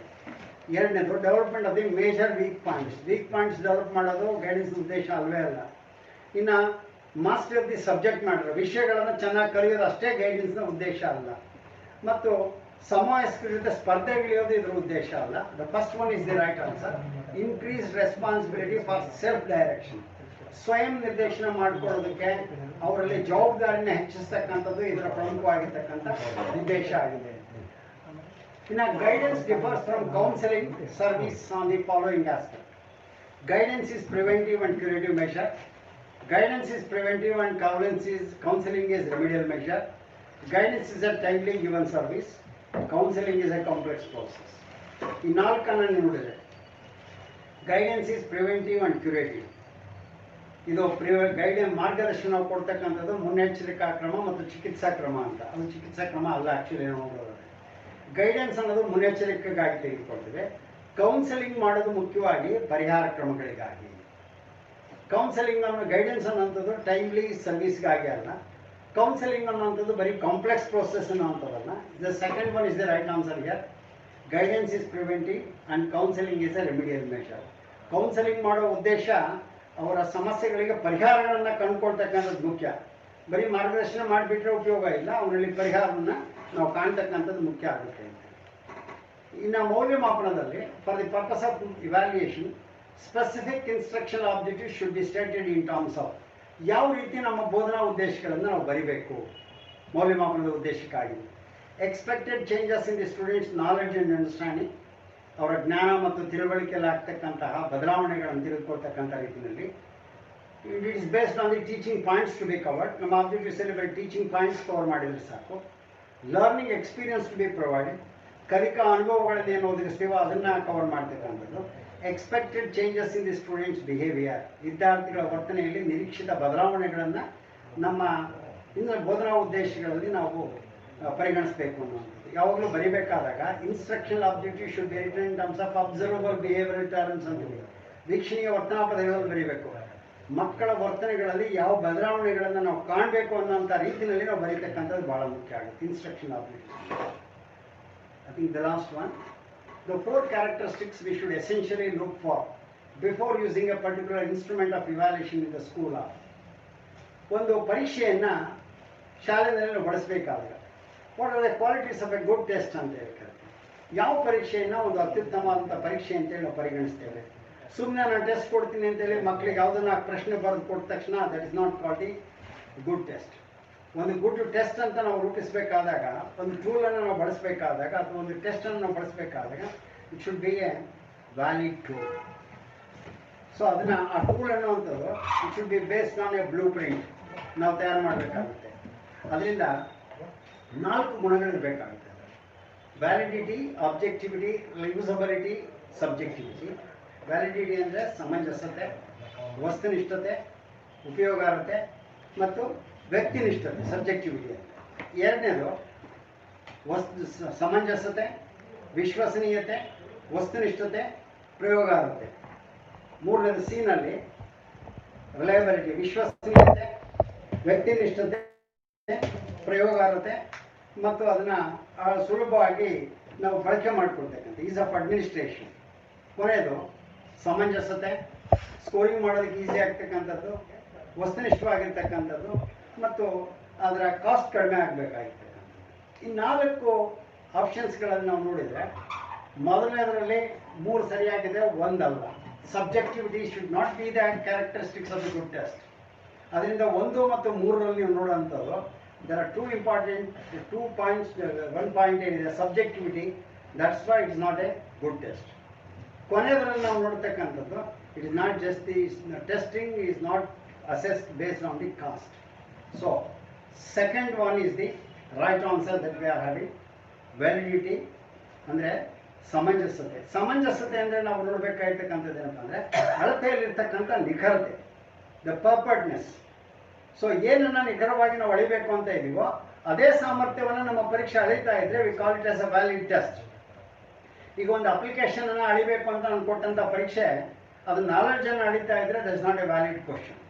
ಎರಡನೇದು, development of the major weak points. Weak points develop ಮಾಡೋದು ಗೈಡೆನ್ಸ್ ಉದ್ದೇಶ ಅಲ್ವೇ ಅಲ್ಲ. ಇನ್ನು master of the subject matter, ವಿಷಯಗಳನ್ನು ಚೆನ್ನಾಗಿ ಕಲಿಯೋದು ಅಷ್ಟೇ ಗೈಡೆನ್ಸ್ನ ಉದ್ದೇಶ ಅಲ್ಲ. ಮತ್ತು ಸಮವಯಸ್ಕರ ಜೊತೆ ಸ್ಪರ್ಧೆಗಿಳಿಯೋದು ಇದರ ಉದ್ದೇಶ ಅಲ್ಲ. The first one is the right answer. Increase responsibility for self direction. ಸ್ವಯಂ ನಿರ್ದೇಶನ ಮಾಡಿಕೊಳ್ಳೋದಕ್ಕೆ ಅವರಲ್ಲಿ ಜವಾಬ್ದಾರಿನ ಹೆಚ್ಚಿಸ್ತಕ್ಕಂಥದ್ದು ಇದರ ಪ್ರಮುಖವಾಗಿರ್ತಕ್ಕಂಥ ಉದ್ದೇಶ ಆಗಿದೆ. ಇನ್ನು guidance differs from counselling service on the following aspect. Guidance is preventive and curative measure. Guidance is preventive and counseling is remedial measure. Guidance is a timely given service. Counseling is a complex process. ಈ ನಾಲ್ಕನ್ನು ನೋಡಿದರೆ guidance is preventive and curative. ಇದು ಮಾರ್ಗದರ್ಶನ ಕೊಡ್ತಕ್ಕಂಥದ್ದು ಮುನ್ನೆಚ್ಚರಿಕಾ ಕ್ರಮ ಮತ್ತು ಚಿಕಿತ್ಸಾ ಕ್ರಮ ಅಂತ. ಅದು ಚಿಕಿತ್ಸಾ ಕ್ರಮ ಅಲ್ಲ ಆ್ಯಕ್ಚುಲಿ ನೋಡೋದು. ಗೈಡೆನ್ಸ್ ಅನ್ನೋದು ಮುನ್ನೆಚ್ಚರಿಕೆಗಾಗಿ ತೆಗೆದುಕೊಳ್ತೇವೆ. ಕೌನ್ಸೆಲಿಂಗ್ ಮಾಡೋದು ಮುಖ್ಯವಾಗಿ ಪರಿಹಾರ ಕ್ರಮಗಳಿಗಾಗಿ. ಕೌನ್ಸೆಲಿಂಗ್ ಅನ್ನೋ ಗೈಡೆನ್ಸ್ ಅನ್ನೋಂಥದ್ದು ಟೈಮ್ಲಿ ಸರ್ವಿಸ್ಗಾಗಿ ಅಲ್ಲ. ಕೌನ್ಸೆಲಿಂಗ್ ಅನ್ನೋಂಥದ್ದು ಬರೀ ಕಾಂಪ್ಲೆಕ್ಸ್ ಪ್ರೋಸೆಸ್ ಅನ್ನೋಂಥದ್ದಲ್ಲ. The second one is the right answer here. Guidance is preventive and counselling is a remedial measure. Counselling ಮಾಡೋ ಉದ್ದೇಶ ಅವರ ಸಮಸ್ಯೆಗಳಿಗೆ ಪರಿಹಾರಗಳನ್ನು ಕಂಡುಕೊಳ್ತಕ್ಕಂಥದ್ದು ಮುಖ್ಯ. ಬರೀ ಮಾರ್ಗದರ್ಶನ ಮಾಡಿಬಿಟ್ರೆ ಉಪಯೋಗ ಇಲ್ಲ, ಅವರಲ್ಲಿ ಪರಿಹಾರವನ್ನು ನಾವು ಕಾಣ್ತಕ್ಕಂಥದ್ದು ಮುಖ್ಯ ಆಗುತ್ತೆ ಅಂತ. ಇನ್ನು ಮೌಲ್ಯಮಾಪನದಲ್ಲಿ for the purpose of evaluation specific instructional objective should be stated in terms of ಯಾವ ರೀತಿ ನಮ್ಮ ಬೋಧನಾ ಉದ್ದೇಶಗಳನ್ನು ನಾವು ಬರಿಬೇಕು ಮೌಲ್ಯಮಾಪನದ ಉದ್ದೇಶಕ್ಕಾಗಿ. Expected changes in the students knowledge and understanding, ಅವರ ಜ್ಞಾನ ಮತ್ತು ತಿಳುವಳಿಕೆಯಲ್ಲಿ ಆಗ್ತಕ್ಕಂತಹ ಬದಲಾವಣೆಗಳನ್ನು ತಿಳಿದುಕೊಳ್ತಕ್ಕಂಥ ರೀತಿಯಲ್ಲಿ. It is based on the teaching points to be covered. ನಮ್ಮ ಆಬ್ಜೆಕ್ಟಿವ್ಸಲ್ಲಿ ಬರೀ ಟೀಚಿಂಗ್ ಪಾಯಿಂಟ್ಸ್ ಕವರ್ ಮಾಡಿದರೆ ಸಾಕು. Learning experience to be provided, ಕಲಿಕಾ ಅನುಭವಗಳಲ್ಲಿ ಏನು ಒದಗಿಸ್ತೀವೋ ಅದನ್ನು ಕವರ್ ಮಾಡ್ತಕ್ಕಂಥದ್ದು. Expected changes in the students behaviour, ವಿದ್ಯಾರ್ಥಿಗಳ ವರ್ತನೆಯಲ್ಲಿ ನಿರೀಕ್ಷಿತ ಬದಲಾವಣೆಗಳನ್ನು ನಮ್ಮ ಇನ್ನು ಬೋಧನಾ ಉದ್ದೇಶಗಳಲ್ಲಿ ನಾವು ಪರಿಗಣಿಸಬೇಕು ಅನ್ನುವಂಥದ್ದು. ಯಾವಾಗಲೂ ಬರಿಬೇಕಾದಾಗ instructional objective should be written in terms of observable behavioural terms ಅಂತೀವಿ. ವೀಕ್ಷಣೀಯ ವರ್ತನಾ ಪದಗಳಲ್ಲಿ ಬರೀಬೇಕು. ಮಕ್ಕಳ ವರ್ತನೆಗಳಲ್ಲಿ ಯಾವ ಬದಲಾವಣೆಗಳನ್ನು ನಾವು ಕಾಣಬೇಕು ಅನ್ನೋಂಥ ರೀತಿಯಲ್ಲಿ ನಾವು ಬರೀತಕ್ಕಂಥದ್ದು ಭಾಳ ಮುಖ್ಯ ಆಗುತ್ತೆ. Instruction objective. I think the last one, the 4 characteristics we should essentially look for before using a particular instrument of evaluation in the school are. ಒಂದು ಪರೀಕ್ಷೆಯನ್ನು ಶಾಲೆಯಲ್ಲಿ ಬಳಸಬೇಕಾದಾಗ what are the qualities of a good test ಅಂತ ಹೇಳ್ತಾರೆ. ಯಾವ ಪರೀಕ್ಷೆಯನ್ನು ಒಂದು ಅತ್ಯುತ್ತಮವಾದಂಥ ಪರೀಕ್ಷೆ ಅಂತೇಳಿ ನಾವು ಪರಿಗಣಿಸ್ತೇವೆ. ಸುಮ್ಮನೆ ನಾನು ಟೆಸ್ಟ್ ಕೊಡ್ತೀನಿ ಅಂತೇಳಿ ಮಕ್ಕಳಿಗೆ ಯಾವುದನ್ನ ಪ್ರಶ್ನೆ ಬರೆದು ಕೊಟ್ಟ ತಕ್ಷಣ that is not called the good test. ಒಂದು ಗುಡ್ ಟೆಸ್ಟ್ ಅಂತ ನಾವು ರೂಪಿಸಬೇಕಾದಾಗ, ಒಂದು ಟೂಲನ್ನು ನಾವು ಬಳಸಬೇಕಾದಾಗ ಅಥವಾ ಒಂದು ಟೆಸ್ಟನ್ನು ನಾವು ಬಳಸಬೇಕಾದಾಗ it should be a valid tool. So ಅದನ್ನು ಆ ಟೂಲ್ ಅನ್ನುವಂಥದ್ದು it should be based on a blue print ನಾವು ತಯಾರು ಮಾಡಬೇಕಾಗುತ್ತೆ. ಅದರಿಂದ 4 ಗುಣಗಳಿರಬೇಕಾಗುತ್ತೆ. Validity, objectivity, usability, subjectivity. Validity ಅಂದರೆ ಸಮಂಜಸತೆ, ವಸ್ತುನಿಷ್ಠತೆ, ಉಪಯೋಗಾರ್ಹತೆ ಮತ್ತು ವ್ಯಕ್ತಿನಿಷ್ಠತೆ, ಸಬ್ಜೆಕ್ಟಿವಿಟಿ ಅಂತ. ಎರಡನೇದು ಸಮಂಜಸತೆ, ವಿಶ್ವಸನೀಯತೆ, ವಸ್ತುನಿಷ್ಠತೆ, ಪ್ರಯೋಗಾರ್ಹತೆ. ಮೂರನೇದು ಸಿನಲ್ಲಿ ರಿಲಯಬಿಲಿಟಿ, ವಿಶ್ವಸನೀಯತೆ, ವ್ಯಕ್ತಿನಿಷ್ಠತೆ, ಪ್ರಯೋಗಾರ್ಹತೆ ಮತ್ತು ಅದನ್ನು ಸುಲಭವಾಗಿ ನಾವು ಬಳಕೆ ಮಾಡಿಕೊಳ್ತಕ್ಕಂಥ ಈಸ್ ಆಫ್ ಅಡ್ಮಿನಿಸ್ಟ್ರೇಷನ್. ಕೊನೆಯದು ಸಮಂಜಸತೆ, ಸ್ಕೋರಿಂಗ್ ಮಾಡೋದಕ್ಕೆ ಈಸಿ ಆಗ್ತಕ್ಕಂಥದ್ದು, ವಸ್ತುನಿಷ್ಠವಾಗಿರ್ತಕ್ಕಂಥದ್ದು ಮತ್ತು ಅದರ ಕಾಸ್ಟ್ ಕಡಿಮೆ ಆಗಬೇಕಾಗಿರ್ತಕ್ಕಂಥದ್ದು. ಈ 4 ಆಪ್ಷನ್ಸ್ಗಳನ್ನು ನಾವು ನೋಡಿದರೆ ಮೊದಲನೇದರಲ್ಲಿ 3 ಸರಿಯಾಗಿದೆ, 1 ಅಲ್ಲ. Subjectivity should not be the characteristics of the good test. ಅದರಿಂದ 1 ಮತ್ತು 3ರಲ್ಲಿ ನೀವು ನೋಡುವಂಥದ್ದು there are 2 important 2 points. One point ಏನಿದೆ subjectivity, that's why it is not a good test. ಕೊನೆಯದರಲ್ಲಿ ನಾವು ನೋಡ್ತಕ್ಕಂಥದ್ದು it is not just the testing is not assessed based on the cost. So second one is the right answer that we are having. Validity ಅಂದರೆ ಸಮಂಜಸತೆ. ಸಮಂಜಸತೆ ಅಂದರೆ ನಾವು ನೋಡಬೇಕಾಗಿರ್ತಕ್ಕಂಥದ್ದು ಏನಪ್ಪ ಅಂದರೆ ಅಳತೆಯಲ್ಲಿರ್ತಕ್ಕಂಥ ನಿಖರತೆ, the ಪರ್ಪರ್ಟ್ನೆಸ್. So ಏನನ್ನು ನಿಖರವಾಗಿ ನಾವು ಅಳಿಬೇಕು ಅಂತ ಇದ್ದೀವೋ ಅದೇ ಸಾಮರ್ಥ್ಯವನ್ನು ನಮ್ಮ ಪರೀಕ್ಷೆ ಅಳಿತಾ ಇದ್ರೆ V call it as a valid test. ಈಗ ಒಂದು ಅಪ್ಲಿಕೇಶನನ್ನು ಅಳಿಬೇಕು ಅಂತ ನಾನು ಕೊಟ್ಟಂಥ ಪರೀಕ್ಷೆ ಅದು ನಾಲೆಡ್ಜನ್ನು ಅಳಿತಾ ಇದ್ರೆ that is not A valid question.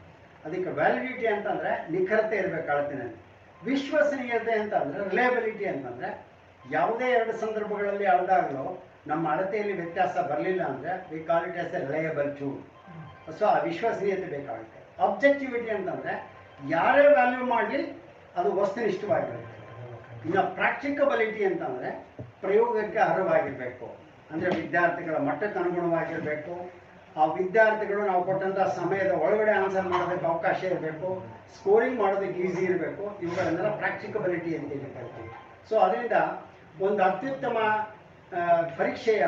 ಅದಕ್ಕೆ ವ್ಯಾಲಿಡಿಟಿ ಅಂತಂದರೆ ನಿಖರತೆ ಇರಬೇಕು ಅಳತಿನಲ್ಲಿ. ವಿಶ್ವಸನೀಯತೆ ಅಂತಂದರೆ ರಿಲಯಬಿಲಿಟಿ ಅಂತಂದರೆ ಯಾವುದೇ 2 ಸಂದರ್ಭಗಳಲ್ಲಿ ಅಳೆದಾಗಲೂ ನಮ್ಮ ಅಳತೆಯಲ್ಲಿ ವ್ಯತ್ಯಾಸ ಬರಲಿಲ್ಲ ಅಂದರೆ V call it as A reliable tool. So ಆ ವಿಶ್ವಸನೀಯತೆ ಬೇಕಾಗುತ್ತೆ. ಆಬ್ಜೆಕ್ಟಿವಿಟಿ ಅಂತಂದರೆ ಯಾರೇ ವ್ಯಾಲ್ಯೂ ಮಾಡಲಿ ಅದು ವಸ್ತುನಿಷ್ಠವಾಗಿರುತ್ತೆ. ಇನ್ನು ಪ್ರಾಕ್ಟಿಕಬಿಲಿಟಿ ಅಂತಂದರೆ ಪ್ರಯೋಗಕ್ಕೆ ಅರ್ಹವಾಗಿರಬೇಕು. ಅಂದರೆ ವಿದ್ಯಾರ್ಥಿಗಳ ಮಟ್ಟಕ್ಕೆ ಅನುಗುಣವಾಗಿರಬೇಕು. ಆ ವಿದ್ಯಾರ್ಥಿಗಳು ನಾವು ಕೊಟ್ಟಂಥ ಸಮಯದ ಒಳಗಡೆ ಆನ್ಸರ್ ಮಾಡೋದಕ್ಕೆ ಅವಕಾಶ ಇರಬೇಕು. ಸ್ಕೋರಿಂಗ್ ಮಾಡೋದಕ್ಕೆ ಈಸಿ ಇರಬೇಕು. ಇವುಗಳನ್ನೆಲ್ಲ ಪ್ರಾಕ್ಟಿಕಬಿಲಿಟಿ ಅಂತ ಹೇಳ್ತೀವಿ. ಸೊ ಅದರಿಂದ ಒಂದು ಅತ್ಯುತ್ತಮ ಪರೀಕ್ಷೆಯ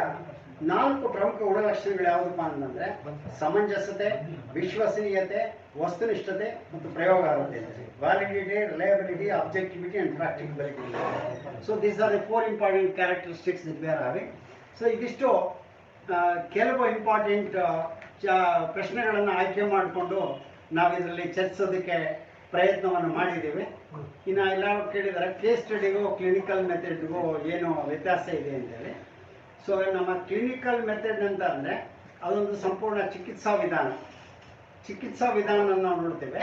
4 ಪ್ರಮುಖ ಗುಣಲಕ್ಷಣಗಳು ಯಾವುದಪ್ಪ ಅಂತಂದರೆ ಸಮಂಜಸತೆ, ವಿಶ್ವಸನೀಯತೆ, ವಸ್ತುನಿಷ್ಠತೆ ಮತ್ತು ಪ್ರಯೋಗಾರ್ಹತೆ. Validity, reliability, objectivity and practicability. So these are the 4 important characteristics that we are having. So ಇದಿಷ್ಟು ಕೆಲವು ಇಂಪಾರ್ಟೆಂಟ್ ಪ್ರಶ್ನೆಗಳನ್ನು ಆಯ್ಕೆ ಮಾಡಿಕೊಂಡು ನಾವು ಇದರಲ್ಲಿ ಚರ್ಚಿಸೋದಕ್ಕೆ ಪ್ರಯತ್ನವನ್ನು ಮಾಡಿದ್ದೀವಿ. ಇನ್ನು ಎಲ್ಲರೂ ಕೇಳಿದ್ದಾರೆ ಕೇಸ್ ಸ್ಟಡಿಗೂ ಕ್ಲಿನಿಕಲ್ ಮೆಥಡ್ಗೂ ಏನು ವ್ಯತ್ಯಾಸ ಇದೆ ಅಂತೇಳಿ. ಸೊ ನಮ್ಮ ಕ್ಲಿನಿಕಲ್ ಮೆಥಡ್ ಅಂತ ಅಂದರೆ ಅದೊಂದು ಸಂಪೂರ್ಣ ಚಿಕಿತ್ಸಾ ವಿಧಾನ ನಾವು ನೋಡ್ತೇವೆ.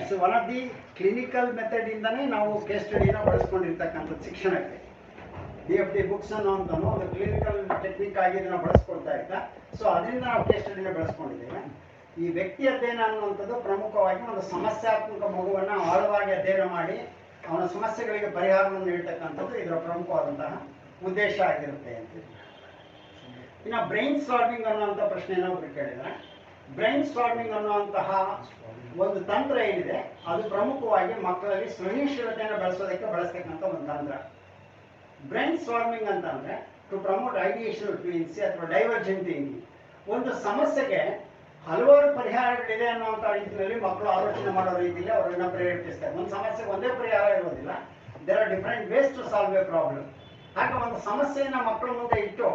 So one of the clinical ಮೆಥಡಿಂದನೇ ನಾವು ಕೇಸ್ ಸ್ಟಡಿನ ಬಳಸ್ಕೊಂಡಿರ್ತಕ್ಕಂಥದ್ದು ಶಿಕ್ಷಣಕ್ಕೆ. DFT ಬುಕ್ಸ್ ಅನ್ನೋಂಥನು ಒಂದು ಕ್ಲಿನಿಕಲ್ ಟೆಕ್ನಿಕ್ ಆಗಿ ಇದನ್ನು ಬಳಸ್ಕೊಳ್ತಾ ಇದ್ದ. ಸೊ ಅದರಿಂದ ನಾವು ಕೇಸ್ ಸ್ಟಡಿನ ಬೆಳೆಸ್ಕೊಂಡಿದ್ದೇವೆ. ಈ ವ್ಯಕ್ತಿ ಅಧ್ಯಯನ ಅನ್ನುವಂಥದ್ದು ಪ್ರಮುಖವಾಗಿ ಒಂದು ಸಮಸ್ಯಾತ್ಮಕ ಮಗುವನ್ನು ಆಳವಾಗಿ ಅಧ್ಯಯನ ಮಾಡಿ ಅವನ ಸಮಸ್ಯೆಗಳಿಗೆ ಪರಿಹಾರವನ್ನು ನೀಡ್ತಕ್ಕಂಥದ್ದು ಇದರ ಪ್ರಮುಖವಾದಂತಹ ಉದ್ದೇಶ ಆಗಿರುತ್ತೆ ಅಂತ. ಇನ್ನು ಬ್ರೈನ್ ಸ್ಟಾರ್ಮಿಂಗ್ ಅನ್ನುವಂಥ ಪ್ರಶ್ನೆಯನ್ನು ಒಬ್ಬರು ಕೇಳಿದರೆ, ಬ್ರೈನ್ ಸ್ಟಾರ್ಮಿಂಗ್ ಅನ್ನುವಂತಹ ಒಂದು ತಂತ್ರ ಏನಿದೆ ಅದು ಪ್ರಮುಖವಾಗಿ ಮಕ್ಕಳಲ್ಲಿ ಸೃಜನಶೀಲತೆಯನ್ನು ಬೆಳೆಸೋದಕ್ಕೆ ಬಳಸ್ತಕ್ಕಂಥ ಒಂದು ತಂತ್ರ. ಬ್ರೈನ್ ಸ್ಟಾರ್ಮಿಂಗ್ ಅಂತ ಅಂದರೆ ಟು ಪ್ರಮೋಟ್ ಐಡಿಯೇಷನಲ್ ಫ್ಲೂಯೆನ್ಸಿ ಅಥವಾ ಡೈವರ್ಜೆಂಟ್ ಥಿಂಕಿಂಗ್. ಒಂದು ಸಮಸ್ಯೆಗೆ ಹಲವಾರು ಪರಿಹಾರಗಳಿದೆ ಅನ್ನುವಂಥ ರೀತಿಯಲ್ಲಿ ಮಕ್ಕಳು ಆಲೋಚನೆ ಮಾಡೋ ರೀತಿಯಲ್ಲಿ ಅವರನ್ನು ಪ್ರೇರೇಪಿಸ್ತಾರೆ. ಒಂದು ಸಮಸ್ಯೆಗೆ ಒಂದೇ ಪರಿಹಾರ ಇರೋದಿಲ್ಲ, there are different ways to solve a problem. ಹಾಗೆ ಒಂದು ಸಮಸ್ಯೆಯನ್ನು ಮಕ್ಕಳ ಮುಂದೆ ಇಟ್ಟು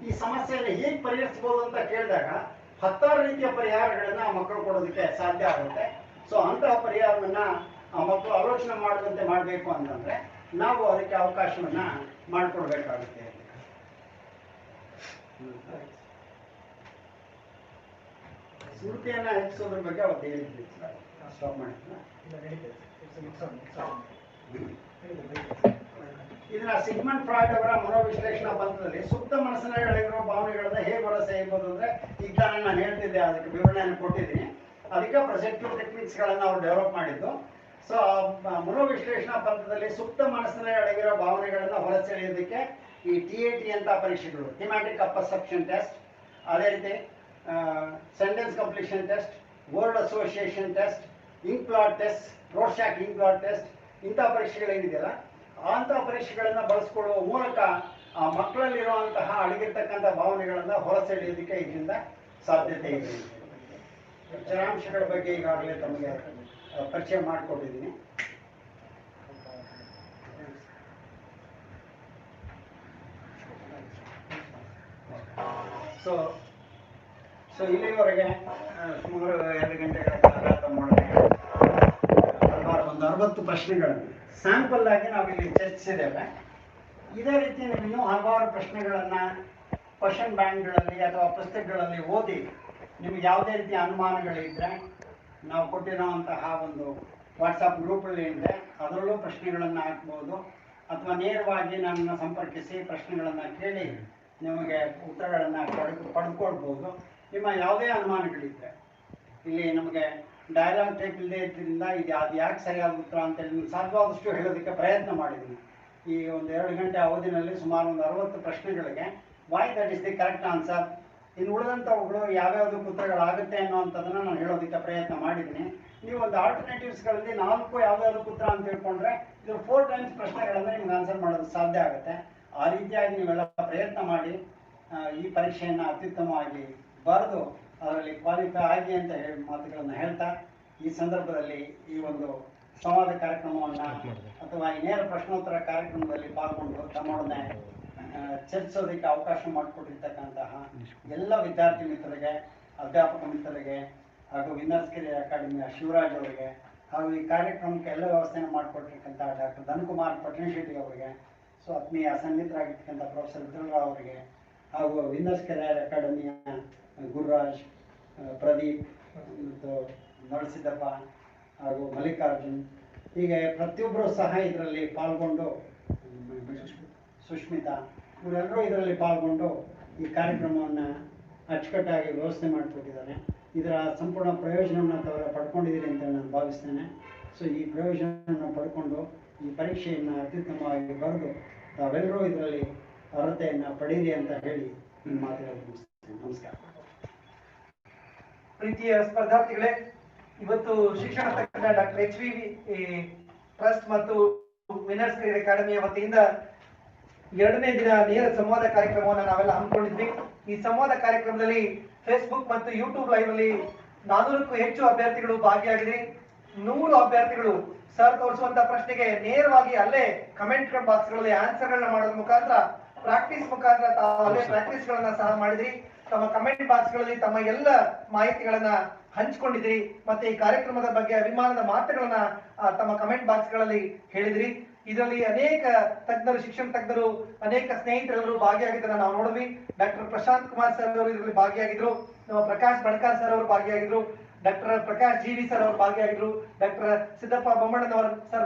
ಈ ಸಮಸ್ಯೆಯನ್ನು ಹೇಗೆ ಪರಿಹರಿಸ್ಬೋದು ಅಂತ ಕೇಳಿದಾಗ 10 ರೀತಿಯ ಪರಿಹಾರಗಳನ್ನು ಮಕ್ಕಳು ಕೊಡೋದಕ್ಕೆ ಸಾಧ್ಯ ಆಗುತ್ತೆ. ಸೊ ಅಂತಹ ಪರಿಹಾರವನ್ನು ಆ ಮಕ್ಕಳು ಆಲೋಚನೆ ಮಾಡುವಂತೆ ಮಾಡಬೇಕು ಅಂತಂದ್ರೆ ನಾವು ಅದಕ್ಕೆ ಅವಕಾಶವನ್ನ ಮಾಡಿಕೊಡ್ಬೇಕಾಗುತ್ತೆ. ಸ್ಮೃತಿಯನ್ನ ಹೆಚ್ಚಿಸೋದ್ರ ಬಗ್ಗೆ ಅವತ್ತು ಹೇಳಿದ್ವಿ. ಸ್ಟಾಪ್ ಮಾಡಿದ್ನ ಇದನ್ನ ಸಿಗ್ಮಂಡ್ ಫ್ರಾಯ್ಡ್ ಅವರ ಮನೋವಿಶ್ಲೇಷಣಾ ಪಂಥದಲ್ಲಿ ಸುಪ್ತ ಮನಸ್ಸಿನಲ್ಲಿರೋ ಭಾವನೆಗಳನ್ನ ಹೇಗೆ ಹೊರಸೆಯಬಹುದು ಅಂದ್ರೆ ಈಗ ನಾನು ಹೇಳ್ತಿದ್ದೆ, ಅದಕ್ಕೆ ವಿವರಣೆಯನ್ನು ಕೊಟ್ಟಿದ್ದೀನಿ. ಅದಕ್ಕೆ ಪ್ರೊಜೆಕ್ಟಿವ್ ಟೆಕ್ನಿಕ್ಸ್ ಗಳನ್ನ ಅವ್ರು ಡೆವಲಪ್ ಮಾಡಿದ್ದು. ಸೊ ಮನೋವಿಶ್ಲೇಷಣಾ ಪಂಥದಲ್ಲಿ ಸುಪ್ತ ಮನಸ್ಸಿನಲ್ಲಿ ಅಡಗಿರೋ ಭಾವನೆಗಳನ್ನ ಹೊರಸೆಳೆಯೋದಕ್ಕೆ ಈ TAT ಅಂತ ಪರೀಕ್ಷೆಗಳು, ಥಿಮ್ಯಾಟಿಕ್ ಅಪರ್ಸೆಪ್ಷನ್ ಟೆಸ್ಟ್, ಅದೇ ರೀತಿ sentence completion test, word association test, ink blot test, Rorschach ink blot test, ಇಂಥ ಪರೀಕ್ಷೆಗಳೇನಿದೆಯಲ್ಲ ಅಂಥ ಪರೀಕ್ಷೆಗಳನ್ನ ಬಳಸ್ಕೊಳ್ಳುವ ಮೂಲಕ ಆ ಮಕ್ಕಳಲ್ಲಿರುವಂತಹ ಅಡಗಿರ್ತಕ್ಕಂಥ ಭಾವನೆಗಳನ್ನ ಹೊರಸೆಳೆಯೋದಕ್ಕೆ ಇದರಿಂದ ಸಾಧ್ಯತೆ ಇದೆ. ಅಕ್ಷರಾಂಶಗಳ ಬಗ್ಗೆ ಈಗಾಗಲೇ ತಮಗೆ ಪರಿಚಯ ಮಾಡಿಕೊಟ್ಟಿದ್ದೀನಿ. ಸೊ ಇಲ್ಲಿವರೆಗೆ ಸುಮಾರು 2 ಗಂಟೆಗಳ ಕಾಲ ತಮ್ಮೊಳಗೆ ಒಂದು 60 ಪ್ರಶ್ನೆಗಳನ್ನು ಸ್ಯಾಂಪಲ್ ಆಗಿ ನಾವಿಲ್ಲಿ ಚರ್ಚಿಸಿದ್ದೇವೆ. ಇದೇ ರೀತಿ ನೀವು ಇನ್ನೂ ಹಲವಾರು ಪ್ರಶ್ನೆಗಳನ್ನ ಕ್ವಶನ್ ಬ್ಯಾಂಕ್ಗಳಲ್ಲಿ ಅಥವಾ ಪುಸ್ತಕಗಳಲ್ಲಿ ಓದಿ ನಿಮ್ಗೆ ಯಾವುದೇ ರೀತಿಯ ಅನುಮಾನಗಳಿದ್ರೆ ನಾವು ಕೊಟ್ಟಿರುವಂತಹ ಒಂದು ವಾಟ್ಸಪ್ ಗ್ರೂಪಲ್ಲಿ ಇದೆ, ಅದರಲ್ಲೂ ಪ್ರಶ್ನೆಗಳನ್ನು ಹಾಕ್ಬೋದು. ಅಥವಾ ನೇರವಾಗಿ ನನ್ನನ್ನು ಸಂಪರ್ಕಿಸಿ ಪ್ರಶ್ನೆಗಳನ್ನು ಕೇಳಿ ನಿಮಗೆ ಉತ್ತರಗಳನ್ನು ಪಡೆದುಕೊಳ್ಬೋದು. ನಿಮ್ಮ ಯಾವುದೇ ಅನುಮಾನಗಳಿದ್ರೆ ಇಲ್ಲಿ ನಮಗೆ ಡೈಲಾಗ್ ಟೈಪ್ ಇಲ್ಲದೆ ಇದ್ದರಿಂದ ಇದು ಅದು ಯಾಕೆ ಸರಿಯಾದ ಉತ್ತರ ಅಂತೇಳಿ ಸಾಧ್ಯವಾದಷ್ಟು ಹೇಳೋದಕ್ಕೆ ಪ್ರಯತ್ನ ಮಾಡಿದ್ದೀನಿ. ಈ ಒಂದು 2 ಗಂಟೆ ಅವಧಿನಲ್ಲಿ ಸುಮಾರು ಒಂದು 60 ಪ್ರಶ್ನೆಗಳಿಗೆ why that is the correct answer, ಇನ್ನು ಉಳಿದಂಥವುಗಳು ಯಾವ್ಯಾವುದಕ್ಕೆ ಉತ್ತರಗಳಾಗುತ್ತೆ ಅನ್ನೋವಂಥದ್ದನ್ನು ನಾನು ಹೇಳೋದಕ್ಕೆ ಪ್ರಯತ್ನ ಮಾಡಿದ್ದೀನಿ. ನೀವು ಒಂದು ಆಲ್ಟರ್ನೇಟಿವ್ಸ್ಗಳಲ್ಲಿ 4 ಯಾವ್ಯಾವುದಕ್ಕೆ ಉತ್ತರ ಅಂತ ತಿಳ್ಕೊಂಡ್ರೆ ಇದು 4 ಟೈಮ್ಸ್ ಪ್ರಶ್ನೆಗಳನ್ನು ನಿಮ್ಗೆ ಆನ್ಸರ್ ಮಾಡೋದು ಸಾಧ್ಯ ಆಗುತ್ತೆ. ಆ ರೀತಿಯಾಗಿ ನೀವೆಲ್ಲ ಪ್ರಯತ್ನ ಮಾಡಿ ಈ ಪರೀಕ್ಷೆಯನ್ನು ಅತ್ಯುತ್ತಮವಾಗಿ ಬರೆದು ಅದರಲ್ಲಿ ಕ್ವಾಲಿಫೈ ಆಗಿ ಅಂತ ಹೇಳಿ ಮಾತುಗಳನ್ನು ಹೇಳ್ತಾ ಈ ಸಂದರ್ಭದಲ್ಲಿ ಈ ಒಂದು ಸಂವಾದ ಕಾರ್ಯಕ್ರಮವನ್ನು ಅಥವಾ ಈ ನೇರ ಪ್ರಶ್ನೋತ್ತರ ಕಾರ್ಯಕ್ರಮದಲ್ಲಿ ಪಾಲ್ಗೊಂಡು ತಮ್ಮೊಡನೆ ಚರ್ಚಿಸೋದಕ್ಕೆ ಅವಕಾಶ ಮಾಡಿಕೊಟ್ಟಿರ್ತಕ್ಕಂತಹ ಎಲ್ಲ ವಿದ್ಯಾರ್ಥಿ ಮಿತ್ರರಿಗೆ, ಅಧ್ಯಾಪಕ ಮಿತ್ರರಿಗೆ ಹಾಗೂ ವಿನ್ನರ್ಸ್ ಕೆರಿಯರ್ ಅಕಾಡೆಮಿಯ ಶಿವರಾಜ್ ಅವರಿಗೆ ಹಾಗೂ ಈ ಕಾರ್ಯಕ್ರಮಕ್ಕೆ ಎಲ್ಲ ವ್ಯವಸ್ಥೆಯನ್ನು ಮಾಡಿಕೊಟ್ಟಿರ್ತಕ್ಕಂಥ ಡಾಕ್ಟರ್ ಧನಕುಮಾರ್ ಪಟ್ಟಣಶೆಟ್ಟಿ ಅವರಿಗೆ, ಸೊ ಆತ್ಮೀಯ ಸಂಗೀತರಾಗಿರ್ತಕ್ಕಂಥ ಪ್ರೊಫೆಸರ್ ವಿಠಲರಾವ್ ಅವರಿಗೆ ಹಾಗೂ ವಿನ್ನರ್ಸ್ ಕೆರಿಯರ್ ಅಕಾಡೆಮಿಯ ಗುರುರಾಜ್, ಪ್ರದೀಪ್ ಮತ್ತು ನರಸಿದ್ದಪ್ಪ ಹಾಗೂ ಮಲ್ಲಿಕಾರ್ಜುನ್, ಹೀಗೆ ಪ್ರತಿಯೊಬ್ಬರೂ ಸಹ ಇದರಲ್ಲಿ ಪಾಲ್ಗೊಂಡು, ಸುಷ್ಮಿತಾ, ಇವರೆಲ್ಲರೂ ಇದರಲ್ಲಿ ಪಾಲ್ಗೊಂಡು ಈ ಕಾರ್ಯಕ್ರಮವನ್ನು ಅಚ್ಚುಕಟ್ಟಾಗಿ ವ್ಯವಸ್ಥೆ ಮಾಡಿಕೊಟ್ಟಿದ್ದಾರೆ. ಇದರ ಸಂಪೂರ್ಣ ಪ್ರಯೋಜನವನ್ನು ತಾವೆಲ್ಲ ಪಡ್ಕೊಂಡಿದ್ದೀರಿ ಅಂತ ನಾನು ಭಾವಿಸ್ತೇನೆ. ಸೊ ಈ ಪ್ರಯೋಜನವನ್ನು ಪಡ್ಕೊಂಡು ಈ ಪರೀಕ್ಷೆಯನ್ನು ಅತ್ಯುತ್ತಮವಾಗಿ ಬರೆದು ತಾವೆಲ್ಲರೂ ಇದರಲ್ಲಿ ಅರ್ಹತೆಯನ್ನು ಪಡೀರಿ ಅಂತ ಹೇಳಿ ಈ ಮಾತುಗಳನ್ನು ಮುಗಿಸ್ತೇನೆ. ನಮಸ್ಕಾರ. ಪ್ರೀತಿಯ ಸ್ಪರ್ಧಾರ್ಥಿಗಳೇ, ಇವತ್ತು ಶಿಕ್ಷಣ ತಜ್ಞ ಡಾಕ್ಟರ್ HVV ಟ್ರಸ್ಟ್ ಮತ್ತು ವಿನ್ನರ್ಸ್ ಕೆರಿಯರ್ ಅಕಾಡೆಮಿಯ ವತಿಯಿಂದ 2ನೇ ದಿನ ನೇರ ಸಂವಾದ ಕಾರ್ಯಕ್ರಮವನ್ನು ನಾವೆಲ್ಲ ಹಮ್ಮಿಕೊಂಡಿದ್ವಿ. ಈ ಸಂವಾದ ಕಾರ್ಯಕ್ರಮದಲ್ಲಿ ಫೇಸ್ಬುಕ್ ಮತ್ತು ಯೂಟ್ಯೂಬ್ ಲೈವ್ ಅಲ್ಲಿ 400ಕ್ಕೂ ಹೆಚ್ಚು ಅಭ್ಯರ್ಥಿಗಳು ಭಾಗಿಯಾಗಿದ್ರಿ. 100 ಅಭ್ಯರ್ಥಿಗಳು ಸರ್ ತೋರಿಸುವಂತ ಪ್ರಶ್ನೆಗೆ ನೇರವಾಗಿ ಅಲ್ಲೇ ಕಮೆಂಟ್ ಬಾಕ್ಸ್ ಗಳಲ್ಲಿ ಆನ್ಸರ್ ಗಳನ್ನ ಮಾಡೋದ್ರ ಮುಖಾಂತರ ಪ್ರಾಕ್ಟೀಸ್ ಮುಖಾಂತರ ತಾವು ಅಲ್ಲೇ ಪ್ರಾಕ್ಟೀಸ್ ಗಳನ್ನ ಸಹ ಮಾಡಿದ್ರಿ. ತಮ್ಮ ಕಮೆಂಟ್ ಬಾಕ್ಸ್ ಗಳಲ್ಲಿ ತಮ್ಮ ಎಲ್ಲ ಮಾಹಿತಿಗಳನ್ನ ಹಂಚಿಕೊಂಡಿದ್ರಿ. ಮತ್ತೆ ಈ ಕಾರ್ಯಕ್ರಮದ ಬಗ್ಗೆ ಅಭಿಮಾನದ ಮಾತುಗಳನ್ನ ತಮ್ಮ ಕಮೆಂಟ್ ಬಾಕ್ಸ್ ಗಳಲ್ಲಿ ಹೇಳಿದ್ರಿ. ಇದರಲ್ಲಿ ಅನೇಕ ತಜ್ಞರು, ಶಿಕ್ಷಣ ತಜ್ಞರು, ಅನೇಕ ಸ್ನೇಹಿತರೆಲ್ಲರೂ ಭಾಗಿಯಾಗಿದ್ದನ್ನ ನಾವು ನೋಡಿದ್ವಿ. ಡಾಕ್ಟರ್ ಪ್ರಶಾಂತ್ ಕುಮಾರ್ ಸರ್ ಅವರು ಇದರಲ್ಲಿ ಭಾಗಿಯಾಗಿದ್ರು, ನಮ್ಮ ಪ್ರಕಾಶ್ ಬಡ್ಕಾರ್ ಸರ್ ಅವರು ಭಾಗಿಯಾಗಿದ್ರು, ಡಾಕ್ಟರ್ ಪ್ರಕಾಶ್ GV ಸರ್ ಅವರು ಭಾಗಿಯಾಗಿದ್ರು, doctor Siddappa Bommannavar sir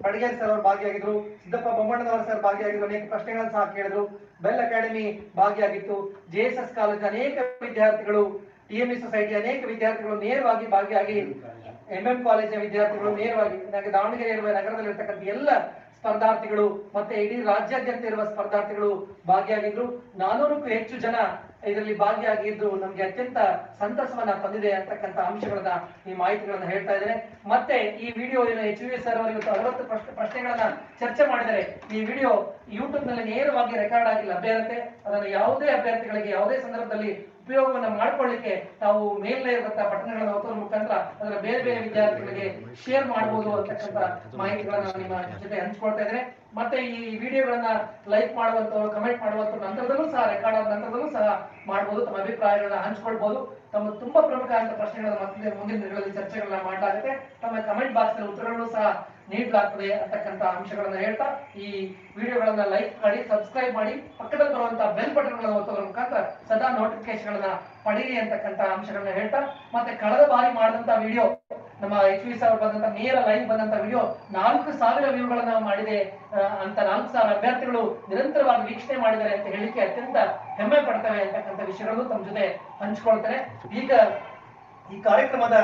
Badager sir ಅವರು ಭಾಗಿಯಾಗಿದ್ರು, ಸಿದ್ದಪ್ಪ ಬೊಮ್ಮಣ್ಣನವರ್ ಸರ್ ಭಾಗಿಯಾಗಿದ್ರು, ಅನೇಕ ಪ್ರಶ್ನೆಗಳನ್ನು ಸಹ ಕೇಳಿದ್ರು. ಬೆಲ್ ಅಕಾಡೆಮಿ ಭಾಗಿಯಾಗಿತ್ತು. JSS ಕಾಲೇಜ್ ಅನೇಕ ವಿದ್ಯಾರ್ಥಿಗಳು, TME ಸೊಸೈಟಿ ಅನೇಕ ವಿದ್ಯಾರ್ಥಿಗಳು ನೇರವಾಗಿ ಭಾಗಿಯಾಗಿ, MM ಕಾಲೇಜಿನ ವಿದ್ಯಾರ್ಥಿಗಳು ನೇರವಾಗಿ, ದಾವಣಗೆರೆ ಇರುವ ನಗರದಲ್ಲಿರ್ತಕ್ಕಂಥ ಎಲ್ಲ ಸ್ಪರ್ಧಾರ್ಥಿಗಳು ಮತ್ತೆ ಇಡೀ ರಾಜ್ಯಾದ್ಯಂತ ಇರುವ ಸ್ಪರ್ಧಾರ್ಥಿಗಳು ಭಾಗಿಯಾಗಿದ್ರು. 400ಕ್ಕೂ ಹೆಚ್ಚು ಜನ ಇದರಲ್ಲಿ ಭಾಗಿಯಾಗಿದ್ದು ನಮ್ಗೆ ಅತ್ಯಂತ ಸಂತಸವನ್ನ ತಂದಿದೆ ಅಂತಕ್ಕಂಥ ಅಂಶಗಳನ್ನ ಈ ಮಾಹಿತಿಗಳನ್ನ ಹೇಳ್ತಾ ಇದ್ದೇನೆ. ಮತ್ತೆ ಈ ವಿಡಿಯೋ HVV ಸರ್ ಅವರು ಇವತ್ತು 60 ಪ್ರಶ್ನೆಗಳನ್ನ ಚರ್ಚೆ ಮಾಡಿದರೆ ಈ ವಿಡಿಯೋ ಯೂಟ್ಯೂಬ್ ನಲ್ಲಿ ನೇರವಾಗಿ ರೆಕಾರ್ಡ್ ಆಗಿ ಲಭ್ಯ ಇರುತ್ತೆ. ಅದನ್ನು ಯಾವುದೇ ಅಭ್ಯರ್ಥಿಗಳಿಗೆ ಯಾವುದೇ ಸಂದರ್ಭದಲ್ಲಿ ಉಪಯೋಗವನ್ನ ಮಾಡ್ಕೊಳ್ಳಿಕ್ಕೆ ತಾವು ಮೇಲ್ನೇ ಇರುವಂತಹ ಬಟನ್ಗಳನ್ನು ಒತ್ತುವ ಮುಖಾಂತರ ಅದರ ಬೇರೆ ಬೇರೆ ವಿದ್ಯಾರ್ಥಿಗಳಿಗೆ ಶೇರ್ ಮಾಡಬಹುದು ಅಂತಕ್ಕಂಥ ಮಾಹಿತಿಗಳನ್ನ ನಿಮ್ಮ ಜೊತೆ ಹಂಚ್ಕೊಳ್ತಾ ಇದ್ದೇನೆ. ಮತ್ತೆ ಈ ವಿಡಿಯೋಗಳನ್ನ ಲೈಕ್ ಮಾಡುವಂತವ್ರು, ಕಮೆಂಟ್ ಮಾಡುವಂತ ನಂತರದಲ್ಲೂ ಸಹ, ರೆಕಾರ್ಡ್ ಆದ ನಂತರದಲ್ಲೂ ಸಹ ಮಾಡಬಹುದು. ತಮ್ಮ ಅಭಿಪ್ರಾಯಗಳನ್ನ ಹಂಚ್ಕೊಳ್ಬಹುದು. ತಮ್ಮ ತುಂಬಾ ಪ್ರಮುಖ ಅಂತ ಪ್ರಶ್ನೆಗಳನ್ನ ಮತ್ತೆ ಮುಂದಿನ ದಿನಗಳಲ್ಲಿ ಚರ್ಚೆಗಳನ್ನ ಮಾಡಲಾಗುತ್ತೆ. ತಮ್ಮ ಕಮೆಂಟ್ ಬಾಕ್ಸ್ ನಲ್ಲಿ ಉತ್ತರಗಳು ಸಹ ನೀಡಲಾಗ್ತದೆ ಅಂತಕ್ಕಂಥ ಅಂಶಗಳನ್ನ ಹೇಳ್ತಾ ಈ ವಿಡಿಯೋಗಳನ್ನ ಲೈಕ್ ಮಾಡಿ, ಸಬ್ಸ್ಕ್ರೈಬ್ ಮಾಡಿ, ಪಕ್ಕದಲ್ಲಿ ಬರುವಂತಹ ಬೆಲ್ ಬಟನ್ ಗಳನ್ನ ಒತ್ತೋದ್ರ ಮುಖಾಂತರ ಸದಾ ನೋಟಿಫಿಕೇಶನ್ ಗಳನ್ನ ಪಡೀರಿ ಅಂತಕ್ಕಂಥ ಅಂಶಗಳನ್ನ ಹೇಳ್ತಾ, ಮತ್ತೆ ಕಳೆದ ಬಾರಿ ಮಾಡಿದಂತ ವಿಡಿಯೋ ನಮ್ಮ HV ಸರ್ ಬಂದಂತ ನೇರ ಲೈವ್ ಬಂದಂತ ವಿಡಿಯೋ 4,000 ವ್ಯೂಗಳನ್ನ ಮಾಡಿದೆ ಅಂತ 4,000 ಅಭ್ಯರ್ಥಿಗಳು ನಿರಂತರವಾಗಿ ವೀಕ್ಷಣೆ ಮಾಡಿದ್ದಾರೆ ಅಂತ ಹೇಳಿಕೆ ಅತ್ಯಂತ ಹೆಮ್ಮೆ ಪಡ್ತವೆ ಅಂತಕ್ಕಂಥ ವಿಷಯಗಳು ತಮ್ಮ ಜೊತೆ ಹಂಚ್ಕೊಳ್ತಾರೆ. ಈಗ ಈ ಕಾರ್ಯಕ್ರಮದ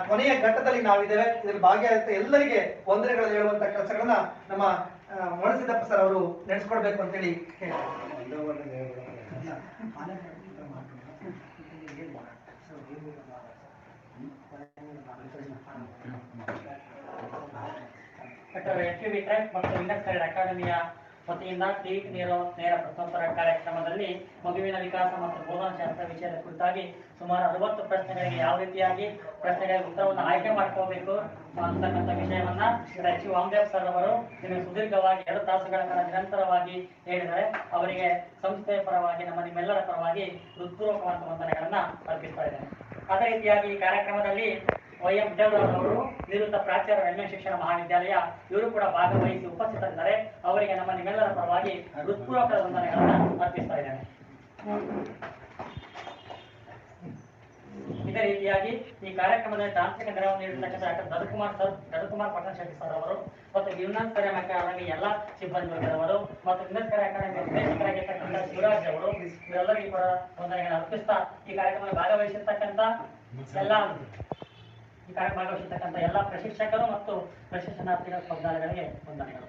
ಕೊನೆಯ ಘಟ್ಟದಲ್ಲಿ ನಾವಿದ್ದೇವೆ. ಇದರಲ್ಲಿ ಭಾಗಿಯಾದ ಎಲ್ಲರಿಗೆ ವಂದನೆಗಳನ್ನು ಹೇಳುವಂತ ಕೆಲಸಗಳನ್ನ ನಮ್ಮ ಮಣಸಿದ್ದಪ್ಪ ಸರ್ ಅವರು ನಡೆಸ್ಕೊಡ್ಬೇಕು ಅಂತ ಹೇಳಿ HV ಟ್ರಸ್ಟ್ ಮತ್ತು ಇಂಡಸ್ಟ್ರಿಯಲ್ ಅಕಾಡೆಮಿಯ ವತಿಯಿಂದ ಟಿಇಟಿ ನೇರ ಪ್ರಶ್ನೋತ್ತರ ಕಾರ್ಯಕ್ರಮದಲ್ಲಿ ಮಗುವಿನ ವಿಕಾಸ ಮತ್ತು ಬೋಧನಾಶಾಸ್ತ್ರ ವಿಷಯದ ಕುರಿತಾಗಿ ಸುಮಾರು 60 ಪ್ರಶ್ನೆಗಳಿಗೆ ಯಾವ ರೀತಿಯಾಗಿ ಪ್ರಶ್ನೆಗಳಿಗೆ ಉತ್ತರವನ್ನು ಆಯ್ಕೆ ಮಾಡ್ಕೋಬೇಕು ಅಂತಕ್ಕಂಥ ವಿಷಯವನ್ನ HV ವಾಮದೇವ್ ಸರ್ ಅವರು ನಿಮಗೆ ಸುದೀರ್ಘವಾಗಿ 2 ತಾಸುಗಳ ಕಾಲ ನಿರಂತರವಾಗಿ ಹೇಳಿದರೆ ಅವರಿಗೆ ಸಂಸ್ಥೆಯ ಪರವಾಗಿ ನಿಮ್ಮೆಲ್ಲರ ಪರವಾಗಿ ಹೃತ್ಪೂರ್ವಕವಾದ ವಂದನೆಗಳನ್ನ ಅರ್ಪಿಸ್ತಾ ಇದ್ದೇನೆ. ಅದೇ ರೀತಿಯಾಗಿ ಈ ಕಾರ್ಯಕ್ರಮದಲ್ಲಿ YM ದೇವರಾಜ್ ಅವರು ನಿವೃತ್ತ ಪ್ರಾಚಾರ್ಯ ರಮ್ಯ ಶಿಕ್ಷಣ ಮಹಾವಿದ್ಯಾಲಯ ಇವರು ಕೂಡ ಭಾಗವಹಿಸಿ ಉಪಸ್ಥಿತರಿದ್ದಾರೆ. ಅವರಿಗೆ ನಿಮ್ಮೆಲ್ಲರ ಪರವಾಗಿ ಹೃತ್ಪೂರ್ವಕ ವಂದನೆಗಳನ್ನ ಅರ್ಪಿಸ್ತಾ ಇದ್ದೇನೆ. ಇದೇ ರೀತಿಯಾಗಿ ಈ ಕಾರ್ಯಕ್ರಮದಲ್ಲಿ ತಾಂತ್ರಿಕ ನೆರವು ನೀಡಿರ್ತಕ್ಕಂಥ ಡಾಕ್ಟರ್ ದದುಕುಮಾರ್ ಪಟ್ಟಣ ಶೆಟ್ಟಿ ಸರ್ ಅವರು ಮತ್ತು ಯುನಾನ್ ಕರೆ ಅಕಾಡೆಮಿ ಎಲ್ಲ ಸಿಬ್ಬಂದಿಗಳವರು ಮತ್ತು ಯುನಾನ್ ಕರೆ ಅಕಾಡೆಮಿ ನಿರ್ದೇಶಕರಾಗಿರ್ತಕ್ಕಂಥ ಶಿವರಾಜ್ ಅವರು ಇವರೆಲ್ಲರಿಗೂ ಕೂಡ ವಂದನೆಗಳನ್ನು ಅರ್ಪಿಸ್ತಾ ಈ ಕಾರ್ಯಕ್ರಮದಲ್ಲಿ ಭಾಗವಹಿಸಿರ್ತಕ್ಕಂಥ ಎಲ್ಲ ಪ್ರಶಿಕ್ಷಕರು ಮತ್ತು ಪ್ರಶಿಕ್ಷಣಾರ್ಥಿಗಳ ಸ್ಪರ್ಧಾಗಳಿಗೆ ವಂದನೆಗಳು.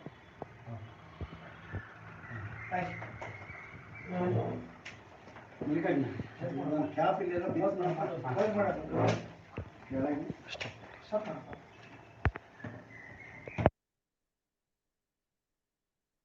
ಕ್ಯಾಪ್ ಇಲ್ಲ